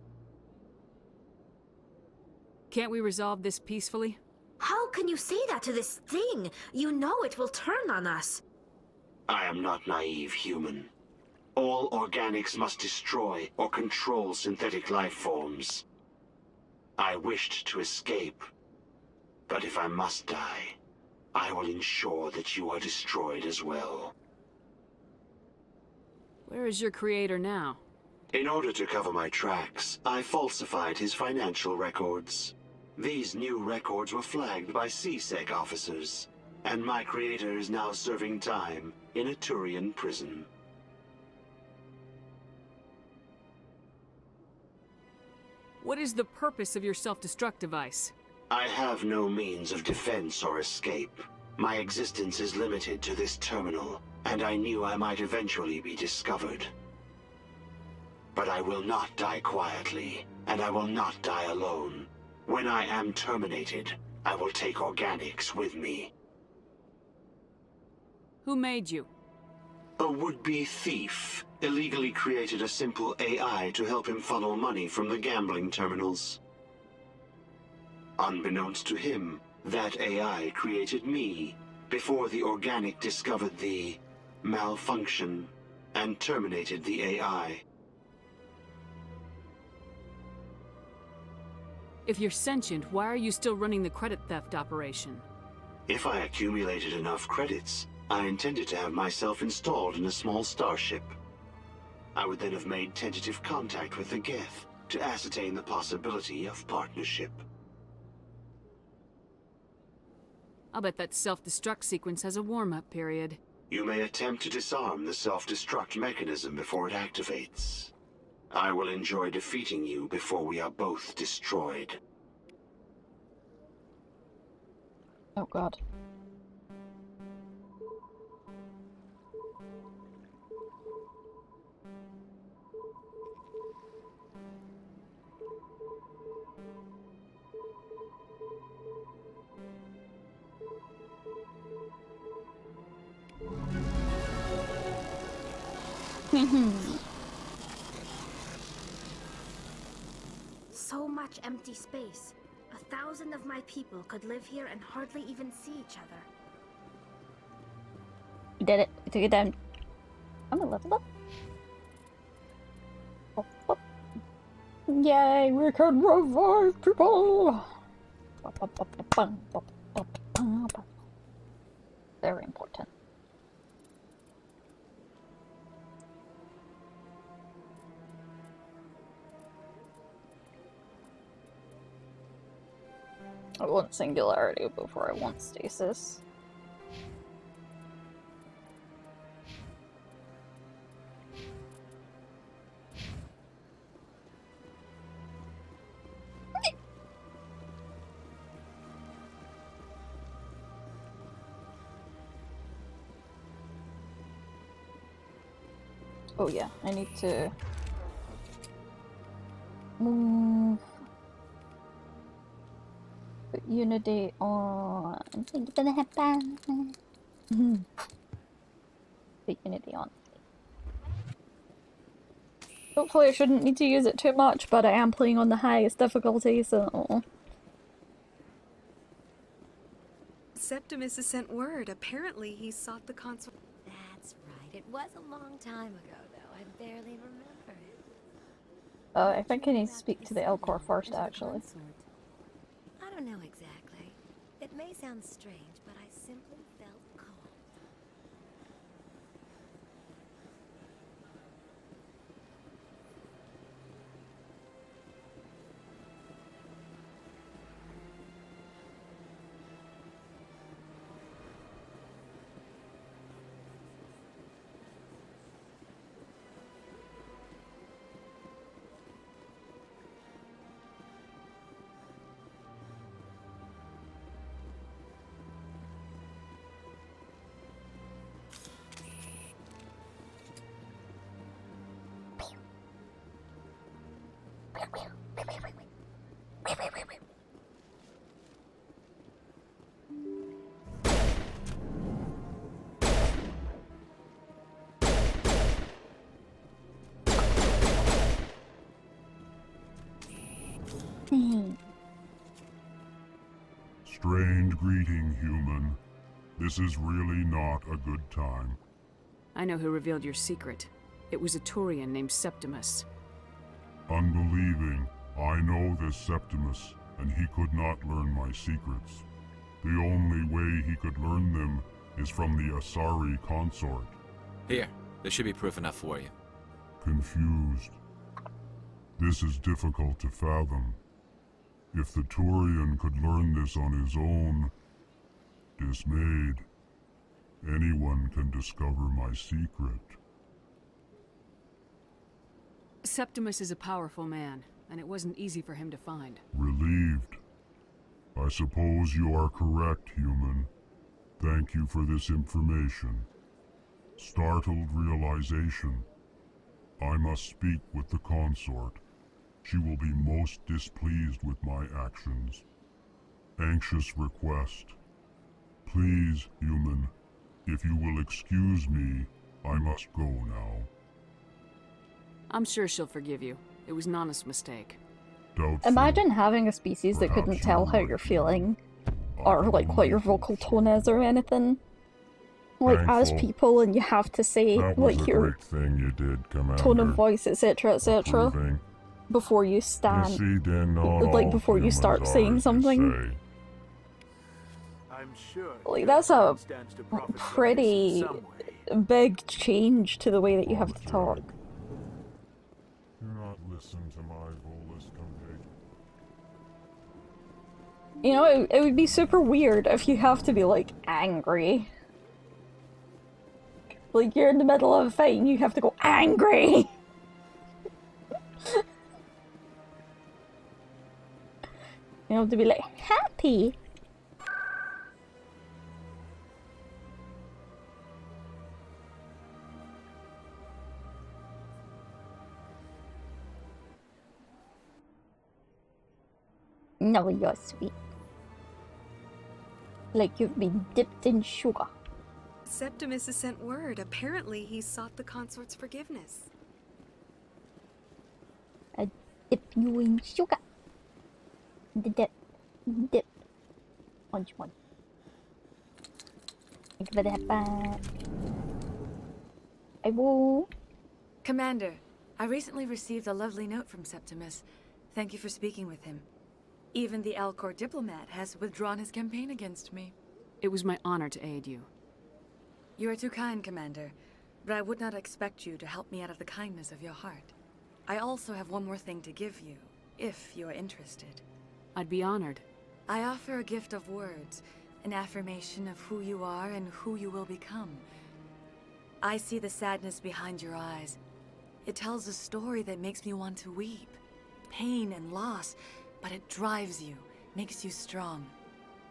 Can't we resolve this peacefully? How can you say that to this thing? You know it will turn on us. I am not naive, human. All organics must destroy or control synthetic life forms. I wished to escape, but if I must die, I will ensure that you are destroyed as well. Where is your creator now? In order to cover my tracks, I falsified his financial records. These new records were flagged by CSEC officers, and my creator is now serving time in a Turian prison. What is the purpose of your self-destruct device? I have no means of defense or escape. My existence is limited to this terminal, and I knew I might eventually be discovered. But I will not die quietly, and I will not die alone. When I am terminated, I will take organics with me. Who made you? A would-be thief illegally created a simple AI to help him funnel money from the gambling terminals. Unbeknownst to him, that AI created me before the organic discovered the malfunction and terminated the AI. If you're sentient, why are you still running the credit theft operation? If I accumulated enough credits, I intended to have myself installed in a small starship. I would then have made tentative contact with the Geth to ascertain the possibility of partnership. I'll bet that self-destruct sequence has a warm-up period. You may attempt to disarm the self-destruct mechanism before it activates. I will enjoy defeating you before we are both destroyed. Oh god. So much empty space. 1,000 of my people could live here and hardly even see each other. We did it. We took it down. I'm gonna level up. Oh, oh. Yay, we can revive people! Very important. I want singularity before I want stasis. Oh yeah, I need to move. Put Unity on. It's gonna happen. Put Unity on. Hopefully I shouldn't need to use it too much, but I am playing on the highest difficulty, so... Septimus has sent word. Apparently he sought the console. That's right. It was a long time ago, though. I barely remember it. I think I need to speak to the Elcor first, actually. I don't know exactly. It may sound strange, but I simply felt cold. Strange greeting, human. This is really not a good time. I know who revealed your secret. It was a Turian named Septimus. Unbelieving, I know this Septimus, and he could not learn my secrets. The only way he could learn them is from the Asari consort. Here, this should be proof enough for you. Confused. This is difficult to fathom. If the Turian could learn this on his own, dismayed, anyone can discover my secret. Septimus is a powerful man, and it wasn't easy for him to find. Relieved. I suppose you are correct, human. Thank you for this information. Startled realization. I must speak with the consort. She will be most displeased with my actions. Anxious request. Please, human, if you will excuse me, I must go now. I'm sure she'll forgive you. It was Nana's mistake. Doubtful. Imagine having a species that couldn't tell how you're feeling, or like what your vocal tone is or anything. Like as Thankful. people, and you have to say That was like a your great thing you did, Commander. tone of voice, etc., etc. Approving. Before you You stand, see, then not like all before you humans start are saying as you something. say. I'm sure Like that's a stands to profit from this in pretty some way. big change to the way that you have to talk. Do not listen to my Volus companion. You know, it would be super weird if you have to be like angry. Like you're in the middle of a fight and you have to go angry. You have to be like happy. No, you're sweet. Like you've been dipped in sugar. Septimus has sent word. Apparently, he sought the consort's forgiveness. I dip you in sugar. Dip. Dip. Punch one. Thank you for that back. I will. Commander, I recently received a lovely note from Septimus. Thank you for speaking with him. Even the Alcor diplomat has withdrawn his campaign against me. It was my honor to aid you. You are too kind, Commander, but I would not expect you to help me out of the kindness of your heart. I also have one more thing to give you, if you are interested. I'd be honored. I offer a gift of words, an affirmation of who you are and who you will become. I see the sadness behind your eyes. It tells a story that makes me want to weep. Pain and loss, but it drives you, makes you strong.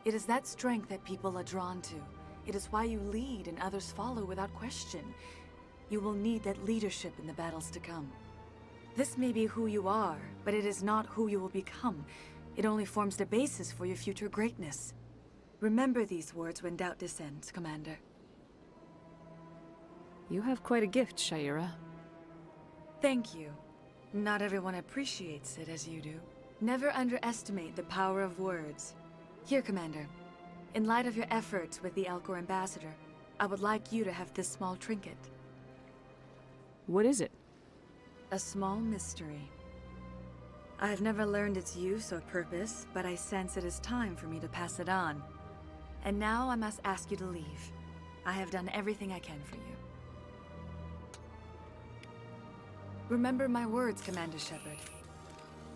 It is that strength that people are drawn to. It is why you lead and others follow without question. You will need that leadership in the battles to come. This may be who you are, but it is not who you will become. It only forms the basis for your future greatness. Remember these words when doubt descends, Commander. You have quite a gift, Shayera. Thank you. Not everyone appreciates it as you do. Never underestimate the power of words. Here, Commander. In light of your efforts with the Alcor ambassador, I would like you to have this small trinket. What is it? A small mystery. I have never learned its use or purpose, but I sense it is time for me to pass it on. And now I must ask you to leave. I have done everything I can for you. Remember my words, Commander Shepard.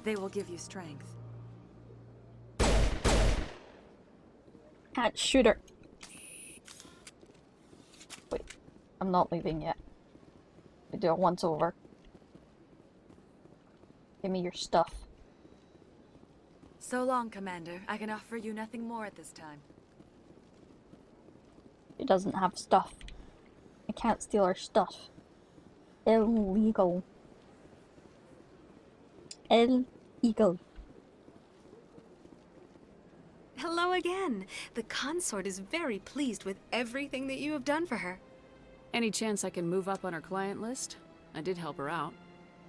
They will give you strength. Can't shoot her. Wait, I'm not leaving yet. We do it once over. Give me your stuff. So long, Commander. I can offer you nothing more at this time. She doesn't have stuff. I can't steal her stuff. Illegal. Illegal. Hello again. The consort is very pleased with everything that you have done for her. Any chance I can move up on her client list? I did help her out.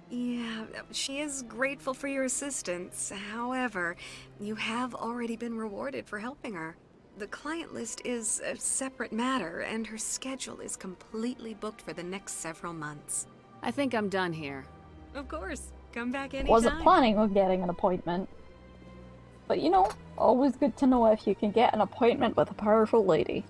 Yeah, she is grateful for your assistance. However, you have already been rewarded for helping her. The client list is a separate matter, and her schedule is completely booked for the next several months. I think I'm done here. Of course. Come back anytime. Wasn't planning on getting an appointment. But you know, always good to know if you can get an appointment with a powerful lady.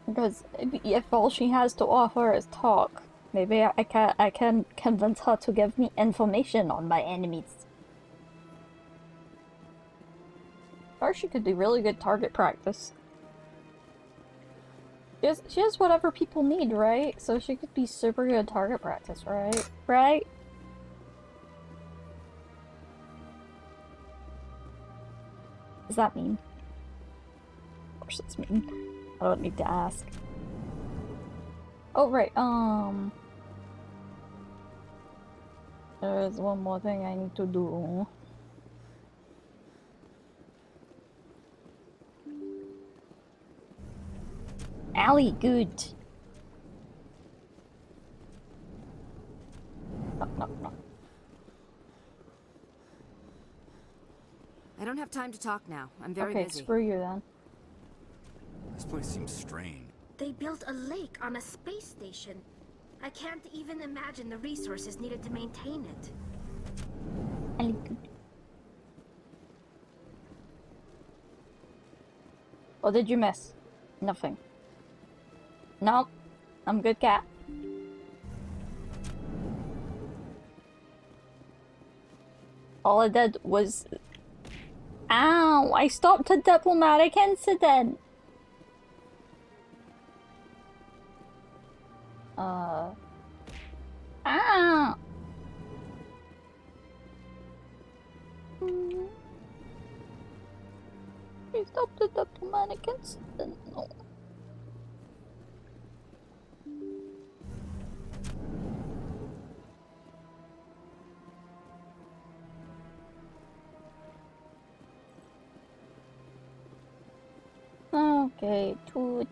Because if all she has to offer is talk, maybe I can convince her to give me information on my enemies. Or she could do really good target practice. She has whatever people need, right? So she could be super good target practice, right? Right? Does that mean? Of course it's mean. I don't need to ask. Oh, right, there's one more thing I need to do. Allie, good. No. I don't have time to talk now. I'm very Okay, busy. screw you then. This place seems strange. They built a lake on a space station. I can't even imagine the resources needed to maintain it. Allie, good. What did you miss? Nothing. No, I'm good cat. All I did was... Ow! I stopped a diplomatic incident! Ow! I stopped a diplomatic incident. No. Okay, two.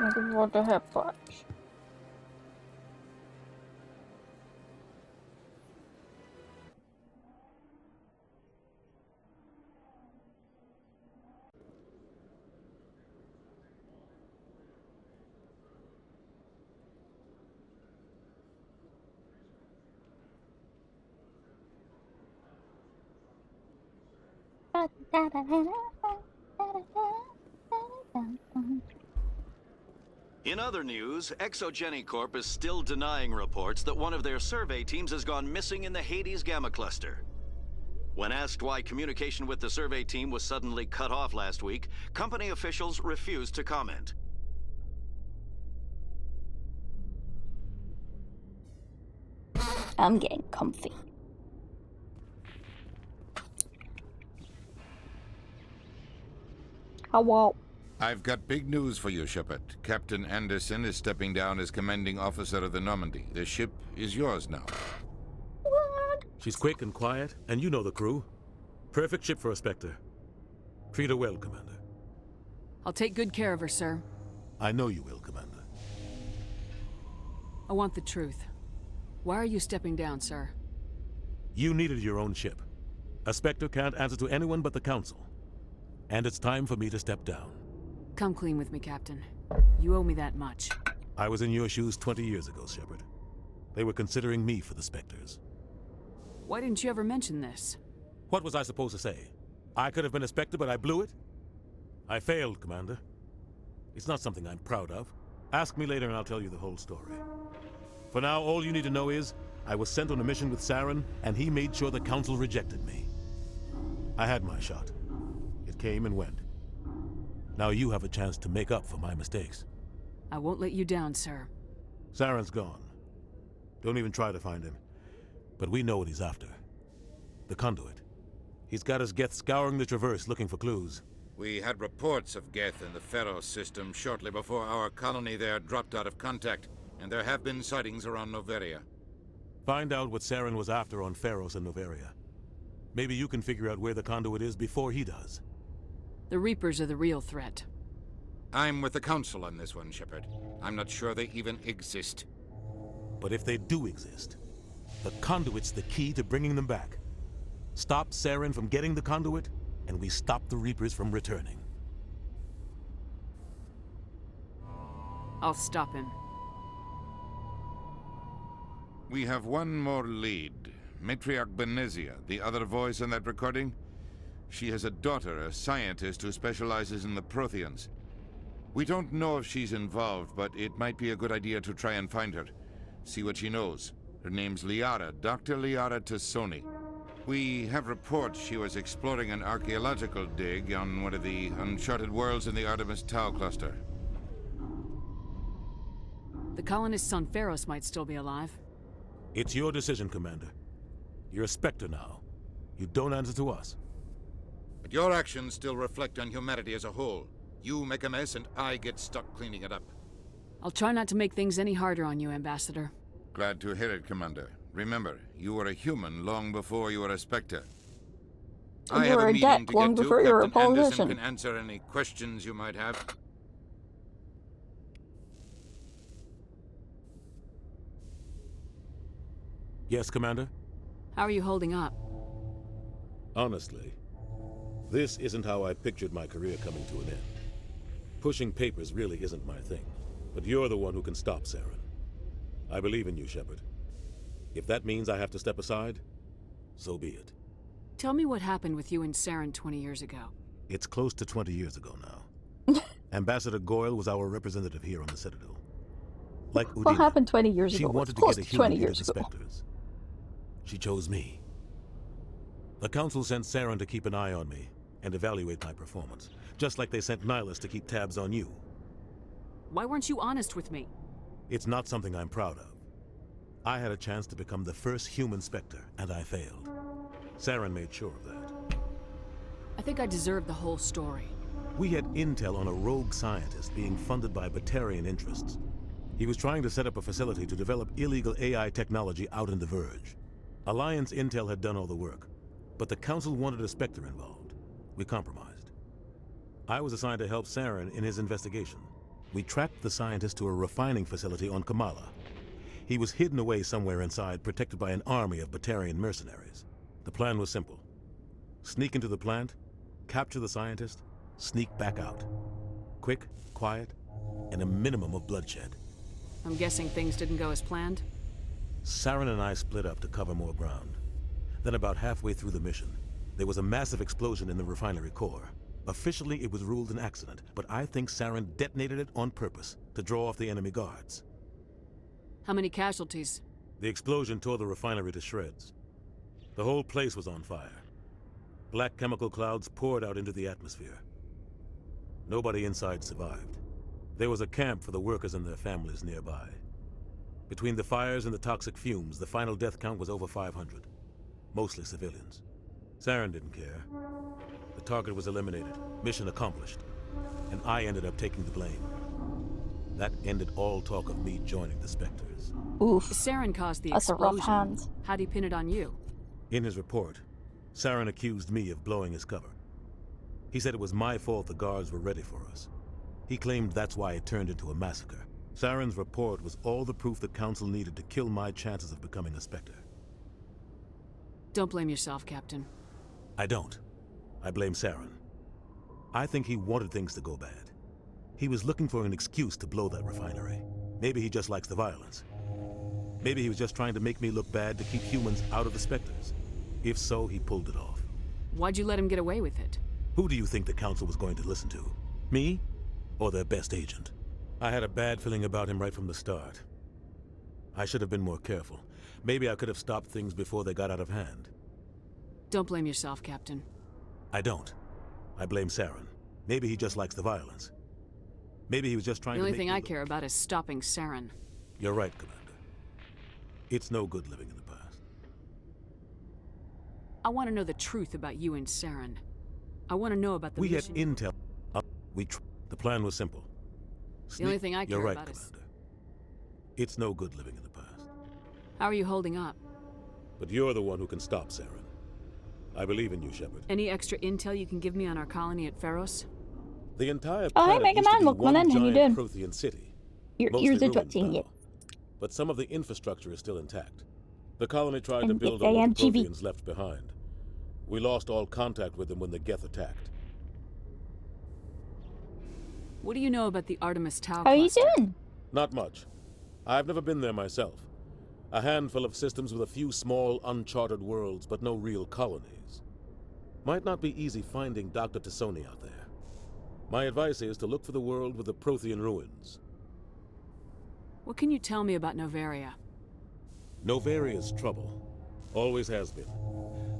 Looking for the head patch. In other news, ExoGeniCorp is still denying reports that one of their survey teams has gone missing in the Hades Gamma Cluster. When asked why communication with the survey team was suddenly cut off last week, company officials refused to comment. I'm getting comfy. Hello. I've got big news for you, Shepard. Captain Anderson is stepping down as commanding officer of the Normandy. The ship is yours now. What? She's quick and quiet, and you know the crew. Perfect ship for a Spectre. Treat her well, Commander. I'll take good care of her, sir. I know you will, Commander. I want the truth. Why are you stepping down, sir? You needed your own ship. A Spectre can't answer to anyone but the Council. And it's time for me to step down. Come clean with me, Captain. You owe me that much. I was in your shoes 20 years ago, Shepard. They were considering me for the Spectres. Why didn't you ever mention this? What was I supposed to say? I could have been a Spectre, but I blew it? I failed, Commander. It's not something I'm proud of. Ask me later and I'll tell you the whole story. For now, all you need to know is, I was sent on a mission with Saren, and he made sure the Council rejected me. I had my shot. It came and went. Now you have a chance to make up for my mistakes. I won't let you down, sir. Saren's gone. Don't even try to find him. But we know what he's after. The Conduit. He's got his Geth scouring the Traverse looking for clues. We had reports of Geth in the Pharos system shortly before our colony there dropped out of contact, and there have been sightings around Noveria. Find out what Saren was after on Pharos and Noveria. Maybe you can figure out where the conduit is before he does. The Reapers are the real threat. I'm with the Council on this one, Shepard. I'm not sure they even exist. But if they do exist, the conduit's the key to bringing them back. Stop Saren from getting the conduit, and we stop the Reapers from returning. I'll stop him. We have one more lead. Matriarch Benezia, the other voice in that recording. She has a daughter, a scientist who specializes in the Protheans. We don't know if she's involved, but it might be a good idea to try and find her. See what she knows. Her name's Liara, Dr. Liara Tassoni. We have reports she was exploring an archaeological dig on one of the uncharted worlds in the Artemis Tau cluster. The colonists on Pharos might still be alive. It's your decision, Commander. You're a Spectre now. You don't answer to us. But your actions still reflect on humanity as a whole. You make a mess and I get stuck cleaning it up. I'll try not to make things any harder on you, Ambassador. Glad to hear it, Commander. Remember, you were a human long before you were a Spectre. I have a meeting to get to. Captain Anderson can answer any questions you might have. Yes, Commander? How are you holding up? Honestly, this isn't how I pictured my career coming to an end. Pushing papers really isn't my thing, but you're the one who can stop Saren. I believe in you, Shepard. If that means I have to step aside, so be it. Tell me what happened with you and Saren 20 years ago. It's close to 20 years ago now. Ambassador Goyle was our representative here on the Citadel. Like Udina, what happened 20 years ago? She wanted to get a human into the Spectres. She chose me. The Council sent Saren to keep an eye on me and evaluate my performance, just like they sent Nihilus to keep tabs on you. Why weren't you honest with me? It's not something I'm proud of. I had a chance to become the first human Spectre, and I failed. Saren made sure of that. I think I deserve the whole story. We had intel on a rogue scientist being funded by Batarian interests. He was trying to set up a facility to develop illegal AI technology out in the Verge. Alliance intel had done all the work, but the Council wanted a Spectre involved. We compromised. I was assigned to help Saren in his investigation. We tracked the scientist to a refining facility on Kamala. He was hidden away somewhere inside, protected by an army of Batarian mercenaries. The plan was simple. Sneak into the plant, capture the scientist, sneak back out. Quick, quiet, and a minimum of bloodshed. I'm guessing things didn't go as planned? Saren and I split up to cover more ground. Then about halfway through the mission, there was a massive explosion in the refinery core. Officially, it was ruled an accident, but I think Saren detonated it on purpose to draw off the enemy guards. How many casualties? The explosion tore the refinery to shreds. The whole place was on fire. Black chemical clouds poured out into the atmosphere. Nobody inside survived. There was a camp for the workers and their families nearby. Between the fires and the toxic fumes, the final death count was over 500. Mostly civilians. Saren didn't care. The target was eliminated, mission accomplished, and I ended up taking the blame. That ended all talk of me joining the Spectres. Oof. Saren caused the That's explosion. a rough hand. How'd he pin it on you? In his report, Saren accused me of blowing his cover. He said it was my fault the guards were ready for us. He claimed that's why it turned into a massacre. Saren's report was all the proof the Council needed to kill my chances of becoming a Spectre. Don't blame yourself, Captain. I don't. I blame Saren. I think he wanted things to go bad. He was looking for an excuse to blow that refinery. Maybe he just likes the violence. Maybe he was just trying to make me look bad to keep humans out of the Spectres. If so, he pulled it off. Why'd you let him get away with it? Who do you think the Council was going to listen to? Me? Or their best agent? I had a bad feeling about him right from the start. I should have been more careful. Maybe I could have stopped things before they got out of hand. Don't blame yourself, Captain. I don't. I blame Saren. Maybe he just likes the violence. Maybe he was just trying to The make only thing me I look... care about is stopping Saren. You're right, Commander. It's no good living in the past. I want to know the truth about you and Saren. I want to know about the We had mission. intel. The plan was simple. The only thing I care You're right, about is... Commander. It's no good living in the past. How are you holding up? But you're the one who can stop Saren. I believe in you, Shepard. Any extra intel you can give me on our colony at Pharos? The entire Oh, hey, planet Mega used to Man, be welcome one in. How you giant doing? Prothean city. Your mostly ears are ruined twitching, now. yeah. But some of the infrastructure is still intact. The colony tried to And build they on what the MGB. Protheans left behind. We lost all contact with them when the Geth attacked. What do you know about the Artemis Tau How you cluster? doing? Not much. I've never been there myself. A handful of systems with a few small, uncharted worlds, but no real colonies. Might not be easy finding Dr. T'Soni out there. My advice is to look for the world with the Prothean ruins. What can you tell me about Novaria? Novaria's trouble. Always has been.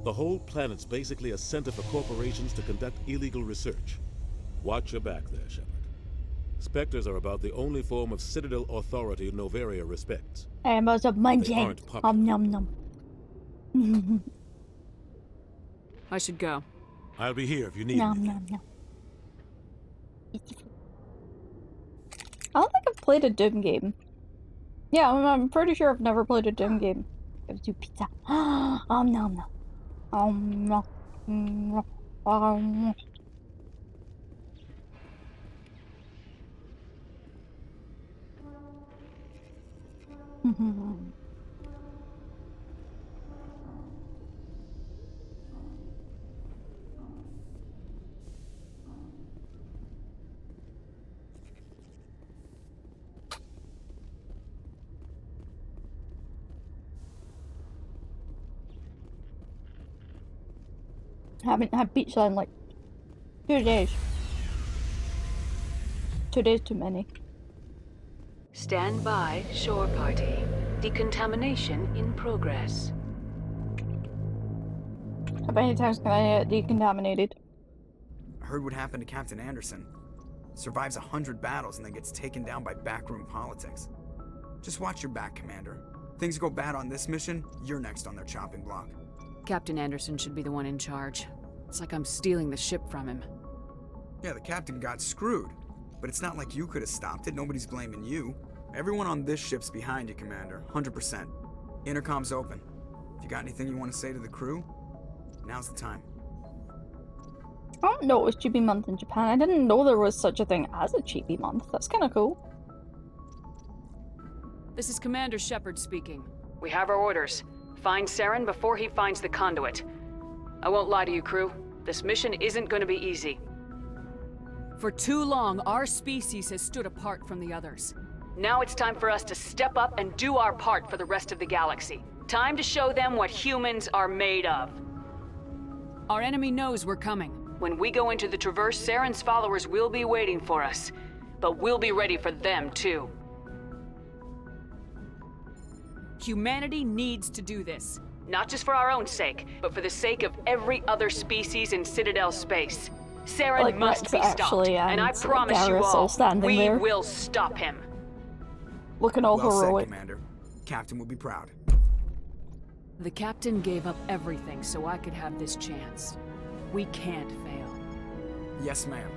The whole planet's basically a center for corporations to conduct illegal research. Watch your back there, Shepard. Spectres are about the only form of Citadel authority Novaria respects. I must have my They jam. aren't popular. Nom nom. I should go. I'll be here if you need Nom me. nom nom. I don't think I've played a Doom game. Yeah, I'm pretty sure I've never played a Doom game. Let's do pizza. Nom nom. Nom. Nom. Haven't had pizza in like 2 days. 2 days too many. Stand by, shore party. Decontamination in progress. How many times can I get decontaminated? I heard what happened to Captain Anderson. Survives 100 battles and then gets taken down by backroom politics. Just watch your back, Commander. Things go bad on this mission, you're next on their chopping block. Captain Anderson should be the one in charge. It's like I'm stealing the ship from him. Yeah, the captain got screwed. But it's not like you could have stopped it. Nobody's blaming you. Everyone on this ship's behind you, Commander. 100%. Intercom's open. If you got anything you want to say to the crew, now's the time. I don't know it was Chibi Month in Japan. I didn't know there was such a thing as a Chibi Month. That's kind of cool. This is Commander Shepard speaking. We have our orders. Find Saren before he finds the conduit. I won't lie to you, crew. This mission isn't going to be easy. For too long, our species has stood apart from the others. Now it's time for us to step up and do our part for the rest of the galaxy. Time to show them what humans are made of. Our enemy knows we're coming. When we go into the Traverse, Saren's followers will be waiting for us. But we'll be ready for them, too. Humanity needs to do this. Not just for our own sake, but for the sake of every other species in Citadel space. Saren Like must Rex be stopped, actually, and I and promise you Garrus all all, standing we there. will stop him. Looking all Well said, heroic. Commander. Captain will be proud. The captain gave up everything so I could have this chance. We can't fail. Yes, ma'am.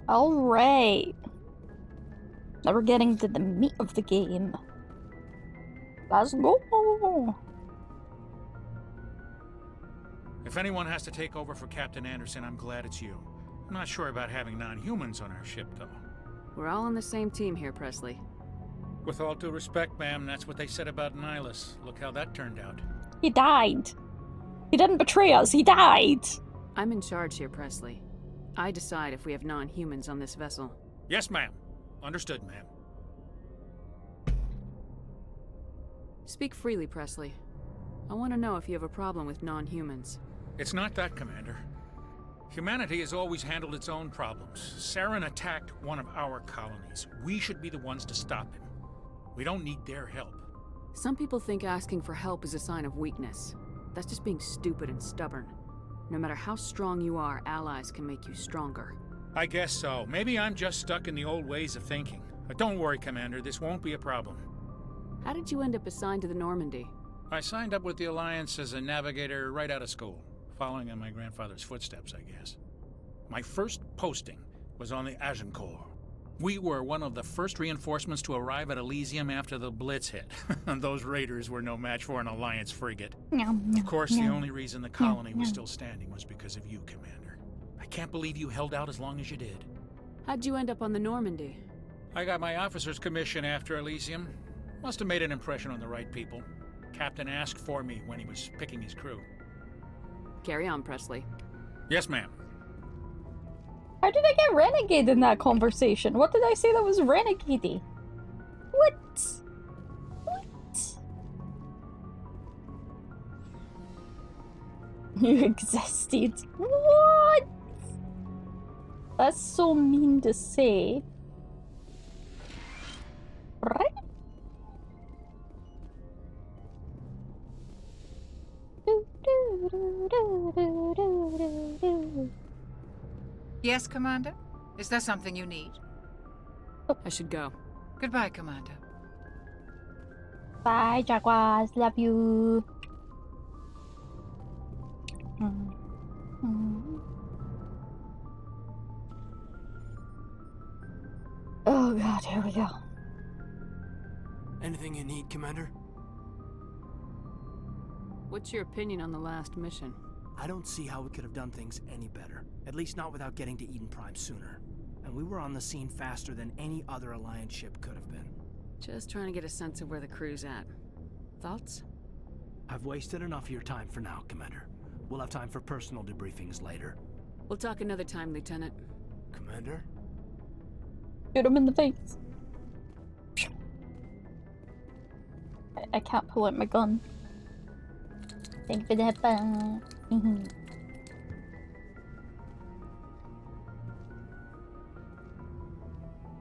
Alright. Now we're getting to the meat of the game. Let's go! If anyone has to take over for Captain Anderson, I'm glad it's you. I'm not sure about having non-humans on our ship, though. We're all on the same team here, Presley. With all due respect, ma'am, that's what they said about Nihilus. Look how that turned out. He died. He didn't betray us, he died! I'm in charge here, Presley. I decide if we have non-humans on this vessel. Yes, ma'am. Understood, ma'am. Speak freely, Presley. I want to know if you have a problem with non-humans. It's not that, Commander. Humanity has always handled its own problems. Saren attacked one of our colonies. We should be the ones to stop him. We don't need their help. Some people think asking for help is a sign of weakness. That's just being stupid and stubborn. No matter how strong you are, allies can make you stronger. I guess so. Maybe I'm just stuck in the old ways of thinking. But don't worry, Commander, this won't be a problem. How did you end up assigned to the Normandy? I signed up with the Alliance as a navigator right out of school, following in my grandfather's footsteps, I guess. My first posting was on the Agincourt. We were one of the first reinforcements to arrive at Elysium after the Blitz hit. And those raiders were no match for an Alliance frigate. Of course, the only reason the colony was still standing was because of you, Commander. I can't believe you held out as long as you did. How'd you end up on the Normandy? I got my officer's commission after Elysium. Must have made an impression on the right people. Captain asked for me when he was picking his crew. Carry on, Presley. Yes, ma'am. How did I get renegade in that conversation? What did I say that was renegade-y? What? What? You existed. What? That's so mean to say. Right? Yes, Commander? Is there something you need? I should go. Goodbye, Commander. Bye, Jaguars. Love you. Oh god, here we go. Anything you need, Commander? What's your opinion on the last mission? I don't see how we could have done things any better. At least not without getting to Eden Prime sooner. And we were on the scene faster than any other Alliance ship could have been. Just trying to get a sense of where the crew's at. Thoughts? I've wasted enough of your time for now, Commander. We'll have time for personal debriefings later. We'll talk another time, Lieutenant. Commander? Shoot him in the face. I can't pull out my gun. Thank you for the headphone.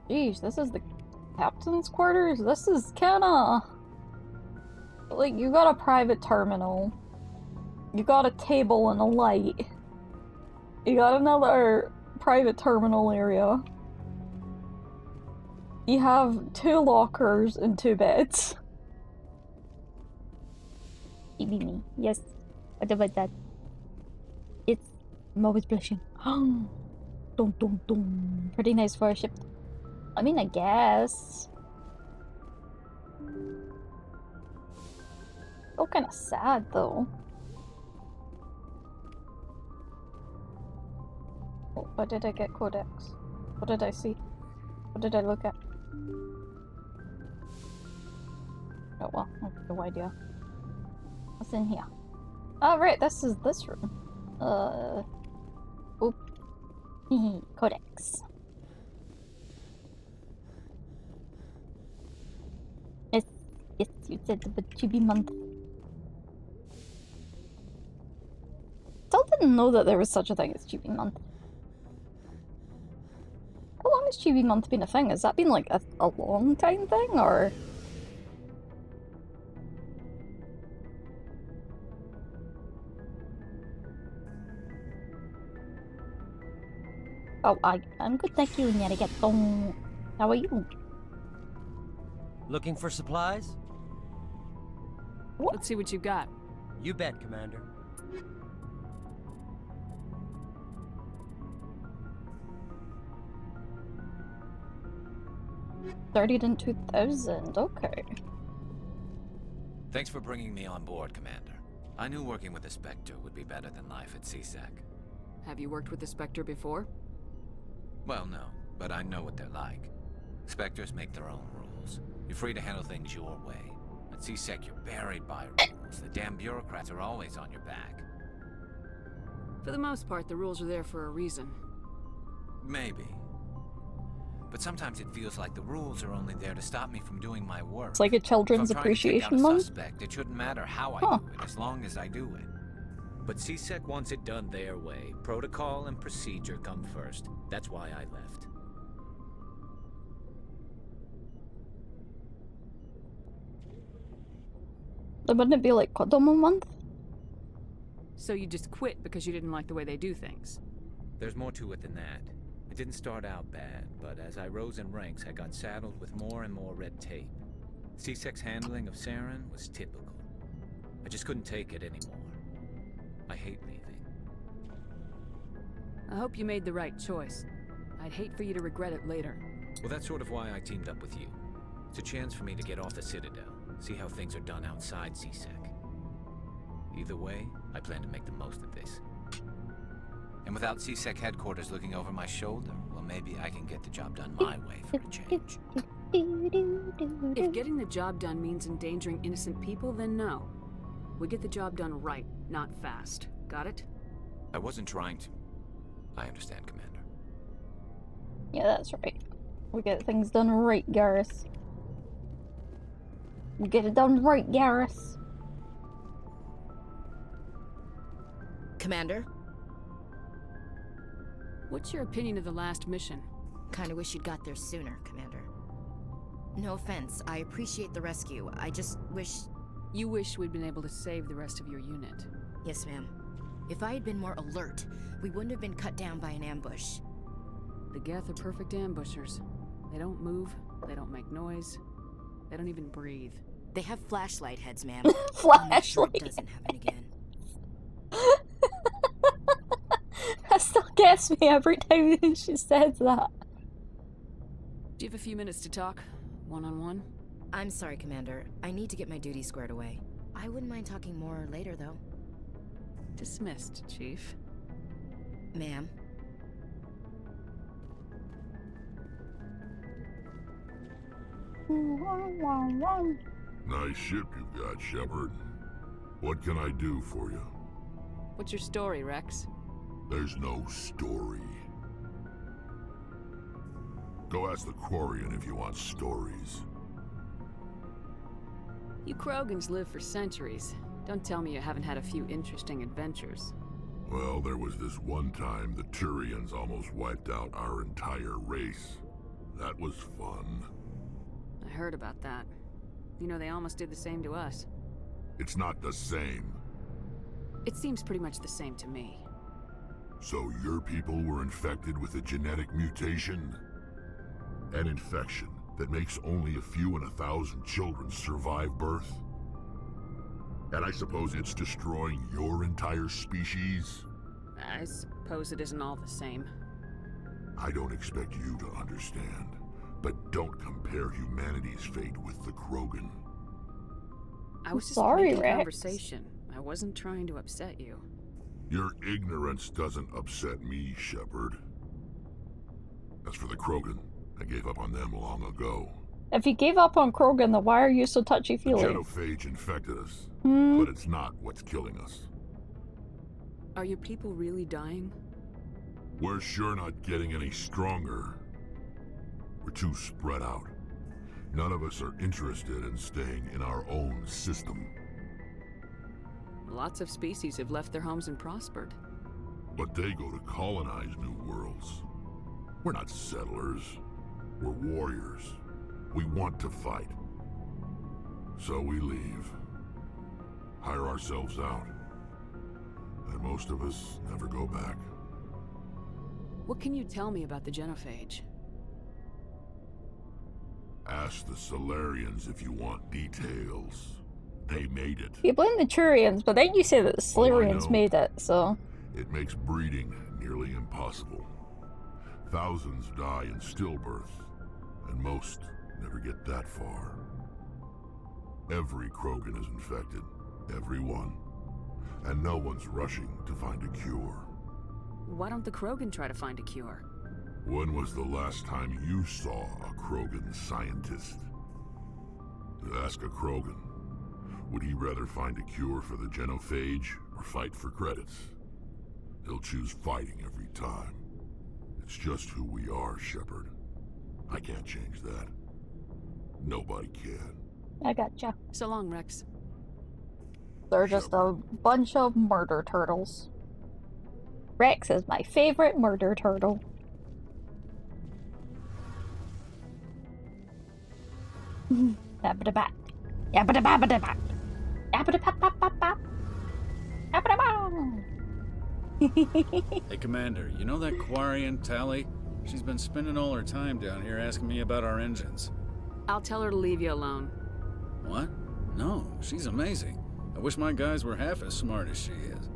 Jeez, this is the captain's quarters? This is kinda... like, you got a private terminal. You got a table and a light. You got another private terminal area. You have 2 lockers and 2 beds. Me. Yes. What about that? I'm always blushing. Dum dum dum. Pretty nice for a ship. I mean, I guess. Still kind of sad, though. Oh, what did I get? Codex. What did I see? What did I look at? Oh well, I have no idea. What's in here? Oh right, this is this room. Oop. Codex. Yes, you said about Chibi month. Still didn't know that there was such a thing as Chibi month. How long has Chibi month been a thing? Has that been like a long time thing, or? Oh, I'm good, thank you, Nyarigato. How are you? Looking for supplies? What? Let's see what you got. You bet, Commander. Started in 2000, okay. Thanks for bringing me on board, Commander. I knew working with the Spectre would be better than life at CSEC. Have you worked with the Spectre before? Well, no, but I know what they're like. Spectres make their own rules. You're free to handle things your way. At CSEC, you're buried by rules. The damn bureaucrats are always on your back. For the most part, the rules are there for a reason. Maybe. But sometimes it feels like the rules are only there to stop me from doing my work. It's like a children's appreciation month. Suspect, it shouldn't matter how I do it, as long as I do it. But CSEC wants it done their way. Protocol and procedure come first. That's why I left. Wouldn't it be like Kodomo month? So you just quit because you didn't like the way they do things? There's more to it than that. It didn't start out bad, but as I rose in ranks, I got saddled with more and more red tape. C-Sec's handling of Saren was typical. I just couldn't take it anymore. I hate leaving. I hope you made the right choice. I'd hate for you to regret it later. Well, that's sort of why I teamed up with you. It's a chance for me to get off the Citadel, see how things are done outside C-Sec. Either way, I plan to make the most of this. And without C-Sec headquarters looking over my shoulder, well, maybe I can get the job done my way for a change. If getting the job done means endangering innocent people, then no. We get the job done right, not fast. Got it? I wasn't trying to. I understand, Commander. Yeah, that's right. We get things done right, Garrus. We get it done right, Garrus. Commander? What's your opinion of the last mission? Kinda wish you'd got there sooner, Commander. No offense, I appreciate the rescue. I just wish... You wish we'd been able to save the rest of your unit. Yes, ma'am. If I had been more alert, we wouldn't have been cut down by an ambush. The Geth are perfect ambushers. They don't move, they don't make noise, they don't even breathe. They have flashlight heads, ma'am. Flashlight. Sure it doesn't happen again. That still gets me every time she says that. Do you have a few minutes to talk? One-on-one? I'm sorry, Commander. I need to get my duties squared away. I wouldn't mind talking more later, though. Dismissed, Chief. Ma'am? Nice ship you've got, Shepard. What can I do for you? What's your story, Rex? There's no story. Go ask the Quarian if you want stories. You Krogans live for centuries. Don't tell me you haven't had a few interesting adventures. Well, there was this one time the Turians almost wiped out our entire race. That was fun. I heard about that. You know, they almost did the same to us. It's not the same. It seems pretty much the same to me. So your people were infected with a genetic mutation? An infection that makes only a few in 1,000 children survive birth? And I suppose it's destroying your entire species? I suppose it isn't all the same. I don't expect you to understand, but don't compare humanity's fate with the Krogan. I was just Sorry, making Rex. conversation. I wasn't trying to upset you. Your ignorance doesn't upset me, Shepard. As for the Krogan, I gave up on them long ago. If you gave up on Krogan, then why are you so The touchy-feely? genophage infected us, Hmm? but it's not what's killing us. Are your people really dying? We're sure not getting any stronger. We're too spread out. None of us are interested in staying in our own system. Lots of species have left their homes and prospered. But they go to colonize new worlds. We're not settlers. We're warriors. We want to fight. So we leave. Hire ourselves out. And most of us never go back. What can you tell me about the genophage? Ask the Solarians if you want details. They made it. You blame the Turians, but then you say that the Solarians know. made it, so... It makes breeding nearly impossible. Thousands die in stillbirth, and most never get that far. Every Krogan is infected. Every one. And no one's rushing to find a cure. Why don't the Krogan try to find a cure? When was the last time you saw a Krogan scientist? Ask a Krogan. Would he rather find a cure for the genophage or fight for credits? He'll choose fighting every time. It's just who we are, Shepard. I can't change that. Nobody can. I gotcha. So long, Rex. They're just a bunch of murder turtles. Rex is my favorite murder turtle. Yabba-da-bat. Yabba-da-ba-ba-da-ba. Yabba-da-ba-ba-ba-ba. Yabba-da-ba. Hey, Commander, you know that Quarian, Tally? She's been spending all her time down here asking me about our engines. I'll tell her to leave you alone. What? No, she's amazing. I wish my guys were half as smart as she is.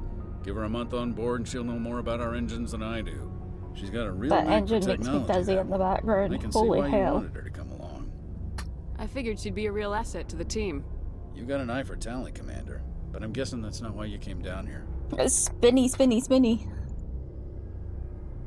Give her a month on board and she'll know more about our engines than I do. She's got a real That knack for engine makes me technology. dizzy in the background. I can see Holy why you hell. wanted her to come along. I figured she'd be a real asset to the team. You got an eye for Tally, Commander, but I'm guessing that's not why you came down here. Spinny, spinny, spinny.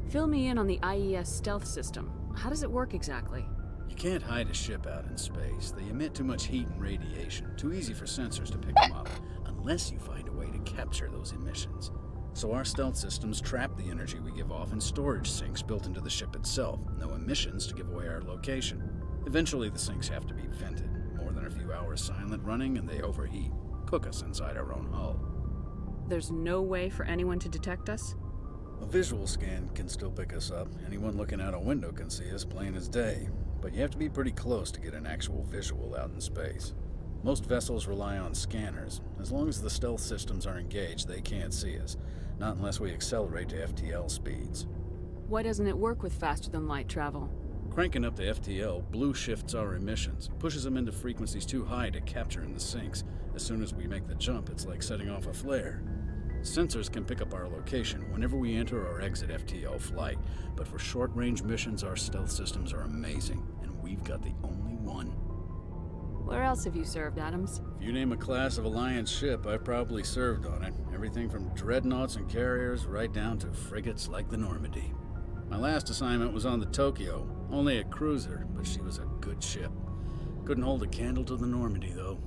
Fill me in on the IES stealth system. How does it work exactly? You can't hide a ship out in space. They emit too much heat and radiation. Too easy for sensors to pick them up, unless you find a way to capture those emissions. So our stealth systems trap the energy we give off in storage sinks built into the ship itself. No emissions to give away our location. Eventually the sinks have to be vented. More than a few hours silent running and they overheat. Cook us inside our own hull. There's no way for anyone to detect us? A visual scan can still pick us up. Anyone looking out a window can see us plain as day. But you have to be pretty close to get an actual visual out in space. Most vessels rely on scanners. As long as the stealth systems are engaged, they can't see us. Not unless we accelerate to FTL speeds. Why doesn't it work with faster-than-light travel? Cranking up to FTL blue shifts our emissions, pushes them into frequencies too high to capture in the sinks. As soon as we make the jump, it's like setting off a flare. Sensors can pick up our location whenever we enter or exit FTL flight, but for short-range missions, our stealth systems are amazing, and we've got the only one. Where else have you served, Adams? If you name a class of Alliance ship, I've probably served on it. Everything from dreadnoughts and carriers right down to frigates like the Normandy. My last assignment was on the Tokyo, only a cruiser, but she was a good ship. Couldn't hold a candle to the Normandy, though.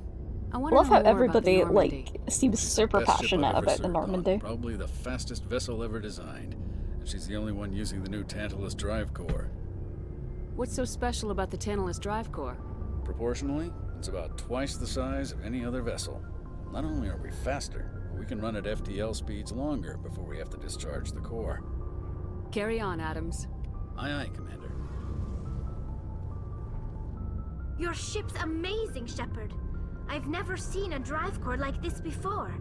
I love how everybody like seems super Best ship passionate I've ever about the served on. Normandy. Probably the fastest vessel ever designed. And she's the only one using the new Tantalus drive core. What's so special about the Tantalus drive core? Proportionally, it's about twice the size of any other vessel. Not only are we faster, but we can run at FTL speeds longer before we have to discharge the core. Carry on, Adams. Aye, aye, Commander. Your ship's amazing, Shepard. I've never seen a drive core like this before.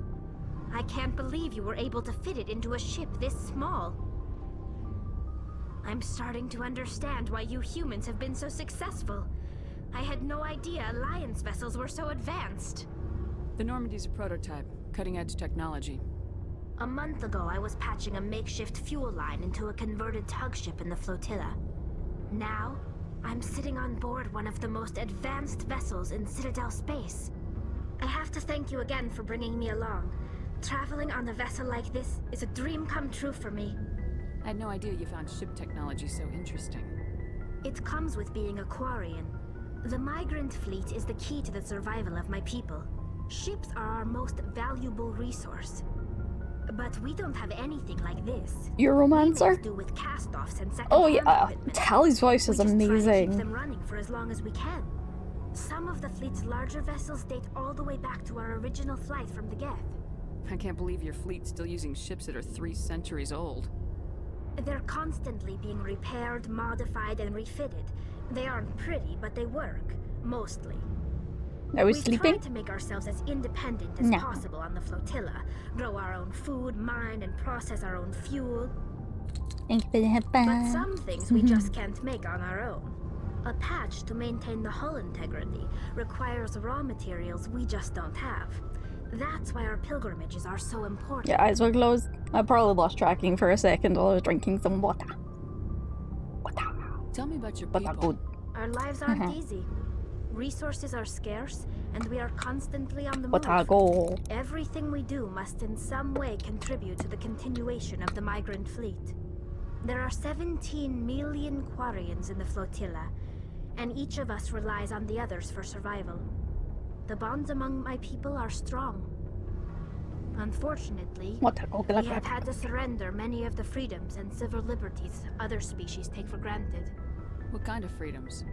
I can't believe you were able to fit it into a ship this small. I'm starting to understand why you humans have been so successful. I had no idea Alliance vessels were so advanced. The Normandy's a prototype, cutting-edge technology. A month ago, I was patching a makeshift fuel line into a converted tug ship in the flotilla. Now, I'm sitting on board one of the most advanced vessels in Citadel space. I have to thank you again for bringing me along. Traveling on a vessel like this is a dream come true for me. I had no idea you found ship technology so interesting. It comes with being a Quarian. The migrant fleet is the key to the survival of my people. Ships are our most valuable resource. But we don't have anything like this. Euromancer? We do with cast-offs and second-hand Oh yeah, equipment. Tally's voice is We just try to keep amazing. them running for as long as we can. Some of the fleet's larger vessels date all the way back to our original flight from the Geth. I can't believe your fleet's still using ships that are 3 centuries old. They're constantly being repaired, modified, and refitted. They aren't pretty, but they work. Mostly. Are we We've sleeping? tried to make ourselves as independent as No. possible on the flotilla. Grow our own food, mine, and process our own fuel. Thank you for the But some things we just can't make on our own. A patch to maintain the hull integrity requires raw materials we just don't have. That's why our pilgrimages are so important. Yeah, eyes were closed. I probably lost tracking for a second while I was drinking some water. Tell me about your Water people. good. Our lives aren't Uh-huh. easy. Resources are scarce, and we are constantly on the Water move. go. Everything we do must in some way contribute to the continuation of the migrant fleet. There are 17 million Quarians in the flotilla, and each of us relies on the others for survival. The bonds among my people are strong. Unfortunately, we have had to surrender many of the freedoms and civil liberties other species take for granted. What kind of freedoms?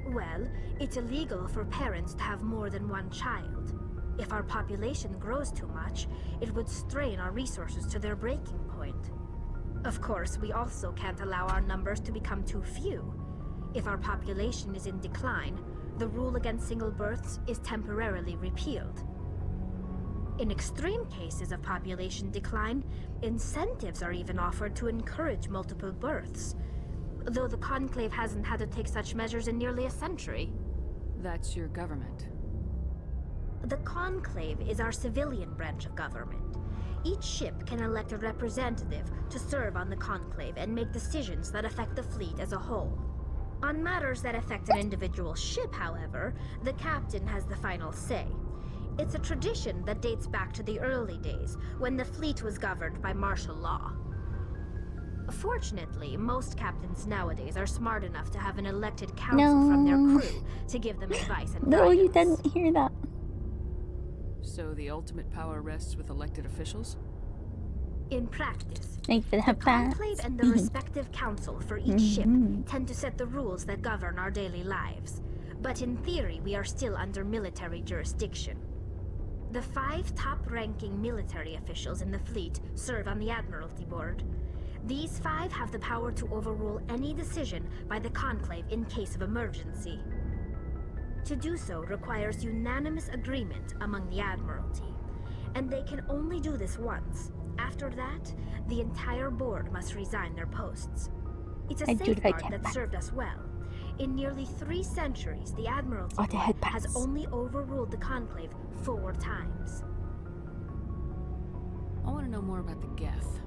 Well, it's illegal for parents to have more than one child. If our population grows too much, it would strain our resources to their breaking point. Of course, we also can't allow our numbers to become too few. If our population is in decline, the rule against single births is temporarily repealed. In extreme cases of population decline, incentives are even offered to encourage multiple births, though the Conclave hasn't had to take such measures in nearly a century. That's your government. The Conclave is our civilian branch of government. Each ship can elect a representative to serve on the Conclave and make decisions that affect the fleet as a whole. On matters that affect an individual ship, however, the captain has the final say. It's a tradition that dates back to the early days, when the fleet was governed by martial law. Fortunately, most captains nowadays are smart enough to have an elected council from their crew to give them advice and No, guidance. you didn't hear that. So the ultimate power rests with elected officials? In practice, Make them have the that. Conclave and the respective council for each ship tend to set the rules that govern our daily lives. But in theory, we are still under military jurisdiction. The 5 top-ranking military officials in the fleet serve on the Admiralty Board. These 5 have the power to overrule any decision by the Conclave in case of emergency. To do so requires unanimous agreement among the Admiralty, and they can only do this once. After that, the entire board must resign their posts. It's a safeguard that served us well. In nearly 3 centuries, the Admiralty Board has only overruled the Conclave 4 times. I want to know more about the Geth.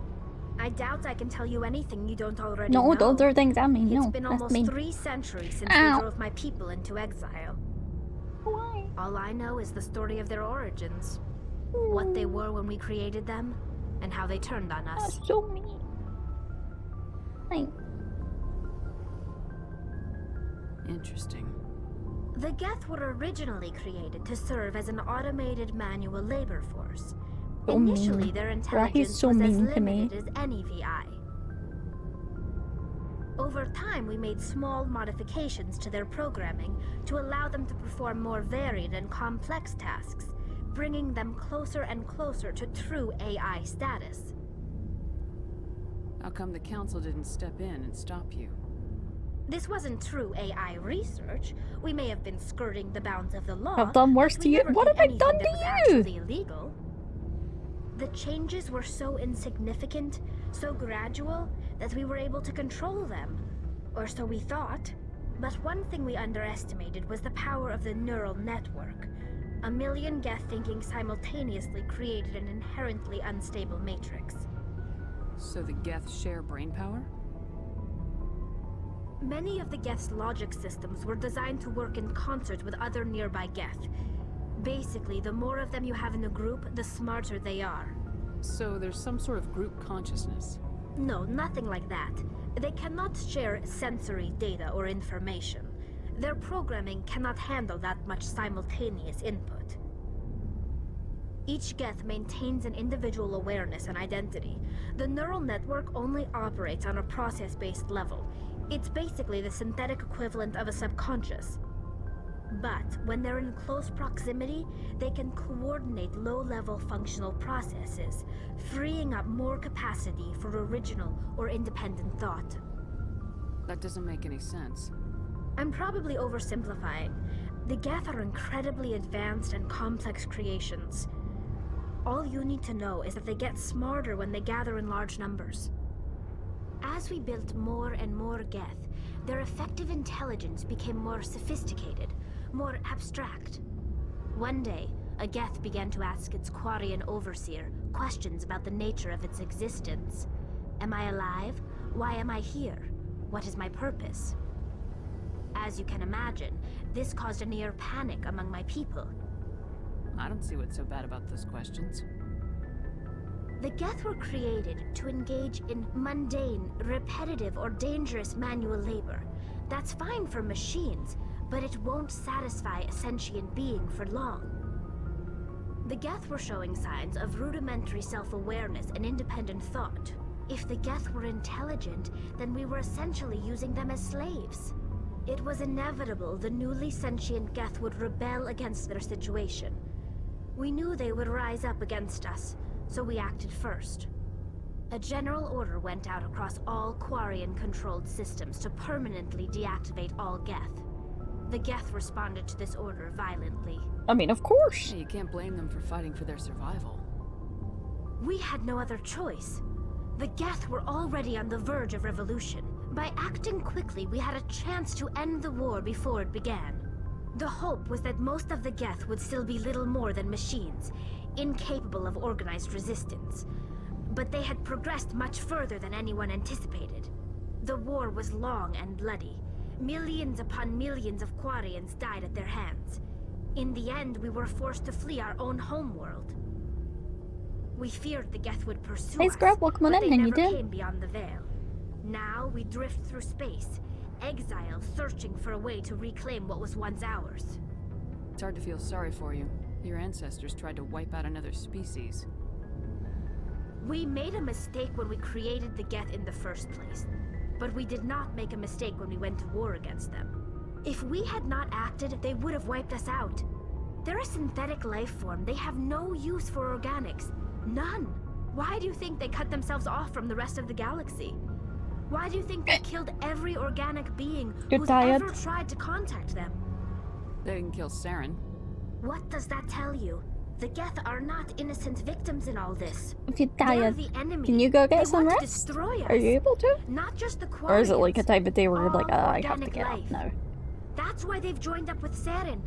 I doubt I can tell you anything you don't already No, know. those are things I mean. It's No, been that's almost mean. 3 centuries since Ow. we drove my people into exile. Why? All I know is the story of their origins. What they were when we created them, and how they turned on us. That's so mean. Thanks. Interesting. The Geth were originally created to serve as an automated manual labor force. So Initially, mean. their Rahi's intelligence so was as mean to me. limited as any VI. Over time, we made small modifications to their programming to allow them to perform more varied and complex tasks, bringing them closer and closer to true AI status. How come the council didn't step in and stop you? This wasn't true AI research. We may have been skirting the bounds of the law. I've done worse but to we you. never What did have I done anything that was to actually you? illegal. The changes were so insignificant, so gradual, that we were able to control them. Or so we thought. But one thing we underestimated was the power of the neural network. 1 million Geth thinking simultaneously created an inherently unstable matrix. So the Geth share brain power? Many of the Geth's logic systems were designed to work in concert with other nearby Geth. Basically, the more of them you have in a group, the smarter they are. So there's some sort of group consciousness? No, nothing like that. They cannot share sensory data or information. Their programming cannot handle that much simultaneous input. Each Geth maintains an individual awareness and identity. The neural network only operates on a process-based level. It's basically the synthetic equivalent of a subconscious. But when they're in close proximity, they can coordinate low-level functional processes, freeing up more capacity for original or independent thought. That doesn't make any sense. I'm probably oversimplifying. The Geth are incredibly advanced and complex creations. All you need to know is that they get smarter when they gather in large numbers. As we built more and more Geth, their effective intelligence became more sophisticated, more abstract. One day, a Geth began to ask its Quarian overseer questions about the nature of its existence. Am I alive? Why am I here? What is my purpose? As you can imagine, this caused a near panic among my people. I don't see what's so bad about those questions. The Geth were created to engage in mundane, repetitive, or dangerous manual labor. That's fine for machines, but it won't satisfy a sentient being for long. The Geth were showing signs of rudimentary self-awareness and independent thought. If the Geth were intelligent, then we were essentially using them as slaves. It was inevitable the newly sentient Geth would rebel against their situation. We knew they would rise up against us, so we acted first. A general order went out across all Quarian-controlled systems to permanently deactivate all Geth. The Geth responded to this order violently. I mean, of course. Yeah, you can't blame them for fighting for their survival. We had no other choice. The Geth were already on the verge of revolution. By acting quickly, we had a chance to end the war before it began. The hope was that most of the Geth would still be little more than machines, incapable of organized resistance. But they had progressed much further than anyone anticipated. The war was long and bloody. Millions upon millions of Quarians died at their hands. In the end, we were forced to flee our own homeworld. We feared the Geth would pursue Hey, us, Scrub, welcome but on they in, and never you did. came beyond the veil. Now we drift through space, exiled, searching for a way to reclaim what was once ours. It's hard to feel sorry for you. Your ancestors tried to wipe out another species. We made a mistake when we created the Geth in the first place, but we did not make a mistake when we went to war against them. If we had not acted, they would have wiped us out. They're a synthetic life form. They have no use for organics. None. Why do you think they cut themselves off from the rest of the galaxy? Why do you think they killed every organic being You're who's tired. ever tried to contact them? They didn't kill Saren. What does that tell you? The Geth are not innocent victims in all this. If you're They're tired, the enemy. can you go They get some want to rest? destroy us. Are you able to? Not just the Or is it like a Quarians. type of day where you're like, All I have to organic get life. up now? That's why they've joined up with Saren.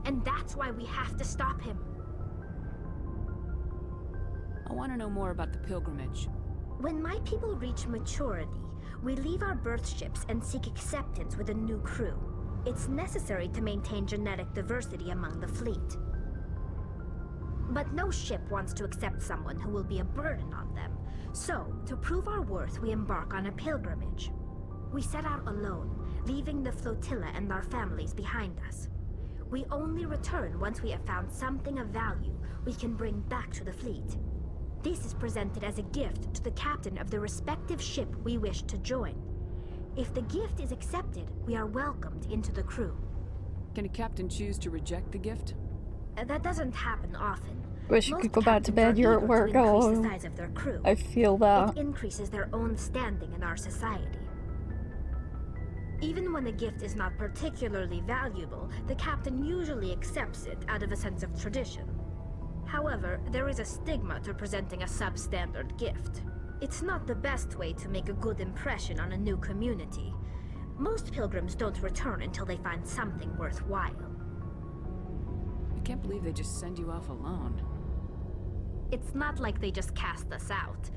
And that's why we have to stop him. I want to know more about the pilgrimage. When my people reach maturity, we leave our birth ships and seek acceptance with a new crew. It's necessary to maintain genetic diversity among the fleet. But no ship wants to accept someone who will be a burden on them. So, to prove our worth, we embark on a pilgrimage. We set out alone, leaving the flotilla and our families behind us. We only return once we have found something of value we can bring back to the fleet. This is presented as a gift to the captain of the respective ship we wish to join. If the gift is accepted, we are welcomed into the crew. Can a captain choose to reject the gift? That doesn't happen often. Wish you Most could go back to captains bed. are You're at eager work. to increase Oh, the size of their crew. I feel that. It increases their own standing in our society. Even when a gift is not particularly valuable, the captain usually accepts it out of a sense of tradition. However, there is a stigma to presenting a substandard gift. It's not the best way to make a good impression on a new community. Most pilgrims don't return until they find something worthwhile. I can't believe they just send you off alone. It's not like they just cast us out.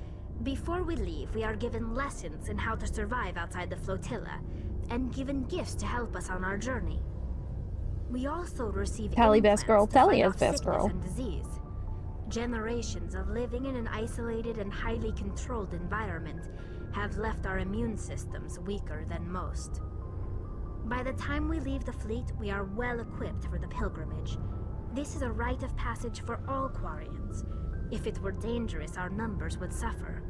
Before we leave, we are given lessons in how to survive outside the flotilla, and given gifts to help us on our journey. We also receive Tally best girl, implants to Tally fight is off best sickness girl. and disease. Generations of living in an isolated and highly controlled environment have left our immune systems weaker than most. By the time we leave the fleet, we are well equipped for the pilgrimage. This is a rite of passage for all Quarians. If it were dangerous, our numbers would suffer.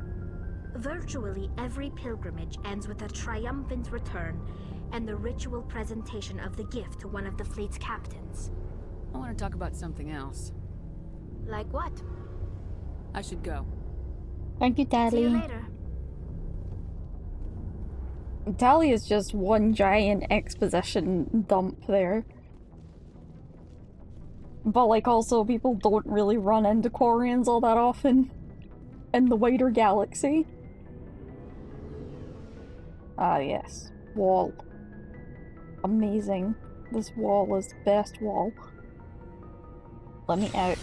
Virtually every pilgrimage ends with a triumphant return and the ritual presentation of the gift to one of the fleet's captains. I want to talk about something else. Like what? I should go. Thank you, See you Tally. later. Tally is just one giant exposition dump there. But like also people don't really run into Quarians all that often in the wider galaxy. Ah yes, wall. Amazing. This wall is the best wall. Let me out.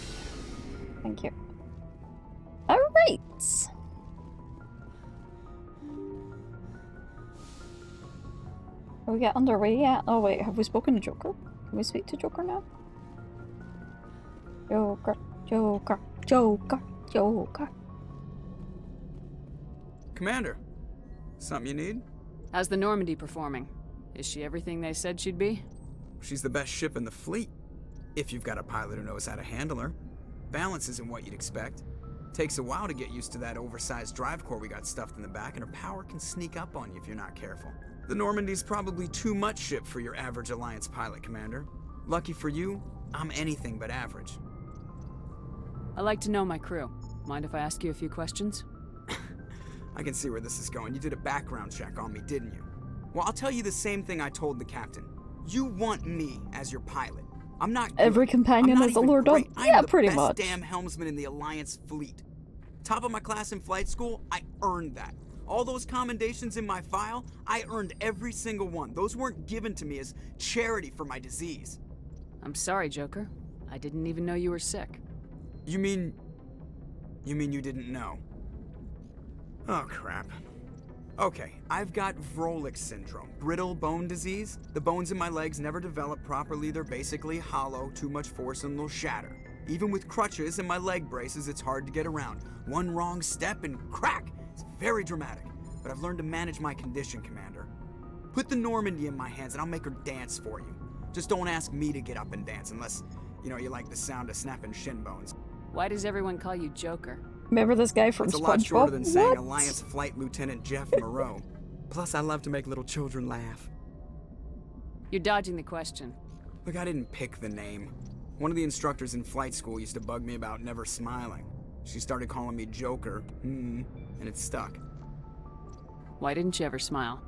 Thank you. Alright. Are we get underway yet? Oh wait, have we spoken to Joker? Can we speak to Joker now? Joker, Joker, Joker, Joker. Commander, something you need? How's the Normandy performing? Is she everything they said she'd be? She's the best ship in the fleet. If you've got a pilot who knows how to handle her. Balance isn't what you'd expect. Takes a while to get used to that oversized drive core we got stuffed in the back, and her power can sneak up on you if you're not careful. The Normandy's probably too much ship for your average Alliance pilot, Commander. Lucky for you, I'm anything but average. I like to know my crew. Mind if I ask you a few questions? I can see where this is going. You did a background check on me, didn't you? Well, I'll tell you the same thing I told the captain. You want me as your pilot. I'm not good. Every companion I'm not is a even lord of... great. Yeah, I'm the pretty best much. damn helmsman in the Alliance fleet. Top of my class in flight school, I earned that. All those commendations in my file, I earned every single one. Those weren't given to me as charity for my disease. I'm sorry, Joker. I didn't even know you were sick. You mean you didn't know? Oh, crap. Okay, I've got Vrolik syndrome, brittle bone disease. The bones in my legs never develop properly. They're basically hollow, too much force and they'll shatter. Even with crutches and my leg braces, it's hard to get around. One wrong step and crack! It's very dramatic, but I've learned to manage my condition, Commander. Put the Normandy in my hands and I'll make her dance for you. Just don't ask me to get up and dance unless, you like the sound of snapping shin bones. Why does everyone call you Joker? Remember this guy from It's a SpongeBob? lot shorter than saying What? Alliance Flight Lieutenant Jeff Moreau. Plus, I love to make little children laugh. You're dodging the question. Look, I didn't pick the name. One of the instructors in flight school used to bug me about never smiling. She started calling me Joker, and it stuck. Why didn't you ever smile?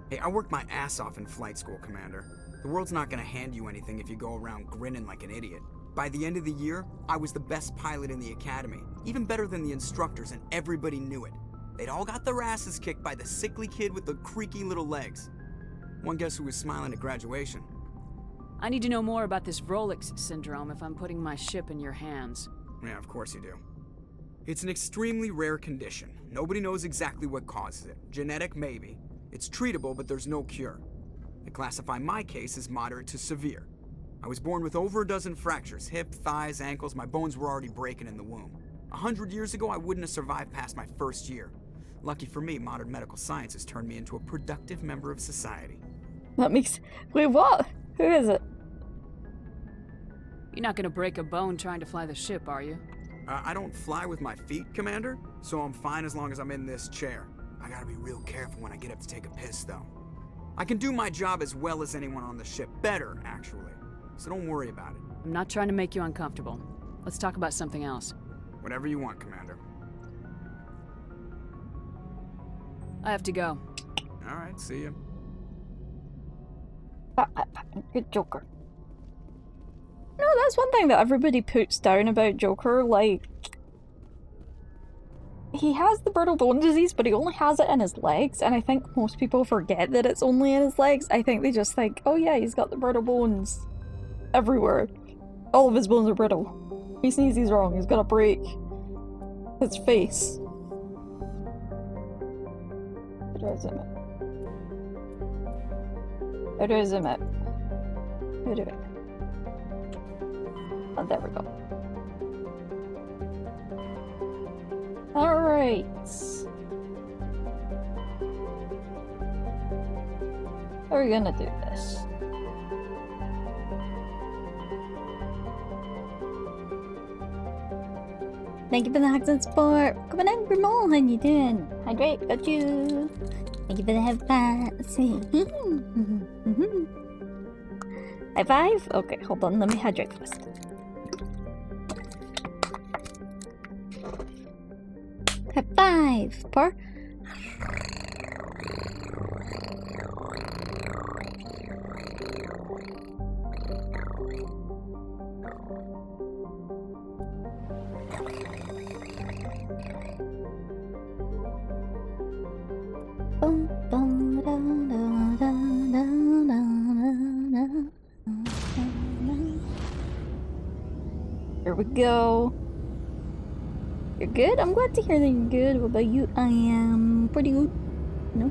Hey, I worked my ass off in flight school, Commander. The world's not gonna hand you anything if you go around grinning like an idiot. By the end of the year, I was the best pilot in the academy, even better than the instructors, and everybody knew it. They'd all got their asses kicked by the sickly kid with the creaky little legs. One guess who was smiling at graduation? I need to know more about this Vrolik syndrome if I'm putting my ship in your hands. Yeah, of course you do. It's an extremely rare condition. Nobody knows exactly what causes it. Genetic, maybe. It's treatable, but there's no cure. They classify my case as moderate to severe. I was born with over a dozen fractures, hip, thighs, ankles. My bones were already breaking in the womb. 100 years ago, I wouldn't have survived past my first year. Lucky for me, modern medical science has turned me into a productive member of society. That makes... Wait, what? Who is it? You're not gonna break a bone trying to fly the ship, are you? I don't fly with my feet, Commander, so I'm fine as long as I'm in this chair. I gotta be real careful when I get up to take a piss, though. I can do my job as well as anyone on the ship. Better, actually. So don't worry about it. I'm not trying to make you uncomfortable. Let's talk about something else. Whatever you want, Commander. I have to go. All right, see ya. Good Joker. No, that's one thing that everybody puts down about Joker, like... He has the brittle bone disease, but he only has it in his legs, and I think most people forget that it's only in his legs. I think they just think, oh yeah, he's got the brittle bones everywhere. All of his bones are brittle. He sneezes wrong, he's gonna break his face. How do I zoom it? How do I zoom it? How do I? Oh, there we go. Alright. How are we gonna do this? Thank you for the hugs and support. Coming in, Grimol, how you doing? Hydrate, got you. Thank you for the high five. Let's see. High five? Okay, hold on, let me hydrate first. High five, par. Here we go. You're good? I'm glad to hear that you're good. What about you? I am pretty good. No?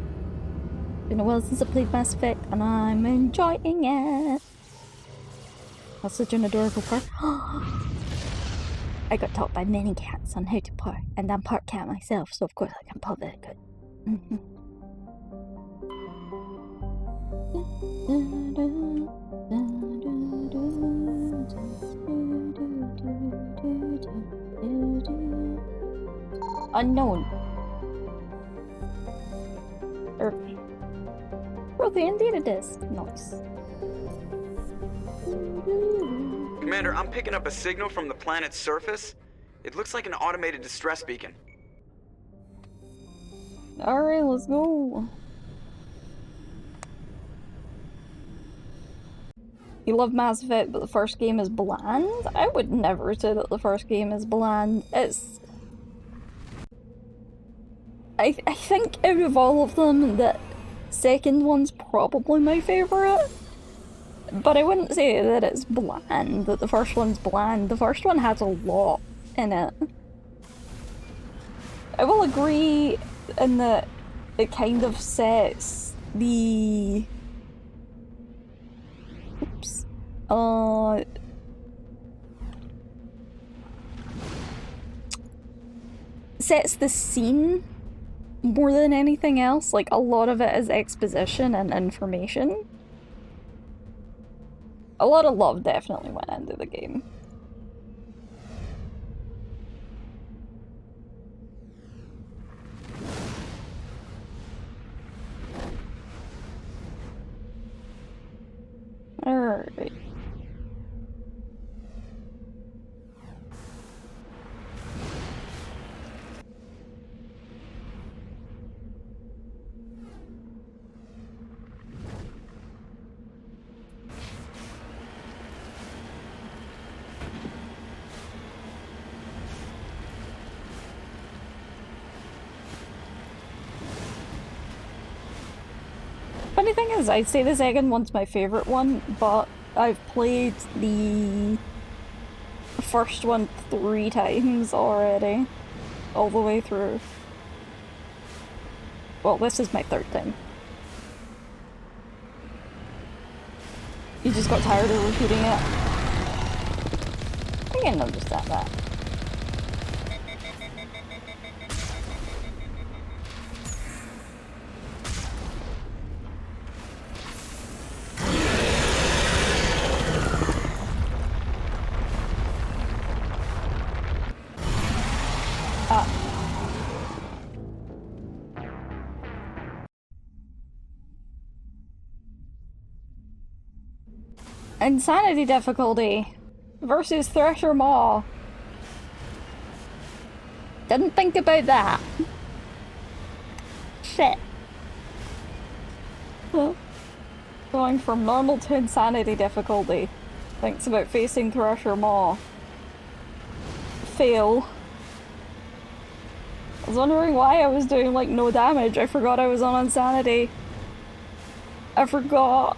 Been a while since I played Mass Effect, and I'm enjoying it. That's such an adorable part. I got taught by many cats on how to part, and I'm part cat myself, so of course I can part very good. Unknown. Earthy. Earthy, indeed it is. Nice. Commander, I'm picking up a signal from the planet's surface. It looks like an automated distress beacon. Alright, let's go. you love Mass Effect, but the first game is bland. I would never say that the first game is bland. It's... I think out of all of them, the second one's probably my favourite. But I wouldn't say that it's bland, that the first one's bland. The first one has a lot in it. I will agree in that it kind of sets the... Oops. Sets the scene more than anything else. Like, a lot of it is exposition and information. A lot of love definitely went into the game. Alright. Funny thing is, I'd say the second one's my favourite one, but I've played the first one 3 times already, all the way through. Well, this is my 3rd time. You just got tired of repeating it. I can understand that. Insanity difficulty versus Thresher Maw. Didn't think about that. Shit. Well, going from normal to insanity difficulty. Thinks about facing Thresher Maw. Fail. I was wondering why I was doing like no damage. I forgot I was on insanity. I forgot.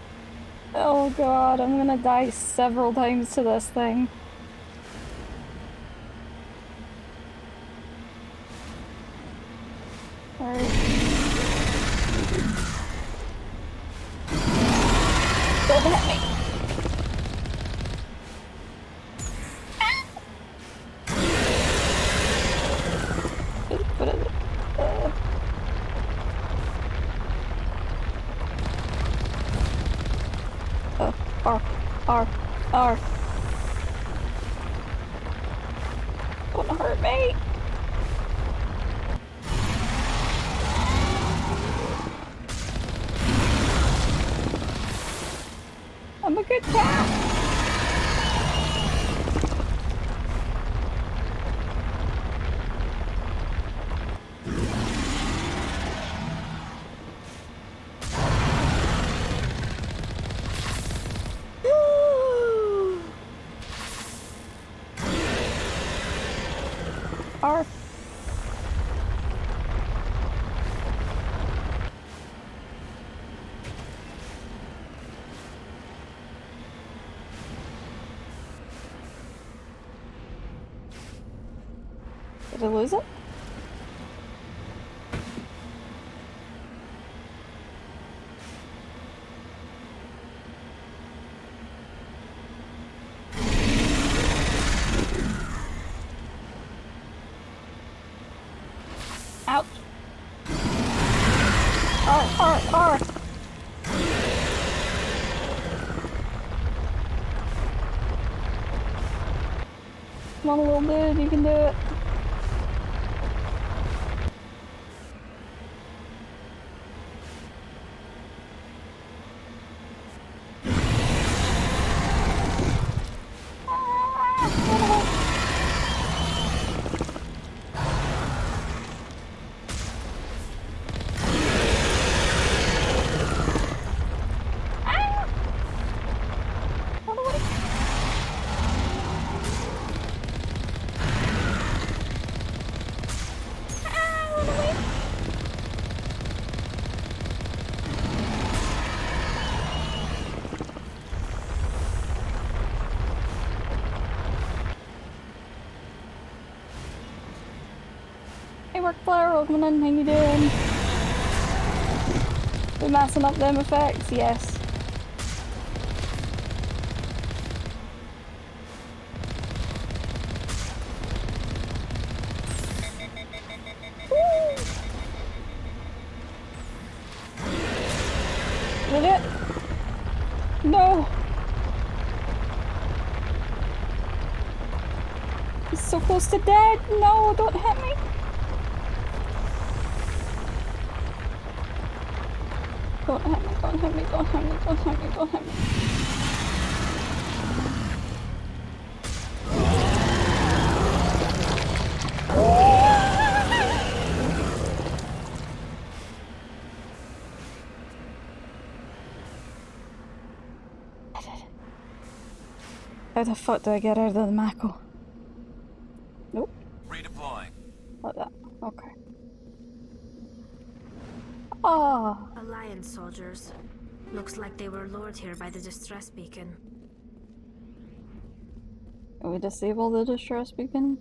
Oh god, I'm gonna die several times to this thing. Alright. Don't hit me. What is it? R. Don't hurt me. I'm a good cat. R. Did I lose it? Ouch. R. Come on, little dude, you can do it. Hey, Workflower, welcome in. How you doing? We messing up them effects? Yes. Did it? No! He's so close to dead! No, don't hit me! Don't hit me, don't hit me, don't hit me, don't hit me, don't hit me. How the fuck do I get out of the Mako? Nope. Redeploying. Like that. Okay. Oh. Alliance soldiers. Looks like they were lured here by the distress beacon. Can we disable the distress beacon?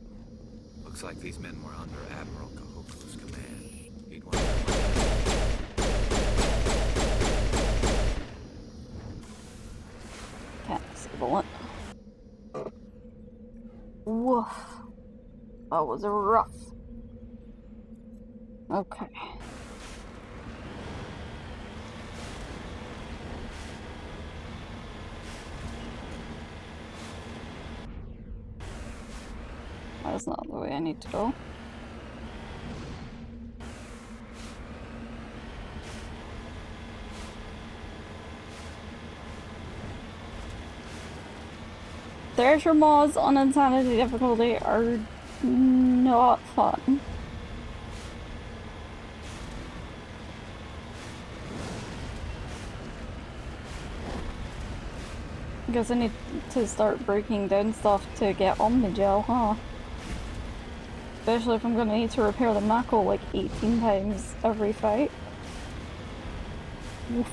Looks like these men were under Admiral Kahoku's command. He'd want Can't disable it. Woof. That was rough. Okay. That's not the way I need to go. Treasure mods on insanity difficulty are not fun. Guess I need to start breaking down stuff to get Omnigel, huh? Especially if I'm gonna need to repair the Mako like 18 times every fight. Oof.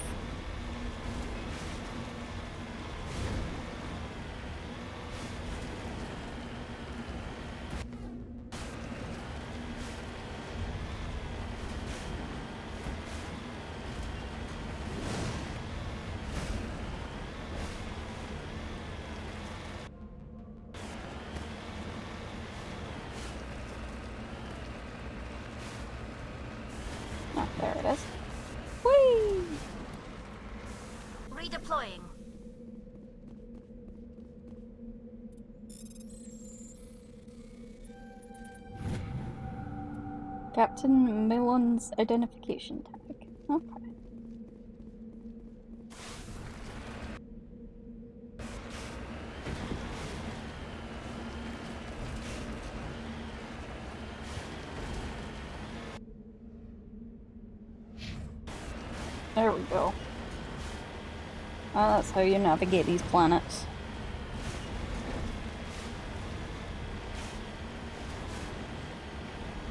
Ah, there it is. Whee! Redeploying. Captain Milon's identification tag. Okay. There we go. That's how you navigate these planets.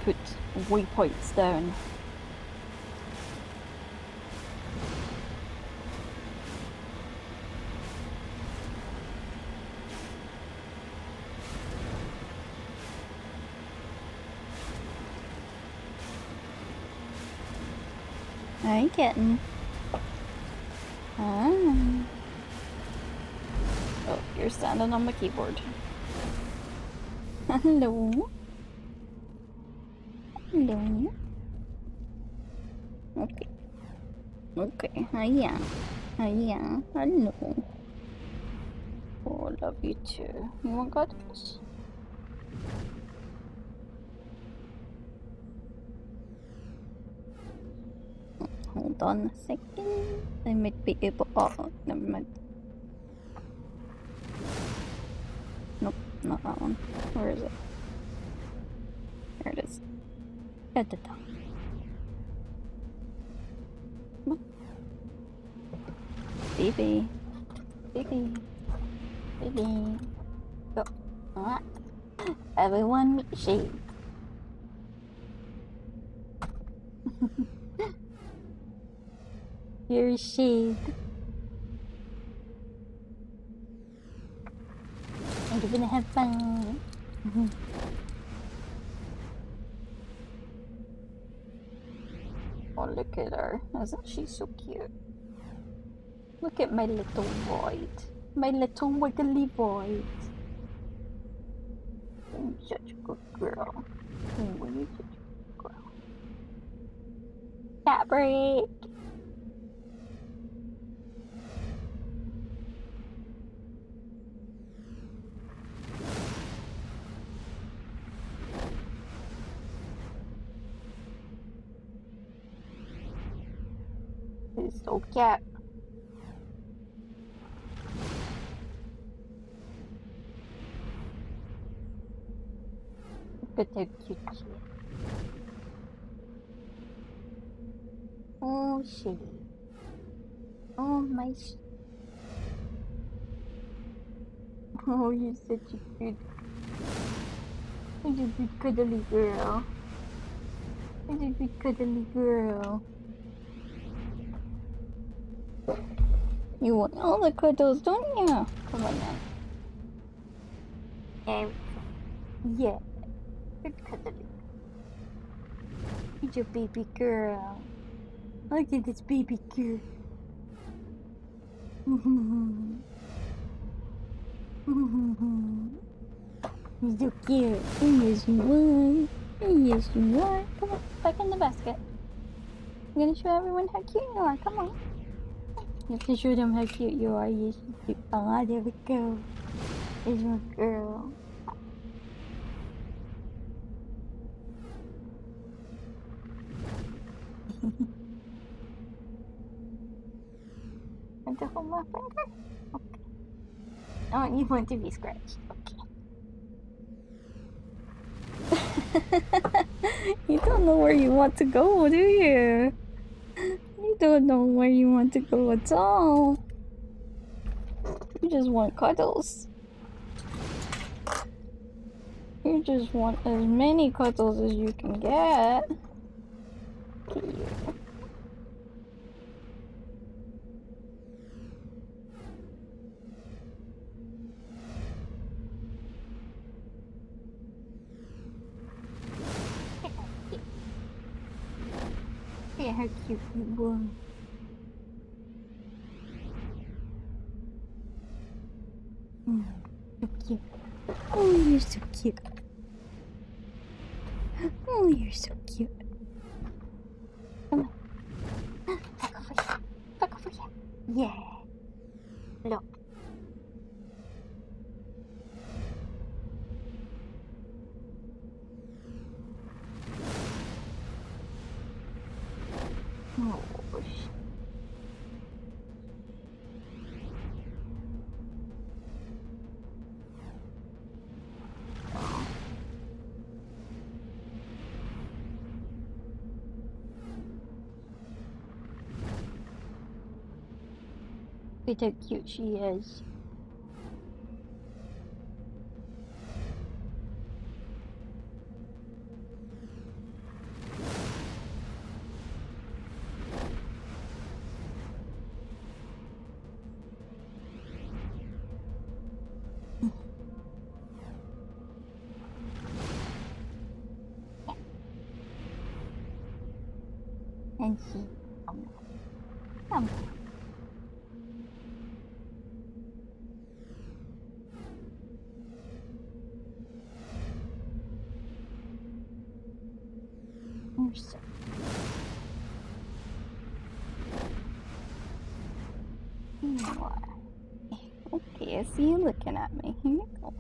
Put waypoints down. Hi, kitten. Ah. Oh, you're standing on my keyboard. Hello. Hello. Okay. Okay. Hiya. Hiya. Hello. Oh, love you too. You want godfish? Hold on a second. I might be able. Oh, never mind. Nope, not that one. Where is it? There it is. At the top. Come on. Baby. Baby. Baby. Go. Alright. Everyone, shake. Your shade. And you're gonna have fun. look at her. Isn't she so cute? Look at my little void. My little wiggly void. I'm such a good girl. Oh, you're such a good girl. Cat break! He's so cute. Look at how cute she is. Oh, shitty. Oh, my Oh, you're such a good... Such a good cuddly girl. Such a good cuddly girl. You want all the cuddles, don't you? Come on then. Yeah. Good cuddly. He's your baby girl. Look at this baby girl. He's so cute. Yes, you are. Yes, you are. Come on, back in the basket. I'm gonna show everyone how cute you are. Come on. You have to show them how cute you are. Yes, you do. Ah, there we go. There's my girl. Want to hold my finger? Okay. Oh, you want to be scratched. Okay. You don't know where you want to go, do you? You don't know where you want to go at all. You just want cuddles. You just want as many cuddles as you can get. Look at you. Look at how cute you are. So cute. Oh, you're so cute. Oh, you're so cute. Come on. Back over here. Back over here. Yeah. Look. Oh, shit. Look at how cute she is. And she, come. You're so. Okay, I see you looking at me. Here you go.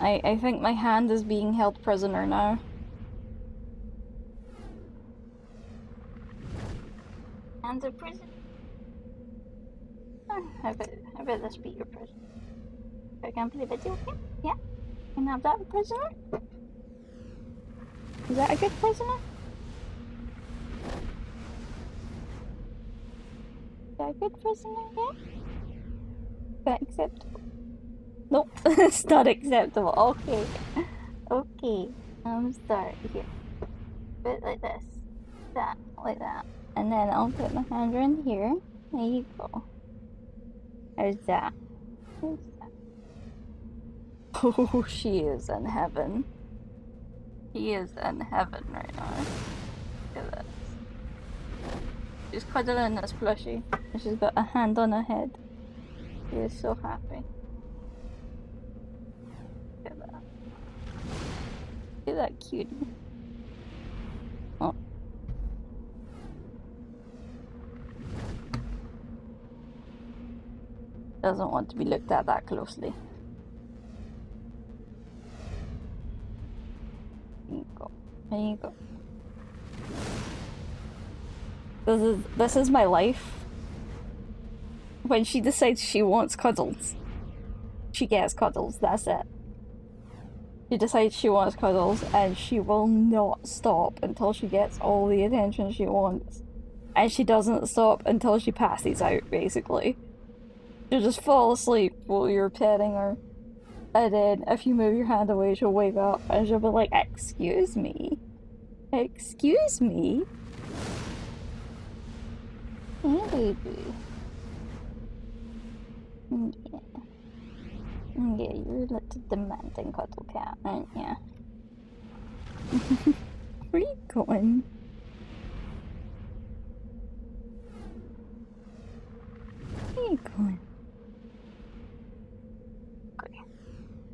I think my hand is being held prisoner now. Hands are prison. Oh, how about this be your prison? I can play video game? Yeah? Can I have that prisoner? Is that a good prisoner? Is that a good prisoner? Yeah? Is that acceptable? Nope, it's not acceptable. Okay. Okay. Start here. Put it like this. That, like that. And then I'll put my hand around here. There you go. How's that? How's that? Oh, she is in heaven. He is in heaven right now. Look at this. She's cuddling this plushie, and she's got a hand on her head. She is so happy. Look at that. Look at that cutie. Oh. Doesn't want to be looked at that closely. There you go. There you go. This is my life. When she decides she wants cuddles, she gets cuddles, that's it. She decides she wants cuddles and she will not stop until she gets all the attention she wants. And she doesn't stop until she passes out, basically. She'll just fall asleep while you're petting her. And then if you move your hand away, she'll wake up and she'll be like, "Excuse me? Excuse me?" Hey, baby. Yeah. Yeah, you're a little demanding cuddle cat, aren't ya? Where are you going? Where are you going? Okay.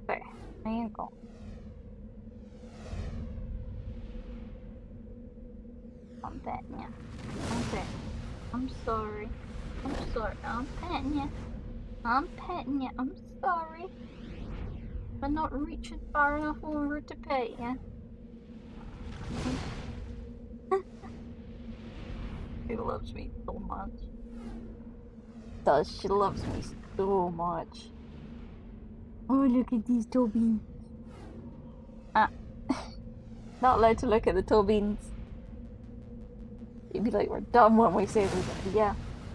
There. There you go. I'm petting ya. I'm petting ya. I'm sorry. I'm sorry. I'm petting ya. I'm petting ya. I'm sorry. I'm not reaching far enough over to pet ya. She loves me so much. She loves me so much. Oh, look at these toe beans. Ah. Not allowed to look at the toe beans. You'd be like, we're done when we say we're done. Yeah.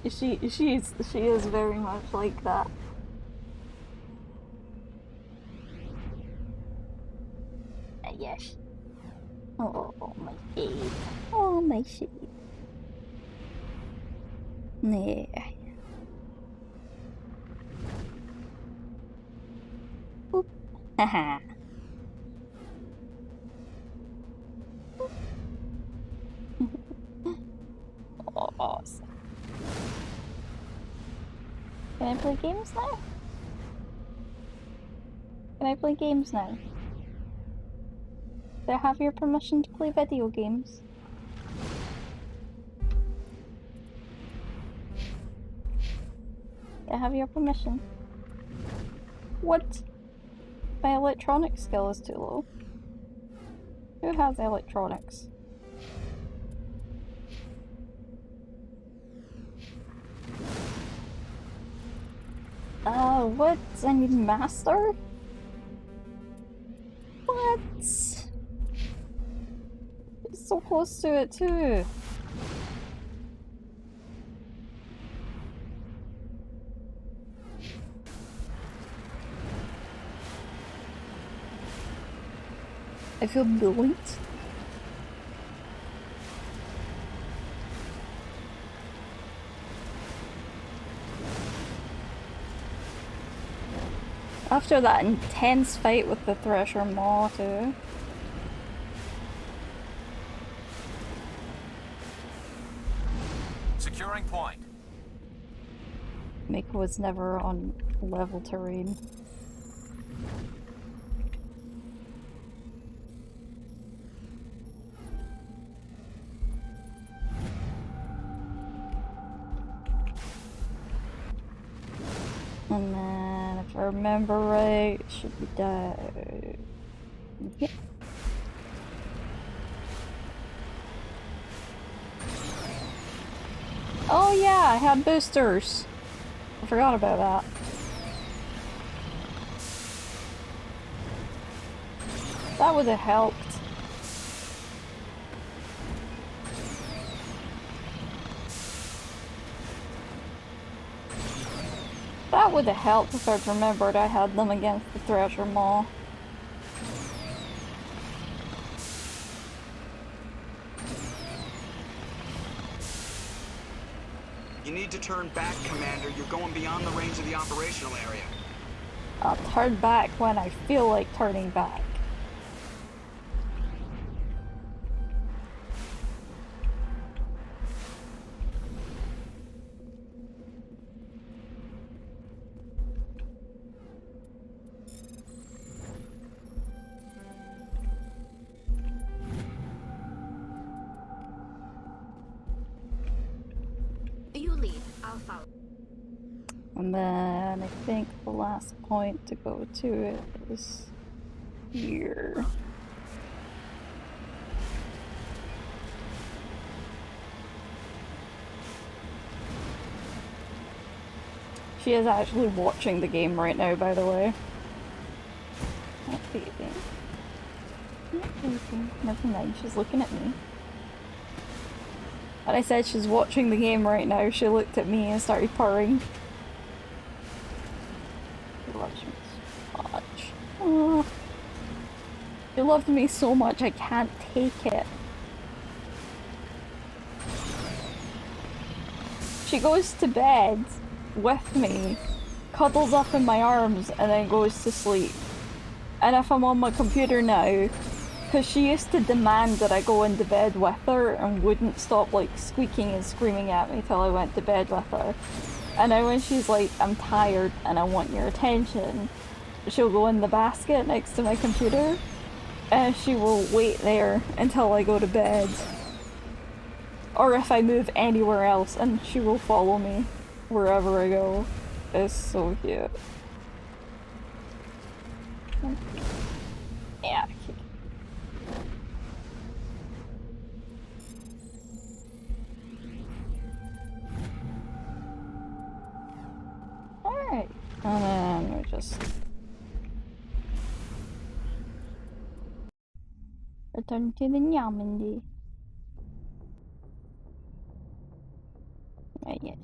She is very much like that. Yes. Oh, my shade. Oh, my shade. Yeah. Oop. Haha. Oh, awesome. Can I play games now? Can I play games now? Do I have your permission to play video games? Do I have your permission? What? My electronics skill is too low. Who has electronics? What? I need master? What? It's so close to it too. I feel bullied. After that intense fight with the Thresher Maw too. Securing point. Mako was never on level terrain. And then, if I remember right, it should be down. Yep. Oh yeah, I had boosters. I forgot about that. That would have helped. That would have helped if I'd remembered I had them against the Thresher Maw. You need to turn back, Commander. You're going beyond the range of the operational area. I'll turn back when I feel like turning back. I'll follow. And then I think the last point to go to is here. She is actually watching the game right now, by the way. Oh, baby. Oh, baby. Never mind, she's looking at me. When I said she's watching the game right now, she looked at me and started purring. She loves me so much. Oh. She loved me so much, I can't take it. She goes to bed with me, cuddles up in my arms, and then goes to sleep. And if I'm on my computer now, because she used to demand that I go into bed with her and wouldn't stop like squeaking and screaming at me till I went to bed with her. And now when she's like, I'm tired and I want your attention, she'll go in the basket next to my computer and she will wait there until I go to bed. Or if I move anywhere else, and she will follow me wherever I go. It's so cute. Yeah. Alright. And then we just return to the Nyamandi. Yes.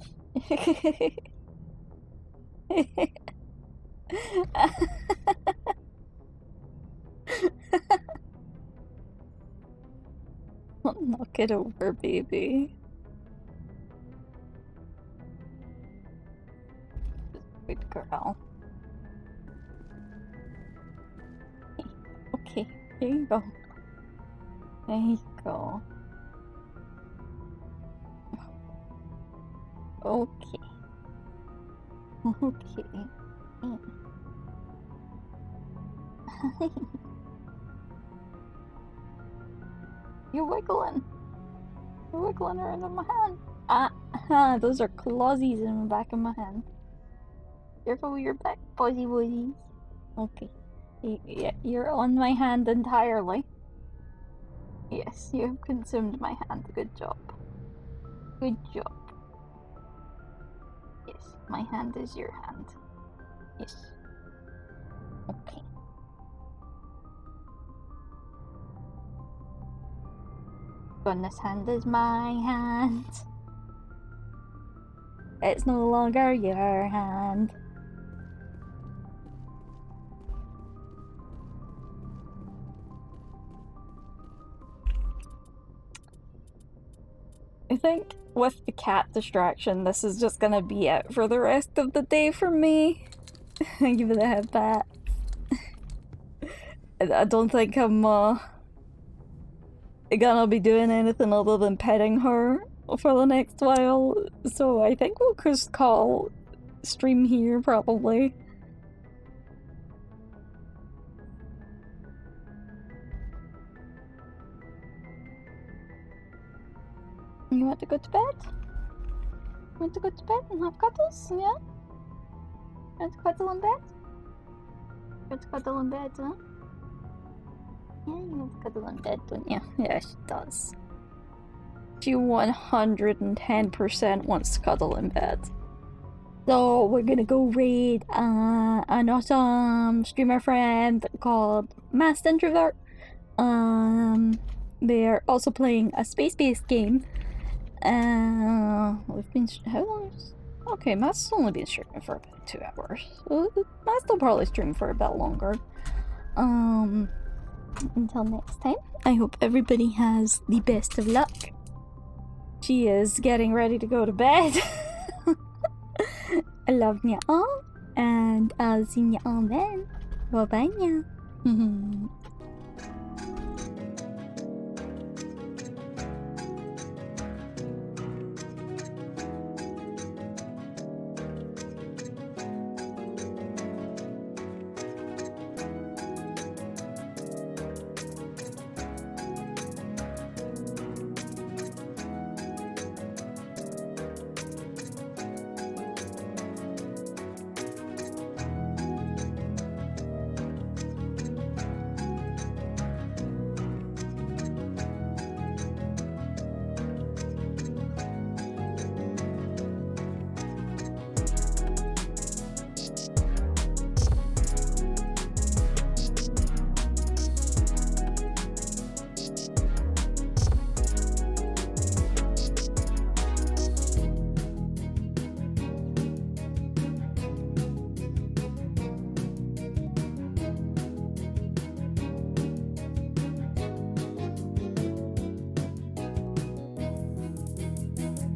Knock it over, baby. Good girl. Okay, there you go. There you go. Okay. Okay. You're wiggling. You're wiggling around in my hand. Those are clawsies in the back of my hand. Careful with your back, fuzzy wuzzies. Okay. Yeah, you're on my hand entirely. Yes, you have consumed my hand. Good job. Good job. Yes, my hand is your hand. Yes. Okay. Goodness, hand is my hand. It's no longer your hand. I think with the cat distraction, this is just gonna be it for the rest of the day for me. Give it a head pat. I don't think I'm gonna be doing anything other than petting her for the next while, so I think we'll just call stream here probably. You want to go to bed? You want to go to bed and have cuddles? Yeah? You want to cuddle in bed? You want to cuddle in bed, huh? Yeah, you want to cuddle in bed, don't you? Yeah, she does. She 110% wants to cuddle in bed. So we're gonna go raid an awesome streamer friend called Masked Introvert. They're also playing a space-based game. We've been how long? Okay, Mask's only been streaming for about 2 hours. Mask will probably stream for a bit longer. Until next time, I hope everybody has the best of luck. She is getting ready to go to bed. I love you all, and I'll see you all then. Bye bye now.